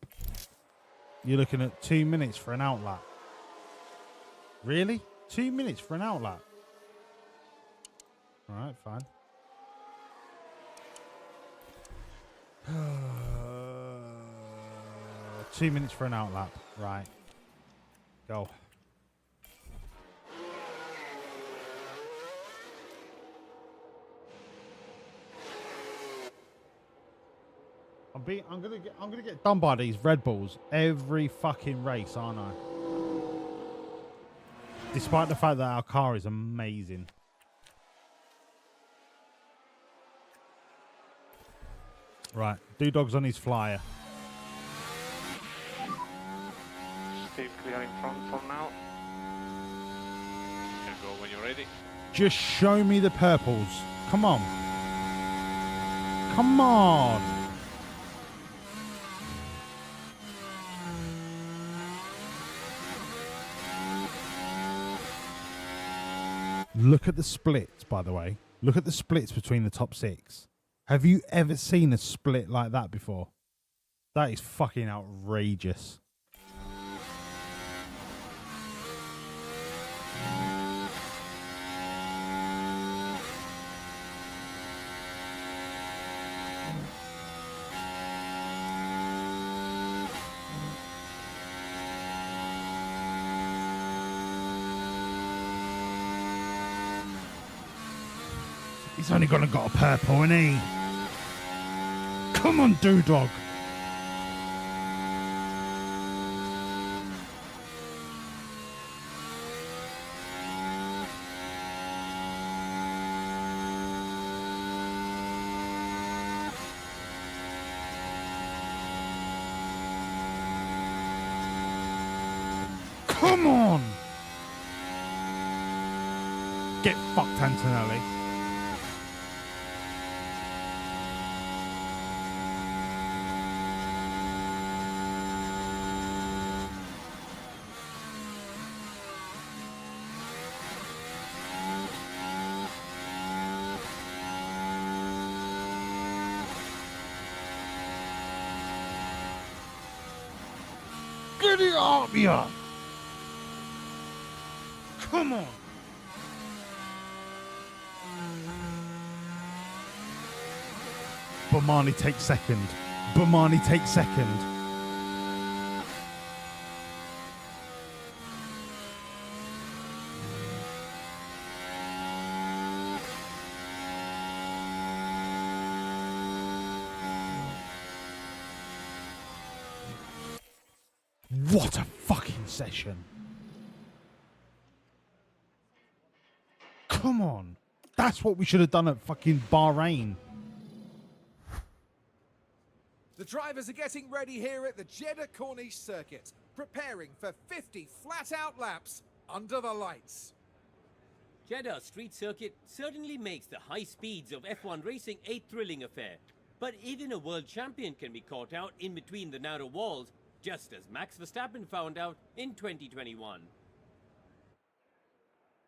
You're looking at 2 minutes for an outlap. Really? 2 minutes for an outlap? Alright, fine. 2 minutes for an outlap. Right. Go. I'm gonna get done by these Red Bulls every fucking race, aren't I? Despite the fact that our car is amazing. Right, Doodog's on his flyer. Steve clear in front for now. You can go when you're ready. Just show me the purples. Come on. Come on. Look at the splits, by the way. Look at the splits between the top six. Have you ever seen a split like that before? That is fucking outrageous. He's only got a purple, isn't he? Come on, Doodog. Come on. Get fucked, Antonelli. Get it up here! Come on! Bomani takes second. Bomani takes second. What a fucking session. Come on. That's what we should have done at fucking Bahrain. The drivers are getting ready here at the Jeddah Corniche circuit, preparing for 50 flat-out laps under the lights. Jeddah street circuit certainly makes the high speeds of F1 racing a thrilling affair. But even a world champion can be caught out in between the narrow walls, just as Max Verstappen found out in 2021.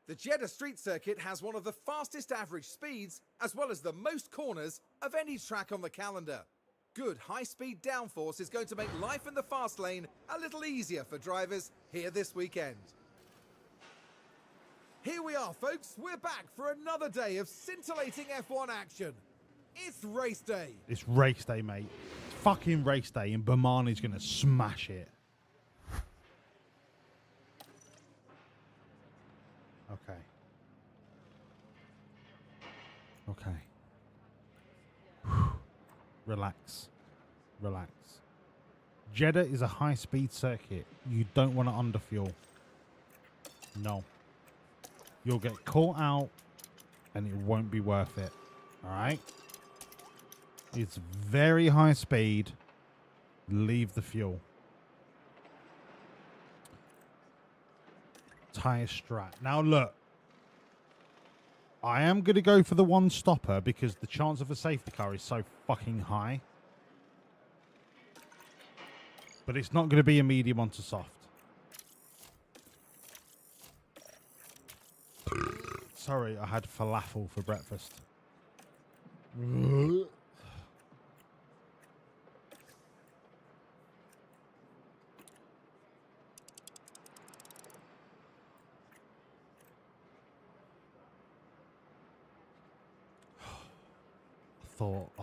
The Jeddah street circuit has one of the fastest average speeds, as well as the most corners of any track on the calendar. Good high-speed downforce is going to make life in the fast lane a little easier for drivers here this weekend. Here we are, folks. We're back for another day of scintillating F1 action. It's race day. It's race day, mate. It's fucking race day, and Bahrain is going to smash it. Okay. Okay. Relax. Relax. Jeddah is a high-speed circuit. You don't want to underfuel. No. You'll get caught out, and it won't be worth it. All right? It's very high speed. Leave the fuel. Tire strat. Now look. I am going to go for the one stopper because the chance of a safety car is so fucking high. But it's not going to be a medium onto soft. Sorry, I had falafel for breakfast.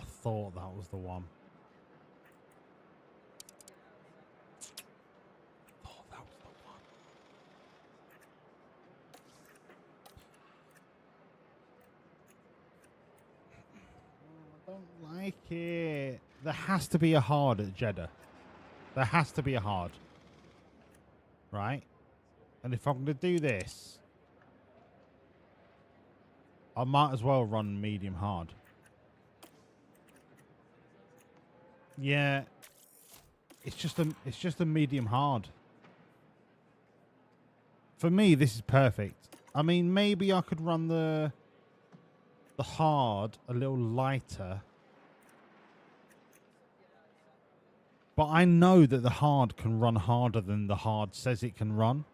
I thought that was the one. I don't like it. There has to be a hard at Jeddah. There has to be a hard. Right? And if I'm going to do this, I might as well run medium hard. Yeah, it's just a medium hard. For me, this is perfect. I mean, maybe I could run the hard a little lighter, but I know that the hard can run harder than the hard says it can run.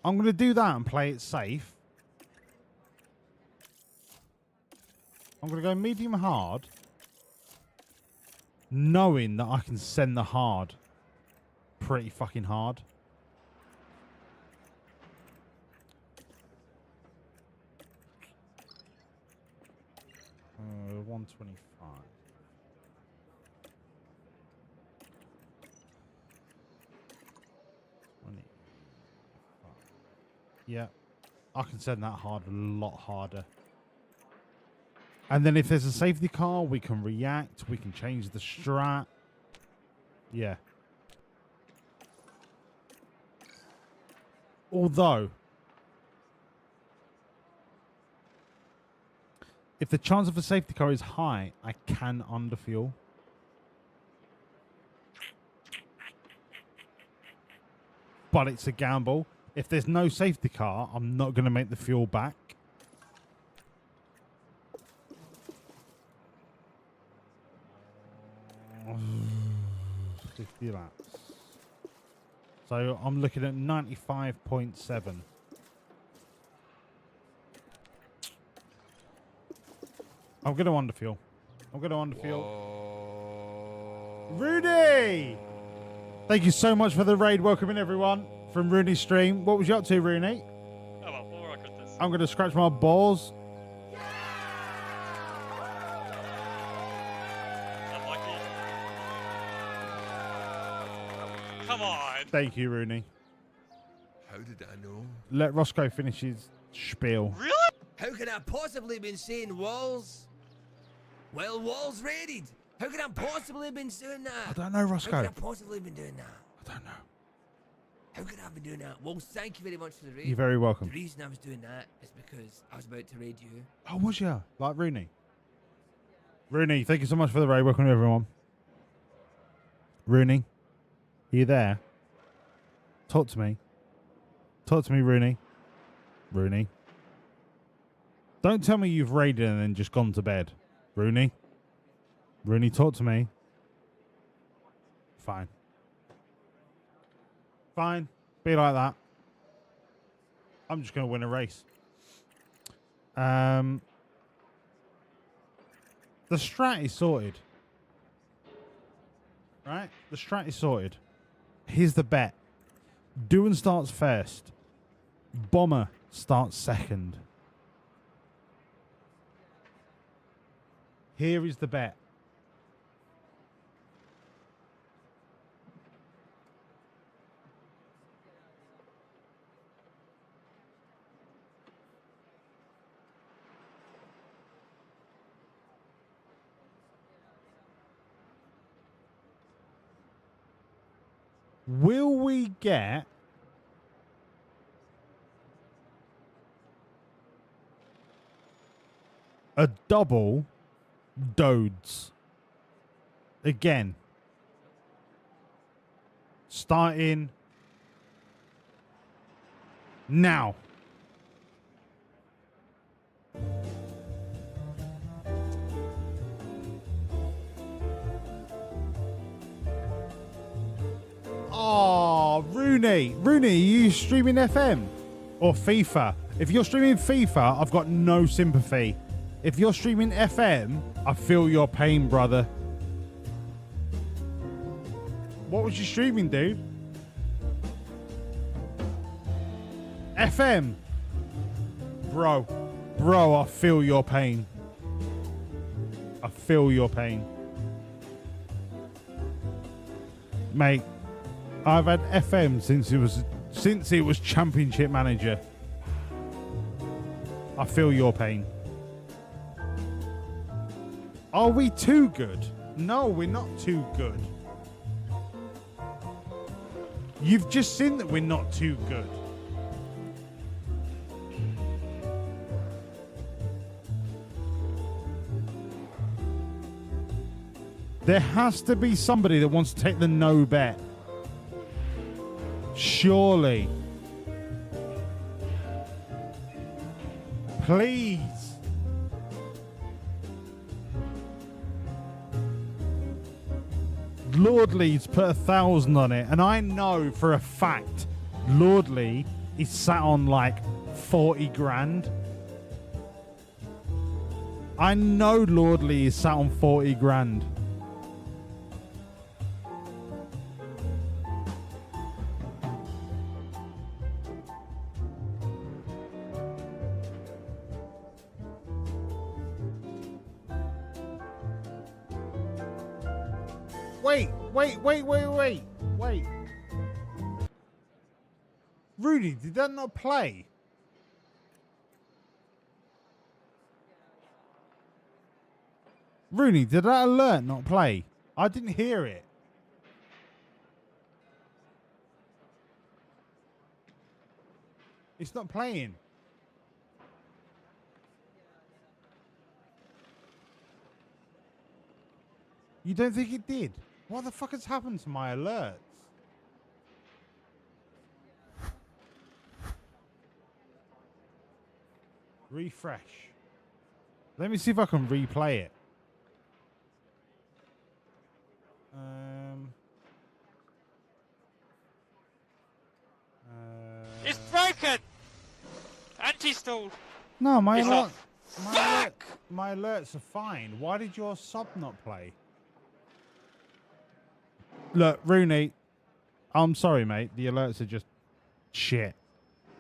I'm going to do that and play it safe. I'm going to go medium hard, knowing that I can send the hard pretty fucking hard. Uh, 125. Yeah, I can send that hard a lot harder. And then if there's a safety car, we can react. We can change the strat. Yeah. Although, if the chance of a safety car is high, I can underfuel. But it's a gamble. If there's no safety car, I'm not going to make the fuel back. Laps. So I'm looking at 95.7. I'm going to underfuel. Rooney! Thank you so much for the raid. Welcome in, everyone, from Rooney's stream. What was you up to, Rooney? I'm going to scratch my balls. Come on. Thank you, Rooney. How did I know? Let Roscoe finish his spiel. Really? How could I possibly have been saying walls? Well, walls raided. How could I possibly have been doing that? I don't know, Roscoe. How could I possibly have been doing that? I don't know. How could I have been doing that? Well, thank you very much for the raid. You're very welcome. The reason I was doing that is because I was about to raid you. Oh, was ya? Like Rooney? Rooney, thank you so much for the raid. Welcome to everyone. Rooney, are you there? Talk to me. Talk to me, Rooney. Rooney. Don't tell me you've raided and then just gone to bed. Rooney. Rooney, talk to me. Fine. Fine. Be like that. I'm just going to win a race. The strat is sorted. Right? The strat is sorted. Here's the bet. Doan starts first. Bomber starts second. Here is the bet. Will we get a double Dodes again? Starting now. Oh, Rooney. Rooney, are you streaming FM or FIFA? If you're streaming FIFA, I've got no sympathy. If you're streaming FM, I feel your pain, brother. What was you streaming, dude? FM. Bro, I feel your pain. I feel your pain. Mate, I've had FM since it was Championship Manager. I feel your pain. Are we too good? No, we're not too good. You've just seen that we're not too good. There has to be somebody that wants to take the no bet. Surely. Please. Lordley's put 1,000 on it, and I know for a fact Lordley is sat on like 40 grand. I know Lordley is sat on 40 grand. Wait. Rudy, did that not play? Rooney, did that alert not play? I didn't hear it. It's not playing. You don't think it did? What the fuck has happened to my alerts? Refresh. Let me see if I can replay it. It's broken! Anti-stall! No, my alerts are fine. Why did your sub not play? Look, Rooney, I'm sorry, mate. The alerts are just shit.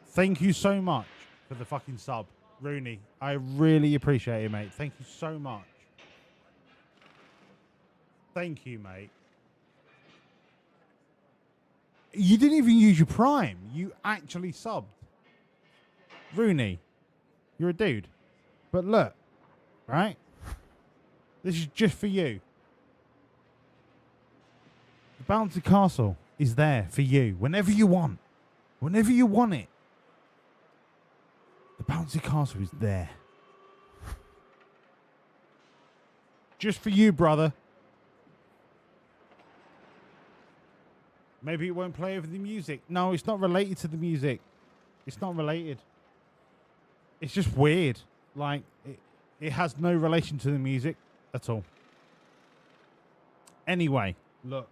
Thank you so much for the fucking sub, Rooney. I really appreciate it, mate. Thank you so much. Thank you, mate. You didn't even use your Prime. You actually subbed. Rooney, you're a dude. But look, right? This is just for you. The Bounty Castle is there for you whenever you want. Whenever you want it, the bouncy castle is there. Just for you, brother. Maybe it won't play over the music. No, it's not related to the music. It's not related. It's just weird. Like, it has no relation to the music at all. Anyway, look.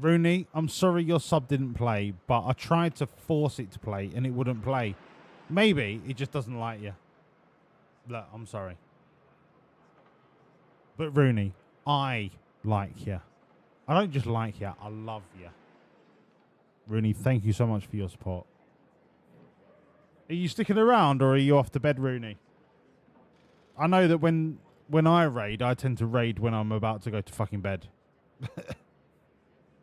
Rooney, I'm sorry your sub didn't play, but I tried to force it to play and it wouldn't play. Maybe it just doesn't like you. Look, I'm sorry. But Rooney, I like you. I don't just like you, I love you. Rooney, thank you so much for your support. Are you sticking around or are you off to bed, Rooney? I know that when I raid, I tend to raid when I'm about to go to fucking bed.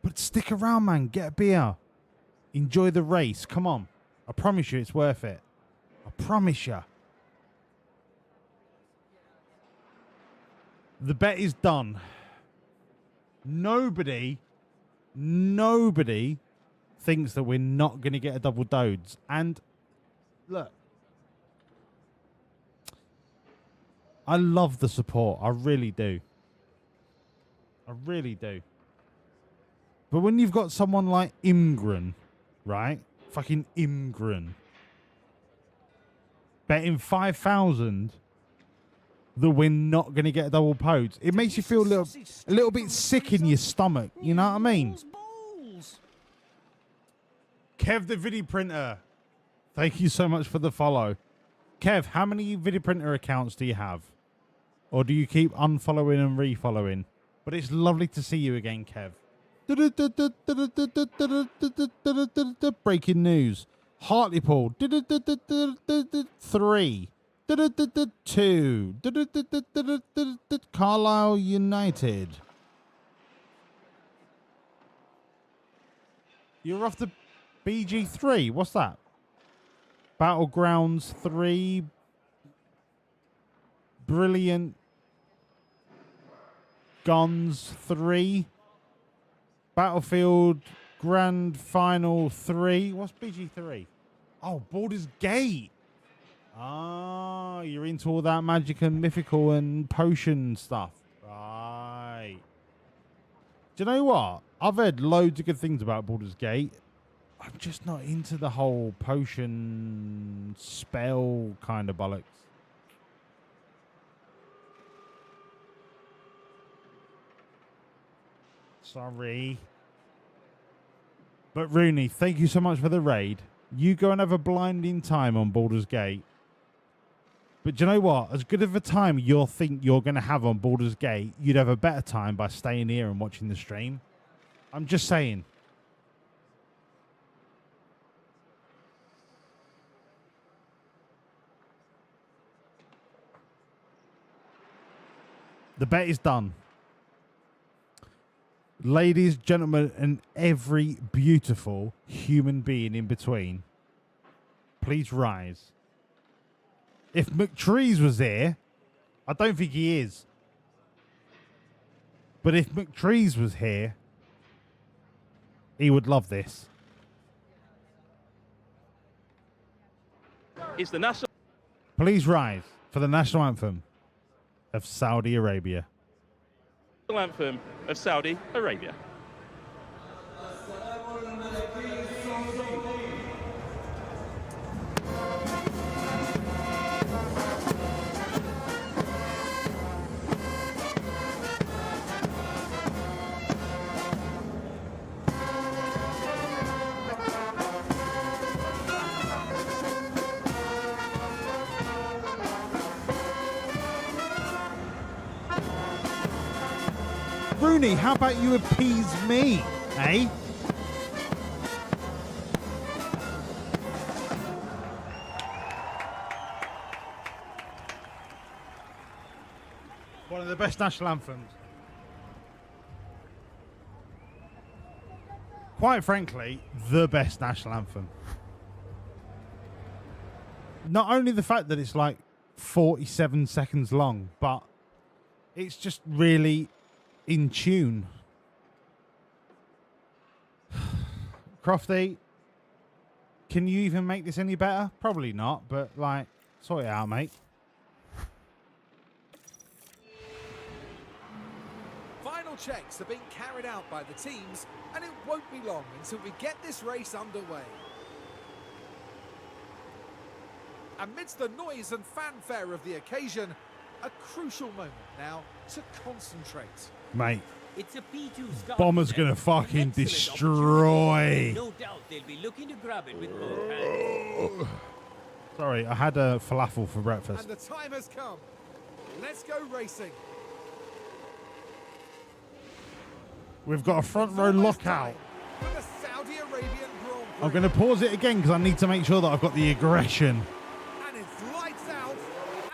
But stick around, man. Get a beer. Enjoy the race. Come on. I promise you it's worth it. I promise you. The bet is done. Nobody thinks that we're not going to get a double dodes. And look, I love the support. I really do. I really do. But when you've got someone like Imgren, right? Fucking Imgren. Betting 5,000 that we're not going to get a double podes. It makes you feel a little bit sick in your stomach. You know what I mean? Kev the video printer. Thank you so much for the follow. Kev, how many video printer accounts do you have? Or do you keep unfollowing and refollowing? But it's lovely to see you again, Kev. Breaking news. Hartlepool 3 2 Carlisle United. You're off to BG3. What's that? Battlegrounds 3. Brilliant Guns 3. Battlefield Grand Final 3. What's BG3? Oh, Baldur's Gate. Ah, you're into all that magic and mythical and potion stuff. Right. Do you know what? I've heard loads of good things about Baldur's Gate. I'm just not into the whole potion spell kind of bollocks. Sorry. But Rooney, thank you so much for the raid. You go and have a blinding time on Baldur's Gate. But do you know what? As good of a time you'll think you're going to have on Baldur's Gate, you'd have a better time by staying here and watching the stream. I'm just saying. The bet is done. Ladies, gentlemen, and every beautiful human being in between, please rise. If McTrees was here, I don't think he is. But if McTrees was here, he would love this. It's the national. Please rise for the national anthem of Saudi Arabia. Anthem of Saudi Arabia. Rooney, how about you appease me, eh? One of the best national anthems. Quite frankly, the best national anthem. Not only the fact that it's like 47 seconds long, but it's just really in tune. Crofty, can you even make this any better? Probably not, but like, sort it out, mate. Final checks are being carried out by the teams, and it won't be long until we get this race underway. Amidst the noise and fanfare of the occasion, a crucial moment now to concentrate. Mate, It's a P2 start. Bomber's gonna fucking destroy. No doubt they'll be looking to grab it with both hands. Sorry, I had a falafel for breakfast. And the time has come. Let's go racing. We've got a front row lockout. For the Saudi Arabian Grand Prix. I'm going to pause it again because I need to make sure that I've got the aggression. And it's lights out,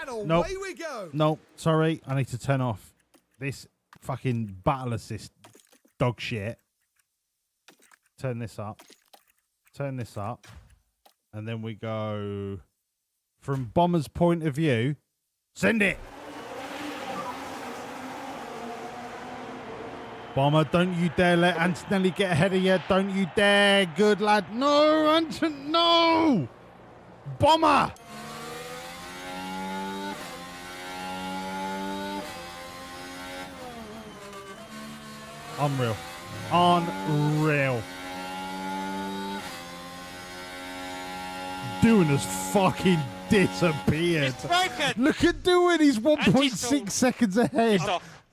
and away Nope. we go. Nope, sorry, I need to turn off this fucking battle assist dog shit. Turn this up. Turn this up. And then we go from Bomber's point of view. Send it. Bomber, don't you dare let Antonelli get ahead of you. Don't you dare. Good lad. No, Anton, no. Bomber. Unreal. Unreal. Doing has fucking disappeared. It's broken. Look at Doing. He's 1.6 seconds ahead.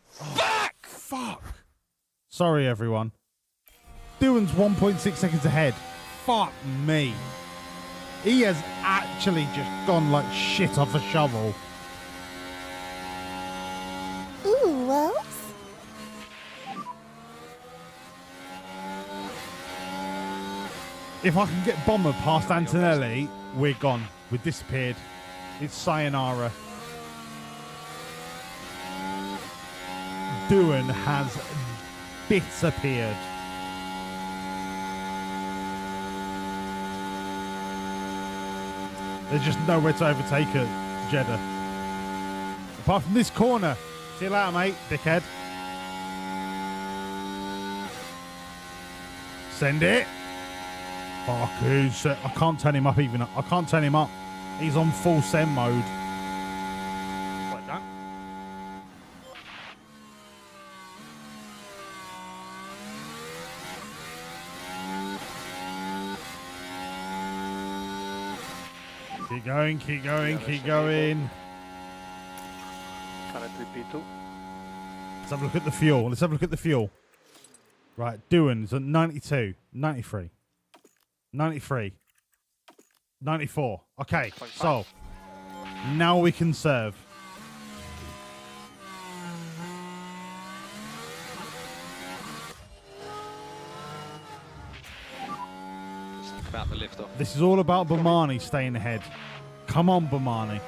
Fuck! Fuck. Sorry, everyone. Doing's 1.6 seconds ahead. Fuck me. He has actually just gone like shit off a shovel. Ooh, well. If I can get Bomber past Antonelli, we're gone. We've disappeared. It's sayonara. Doing has disappeared. There's just nowhere to overtake her, Jeddah. Apart from this corner. See you later, mate, dickhead. Send it. Fucking shit. I can't turn him up even. I can't turn him up. He's on full send mode. Like that. Keep going, keep going, keep going. Currently P2. Let's have a look at the fuel. Let's have a look at the fuel. Right, Doan's at 92, 93, 93, 94. Okay, so now we can serve. About the lift off. This is all about Bomani staying ahead. Come on, Bomani.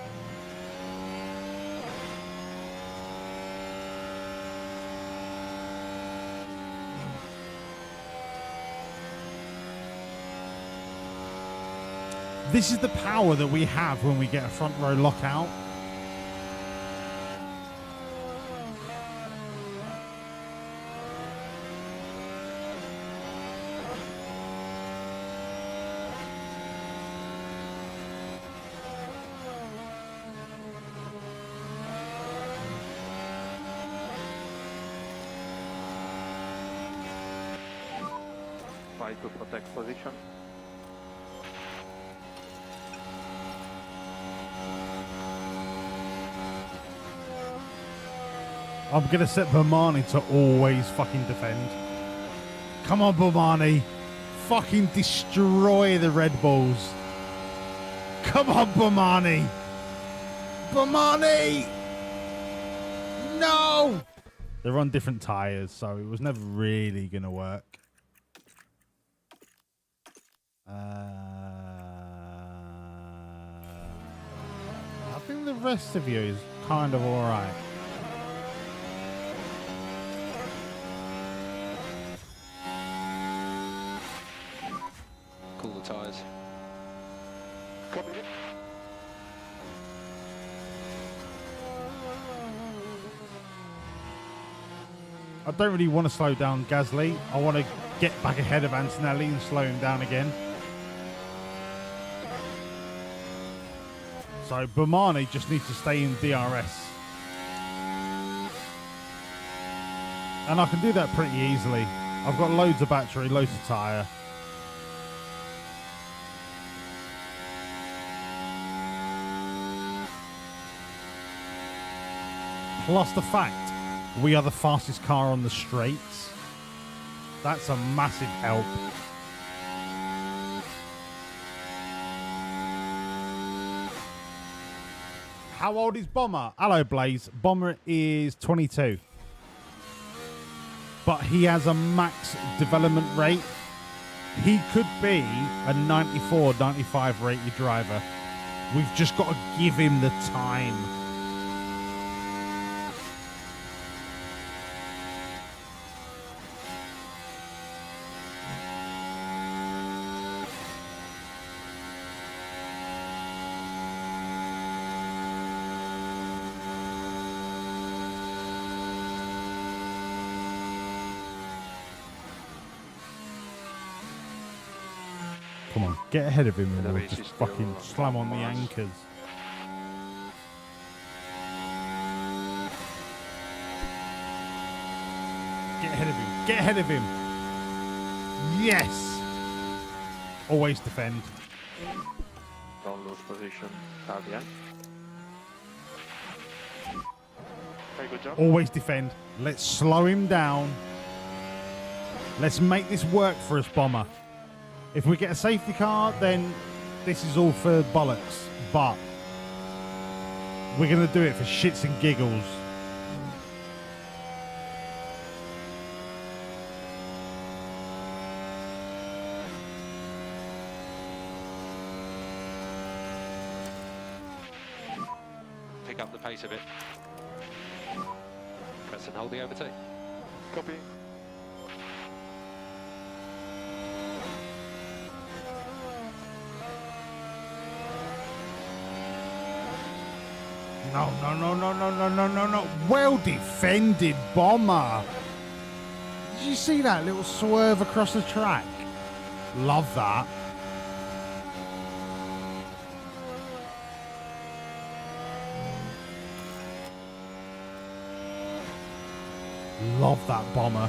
This is the power that we have when we get a front row lockout. Try to protect position. I'm going to set Bomani to always fucking defend. Come on, Bomani. Fucking destroy the Red Bulls. Come on, Bomani. Bomani! No! They're on different tyres, so it was never really going to work. I think the rest of you is kind of alright. Cool the tyres. I don't really want to slow down Gasly. I want to get back ahead of Antonelli and slow him down again. So Bomani just needs to stay in DRS. And I can do that pretty easily. I've got loads of battery, loads of tyre. Plus the fact we are the fastest car on the straights. That's a massive help. How old is Bomber? Hello, Blaze. Bomber is 22. But he has a max development rate. He could be a 94, 95 rated driver. We've just got to give him the time. Come on, get ahead of him and we'll just fucking slam on the anchors. Get ahead of him. Get ahead of him. Yes. Always defend. Don't lose position. Fabian. Very good job. Always defend. Let's slow him down. Let's make this work for us, Bomber. If we get a safety car, then this is all for bollocks. But we're going to do it for shits and giggles. Pick up the pace a bit. Press and hold the overtake. Copy. No, no, no, no, no, no, no, no, no. Well defended, Bomber. Did you see that little swerve across the track? Love that. Love that, Bomber.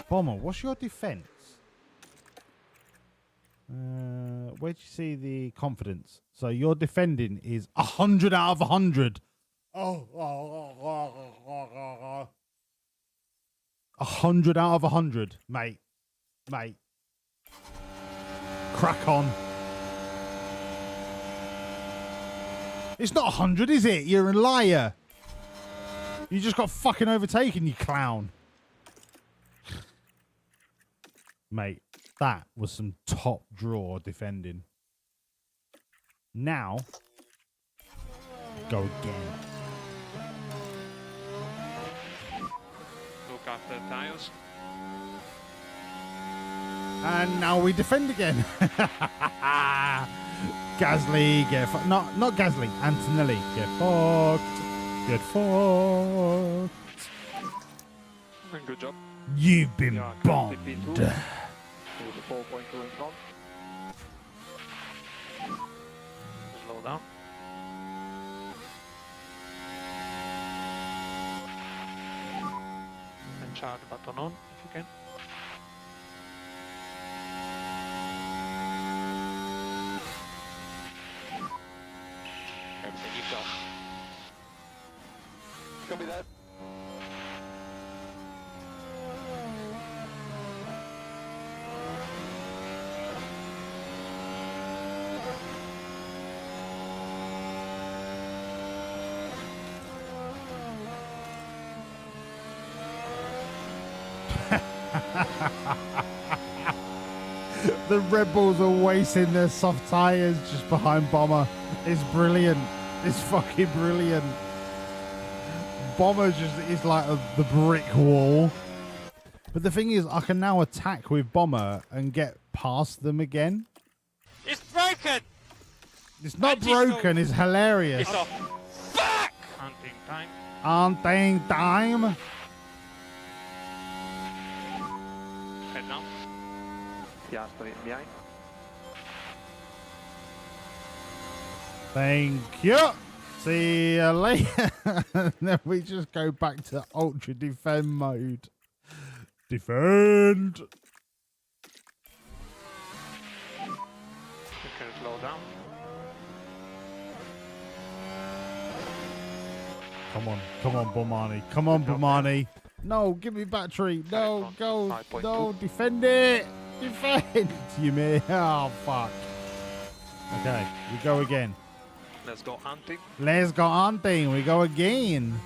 Bomber, what's your defense? Where'd you see the confidence? So your defending is 100 out of 100. 100 out of 100, mate. Mate. Crack on. It's not 100, is it? You're a liar. You just got fucking overtaken, you clown. Mate, that was some top draw defending. Now, go again. Look after tires. And now we defend again. Gasly, get fucked. Not Gasly, Antonelli, get fucked. Get fucked. Good job. You've been bombed. 4.2 in front. Slow down. And charge button on if you can. Everything you've got. Copy that. The Red Bulls are wasting their soft tyres just behind Bomber. It's brilliant. It's fucking brilliant. Bomber just is like the brick wall. But the thing is, I can now attack with Bomber and get past them again. It's broken! It's not broken, it's hilarious. It's off. Fuck! Hunting time. Hunting time. Piastri behind. Thank you. See you later. And then we just go back to ultra defend mode. Defend. You can slow down. Come on, Bomani. Come on, Bomani. No, give me battery. No, go. 5.2. No, defend it. Defend. You may. Oh, fuck. Okay, we go again. Let's go hunting. Let's go hunting. We go again.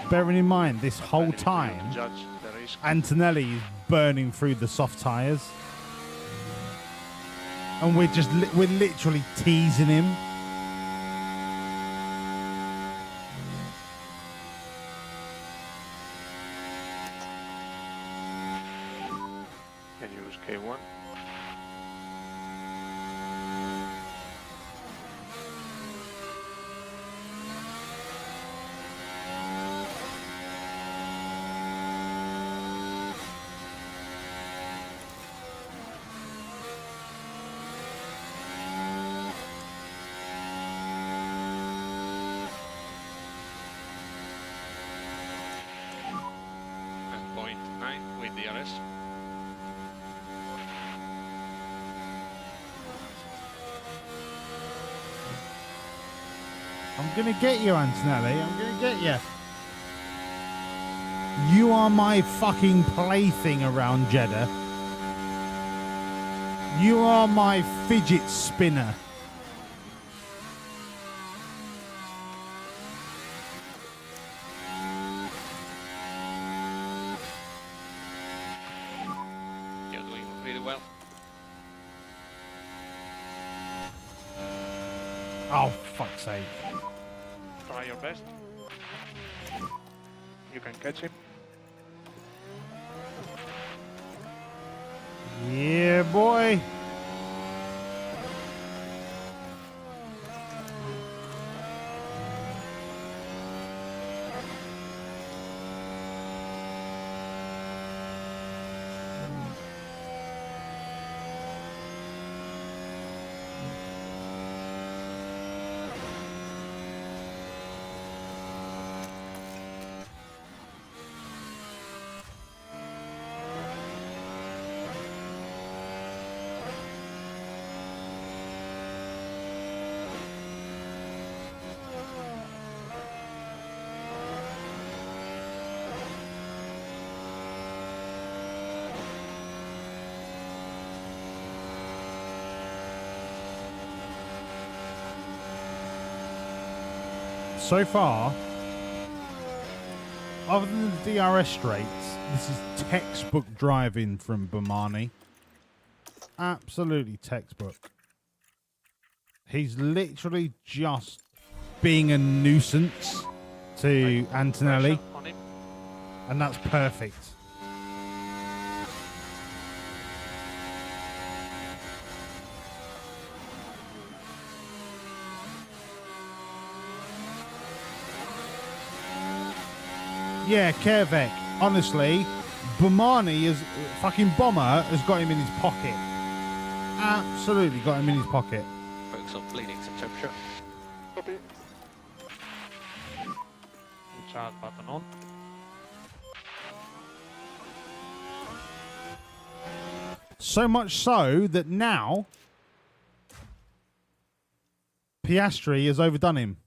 Bearing in mind, this whole time, Judge the risk. Antonelli is burning through the soft tyres. And we're just, we're literally teasing him. Can use K1. And 0.9 with DRS. I'm going to get you, Antonelli. I'm going to get you. You are my fucking plaything around Jeddah. You are my fidget spinner. You're doing really well. Oh, fuck's sake. Try your best. You can catch him. Yeah, boy. So far, other than the DRS straights, this is textbook driving from Bomani. Absolutely textbook. He's literally just being a nuisance to Antonelli. On him. And that's perfect. Yeah, Kervek. Honestly, Bomani is fucking Bomber has got him in his pocket. Absolutely got him in his pocket. Focus on bleeding some temperature. Copy. Charge button on. So much so that now Piastri has overdone him.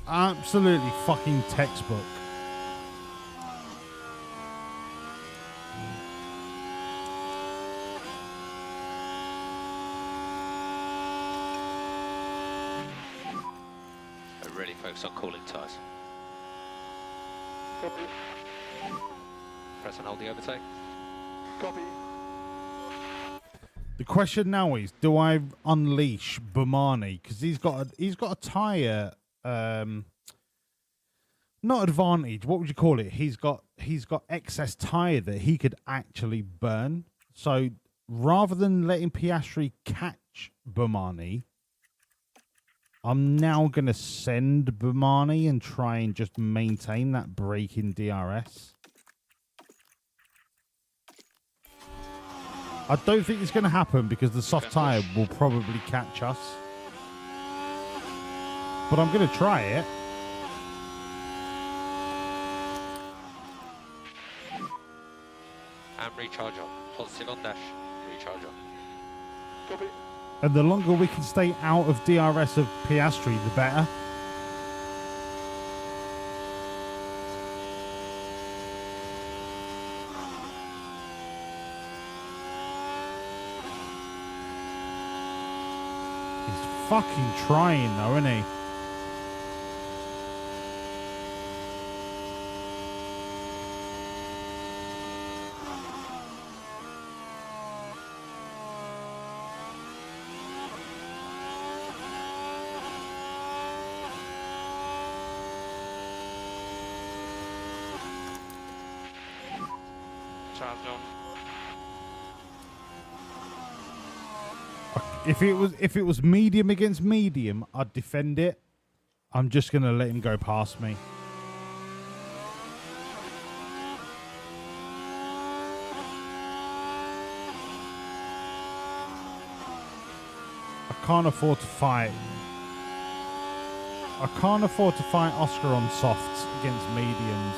Absolutely fucking textbook. I really focus on cooling tyres. Copy. Press and hold the overtake. Copy. The question now is, do I unleash Bomani because he's got a tyre not advantage, what would you call it? He's got excess tyre that he could actually burn. So rather than letting Piastri catch Bomani, I'm now going to send Bamani and try and just maintain that break in DRS. I don't think it's going to happen because the soft tyre will probably catch us. But I'm going to try it. And recharge on. Positive on dash. Recharge on. Copy. And the longer we can stay out of DRS of Piastri, the better. He's fucking trying though, isn't he? Charge on. If it was medium against medium, I'd defend it. I'm just gonna let him go past me. I can't afford to fight. I can't afford to fight Oscar on softs against mediums.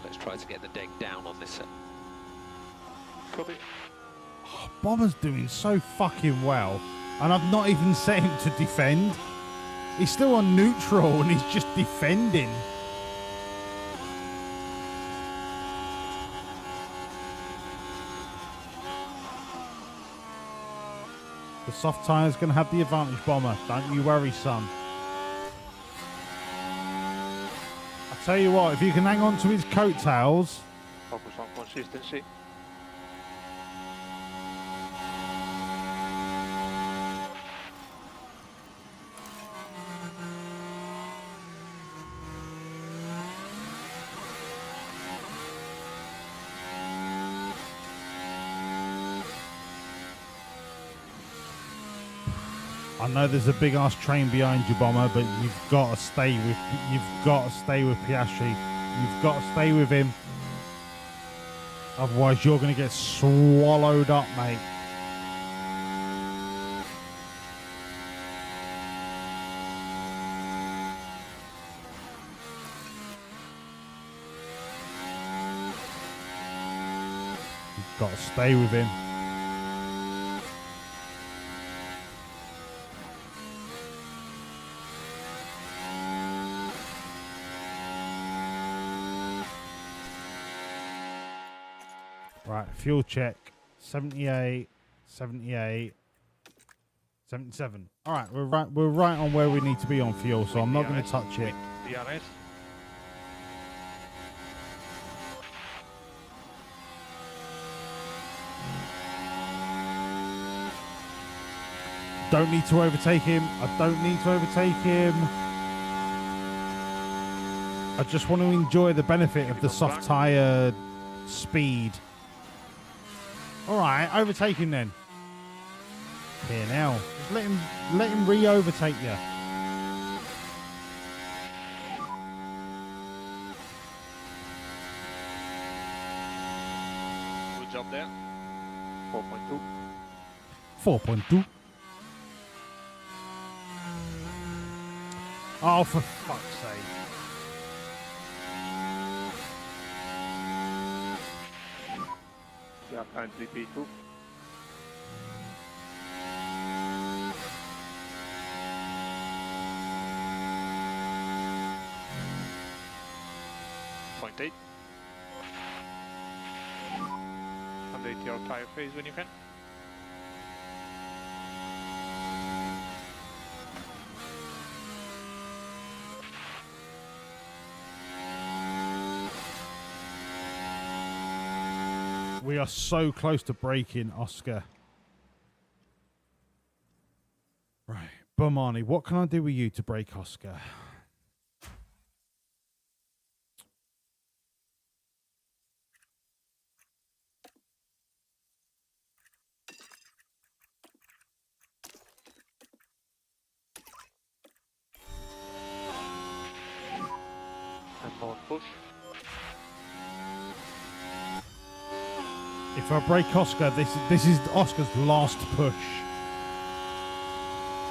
Let's try to get the deck down on this. Copy. Oh, Bomber's doing so fucking well, and I've not even set him to defend. He's still on neutral and he's just defending. The soft tire's going to have the advantage, Bomber. Don't you worry, son. I tell you what, if you can hang on to his coattails. Focus on consistency. I know there's a big ass train behind you, Bomber, but you've got to stay with Piastri. You've got to stay with him. Otherwise, you're going to get swallowed up, mate. You've got to stay with him. Right, fuel check. 78, 78, 77. All right, we're right on where we need to be on fuel, so I'm not going to touch it. DRS. Don't need to overtake him. I don't need to overtake him. I just want to enjoy the benefit of the soft tyre speed. All right, overtake him then. Here now, just let him re-overtake you. Good job there. 4.2. 4.2. Oh, for fuck's sake. Yeah, currently P2. .8. complete your tyre phase when you can. We are so close to breaking, Oscar. Right. Bomani, what can I do with you to break Oscar? And more push. If I break Oscar, this is Oscar's last push.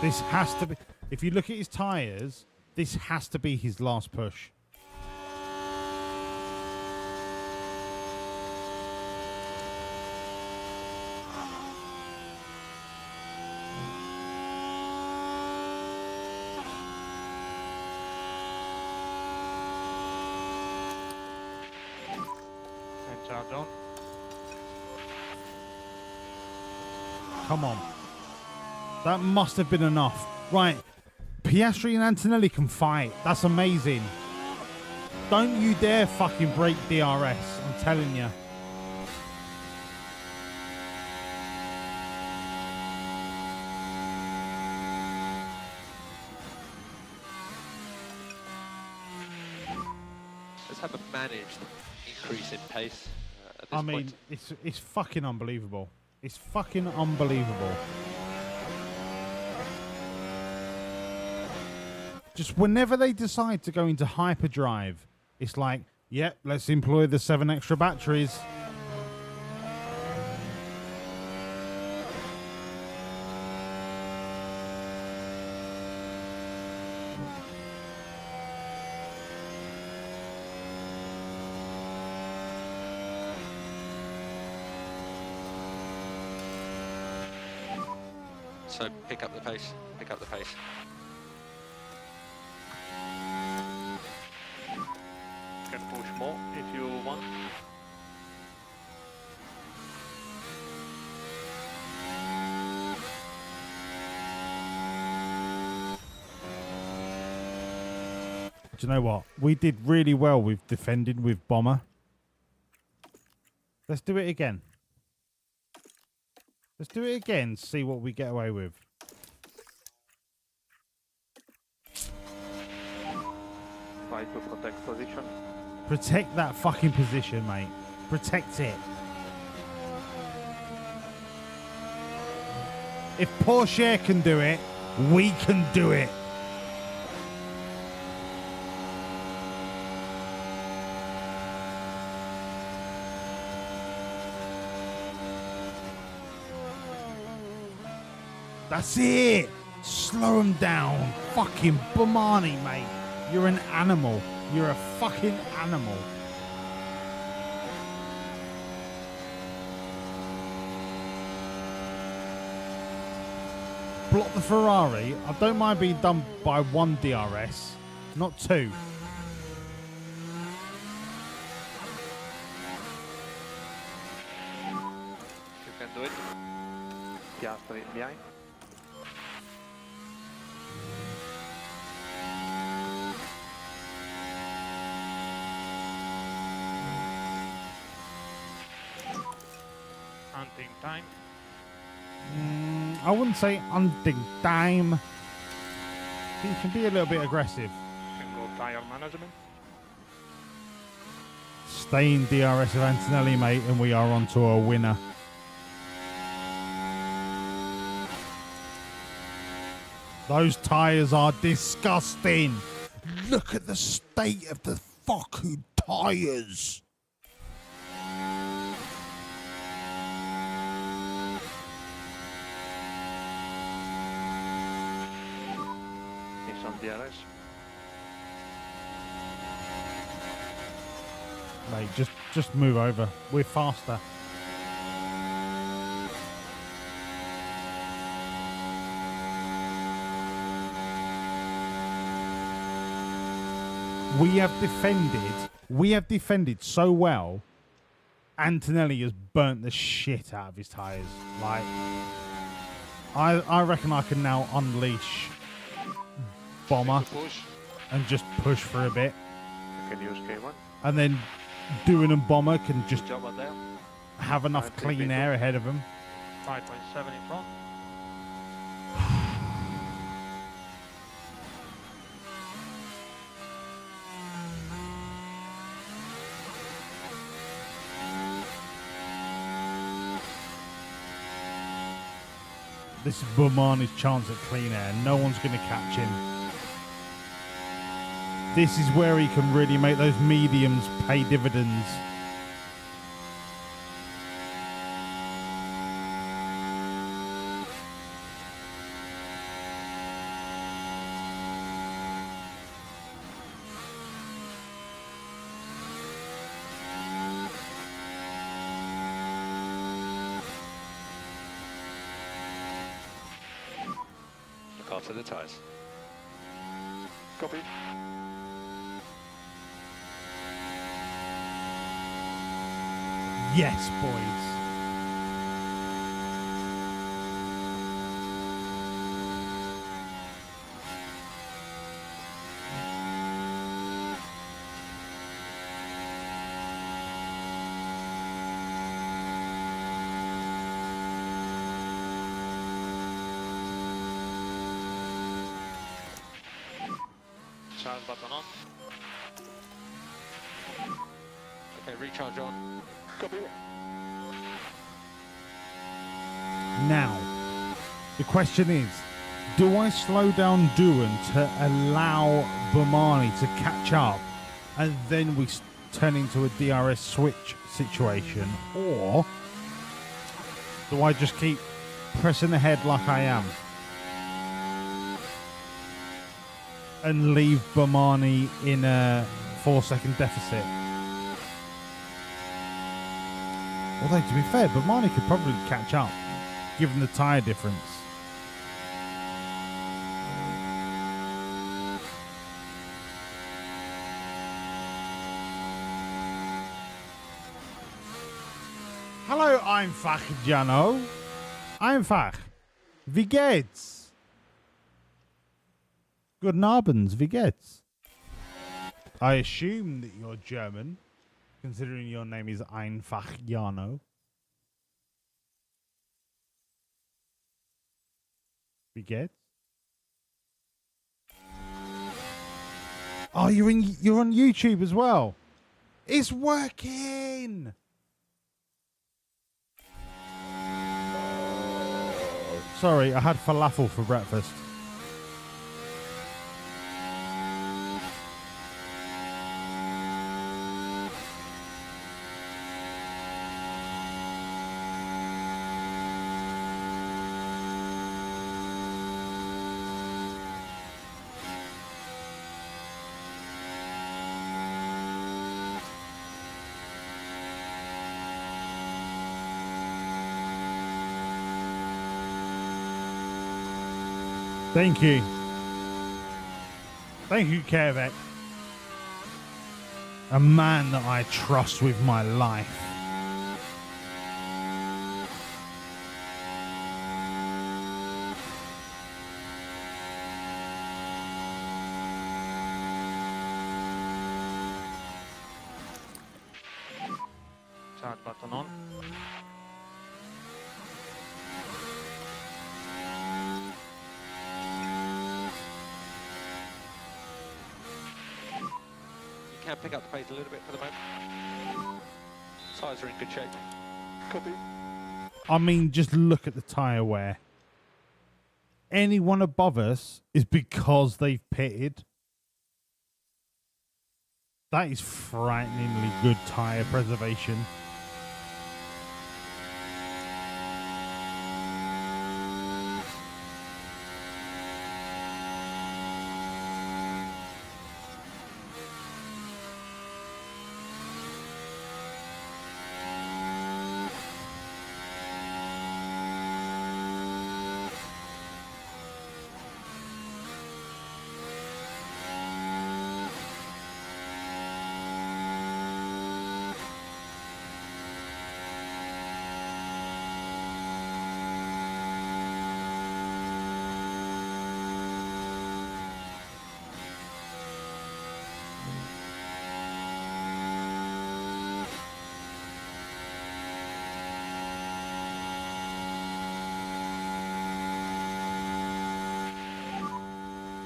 This has to be... If you look at his tyres, this has to be his last push. And charge on. Come on. That must have been enough. Right. Piastri and Antonelli can fight. That's amazing. Don't you dare fucking break DRS. I'm telling you. Let's have a managed increase in pace at this I mean, point. it's fucking unbelievable. It's fucking unbelievable. Just whenever they decide to go into hyperdrive, it's like, yep, let's employ the 7 extra batteries. So pick up the pace, pick up the pace. You can push more if you want. Do you know what? We did really well with defending with Bomber. Let's do it again. Let's do it again, see what we get away with. Try to protect position. Protect that fucking position, mate. Protect it. If Porsche can do it, we can do it. That's it. Slow him down. Fucking Bomani, mate. You're an animal. You're a fucking animal. Block the Ferrari. I don't mind being done by 1 DRS, not 2. You can do it. Piastri behind. Hunting time. I wouldn't say hunting time. He can be a little bit aggressive. You can go tire management. Stay in DRS of Antonelli, mate, and we are on to a winner. Those tyres are disgusting. Look at the state of the fucking tyres. It's on DRS. Mate, just move over. We're faster. We have defended so well. Antonelli has burnt the shit out of his tyres. Like, I reckon I can now unleash Bomber and just push for a bit. You can use K1. And then Doing and Bomber can just Good job on there. have enough clean air ahead of him. 5.7 in front. This is Bomani's chance at clean air. No one's going to catch him. This is where he can really make those mediums pay dividends. Look after the tyres. Copy. Yes, boys. Charge button on. Okay, recharge on. Copy. Now, the question is, do I slow down Duan to allow Bomani to catch up and then we turn into a DRS switch situation? Or do I just keep pressing ahead like I am and leave Bomani in a 4-second deficit? Although, to be fair, Bomani could probably catch up, given the tyre difference. Hallo einfach, Jano. Einfach. Wie geht's? Guten Abend, wie geht's? I assume that you're German, considering your name is Einfach Jano. Wie geht's? Oh, you're on YouTube as well. It's working. Sorry, I had falafel for breakfast. Thank you. Thank you, Kervek. A man that I trust with my life. Start button on. You can pick up the pace a little bit for the moment. Tyres are in good shape. Copy. I mean, just look at the tyre wear. Anyone above us is because they've pitted. That is frighteningly good tyre preservation.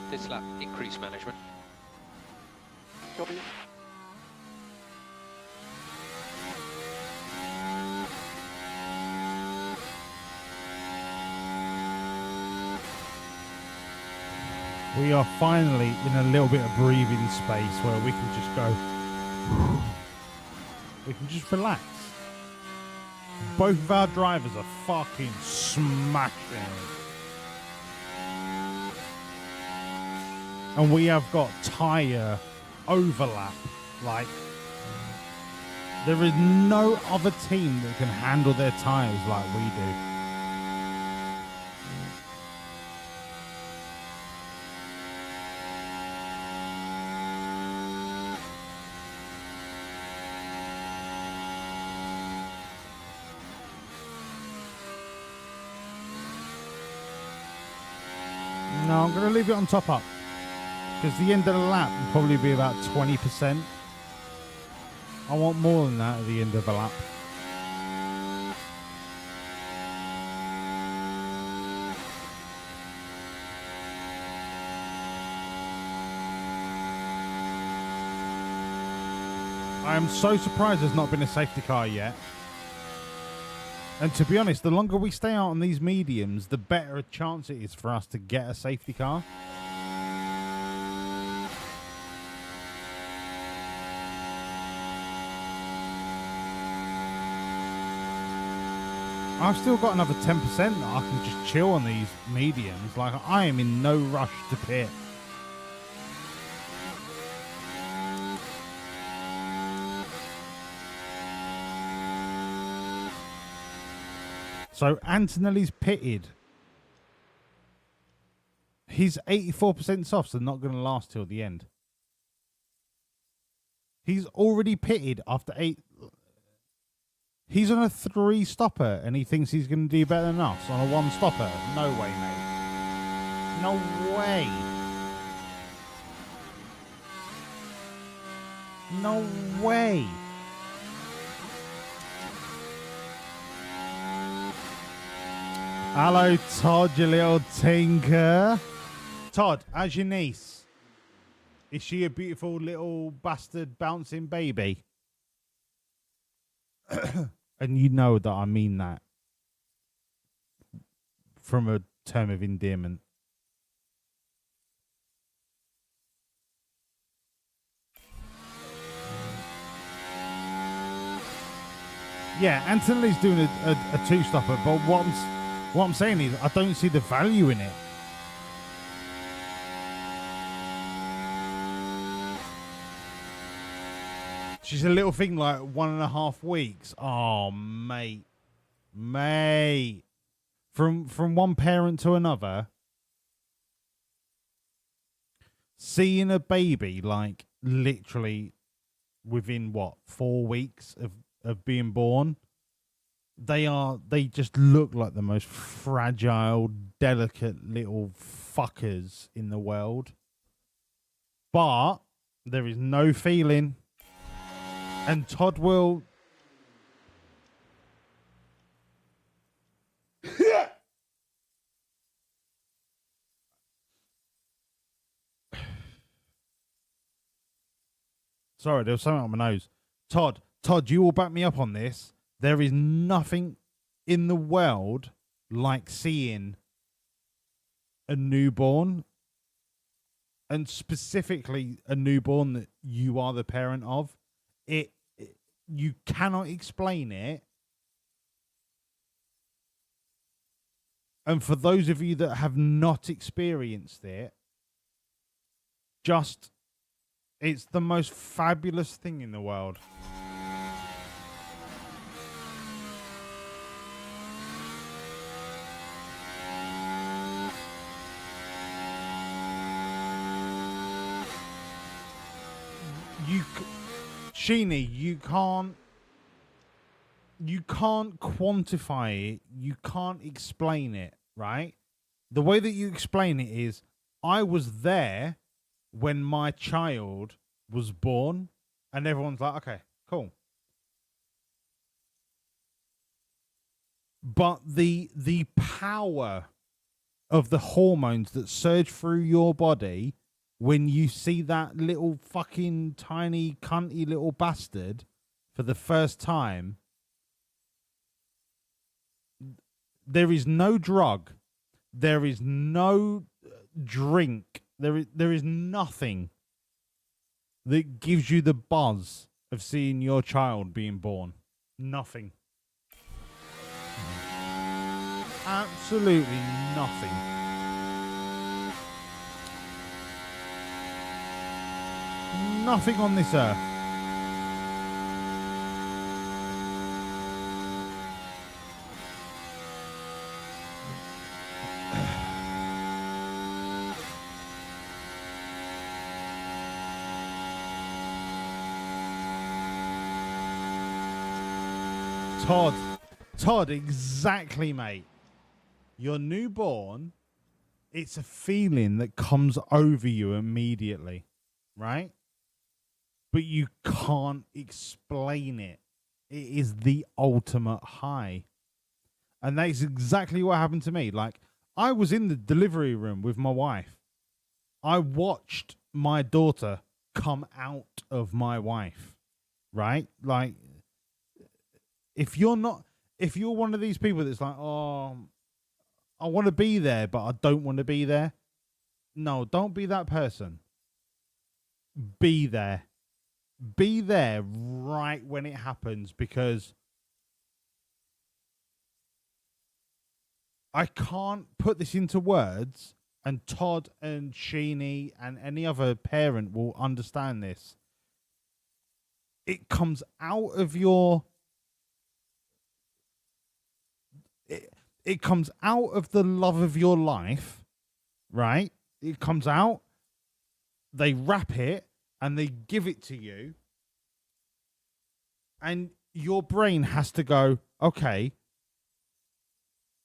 this lap, increase management. Copy. We are finally in a little bit of breathing space where we can just go. We can just relax. Both of our drivers are fucking smashing it. And we have got tyre overlap. Like, there is no other team that can handle their tyres like we do. No, I'm going to leave it on top up. Because the end of the lap will probably be about 20%. I want more than that at the end of the lap. I am so surprised there's not been a safety car yet. And to be honest, the longer we stay out on these mediums, the better a chance it is for us to get a safety car. I've still got another 10% that I can just chill on these mediums. Like, I am in no rush to pit. So Antonelli's pitted. He's 84% softs and not going to last till the end. He's already pitted after 8. He's on a 3 stopper and he thinks he's going to do better than us on a 1 stopper. No way, mate. No way. No way. Hello, Todd, you little tinker. Todd, how's your niece? Is she a beautiful little bastard bouncing baby? And you know that I mean that from a term of endearment. Yeah, Antonelli's doing a 2-stopper, but what I'm saying is I don't see the value in it. She's a little thing like 1.5 weeks. Oh, mate. Mate. From one parent to another. Seeing a baby like literally within 4 weeks of being born. They just look like the most fragile, delicate little fuckers in the world. But there is no feeling. And Todd will... Sorry, there was something on my nose. Todd, you will back me up on this. There is nothing in the world like seeing a newborn, and specifically a newborn that you are the parent of. You cannot explain it. And for those of you that have not experienced it, it's the most fabulous thing in the world. Sheeny, you can't quantify it. You can't explain it, right? The way that you explain it is, I was there when my child was born, and everyone's like, okay, cool. But the power of the hormones that surge through your body when you see that little fucking tiny cunty little bastard for the first time. There is no drug. There is no drink. There is nothing that gives you the buzz of seeing your child being born. Nothing. Absolutely nothing. Nothing on this earth. Todd, exactly, mate. Your newborn, it's a feeling that comes over you immediately, right? But you can't explain it. It is the ultimate high. And that's exactly what happened to me. Like, I was in the delivery room with my wife. I watched my daughter come out of my wife, right? Like, if you're one of these people that's like, oh, I want to be there, but I don't want to be there. No, don't be that person. Be there. Be there right when it happens, because I can't put this into words, and Todd and Sheeny and any other parent will understand this. It comes out of your... It comes out of the love of your life, right? It comes out, they wrap it, and they give it to you. And your brain has to go, okay,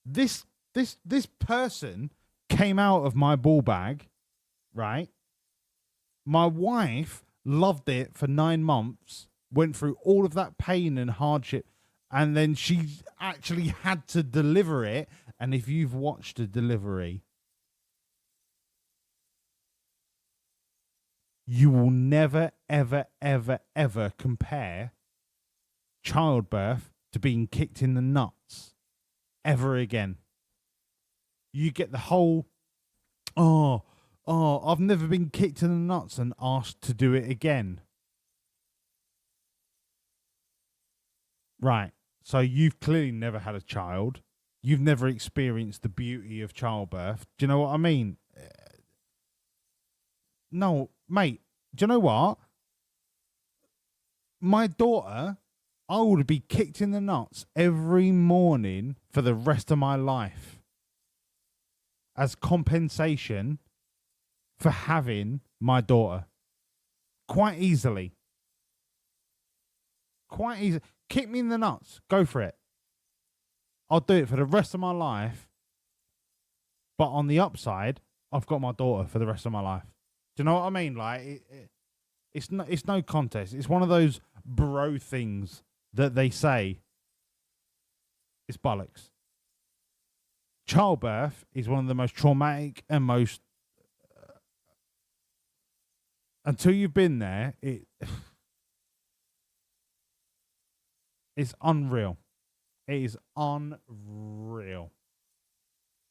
this person came out of my ball bag, right? My wife loved it for 9 months, went through all of that pain and hardship, and then she actually had to deliver it. And if you've watched a delivery, you will never, ever, ever, ever compare childbirth to being kicked in the nuts ever again. You get the whole, oh, I've never been kicked in the nuts and asked to do it again. Right. So you've clearly never had a child. You've never experienced the beauty of childbirth. Do you know what I mean? No, mate. Do you know what? My daughter, I would be kicked in the nuts every morning for the rest of my life as compensation for having my daughter. Quite easily. Quite easy. Kick me in the nuts. Go for it. I'll do it for the rest of my life. But on the upside, I've got my daughter for the rest of my life. Do you know what I mean? Like, it's no contest. It's one of those bro things that they say. It's bollocks. Childbirth is one of the most traumatic and most... until you've been there, it's unreal. It is unreal.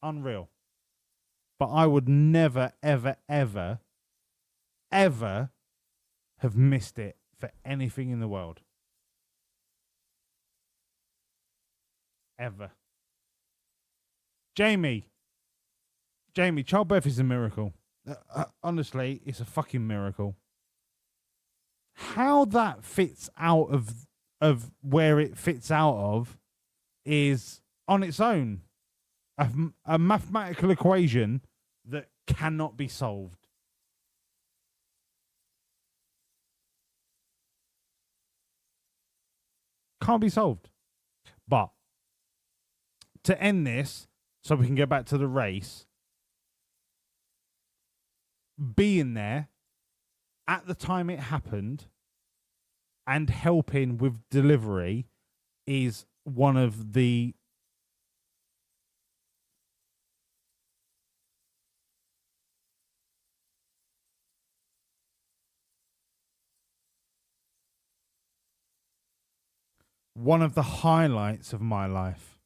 Unreal. But I would never, ever, ever, ever have missed it for anything in the world. Ever. Jamie, childbirth is a miracle. Honestly, it's a fucking miracle. How that fits out of where it fits out of is on its own a mathematical equation that cannot be solved. Can't be solved. But to end this, so we can get back to the race, being there at the time it happened and helping with delivery is one of the one of the highlights of my life.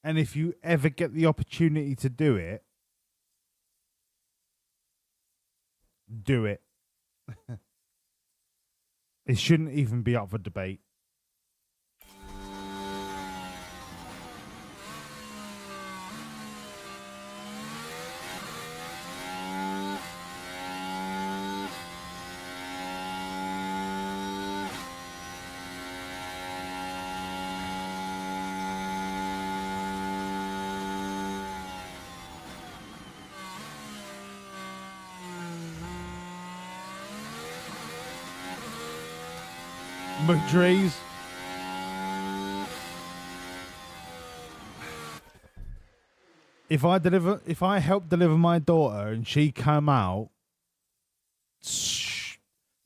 And if you ever get the opportunity to do it, do it. It shouldn't even be up for debate. McDrees. If I help deliver my daughter and she come out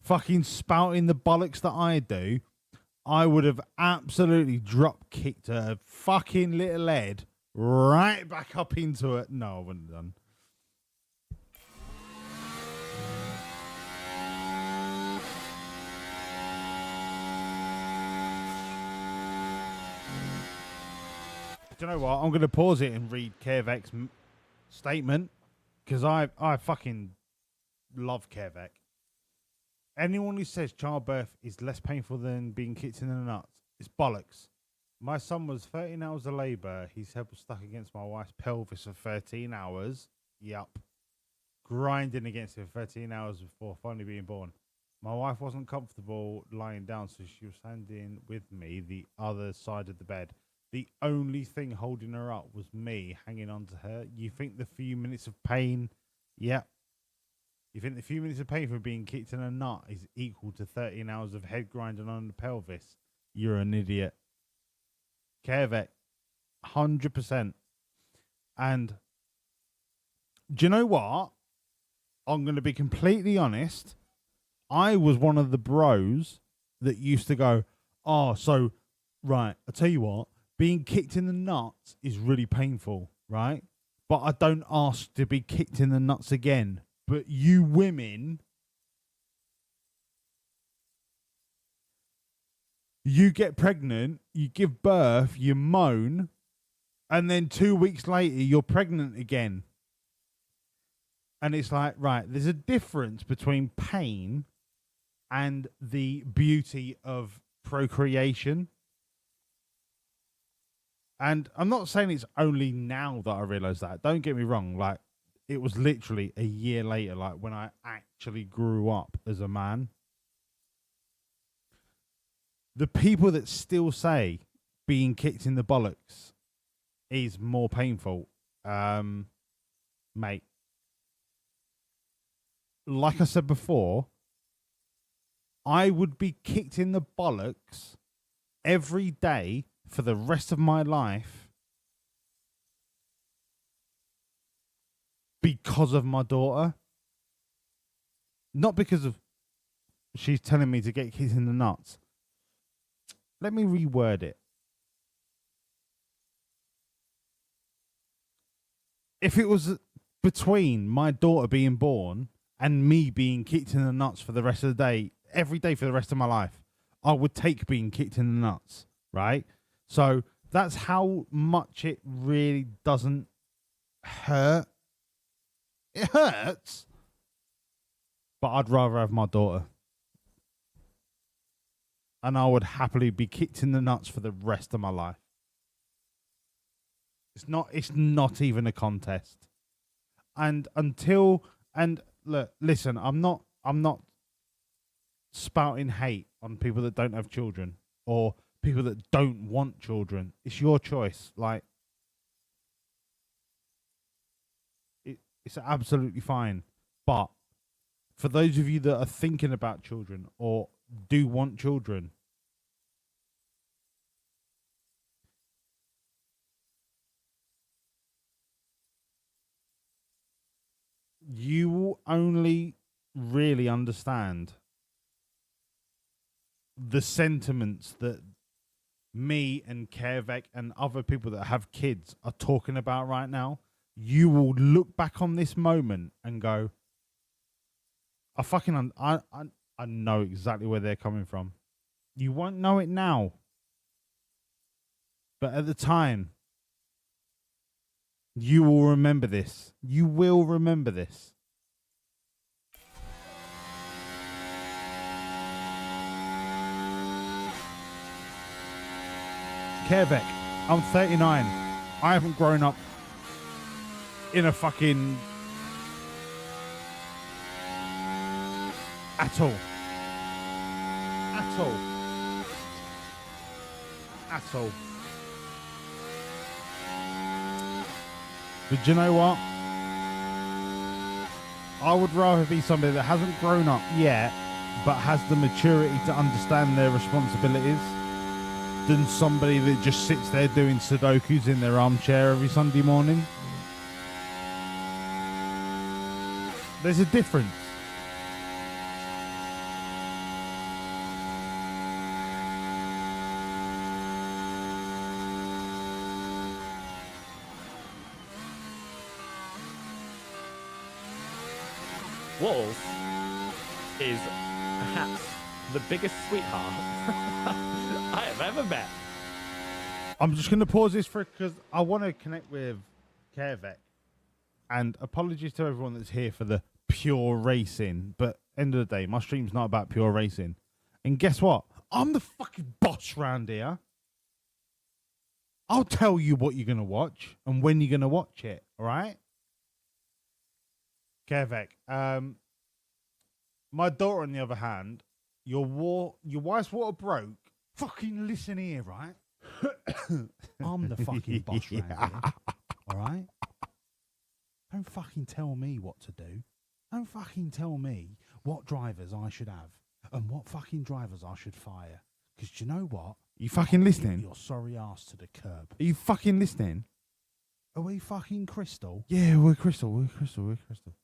fucking spouting the bollocks that I do, I would have absolutely drop kicked her fucking little head right back up into it. No, I wouldn't have done. Do you know what? I'm going to pause it and read Kervek's statement because I fucking love Kervek. Anyone who says childbirth is less painful than being kicked in the nuts is bollocks. My son was 13 hours of labour. His head was stuck against my wife's pelvis for 13 hours. Yup. Grinding against it for 13 hours before finally being born. My wife wasn't comfortable lying down, so she was standing with me the other side of the bed. The only thing holding her up was me hanging on to her. You think the few minutes of pain... Yeah. You think the few minutes of pain from being kicked in a nut is equal to 13 hours of head grinding on the pelvis? You're an idiot. Kervek. 100%. And do you know what? I'm going to be completely honest. I was one of the bros that used to go, oh, so, right, I'll tell you what. Being kicked in the nuts is really painful, right? But I don't ask to be kicked in the nuts again. But you women, you get pregnant, you give birth, you moan, and then 2 weeks later, you're pregnant again. And it's like, right, there's a difference between pain and the beauty of procreation. And I'm not saying it's only now that I realise that. Don't get me wrong. Like, it was literally a year later, like when I actually grew up as a man. The people that still say being kicked in the bollocks is more painful, mate. Like I said before, I would be kicked in the bollocks every day for the rest of my life because of my daughter. Not because of she's telling me to get kicked in the nuts. Let me reword it. If it was between my daughter being born and me being kicked in the nuts for the rest of the day, every day for the rest of my life, I would take being kicked in the nuts, right? So that's how much it really doesn't hurt. It hurts, but I'd rather have my daughter. And I would happily be kicked in the nuts for the rest of my life. It's not even a contest. And look, listen, I'm not spouting hate on people that don't have children or people that don't want children. It's your choice. Like, it's absolutely fine. But for those of you that are thinking about children or do want children, you will only really understand the sentiments that me and Kervek and other people that have kids are talking about right now. You will look back on this moment and go, I know exactly where they're coming from. You won't know it now. But at the time, you will remember this. You will remember this. Kervek, I'm 39. I haven't grown up in a fucking... At all. At all. At all. But do you know what? I would rather be somebody that hasn't grown up yet, but has the maturity to understand their responsibilities, than somebody that just sits there doing Sudokus in their armchair every Sunday morning. There's a difference. Walls is perhaps the biggest sweetheart I have ever met. I'm just going to pause this for because I want to connect with Kervek. And apologies to everyone that's here for the pure racing. But end of the day, my stream's not about pure racing. And guess what? I'm the fucking boss round here. I'll tell you what you're going to watch and when you're going to watch it. All right? Kervek. My daughter, on the other hand, your wife's water broke. Fucking listen here, right? I'm the fucking boss round here. All right? Don't fucking tell me what to do. Don't fucking tell me what drivers I should have and what fucking drivers I should fire. Because do you know what? You fucking listening? Your sorry ass to the curb. Are you fucking listening? Are we fucking Crystal? Yeah, we're Crystal. We're Crystal. We're Crystal.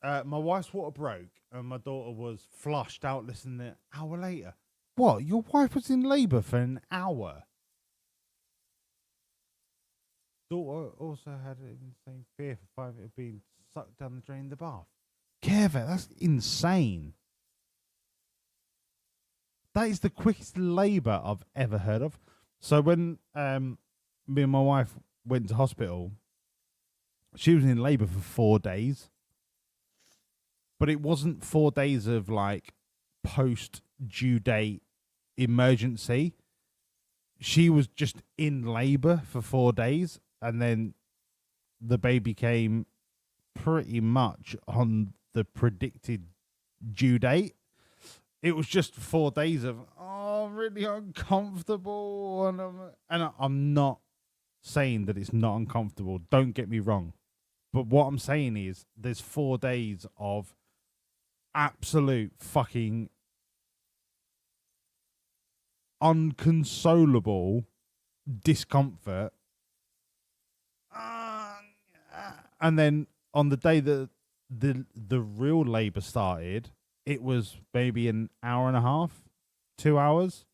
My wife's water broke and my daughter was flushed out less than an hour later. What? Your wife was in labour for an hour? Daughter also had an insane fear for 5 of being sucked down the drain in the bath. Kervek, that's insane. That is the quickest labour I've ever heard of. So when me and my wife went to hospital, she was in labour for 4 days. But it wasn't 4 days of like post due date emergency. She was just in labour for 4 days, and then the baby came pretty much on the predicted due date. It was just 4 days of really uncomfortable, and I'm not saying that it's not uncomfortable. Don't get me wrong, but what I'm saying is there's 4 days of absolute fucking unconsolable discomfort, and then on the day that the real labour started, it was maybe an hour and a half, 2 hours.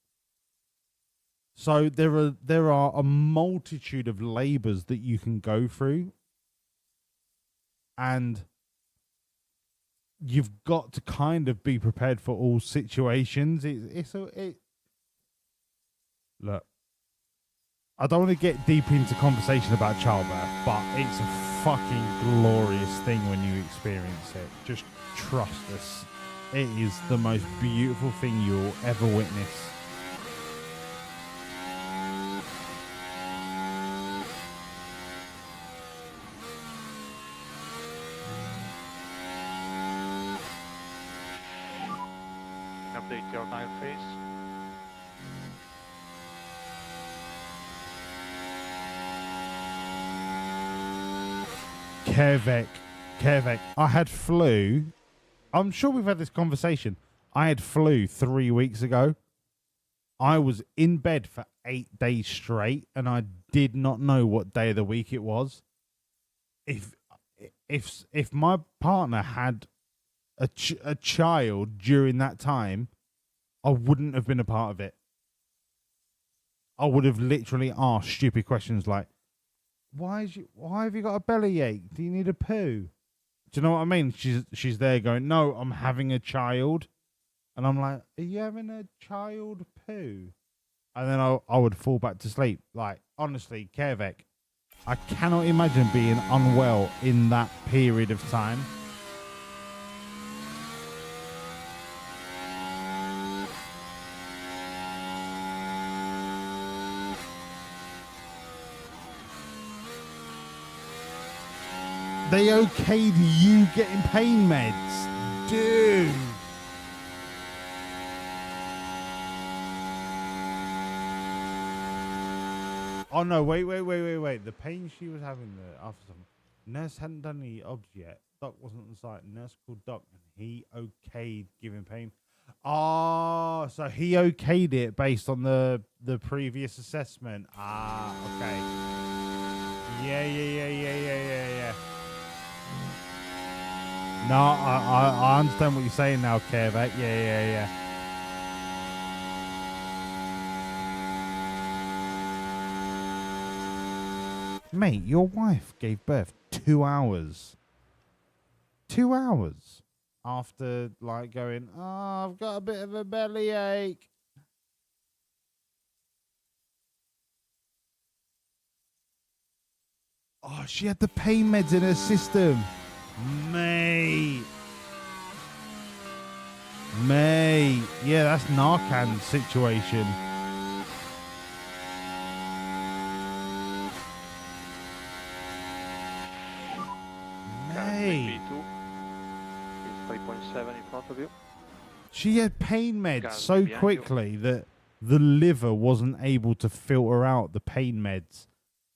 So there are a multitude of labours that you can go through, and you've got to kind of be prepared for all situations. Look, I don't want to get deep into conversation about childbirth, but it's a fucking glorious thing when you experience it. Just trust us. It is the most beautiful thing you'll ever witness. Update your tire phase. Kervek, I had flu. I'm sure we've had this conversation. I had flu 3 weeks ago. I was in bed for 8 days straight, and I did not know what day of the week it was. If my partner had a child during that time, I wouldn't have been a part of it. I would have literally asked stupid questions like, why have you got a bellyache? Do you need a poo? Do you know what I mean? She's there going, no, I'm having a child. And I'm like, are you having a child poo? And then I would fall back to sleep. Like, honestly, Kervek, I cannot imagine being unwell in that period of time. They okayed you getting pain meds. Dude. Oh no, wait. The pain she was having after some nurse hadn't done any obs yet. Doc wasn't on site. Nurse called Doc and he okayed giving pain. Oh, so he okayed it based on the previous assessment. Ah, okay. Yeah. No, I understand what you're saying now, Kervek. Yeah. Mate, your wife gave birth 2 hours. 2 hours after, like, going, oh, I've got a bit of a bellyache. Oh, she had the pain meds in her system. Mate. Yeah, that's Narcan situation. Mate. It's 3.7 in front of you. She had pain meds so quickly that the liver wasn't able to filter out the pain meds.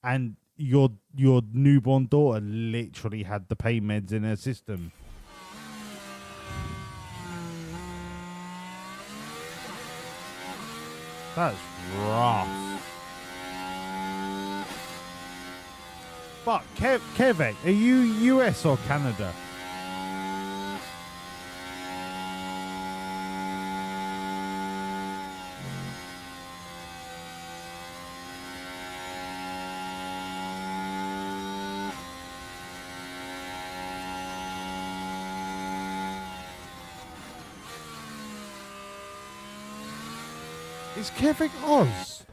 And your newborn daughter literally had the pain meds in her system. That's rough. But Kevek, are you US or Canada? Is Kevik Oz?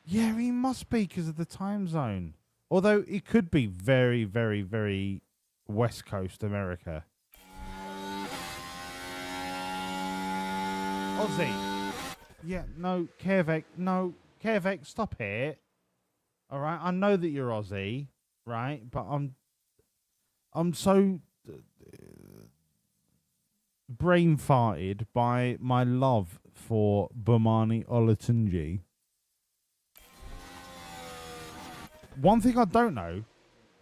Yeah, he must be because of the time zone. Although it could be very, very, very West Coast America. Aussie. Yeah, no, Kevik, no. Kevik, stop it. All right, I know that you're Aussie, right? But I'm so brain farted by my love for Bomani Olatunji. One thing I don't know,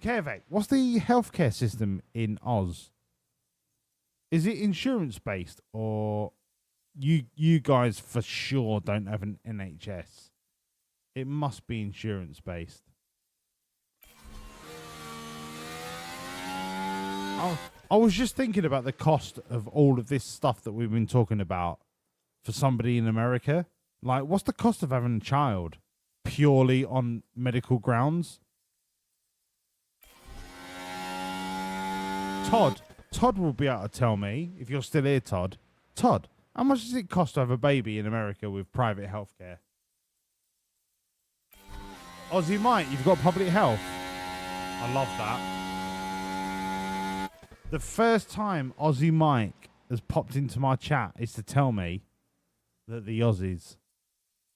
Kevek, what's the healthcare system in Oz? Is it insurance based, or you guys for sure don't have an NHS? It must be insurance based. I was just thinking about the cost of all of this stuff that we've been talking about for somebody in America. Like, what's the cost of having a child purely on medical grounds? Todd will be able to tell me, if you're still here, Todd. Todd, how much does it cost to have a baby in America with private healthcare? Aussie Mike, you've got public health. I love that. The first time Aussie Mike has popped into my chat is to tell me that the Aussies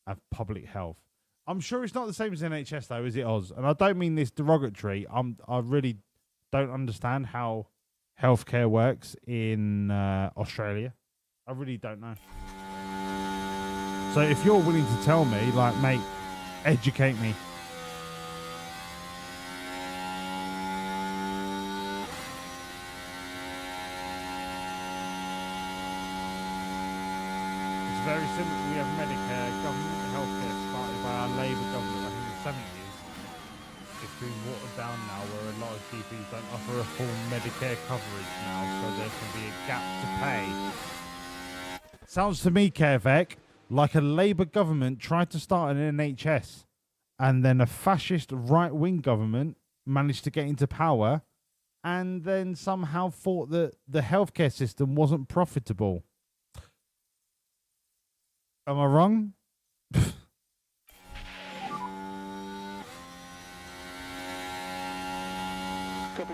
have public health. I'm sure it's not the same as NHS though, is it, Oz? And I don't mean this derogatory. I really don't understand how healthcare works in Australia. I really don't know. So if you're willing to tell me, like, mate, educate me. Very simple. We have Medicare, government healthcare started by our Labour government back in the 70s. It's been watered down now, where a lot of GPs don't offer a full Medicare coverage now, so there can be a gap to pay. Sounds to me, Kervek, like a Labour government tried to start an NHS, and then a fascist right-wing government managed to get into power and then somehow thought that the healthcare system wasn't profitable. Am I wrong? Copy.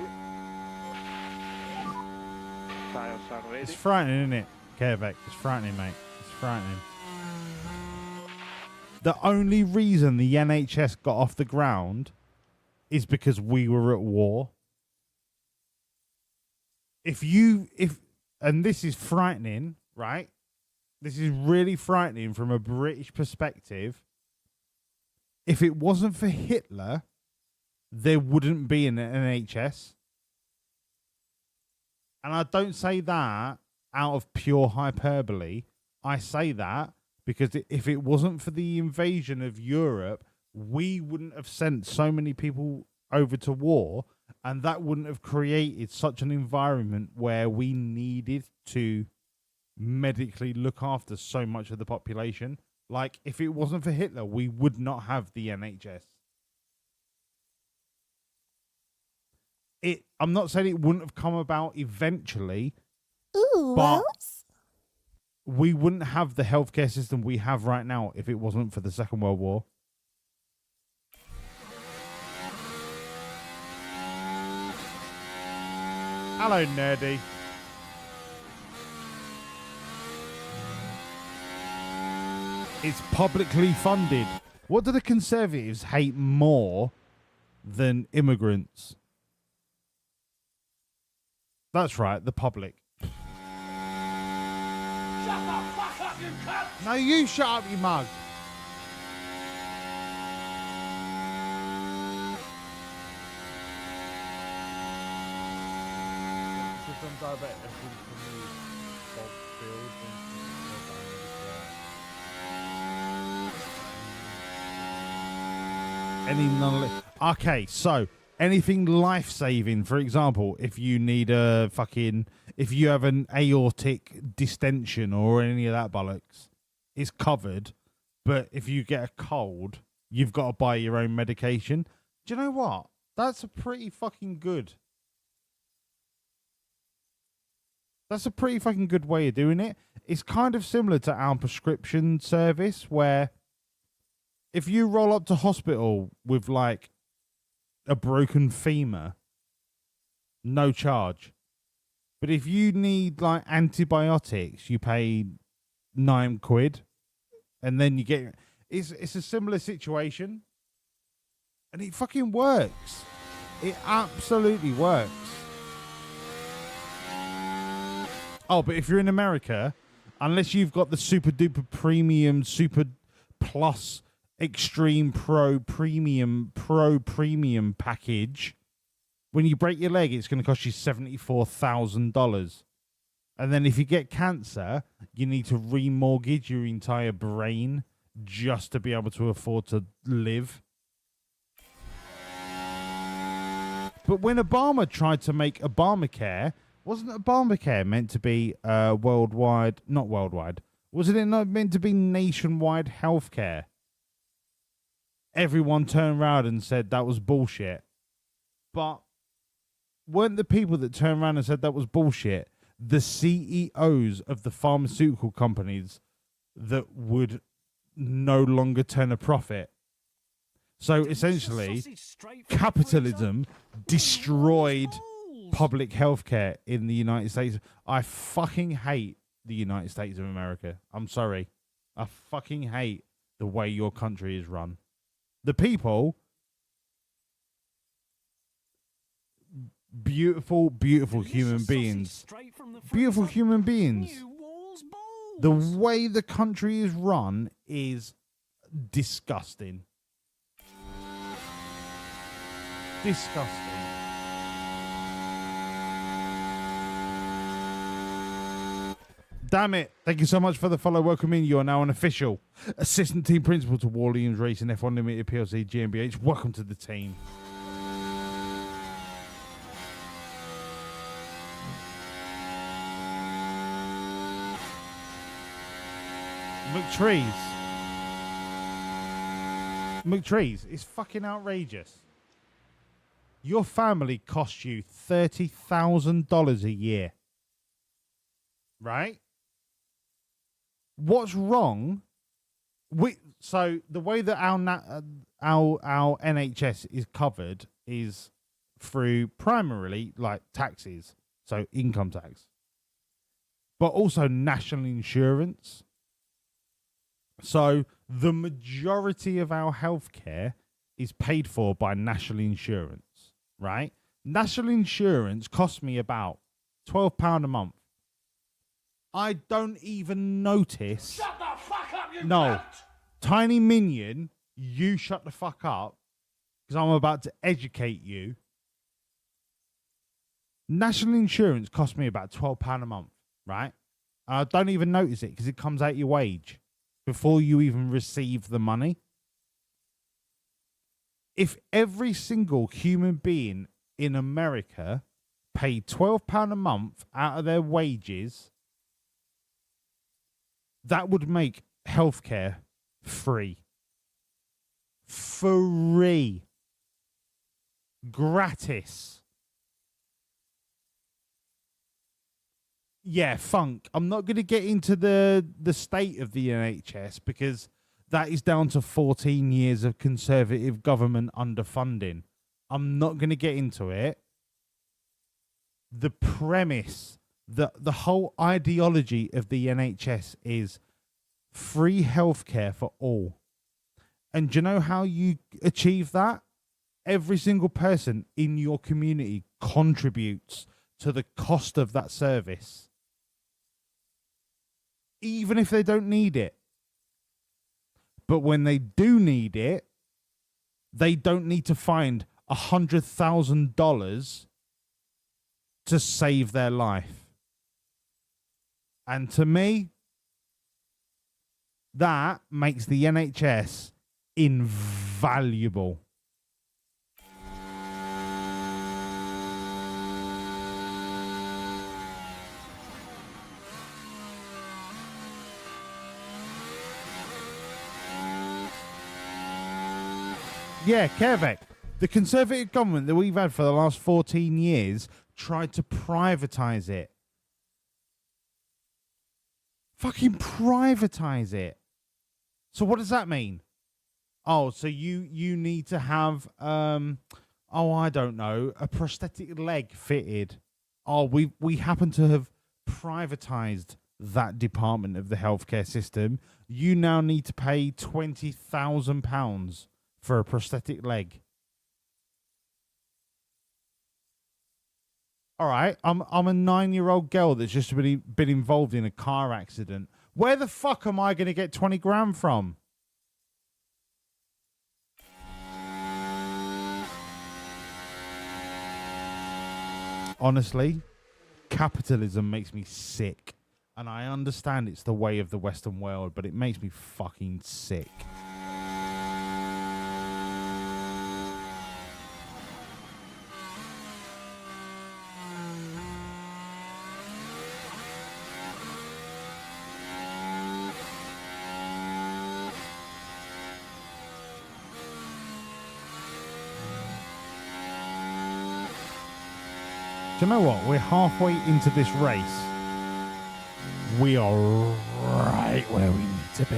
Tires are ready. It's frightening, isn't it, Kervek? It's frightening, mate. It's frightening. The only reason the NHS got off the ground is because we were at war. And this is frightening, right? This is really frightening from a British perspective. If it wasn't for Hitler, there wouldn't be an NHS. And I don't say that out of pure hyperbole. I say that because if it wasn't for the invasion of Europe, we wouldn't have sent so many people over to war, and that wouldn't have created such an environment where we needed to medically look after so much of the population. Like, if it wasn't for Hitler, we would not have the NHS. I'm not saying it wouldn't have come about eventually, but we wouldn't have the healthcare system we have right now if it wasn't for the Second World War. Hello, Nerdy. It's publicly funded. What do the Conservatives hate more than immigrants? That's right, the public. Shut the fuck up, you cunt! No, you shut up, you mug. Okay, so anything life-saving, for example, if you need if you have an aortic distension or any of that bollocks, it's covered. But if you get a cold, you've got to buy your own medication. Do you know what? That's a pretty fucking good. That's a pretty fucking good way of doing it. It's kind of similar to our prescription service, where if you roll up to hospital with like a broken femur, no charge. But if you need like antibiotics, you pay £9, and then you get. It's a similar situation, and it fucking works. It absolutely works. Oh, but if you're in America, unless you've got the super duper premium, super plus, extreme pro premium package, when you break your leg, it's going to cost you $74,000. And then if you get cancer, you need to remortgage your entire brain just to be able to afford to live. But when Obama tried to make Obamacare, wasn't Obamacare meant to be worldwide? Not worldwide. Wasn't it not meant to be nationwide healthcare? Everyone turned around and said that was bullshit. But weren't the people that turned around and said that was bullshit the CEOs of the pharmaceutical companies that would no longer turn a profit? So essentially, capitalism destroyed public healthcare in the United States. I fucking hate the United States of America. I'm sorry. I fucking hate the way your country is run. The people, beautiful, beautiful human beings. Beautiful human beings. The way the country is run is disgusting. Disgusting. Damn it. Thank you so much for the follow. Welcome in. You are now an official assistant team principal to Wawlliamz Racing F1 Limited PLC GmbH. Welcome to the team. McTrees is fucking outrageous. your family costs you $30,000 a year. Right? What's wrong? So the way that our NHS is covered is through primarily like taxes, so income tax, but also national insurance. So the majority of our healthcare is paid for by national insurance, right? National insurance costs me about £12 a month. I don't even notice. Shut the fuck up, you No, cunt! Tiny Minion, you shut the fuck up, because I'm about to educate you. National insurance costs me about £12 a month, right? And I don't even notice it because it comes out your wage before you even receive the money. If every single human being in America paid £12 a month out of their wages, that would make healthcare free. Free. Gratis. Yeah, funk. I'm not going to get into the state of the NHS because that is down to 14 years of conservative government underfunding. I'm not going to get into it. The premise, the whole ideology of the NHS is free healthcare for all. And do you know how you achieve that? Every single person in your community contributes to the cost of that service, even if they don't need it. But when they do need it, they don't need to find $100,000 to save their life. And to me, that makes the NHS invaluable. Yeah, Kervek. The Conservative government that we've had for the last 14 years tried to privatise it. Fucking privatise it. So what does that mean? Oh, so you need to have, I don't know, a prosthetic leg fitted. Oh, we happen to have privatised that department of the healthcare system. You now need to pay £20,000 for a prosthetic leg. All right, I'm a 9-year-old girl that's just been involved in a car accident. Where the fuck am I going to get 20 grand from? Honestly, capitalism makes me sick. And I understand it's the way of the Western world, but it makes me fucking sick. Do you know what? We're halfway into this race. We are right where we need to be.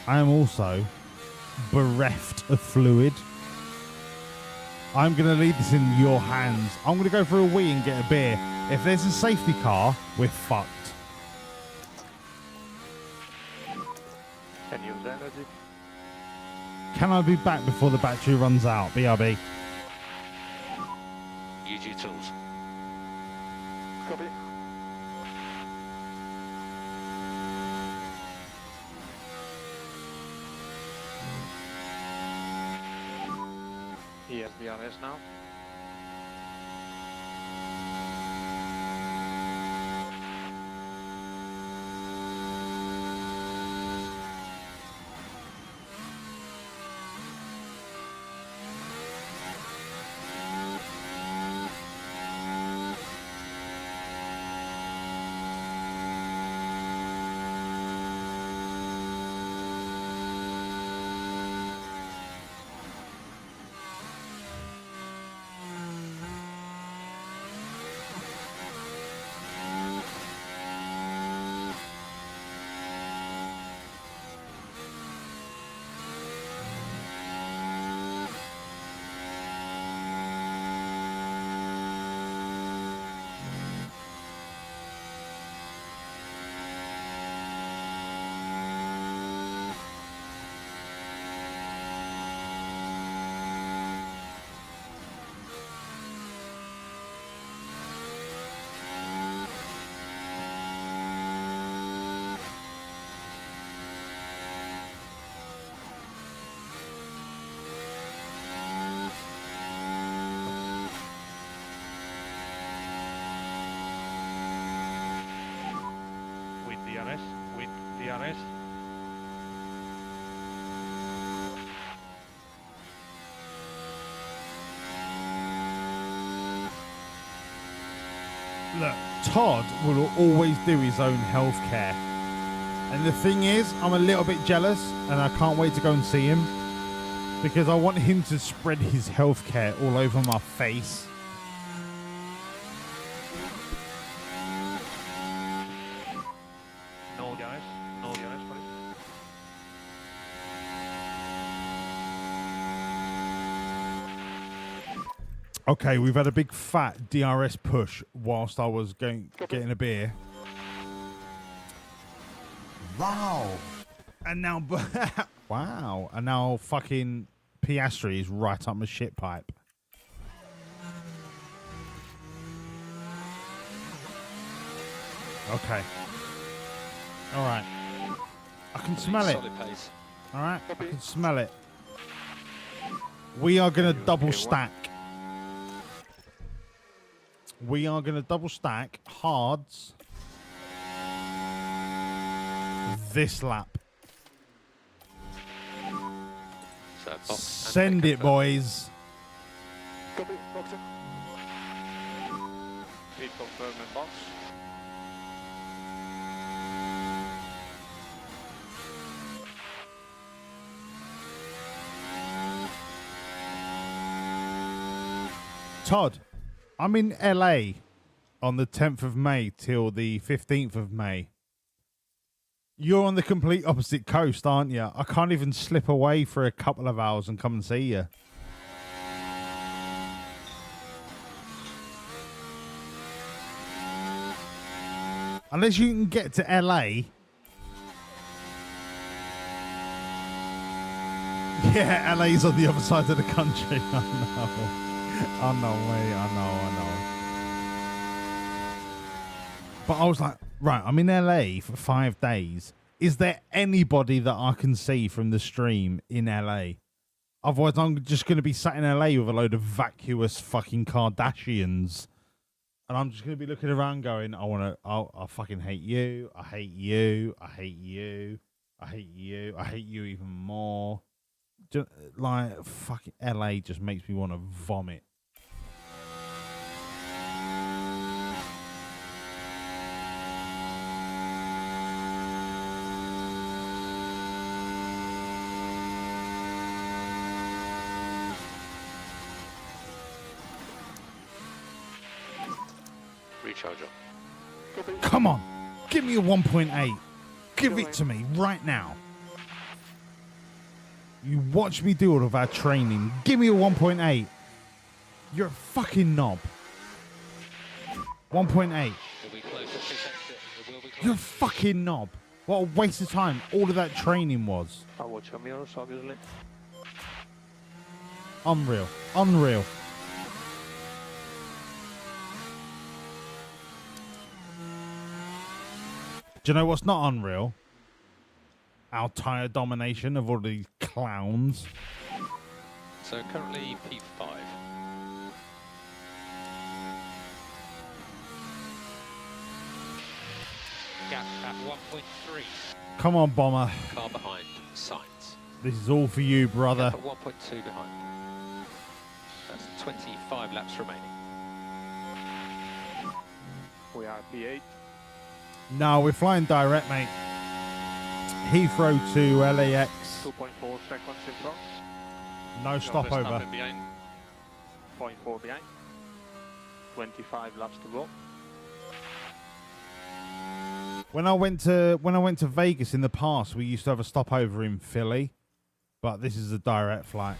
I am also bereft of fluid. I'm going to leave this in your hands. I'm going to go for a wee and get a beer. If there's a safety car, we're fucked. Can use energy. Can I be back before the battery runs out? BRB. Use your tools. Copy. ESBRS now. DRS. Look, Todd will always do his own healthcare. And the thing is, I'm a little bit jealous and I can't wait to go and see him because I want him to spread his healthcare all over my face. No DRS. No DRS, please. Okay, we've had a big fat DRS push whilst I was getting a beer. Wow. And now, wow. And now fucking Piastri is right up my shit pipe. Okay. All right. I can smell it. Solid pace. All right. I can smell it. We are going to double stack. We are going to double stack hards this lap. So Send it, boys. Copy, boxer. Speed confirmed, box. Todd, I'm in LA on the 10th of May till the 15th of May. You're on the complete opposite coast, aren't you? I can't even slip away for a couple of hours and come and see you. Unless you can get to LA. Yeah, LA's on the other side of the country. I know. I know, mate. I know. But I was like, right, I'm in LA for 5 days. Is there anybody that I can see from the stream in LA? Otherwise, I'm just going to be sat in LA with a load of vacuous fucking Kardashians. And I'm just going to be looking around going, I fucking hate you. I hate you. I hate you. I hate you. I hate you even more. Just, like, fucking LA just makes me want to vomit. Recharger. Come on. Give me a 1.8. Give it to me right now. You watch me do all of our training. Give me a 1.8. You're a fucking knob. 1.8. You're a fucking knob. What a waste of time all of that training was. I'll watch your mirrors, obviously. Unreal. Unreal. Do you know what's not unreal? Our tyre domination of all these clowns. So currently P5. Gap at 1.3. Come on, Bomber. Car behind. Signs. This is all for you, brother. Gap at 1.2 behind. That's 25 laps remaining. We are P8. No, we're flying direct, mate. Heathrow to LAX. 2.4 seconds in front. No stopover. 0.4 behind. 25 laps to go. When I went to Vegas in the past, we used to have a stopover in Philly, but this is a direct flight.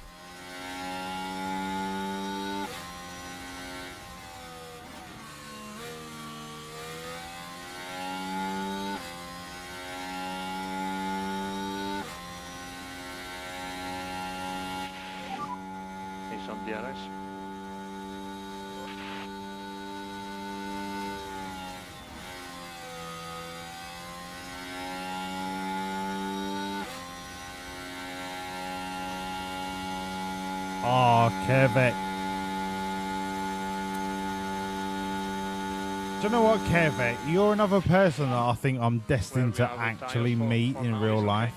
He's on DRS. Oh, Kevin. you know what, Kevin? You're another person that I think I'm destined to actually meet in real life.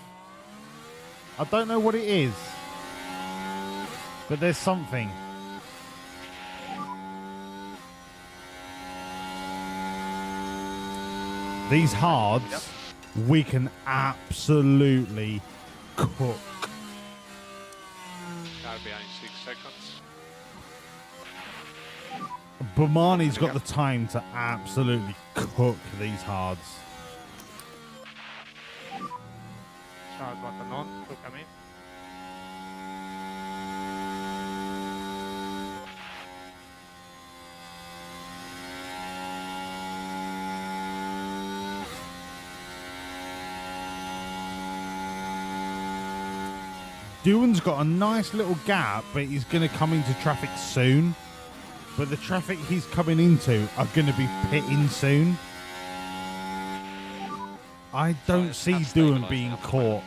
I don't know what it is, but there's something. These hards, we can absolutely cook. Car behind 6 seconds. Bomani's got the time to absolutely cook these hards. Start button on to come in. Dewan's got a nice little gap, but he's going to come into traffic soon. But the traffic he's coming into are going to be pitting soon. I don't see Dewan being caught.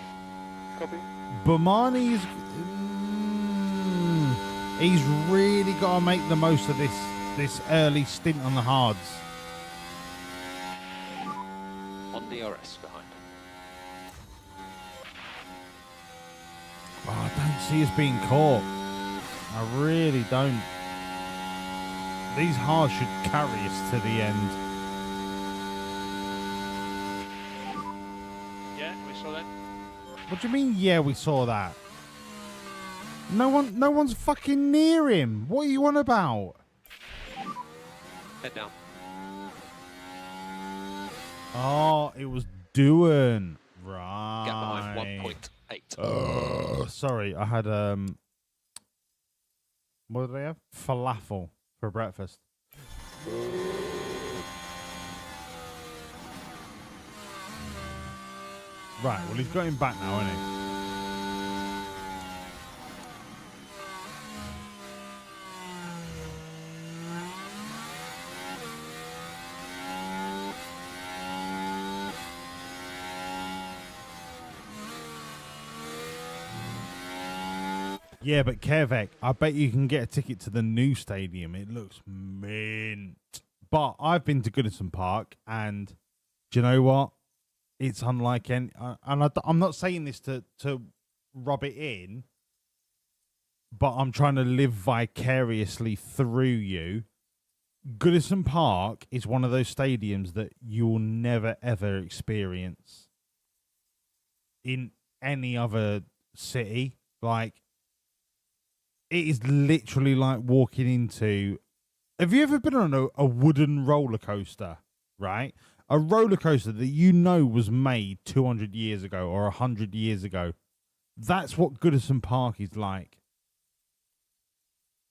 Copy. Bomani's... he's really got to make the most of this early stint on the hards. On DRS behind. Oh, I don't see us being caught. I really don't. These hards should carry us to the end. Yeah, we saw that. What do you mean, yeah, we saw that? No one's fucking near him. What are you on about? Head down. Oh, it was Dewan. Right. Gap behind 1.8. Sorry, I had what did I have? Falafel for breakfast. Right, well he's got him back now, hasn't he? Yeah, but Kevek, I bet you can get a ticket to the new stadium. It looks mint. But I've been to Goodison Park, and do you know what? It's unlike any... I'm not saying this to rub it in, but I'm trying to live vicariously through you. Goodison Park is one of those stadiums that you'll never, ever experience in any other city. Like... It is literally like walking into... Have you ever been on a wooden roller coaster, right? A roller coaster that you know was made 200 years ago or 100 years ago. That's what Goodison Park is like.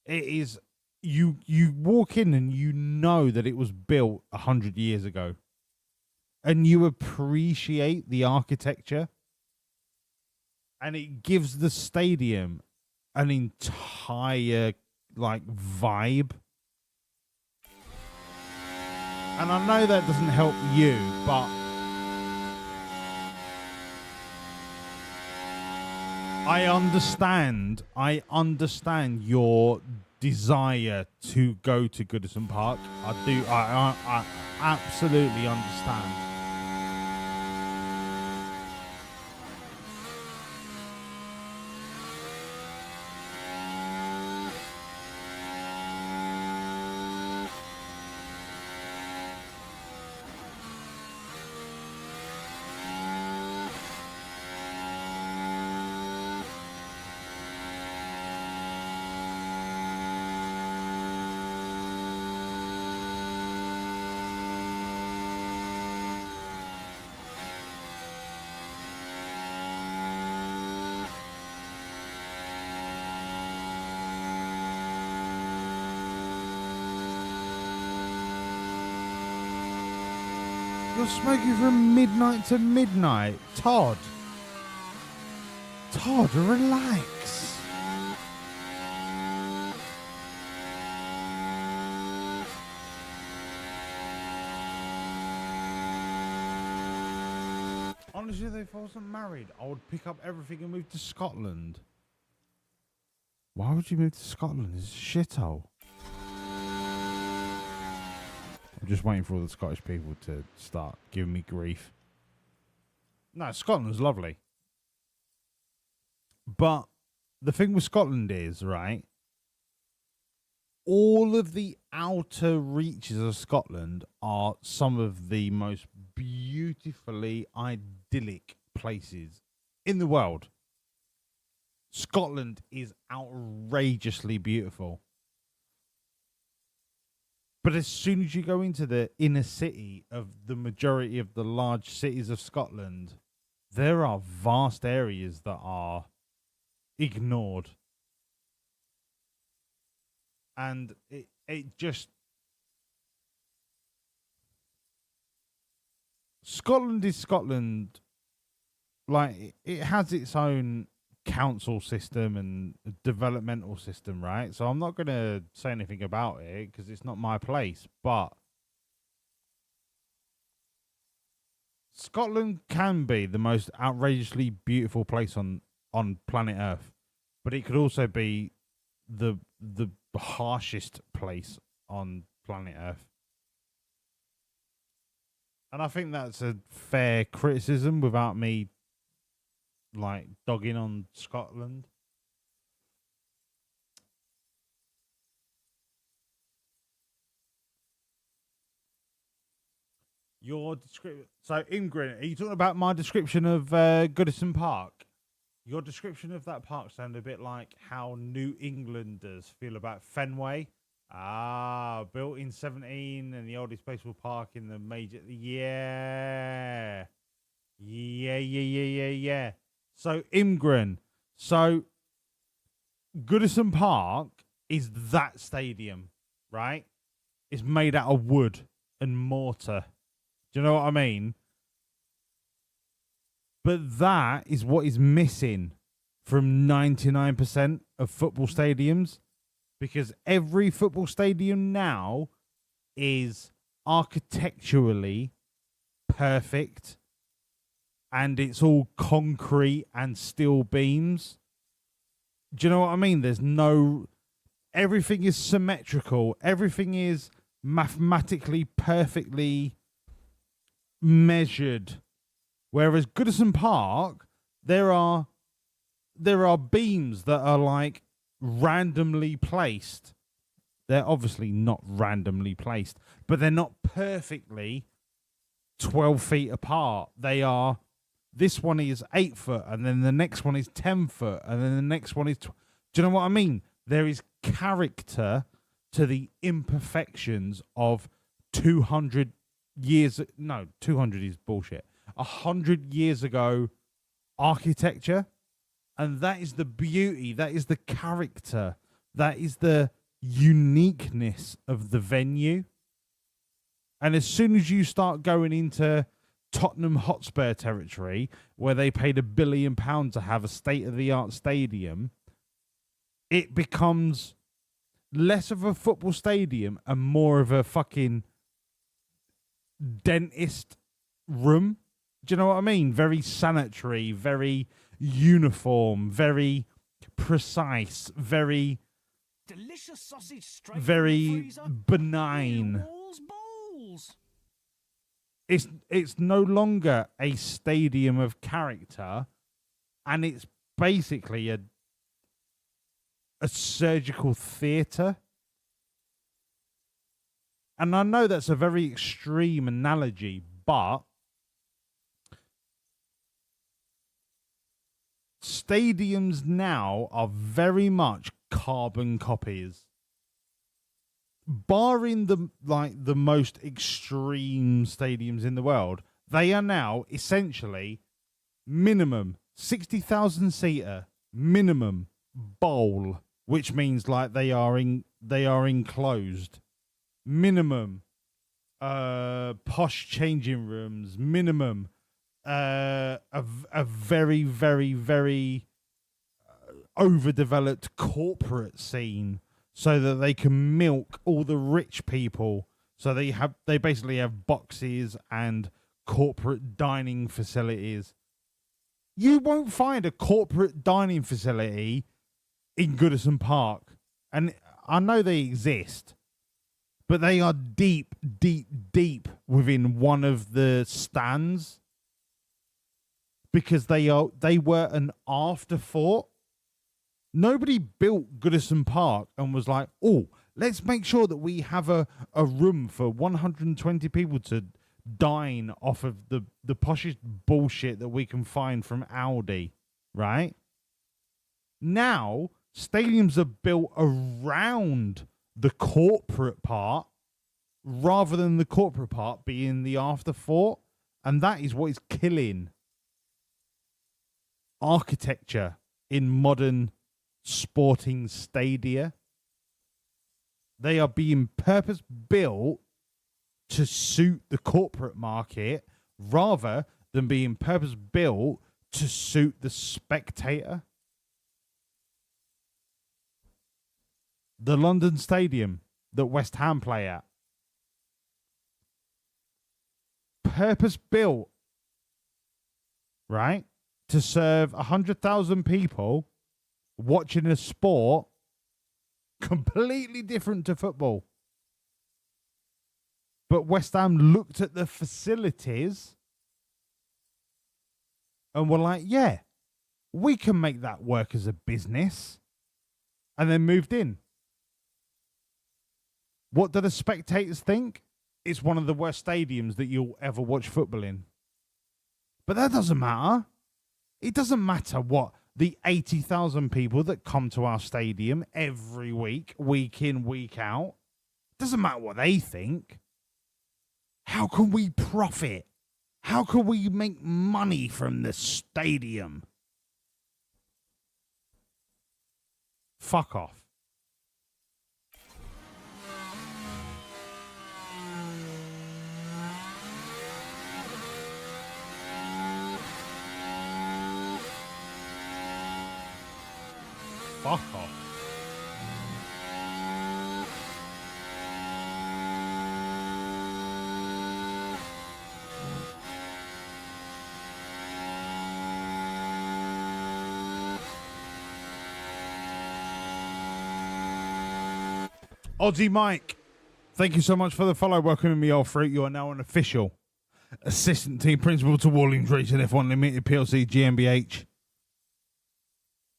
It is... You walk in and you know that it was built 100 years ago. And you appreciate the architecture. And it gives the stadium... an entire like vibe, and I know that doesn't help you, but I understand your desire to go to Goodison Park. I absolutely understand. You're smoking from midnight to midnight. Todd, relax. Honestly, if I wasn't married, I would pick up everything and move to Scotland. Why would you move to Scotland? It's a shithole. I'm just waiting for all the Scottish people to start giving me grief. No, Scotland's lovely. But the thing with Scotland is, right, all of the outer reaches of Scotland are some of the most beautifully idyllic places in the world. Scotland is outrageously beautiful. But as soon as you go into the inner city of the majority of the large cities of Scotland, there are vast areas that are ignored. And it just... Scotland is Scotland. Like, it has its own council system and developmental system, right? So I'm not going to say anything about it because it's not my place, but Scotland can be the most outrageously beautiful place on planet Earth, but it could also be the harshest place on planet Earth. And I think that's a fair criticism without me like dogging on Scotland. Your description. So, Ingrid, are you talking about my description of Goodison Park? Your description of that park sounded a bit like how New Englanders feel about Fenway. Ah, built in 17 and the oldest baseball park in the major. Yeah. So, Imgren. So, Goodison Park is that stadium, right? It's made out of wood and mortar. Do you know what I mean? But that is what is missing from 99% of football stadiums, because every football stadium now is architecturally perfect and it's all concrete and steel beams. Do you know what I mean? There's no... Everything is symmetrical. Everything is mathematically perfectly measured. Whereas Goodison Park, there are beams that are like randomly placed. They're obviously not randomly placed, but they're not perfectly 12 feet apart. They are, this one is 8 foot, and then the next one is 10 foot, and then the next one is... Do you know what I mean? There is character to the imperfections of 200 years... No, 200 is bullshit. 100 years ago architecture, and that is the beauty, that is the character, that is the uniqueness of the venue. And as soon as you start going into Tottenham Hotspur territory, where they paid £1 billion to have a state-of-the-art stadium, it becomes less of a football stadium and more of a fucking dentist room. Do you know what I mean? Very sanitary, very uniform, very precise, very delicious sausage straight very benign. Balls. It's no longer a stadium of character, and it's basically a surgical theatre. And I know that's a very extreme analogy, but stadiums now are very much carbon copies. Barring the most extreme stadiums in the world, they are now essentially minimum 60,000 seater, minimum bowl, which means like they are enclosed. Minimum posh changing rooms, minimum a very, very, very overdeveloped corporate scene so that they can milk all the rich people. So they basically have boxes and corporate dining facilities. You won't find a corporate dining facility in Goodison Park. And I know they exist, but they are deep, deep, deep within one of the stands because they were an afterthought. Nobody built Goodison Park and was like, oh, let's make sure that we have a room for 120 people to dine off of the poshest bullshit that we can find from Aldi, right? Now, stadiums are built around the corporate part rather than the corporate part being the afterthought, and that is what is killing architecture in modern sporting stadia. They are being purpose built to suit the corporate market rather than being purpose built to suit the spectator. The London Stadium that West Ham play at, purpose built, right, to serve 100,000 people watching a sport completely different to football. But West Ham looked at the facilities and were like, yeah, we can make that work as a business. And then moved in. What do the spectators think? It's one of the worst stadiums that you'll ever watch football in. But that doesn't matter. It doesn't matter what the 80,000 people that come to our stadium every week in, week out. It doesn't matter what they think. How can we profit? How can we make money from the stadium? Fuck off. Fuck off. Aussie Mike, thank you so much for the follow. Welcoming me, old fruit. You are now an official assistant team principal to Wawlliamz Racing F1 Limited PLC GmbH.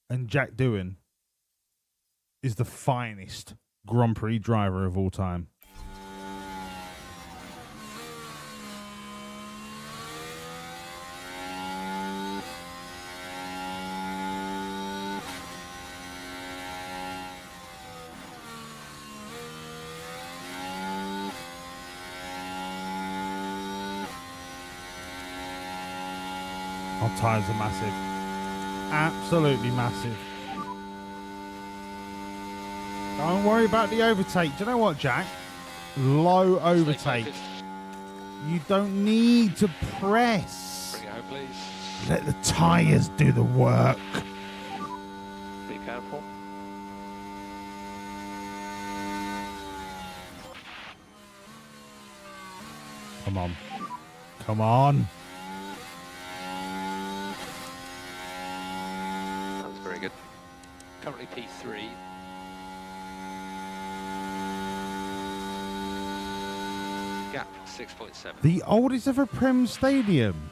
And Jack Doohan is the finest Grand Prix driver of all time. Our tyres are massive. Absolutely massive. Don't worry about the overtake. Do you know what, Jack? Low overtake. You don't need to press. Bring it home, please. Let the tyres do the work. Be careful. Come on. Come on. That's very good. Currently P3. Gap 6.7. The oldest ever Prem Stadium.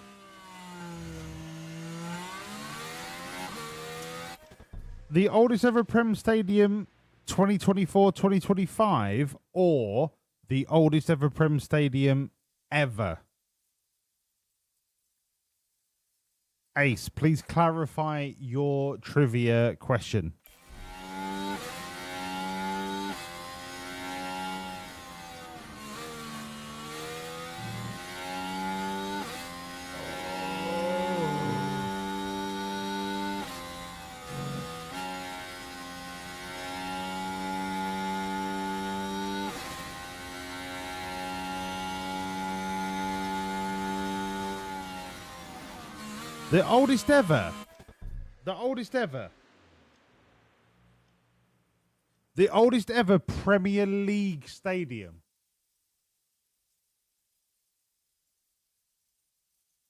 The oldest ever Prem Stadium 2024-2025 or the oldest ever Prem Stadium ever? Ace, please clarify your trivia question. The oldest ever. The oldest ever. The oldest ever Premier League stadium.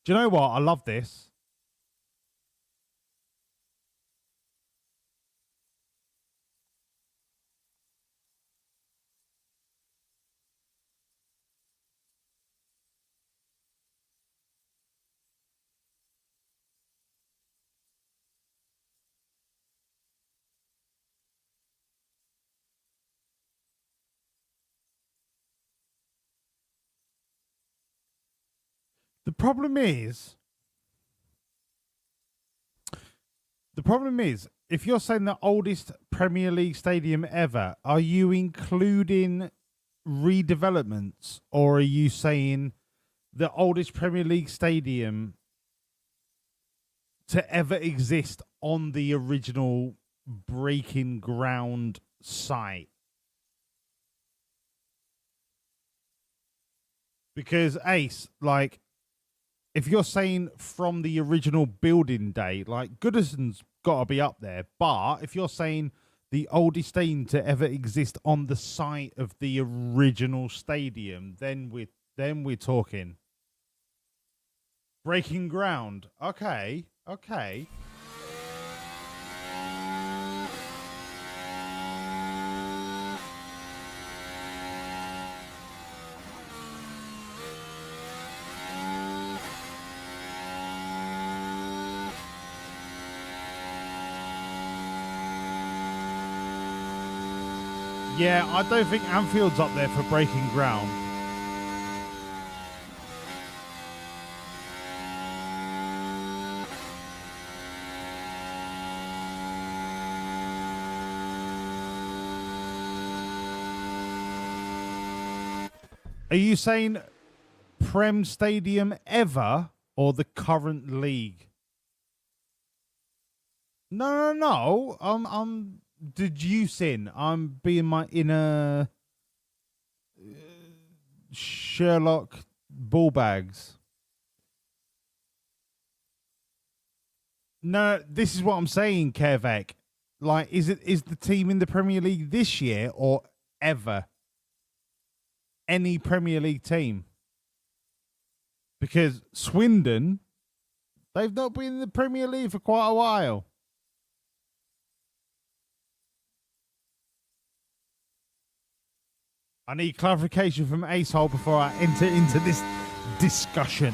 Do you know what? I love this. The problem is, if you're saying the oldest Premier League stadium ever, are you including redevelopments, or are you saying the oldest Premier League stadium to ever exist on the original breaking ground site? Because Ace, like, if you're saying from the original building day, like, Goodison's got to be up there. But if you're saying the oldest stadium to ever exist on the site of the original stadium, then we're talking breaking ground. Okay. Yeah, I don't think Anfield's up there for breaking ground. Are you saying Prem Stadium ever or the current league? No. I'm deducing. I'm being my inner Sherlock ballbags. No, this is what I'm saying, Kevek. Like, is the team in the Premier League this year or ever? Any Premier League team? Because Swindon, they've not been in the Premier League for quite a while. I need clarification from Ace Hole before I enter into this discussion.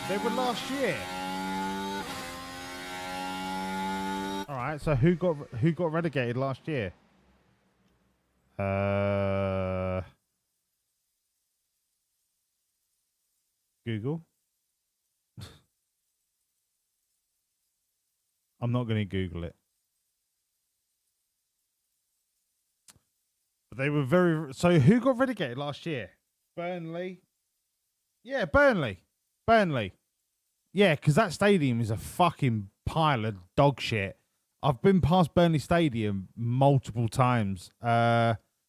They were last year. All right, so who got relegated last year? Google. I'm not going to Google it. But they were very... So who got relegated last year? Burnley. Yeah, Burnley. Yeah, because that stadium is a fucking pile of dog shit. I've been past Burnley Stadium multiple times.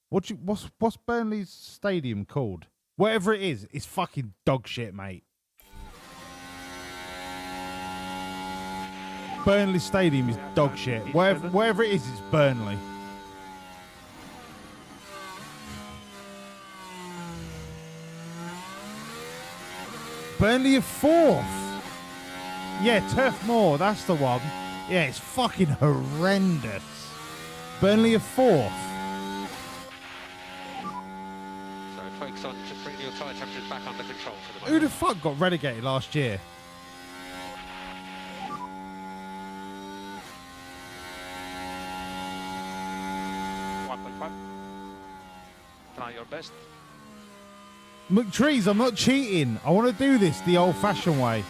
What's Burnley's stadium called? Whatever it is, it's fucking dog shit, mate. Burnley Stadium is dog shit. Whatever it is, it's Burnley. Burnley are 4th. Yeah, Turf Moor, that's the one. Yeah, it's fucking horrendous. Burnley are 4th. So focus on just bringing your tyre temperatures back under control for the Who moment. the fuck got relegated last year? Try your best. McTrees, I'm not cheating. I want to do this the old-fashioned way.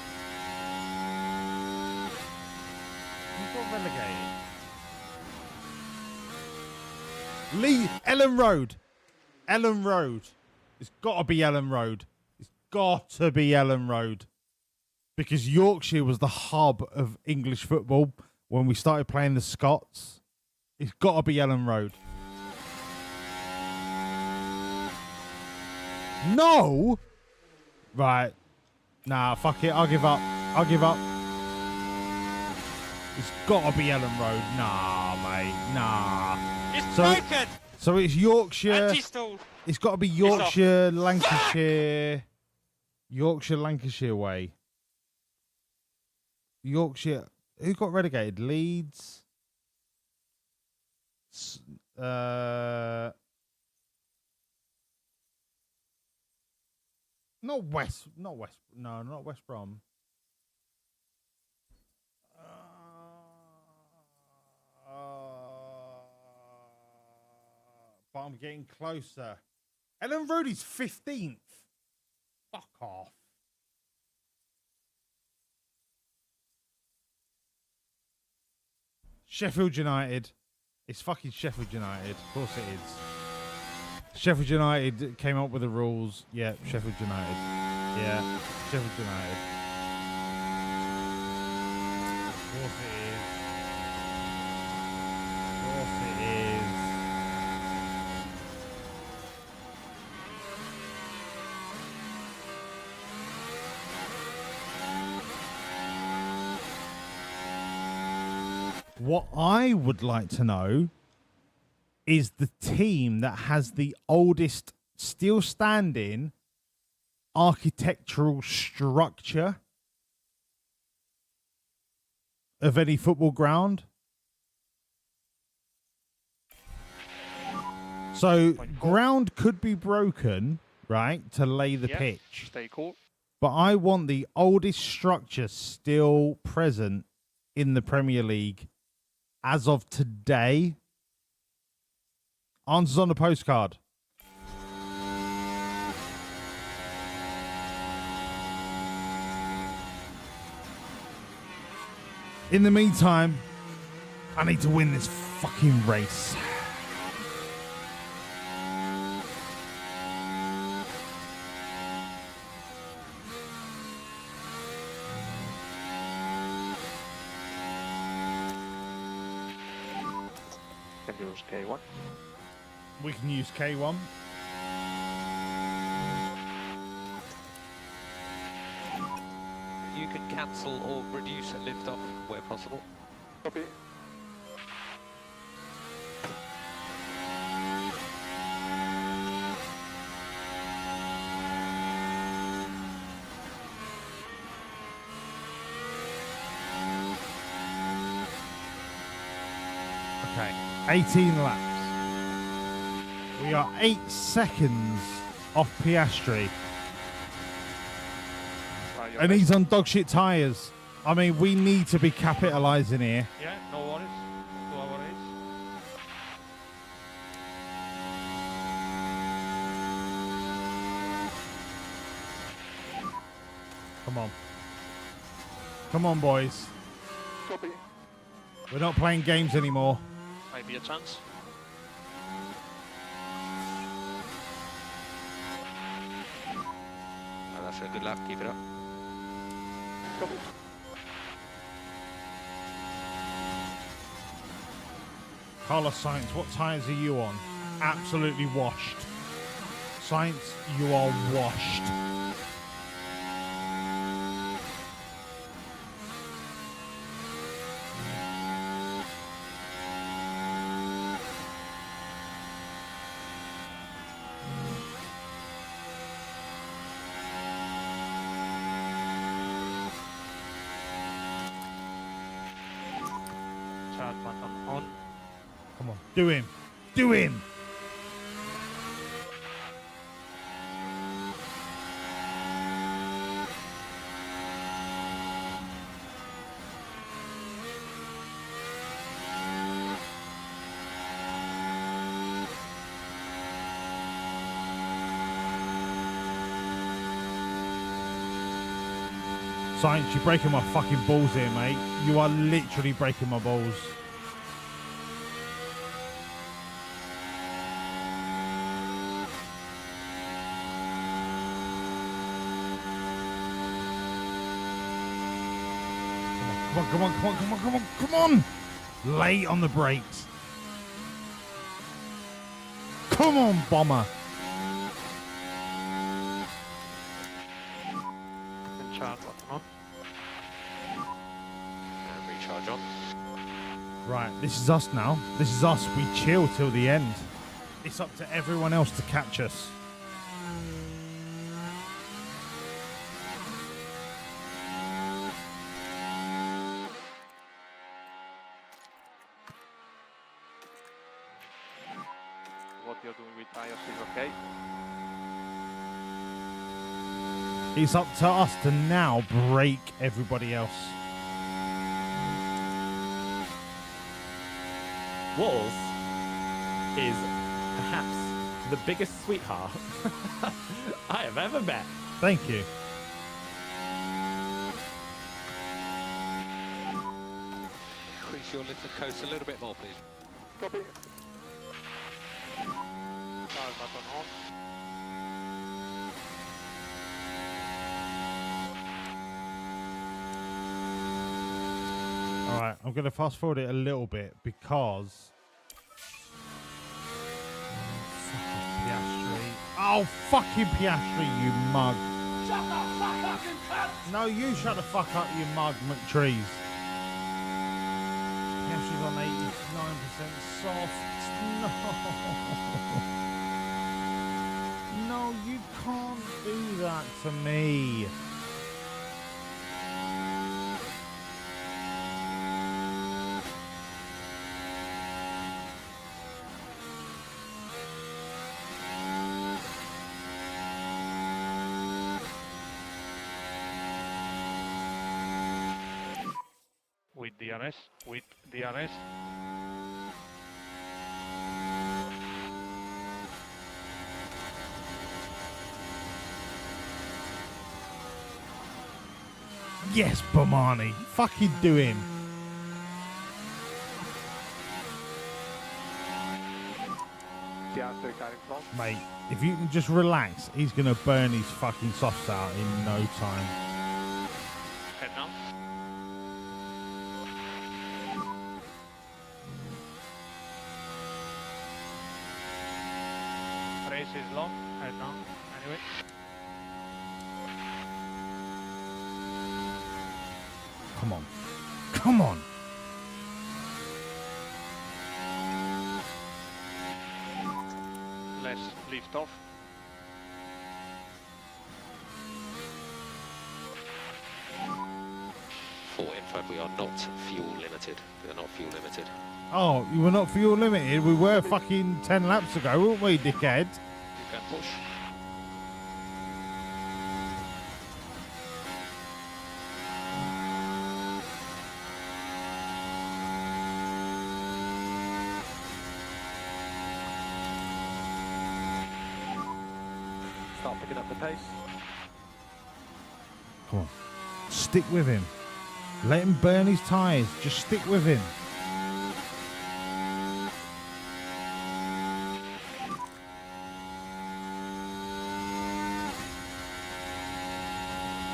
Who got relegated? Ellen Road. It's got to be Ellen Road. Because Yorkshire was the hub of English football when we started playing the Scots. It's got to be Ellen Road. No! Right. Nah, fuck it. I'll give up. It's got to be Ellen Road. Nah, mate. Nah. It's broken! So it's Yorkshire. Anti-stall. It's got to be Yorkshire, Lancashire. Lancashire way. Yorkshire. Who got relegated? Leeds? Not West Brom. But I'm getting closer. Ellen Road is 15th. Fuck off. Sheffield United. It's fucking Sheffield United. Of course it is. Sheffield United came up with the rules. Yeah, Sheffield United. Yeah, Sheffield United. Of course it is. Of course it is. What I would like to know is the team that has the oldest still standing architectural structure of any football ground. So ground could be broken, right, to lay the pitch. Stay cool. But I want the oldest structure still present in the Premier League as of today. Answers on the postcard. In the meantime, I need to win this fucking race. Can use K1. We can use K1. You can cancel or reduce liftoff where possible. Copy. Okay, 18 laps. We are 8 seconds off Piastri. And he's on dog shit tyres. I mean, we need to be capitalising here. Yeah, no worries. Do our race. Come on. Come on, boys. Copy. We're not playing games anymore. Might be a chance. Oh, that's a good lap. Keep it up. Copy. Carlos Sainz, what tyres are you on? Absolutely washed. Sainz, you are washed. Start button on. Come on, do him. Do him. Science, you're breaking my fucking balls here, mate. You are literally breaking my balls. Come on, come on, come on, come on, come on, come on! Late on the brakes. Come on, bomber. Charge button on. And recharge on. Right, this is us now. This is us. We chill till the end. It's up to everyone else to catch us. What you're doing with tires is okay. It's up to us to now break everybody else. Wawlliamz is perhaps the biggest sweetheart I have ever met. Thank you. Increase your lift and coast a little bit more, please. Copy. Start button on. Alright, I'm going to fast forward it a little bit because... Piastri. Oh, fucking Piastri, you mug. Shut the fuck up, you cunt! No, you shut the fuck up, you mug, McTrees. Piastri's on 89% soft. No. No, you can't do that to me. With DRS, with DRS. Yes, Bomani. Fucking do him. Mate, if you can just relax, he's going to burn his fucking softs out in no time. Head now. Race is long. Head now. Anyway. Come on. Come on. Let's lift off. For info, we are not fuel limited. We are not fuel limited. Oh, you were not fuel limited. We were fucking 10 laps ago, weren't we, dickhead? You can push. Start picking up the pace. Come on. Stick with him. Let him burn his tyres. Just stick with him.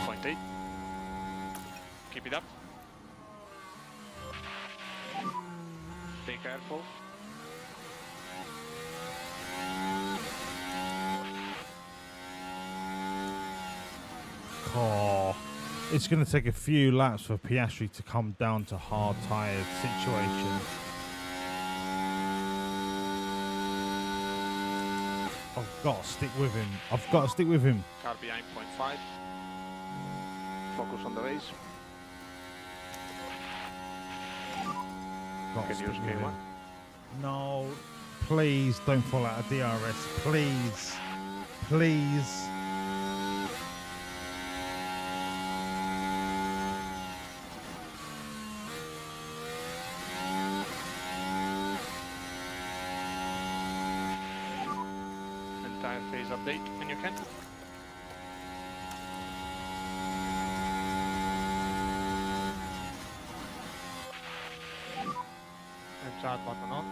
Point 8. Keep it up. Stay careful. Oh, it's going to take a few laps for Piastri to come down to hard tyre situation. I've got to stick with him. I've got to stick with him. Car behind 0.5. Focus on the race. Got to Can stick use with K1. him. No, please don't fall out of DRS. Please. Please. Entire phase update when you can. And start button on.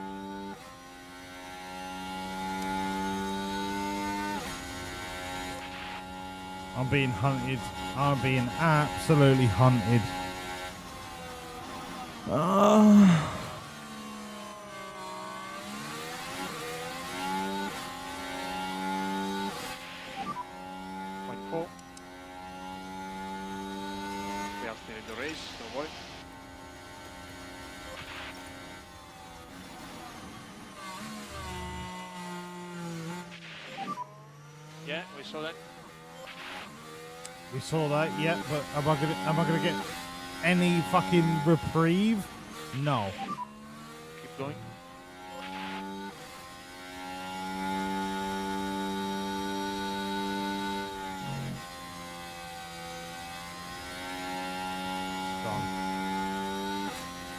I'm being hunted. I'm being absolutely hunted. Point 4. We are still in the race, don't worry. Yeah, we saw that. We saw that, yeah, but am I gonna get any fucking reprieve? No. Keep going.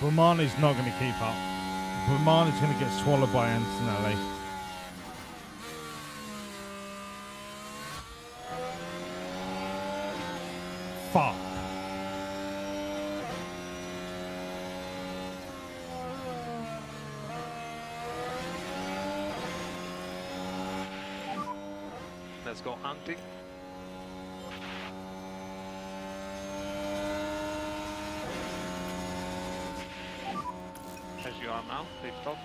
Romano's not going to keep up. Romano's going to get swallowed by Antonelli. fuck. Let's go anti. As you are now, lift off.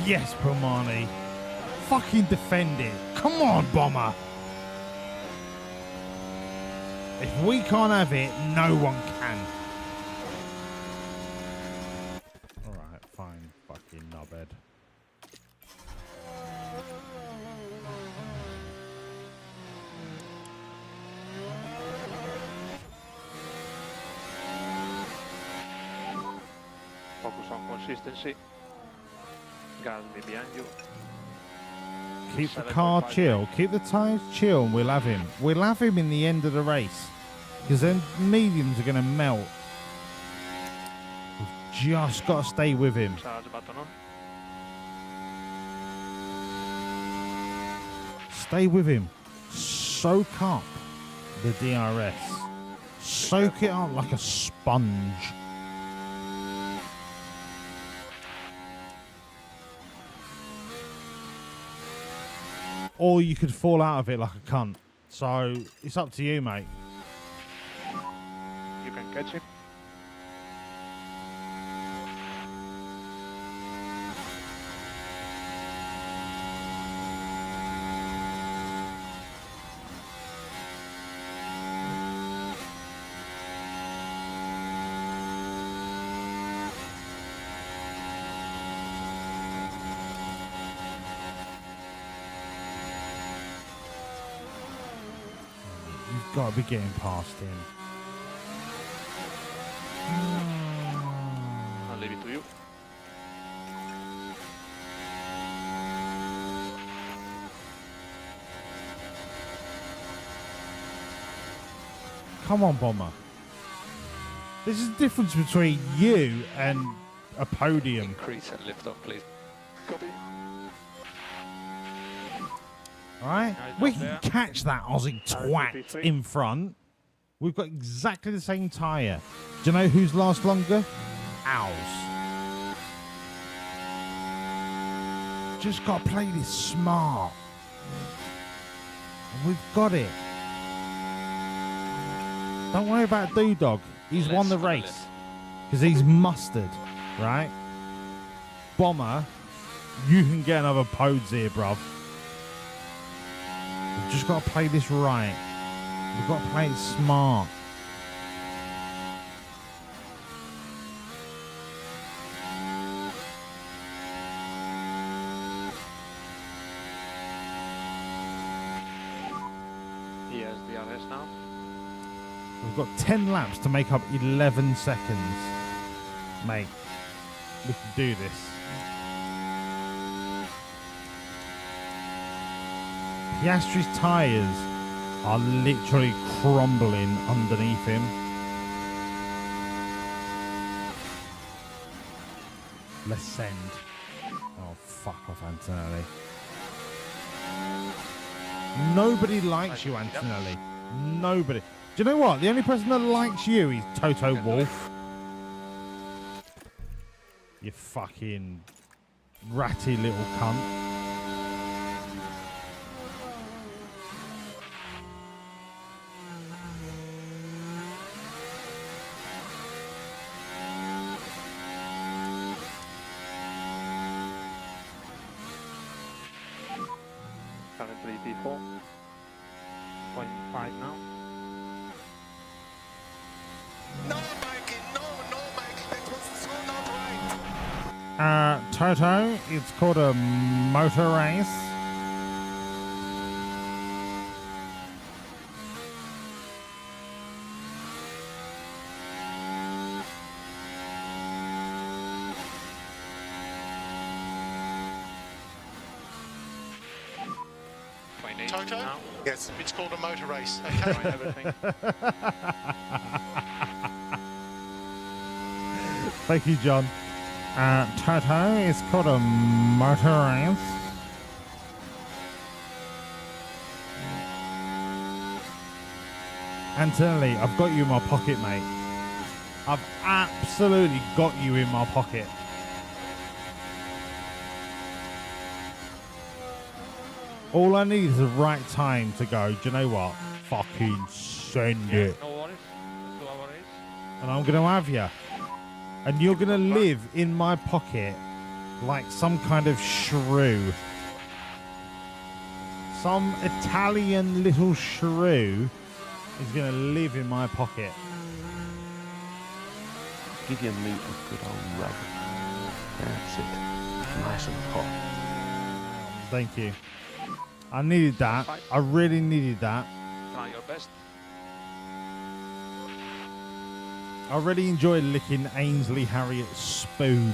Yes, Promani. Fucking defend it. Come on, Bomber. If we can't have it, no one can. Alright, fine. Fucking knobhead. Focus on consistency. Gas me behind you. Keep the car chill. Keep the tyres chill and we'll have him. We'll have him in the end of the race. Because then mediums are going to melt. We've just got to stay with him. Charge button on. Stay with him. Soak up the DRS. Soak it up like a sponge. Or you could fall out of it like a cunt. So it's up to you, mate. You can catch him. You've got to be getting past him. I'll leave it to you. Come on, Bomber. There's a difference between you and a podium. Increase and lift off, please. Copy. Alright? We can catch that Aussie twat in front. We've got exactly the same tyre. Do you know whose lasts longer? Ours. Just got to play this smart. And we've got it. Don't worry about Dog. He's won the race. Because he's mustard, right? Bomber, you can get another podes here, bruv. We've just got to play this right. We've got to play it smart. He has DRS now. We've got 10 laps to make up 11 seconds. Mate, we can do this. Piastri's tyres are literally crumbling underneath him. Let's send. Oh, fuck off, Antonelli. Nobody likes you, Antonelli. Nobody. Do you know what? The only person that likes you is Toto Wolff. You fucking ratty little cunt. Currently P4. 0.5 now. Toto, it's called a motor race. need Toto? now. Yes. It's called a motor race, okay? Right, everything. Thank you, John. Toto is called a motor race. Antonelli, I've got you in my pocket, mate. I've absolutely got you in my pocket. All I need is the right time to go, do you know what? Fucking send it. No worries. Let's do our race. And I'm going to have you. And you're going to live in my pocket like some kind of shrew. Some Italian little shrew is going to live in my pocket. Give your meat a good old rub. That's it. Nice and hot. Thank you. I needed that. I really needed that. Try your best. I really enjoyed licking Ainsley Harriet's spoon.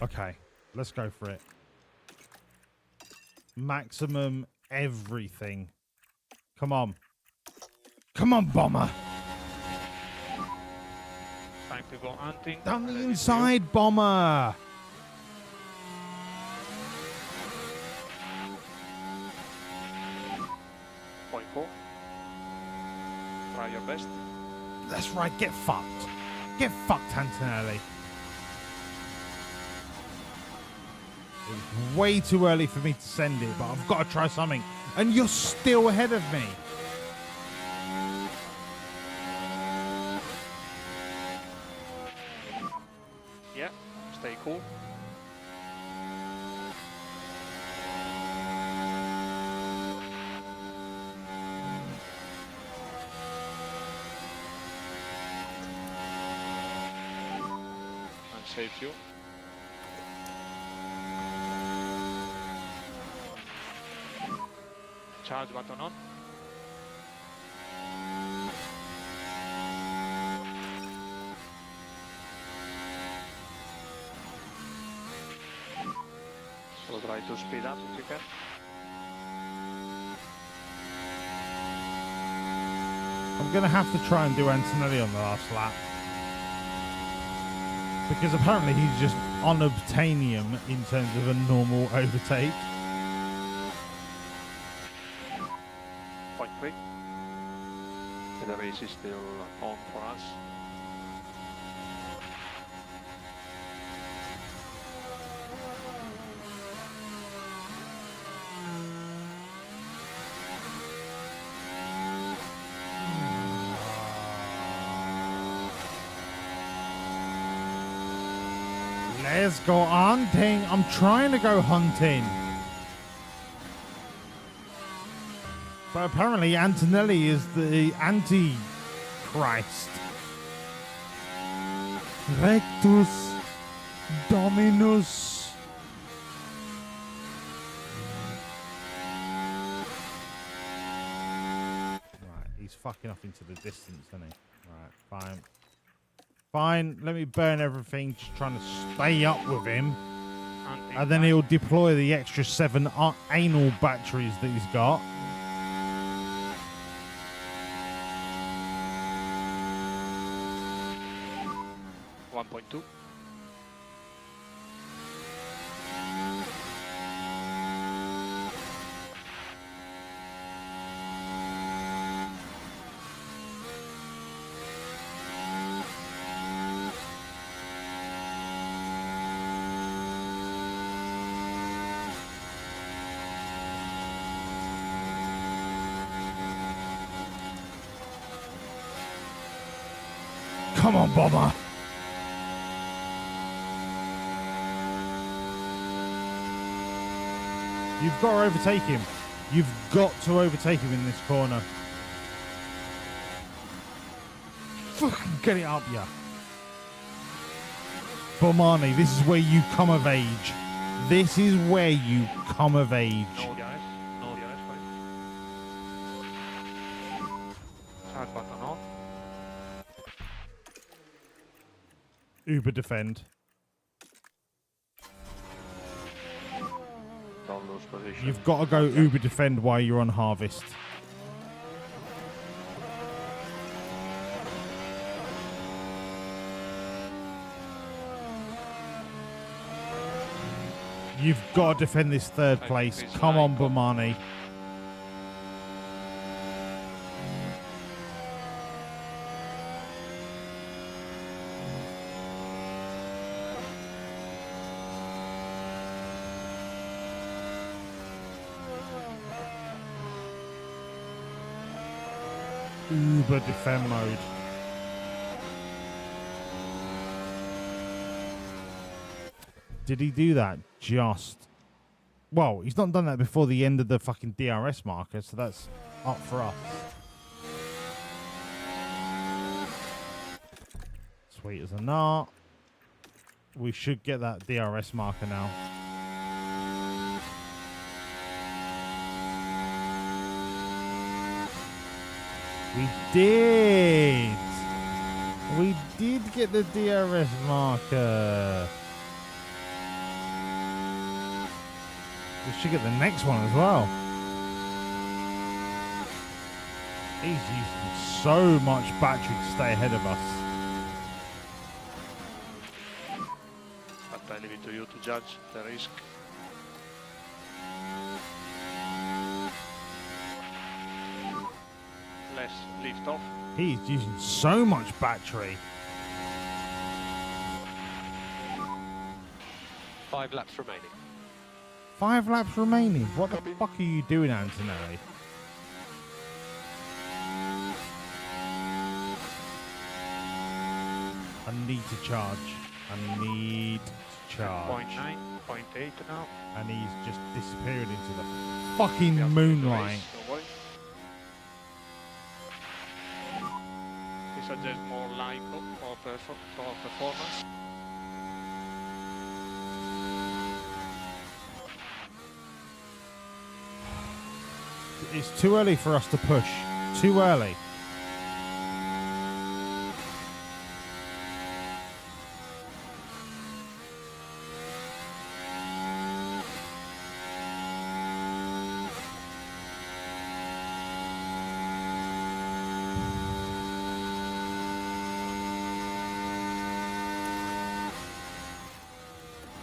Okay, let's go for it. Maximum everything. Come on. Come on, Bomber. Time to go hunting. Down the inside, Bomber. Point 4. Try your best. That's right, get fucked. Get fucked, Antonelli. It was way too early for me to send it, but I've got to try something. And you're still ahead of me. Yeah, stay cool. And save fuel. Charge button on. So try to speed up if you can. I'm going to have to try and do Antonelli on the last lap. Because apparently he's just unobtainium in terms of a normal overtake. Point 3. The race is still on for us. Let's go hunting. I'm trying to go hunting. But apparently Antonelli is the anti-Christ. Rectus Dominus. Right, he's fucking off into the distance, isn't he? Right, fine. Fine, let me burn everything, just trying to stay up with him. And then he'll deploy the extra 7 anal batteries that he's got. .2. Come on, Bomber. You've got to overtake him. You've got to overtake him in this corner. Fucking get it up, yeah. Bomani, this is where you come of age. This is where you come of age. No the ice. No the ice, fine. Start button on. Uber defend. Don't lose position. You've got to go Uber defend while you're on harvest. You've got to defend this third place. Come on, Bomani. Uber defend mode. Did he do that just... Well, he's not done that before the end of the fucking DRS marker, so that's up for us. Sweet as a nut. We should get that DRS marker now. We did! We did get the DRS marker. We should get the next one as well. He's using so much battery to stay ahead of us. But I leave it to you to judge the risk. Less lift off. He's using so much battery. 5 laps remaining. 5 laps remaining. What the fuck are you doing, Antonelli? I need to charge. I need to charge. 0.9, 0.8 now. And he's just disappeared into the fucking moonlight. He suggests more LICO for performance. It's too early for us to push. Too early.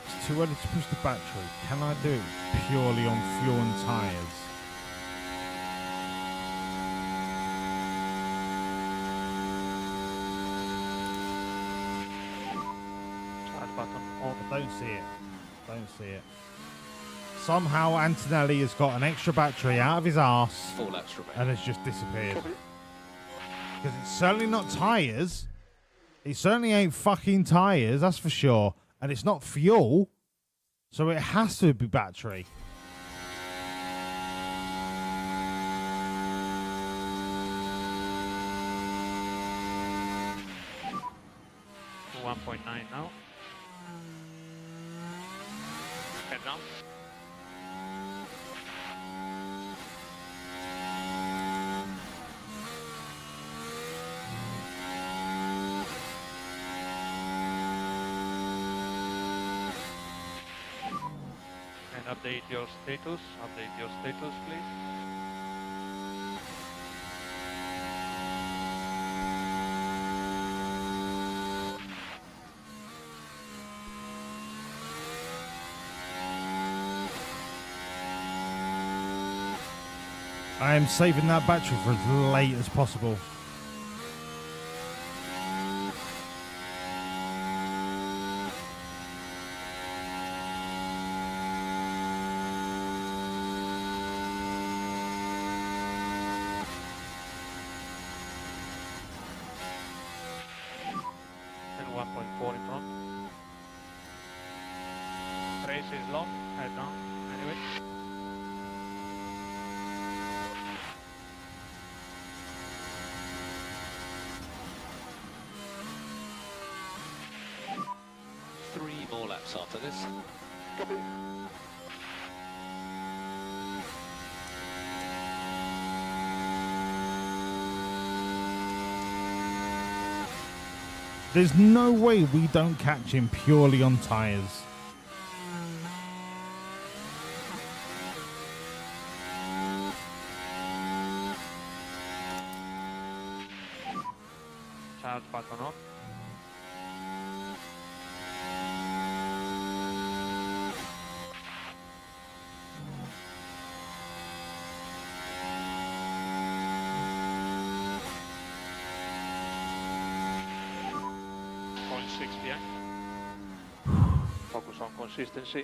It's too early to push the battery. Can I do it purely on fuel and tyres? I don't see it. Don't see it. Somehow Antonelli has got an extra battery out of his arse 4 laps remaining. and has just disappeared. Because it's certainly not tyres. It certainly ain't fucking tyres, that's for sure. And it's not fuel. So it has to be battery. .9 now. Head down. And update your status. Update your status, please. I am saving that battery for as late as possible. 4 in front. Race is long, head down, anyway. Three more laps after this. Copy. There's no way we don't catch him purely on tyres. Charge button on. Focus on consistency.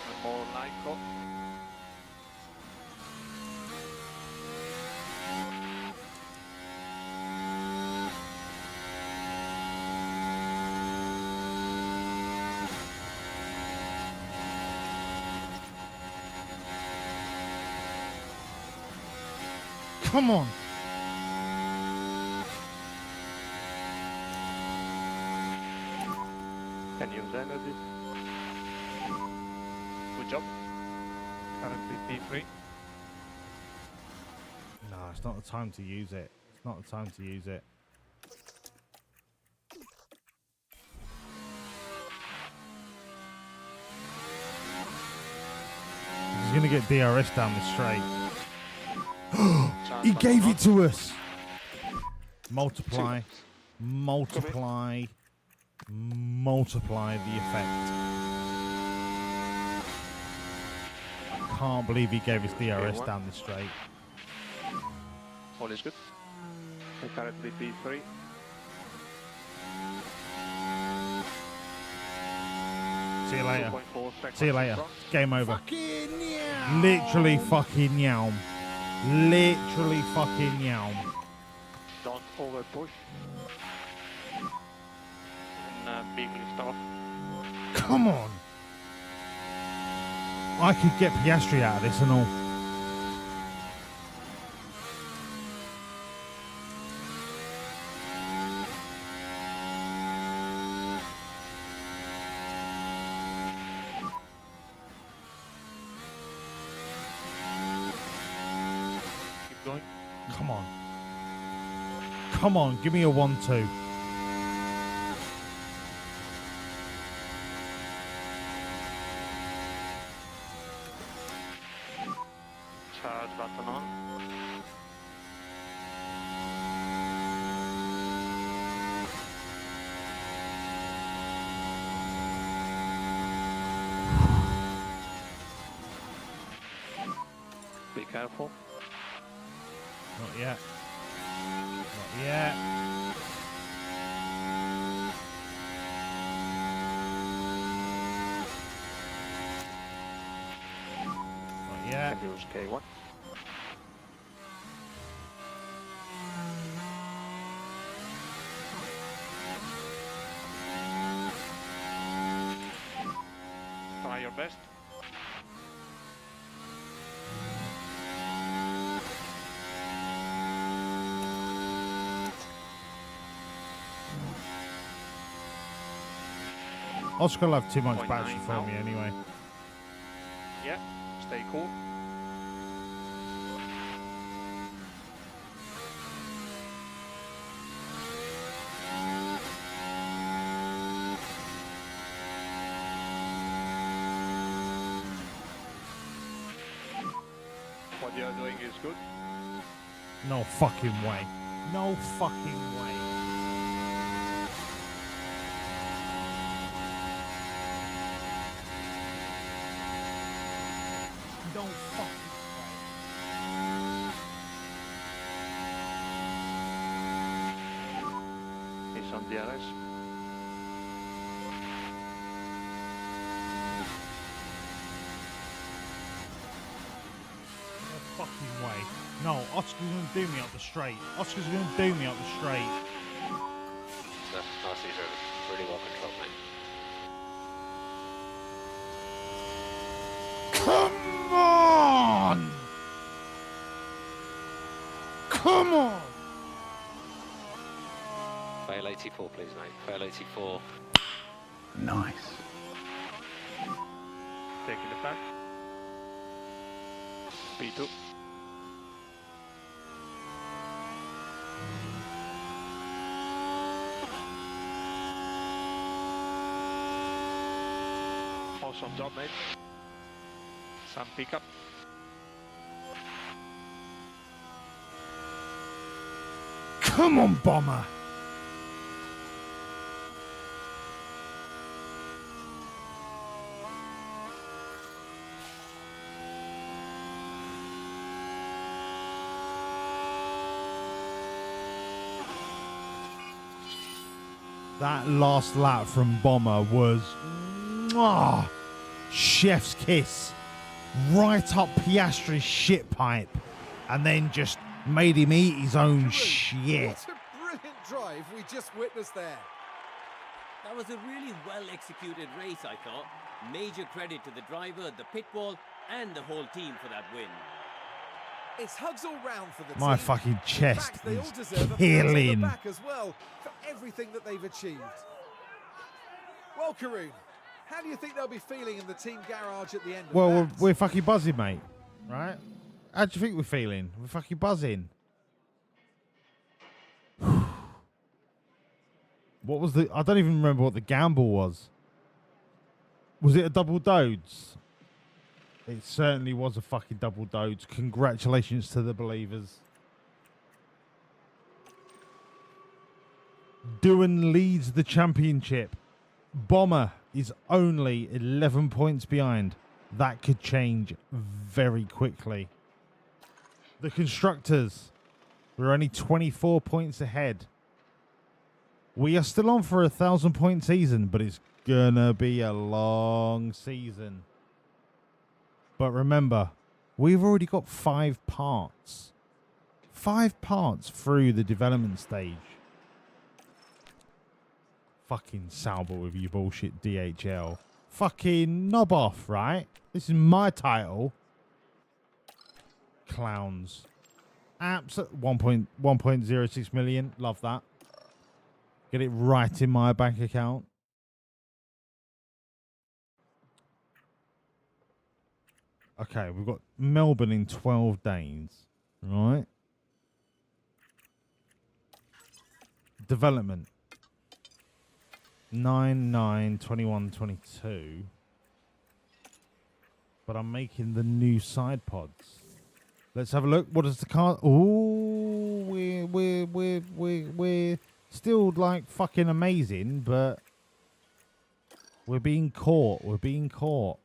And more Lyco. Come on. Can use energy. Good job. Currently P3. No, it's not the time to use it. It's not the time to use it. He's going to get DRS down the straight. He gave it to us. Multiply, multiply, multiply the effect. I can't believe he gave us DRS down the straight. All is good. Currently P3. See you later. See you later. Game over. Literally fucking yelm. Literally fucking yelm. Don't over push. And big lift off. Come on. I could get Piastri out of this and all. Come on. Come on, give me a 1-2. Charge button on. Be careful. Not yet. Not yet. Not yet. Can use K1. Try your best. Oscar will have too much 0.9 battery for now. me anyway. Yeah, stay cool. What you're doing is good. No fucking way. No fucking way. No fucking He's on DRS. fucking way. No, Oscar's going to do me up the straight. Oscar's going to do me up the straight. No, these are really well controlled, mate. Come on! Come on! Fail 84, please, mate. Fail 84. Nice. Taking it back. P2. Awesome job, mate. Some pickup. Come on, Bomber! That last lap from Bomber was mwah, chef's kiss. Right up Piastri's shit pipe. And then just made him eat his own shit. What a brilliant drive we just witnessed there. That was a really well-executed race, I thought. Major credit to the driver, the pit wall, and the whole team for that win. It's hugs all round for the My team. fucking chest In fact, they all is deserve a pat on the killing. back as well for everything that they've achieved. Well, Karoon, how do you think they'll be feeling in the team garage at the end of Well, that? we're fucking buzzing, mate. Right? How do you think we're feeling? We're fucking buzzing. What was the... I don't even remember what the gamble was. Was it a double Dodes? It certainly was a fucking double Dodes. Congratulations to the believers. Doohan leads the championship. Bomber is only 11 points behind. That could change very quickly. The constructors were only 24 points ahead. We are still on for a 1,000-point season, but it's gonna be a long season. But remember, we've already got 5 parts. 5 parts through the development stage. Fucking Sauber with your bullshit DHL. Fucking knob off, right? This is my title. Clowns. Absolute 1.06 million. Love that. Get it right in my bank account. Okay, we've got Melbourne in 12 days. Right. Development. 9/9/21/22. But I'm making the new side pods. Let's have a look. What does the car? Oh, we're still like fucking amazing, but we're being caught. We're being caught,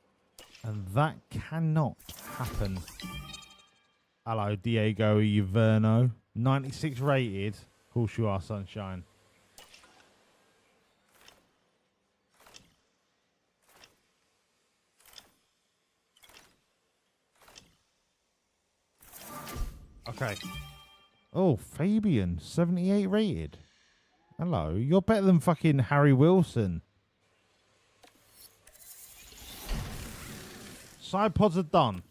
and that cannot happen. Hello, Diego Iverno. 96 rated. Of course you are, sunshine. Okay. Oh, Fabian, 78 rated. Hello, you're better than fucking Harry Wilson. Side pods are done.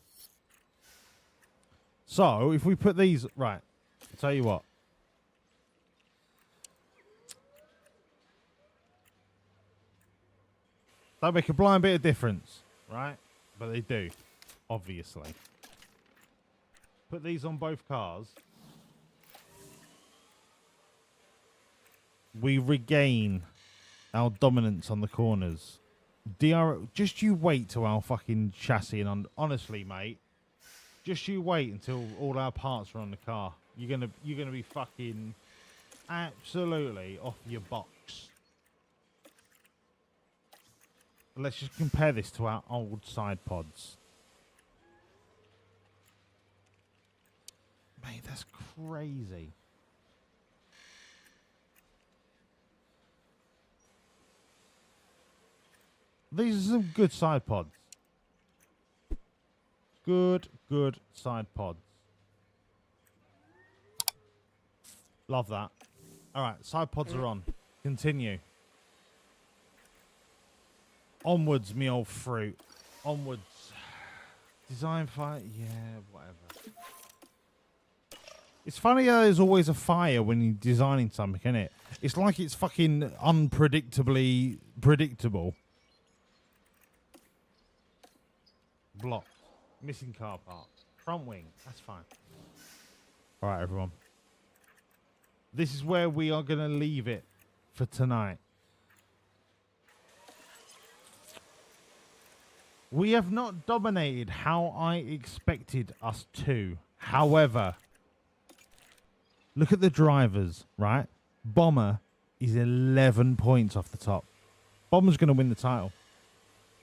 So, if we put these... Right, I'll tell you what. Don't make a blind bit of difference, right? But they do, obviously. Put these on both cars. We regain our dominance on the corners. Just you wait till our fucking chassis and honestly, mate, just you wait until all our parts are on the car. You're gonna be fucking absolutely off your box. Let's just compare this to our old side pods. Mate, that's crazy. These are some good side pods. Good side pods. Love that. All right, side pods are on. Continue. Onwards, me old fruit. Onwards. Design fight, yeah, whatever. It's funny how there's always a fire when you're designing something, isn't it? It's like it's fucking unpredictably predictable. Block. Missing car parts. Front wing. That's fine. All right, everyone. This is where we are going to leave it for tonight. We have not dominated how I expected us to. However, look at the drivers, right? Bomber is 11 points off the top. Bomber's going to win the title.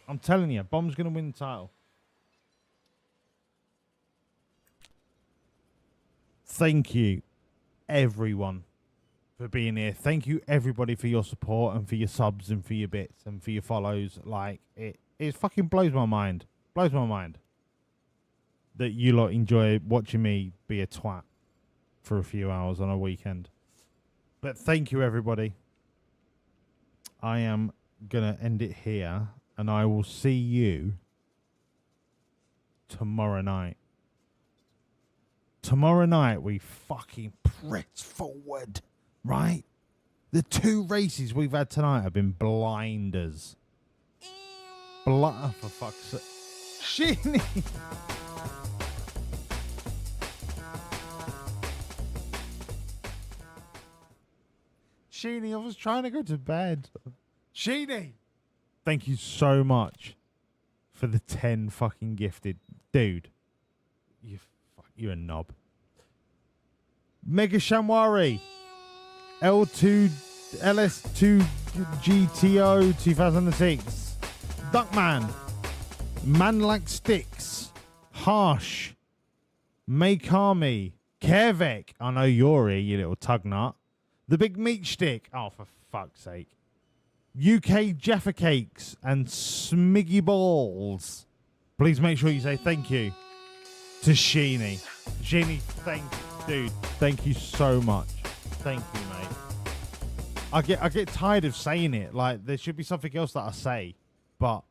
I'm telling you, Bomber's going to win the title. Thank you, everyone, for being here. Thank you, everybody, for your support and for your subs and for your bits and for your follows. Like, it fucking blows my mind. Blows my mind that you lot enjoy watching me be a twat for a few hours on a weekend. But thank you, everybody. I am going to end it here, and I will see you tomorrow night. Tomorrow night, we fucking press forward, right? The 2 races we've had tonight have been blinders. For fuck's sake. Sheeny! Sheeny, I was trying to go to bed. Sheeny! Thank you so much for the 10 fucking gifted. Dude, you're a knob. Mega Shamwari. L2 LS2 GTO 2006. Duckman. Man Like Sticks. Harsh. Makami. Kervek. I know you're here, you little tug nut. The Big Meat Stick. Oh, for fuck's sake. UK Jaffa Cakes and Smiggy Balls. Please make sure you say thank you to Sheeny. Sheeny, thank you so much. Thank you, mate. I get tired of saying it. Like, there should be something else that I say. But,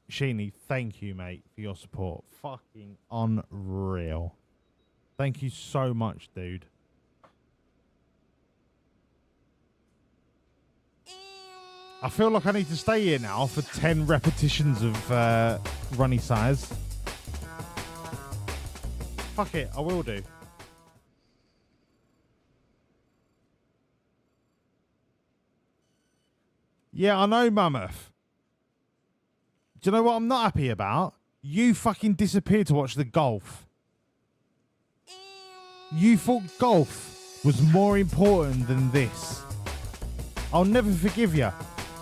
Sheeny, thank you, mate, for your support. Fucking unreal. Thank you so much, dude. I feel like I need to stay here now for 10 repetitions of runny size. Fuck it, I will do. Yeah, I know, Mammoth. Do you know what I'm not happy about? You fucking disappeared to watch the golf. You thought golf was more important than this. I'll never forgive you.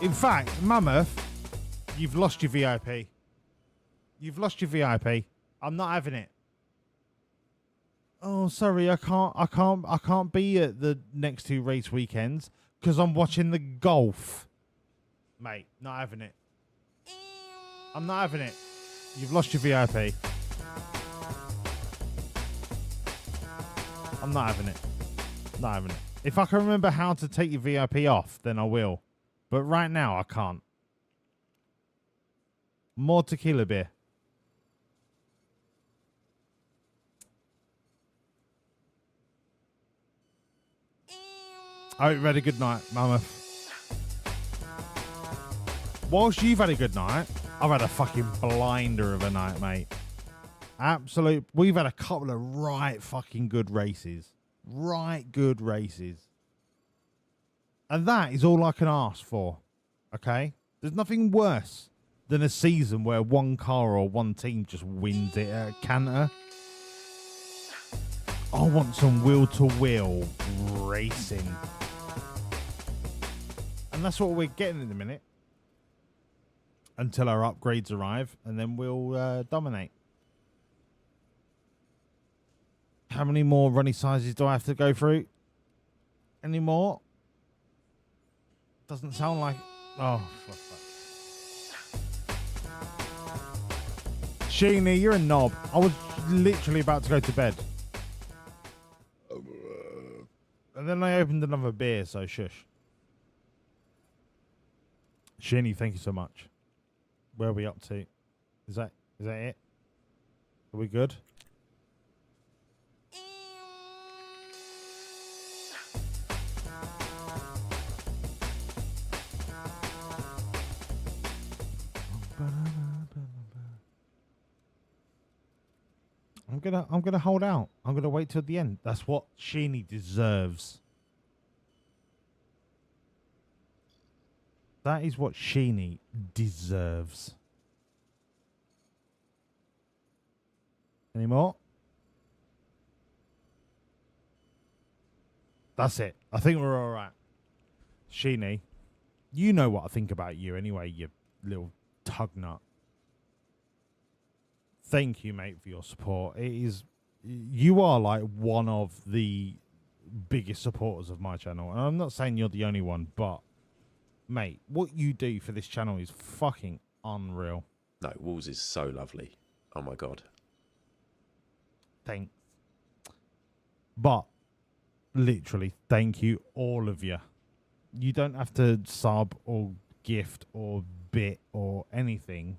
In fact, Mammoth, you've lost your VIP. You've lost your VIP. I'm not having it. Oh, sorry, I can't be at the next 2 race weekends because I'm watching the golf. Mate, not having it. I'm not having it. You've lost your VIP. I'm not having it. Not having it. If I can remember how to take your VIP off, then I will. But right now, I can't. More tequila beer. I hope you've had a good night, Mammoth. Whilst you've had a good night, I've had a fucking blinder of a night, mate. Absolute. We've had a couple of right fucking good races. Right good races. And that is all I can ask for. Okay? There's nothing worse than a season where one car or one team just wins it at a canter. I want some wheel-to-wheel racing. And that's what we're getting in a minute. Until our upgrades arrive, and then we'll dominate. How many more runny sizes do I have to go through? Any more? Doesn't sound like... Oh, fuck. Sheeny, you're a knob. I was literally about to go to bed. And then then I opened another beer, so shush. Sheeny, thank you so much. Where are we up to? Is that it? Are we good? I'm gonna hold out. I'm gonna wait till the end. That's what Sheeny deserves. That is what Sheeny deserves. Any more? That's it. I think we're all right. Sheeny, you know what I think about you anyway, you little tug nut. Thank you, mate, for your support. You are like one of the biggest supporters of my channel. And I'm not saying you're the only one, but mate, what you do for this channel is fucking unreal. No, Walls is so lovely. Oh my god. Thanks. But literally, thank you, all of you. You don't have to sub or gift or bit or anything.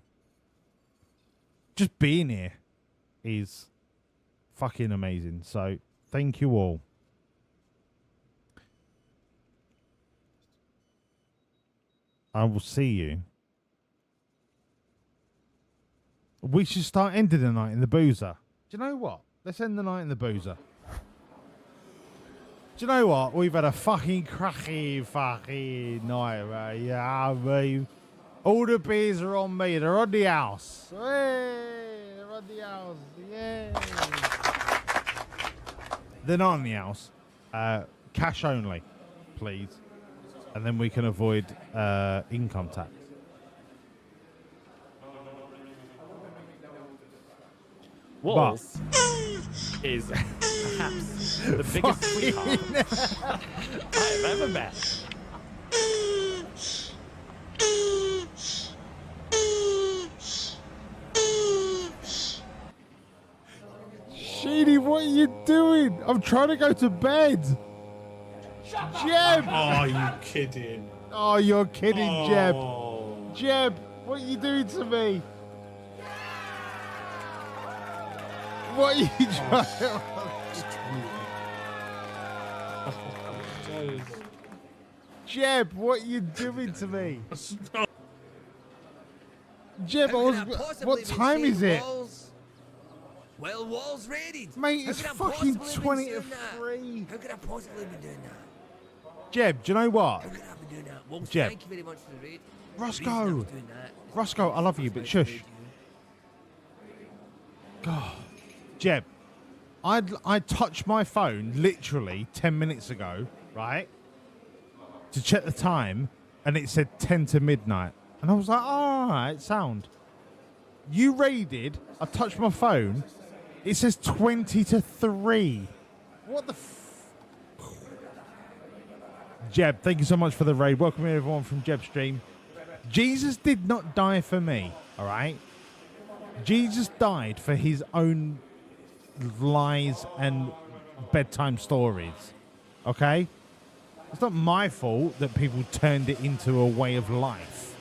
Just being here is fucking amazing. So thank you all. I will see you. We should start ending the night in the boozer. Do you know what? Let's end the night in the boozer. Do you know what? We've had a fucking fucking night, right? Yeah, I mean, all the beers are on me. They're on the house. Hey, they're on the house. Yay. They're not on the house. Cash only, please. And then we can avoid income tax. Walls is perhaps the biggest sweetheart I have ever met. Sheeny, what are you doing? I'm trying to go to bed. Jeb! Oh, you kidding? Oh, you're kidding, Jeb. Oh. Jeb, what are you doing to me? What are you trying? Jeb, what are you doing to me? Jeb, what time is it? Well, Wall's raided. Mate, it's fucking 20 to 3. How could I possibly be doing that? Jeb, do you know what? How could I be doing that? Well, Jeb. thank you very much for the raid. Roscoe. Roscoe, I love you, but shush. God. Jeb, I touched my phone literally 10 minutes ago, right? To check the time, and it said 10 to midnight. And I was like, all right, sound. You raided, I touched my phone, it says 20 to 3. What the Jeb, thank you so much for the raid. Welcome everyone from Jeb's stream. Jesus did not die for me, all right? Jesus died for his own lies and bedtime stories, okay? It's not my fault that people turned it into a way of life.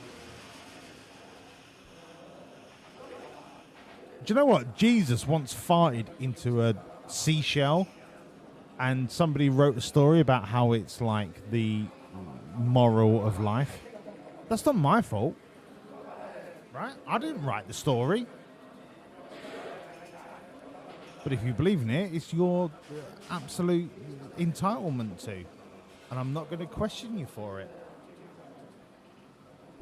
Do you know what? Jesus once farted into a seashell, and somebody wrote a story about how it's like the moral of life. That's not my fault, right? I didn't write the story. But if you believe in it, it's your absolute entitlement to. And I'm not going to question you for it.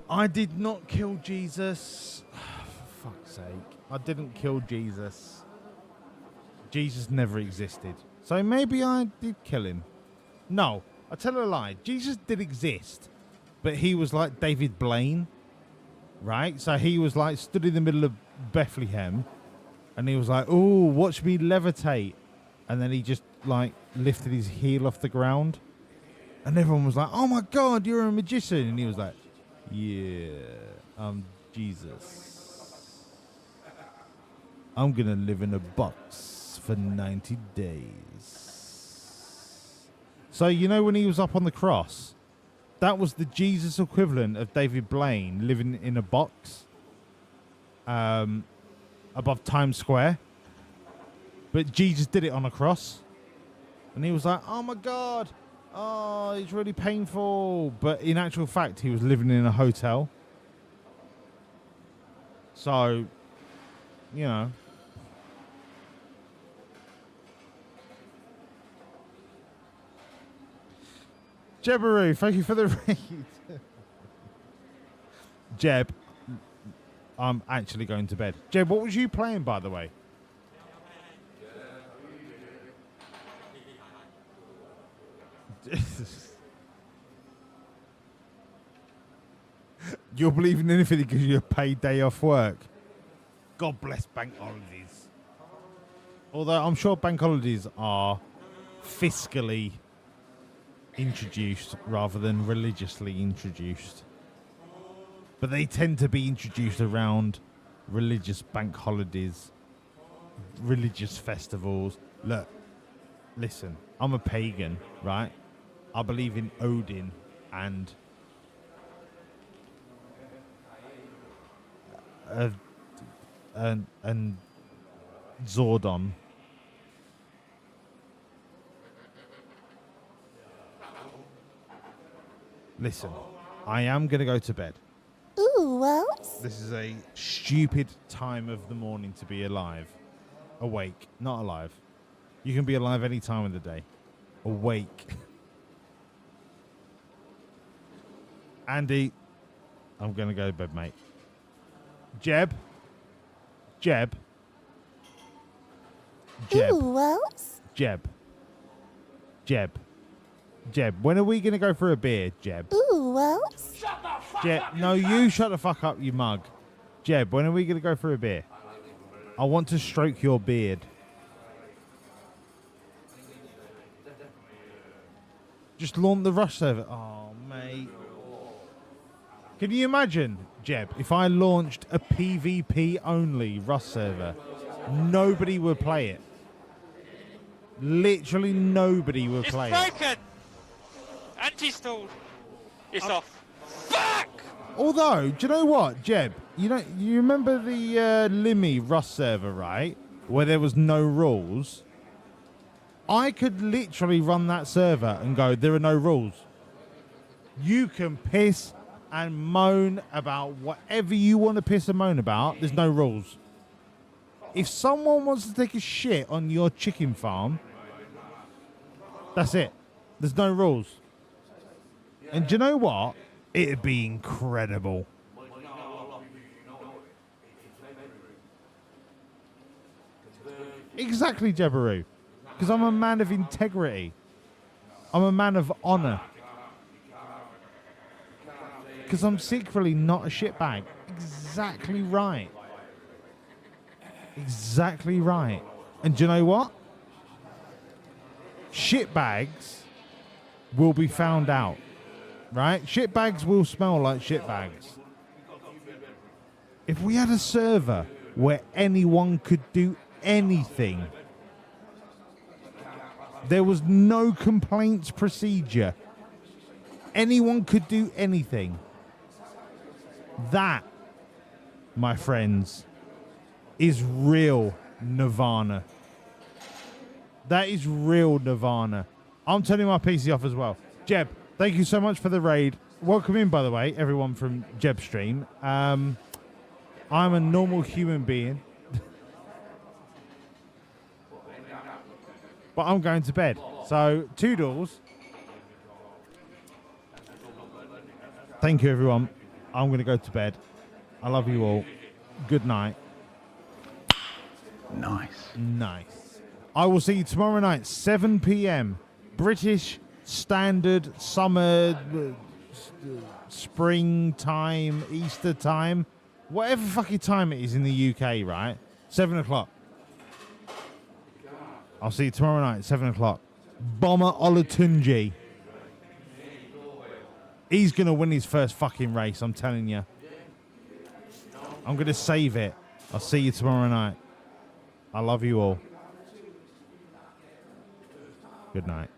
I did not kill Jesus. For fuck's sake. I didn't kill Jesus. Jesus never existed. So maybe I did kill him. No, I tell a lie. Jesus did exist. But he was like David Blaine. Right? So he was like stood in the middle of Bethlehem. And he was like, "Oh, watch me levitate." And then he just like lifted his heel off the ground. And everyone was like, "Oh my God, you're a magician." And he was like, "Yeah, I'm Jesus. I'm going to live in a box for 90 days. So, you know when he was up on the cross, that was the Jesus equivalent of David Blaine living in a box above Times Square. But Jesus did it on a cross. And he was like, oh my God, oh, it's really painful. But in actual fact, he was living in a hotel. So, you know. Jebaroo, thank you for the raid. Jeb, I'm actually going to bed. Jeb, what was you playing, by the way? You're believing anything because you're a paid day off work. God bless bank holidays. Although I'm sure bank holidays are fiscally introduced rather than religiously introduced. But they tend to be introduced around religious bank holidays, religious festivals. Look, listen, I'm a pagan, right? I believe in Odin and Zordon. Listen, I am going to go to bed. Ooh, well. This is a stupid time of the morning to be alive. Awake, not alive. You can be alive any time of the day. Awake. Andy, I'm going to go to bed, mate. Jeb. Ooh, well. Jeb, when are we going to go for a beer, Jeb? Ooh, well. Jeb, no, you shut the fuck up, you mug. Jeb, when are we going to go for a beer? I want to stroke your beard. Just launch the rush server. Oh, mate. Can you imagine, Jeb, if I launched a PvP only Rust server? Nobody would play it. Literally nobody would play it. It's broken! Anti-stalled. It's off. Fuck! Although, do you know what, Jeb? You remember the Limmy Rust server, right? Where there was no rules? I could literally run that server and go, there are no rules. You can piss and moan about whatever you want to piss and moan about. There's no rules. If someone wants to take a shit on your chicken farm, that's it. There's no rules. And do you know what? It'd be incredible. Exactly, Jebaroo. Because I'm a man of integrity. I'm a man of honour. Because I'm secretly not a shitbag. Exactly right. Exactly right. And do you know what? Shitbags will be found out. Right? Shitbags will smell like shitbags. If we had a server where anyone could do anything, there was no complaints procedure, anyone could do anything, that, my friends, is real nirvana. That is real nirvana. I'm turning my PC off as well. Jeb, thank you so much for the raid. Welcome in, by the way, everyone from Jeb's stream. I'm a normal human being. But I'm going to bed. So, toodles. Thank you, everyone. I'm going to go to bed. I love you all. Good night. Nice. I will see you tomorrow night, 7 p.m. British Standard Summer, springtime, Easter time, whatever fucking time it is in the UK, right? 7 o'clock. I'll see you tomorrow night, 7 o'clock. Bomber Olatunji. He's going to win his first fucking race, I'm telling you. I'm going to save it. I'll see you tomorrow night. I love you all. Good night.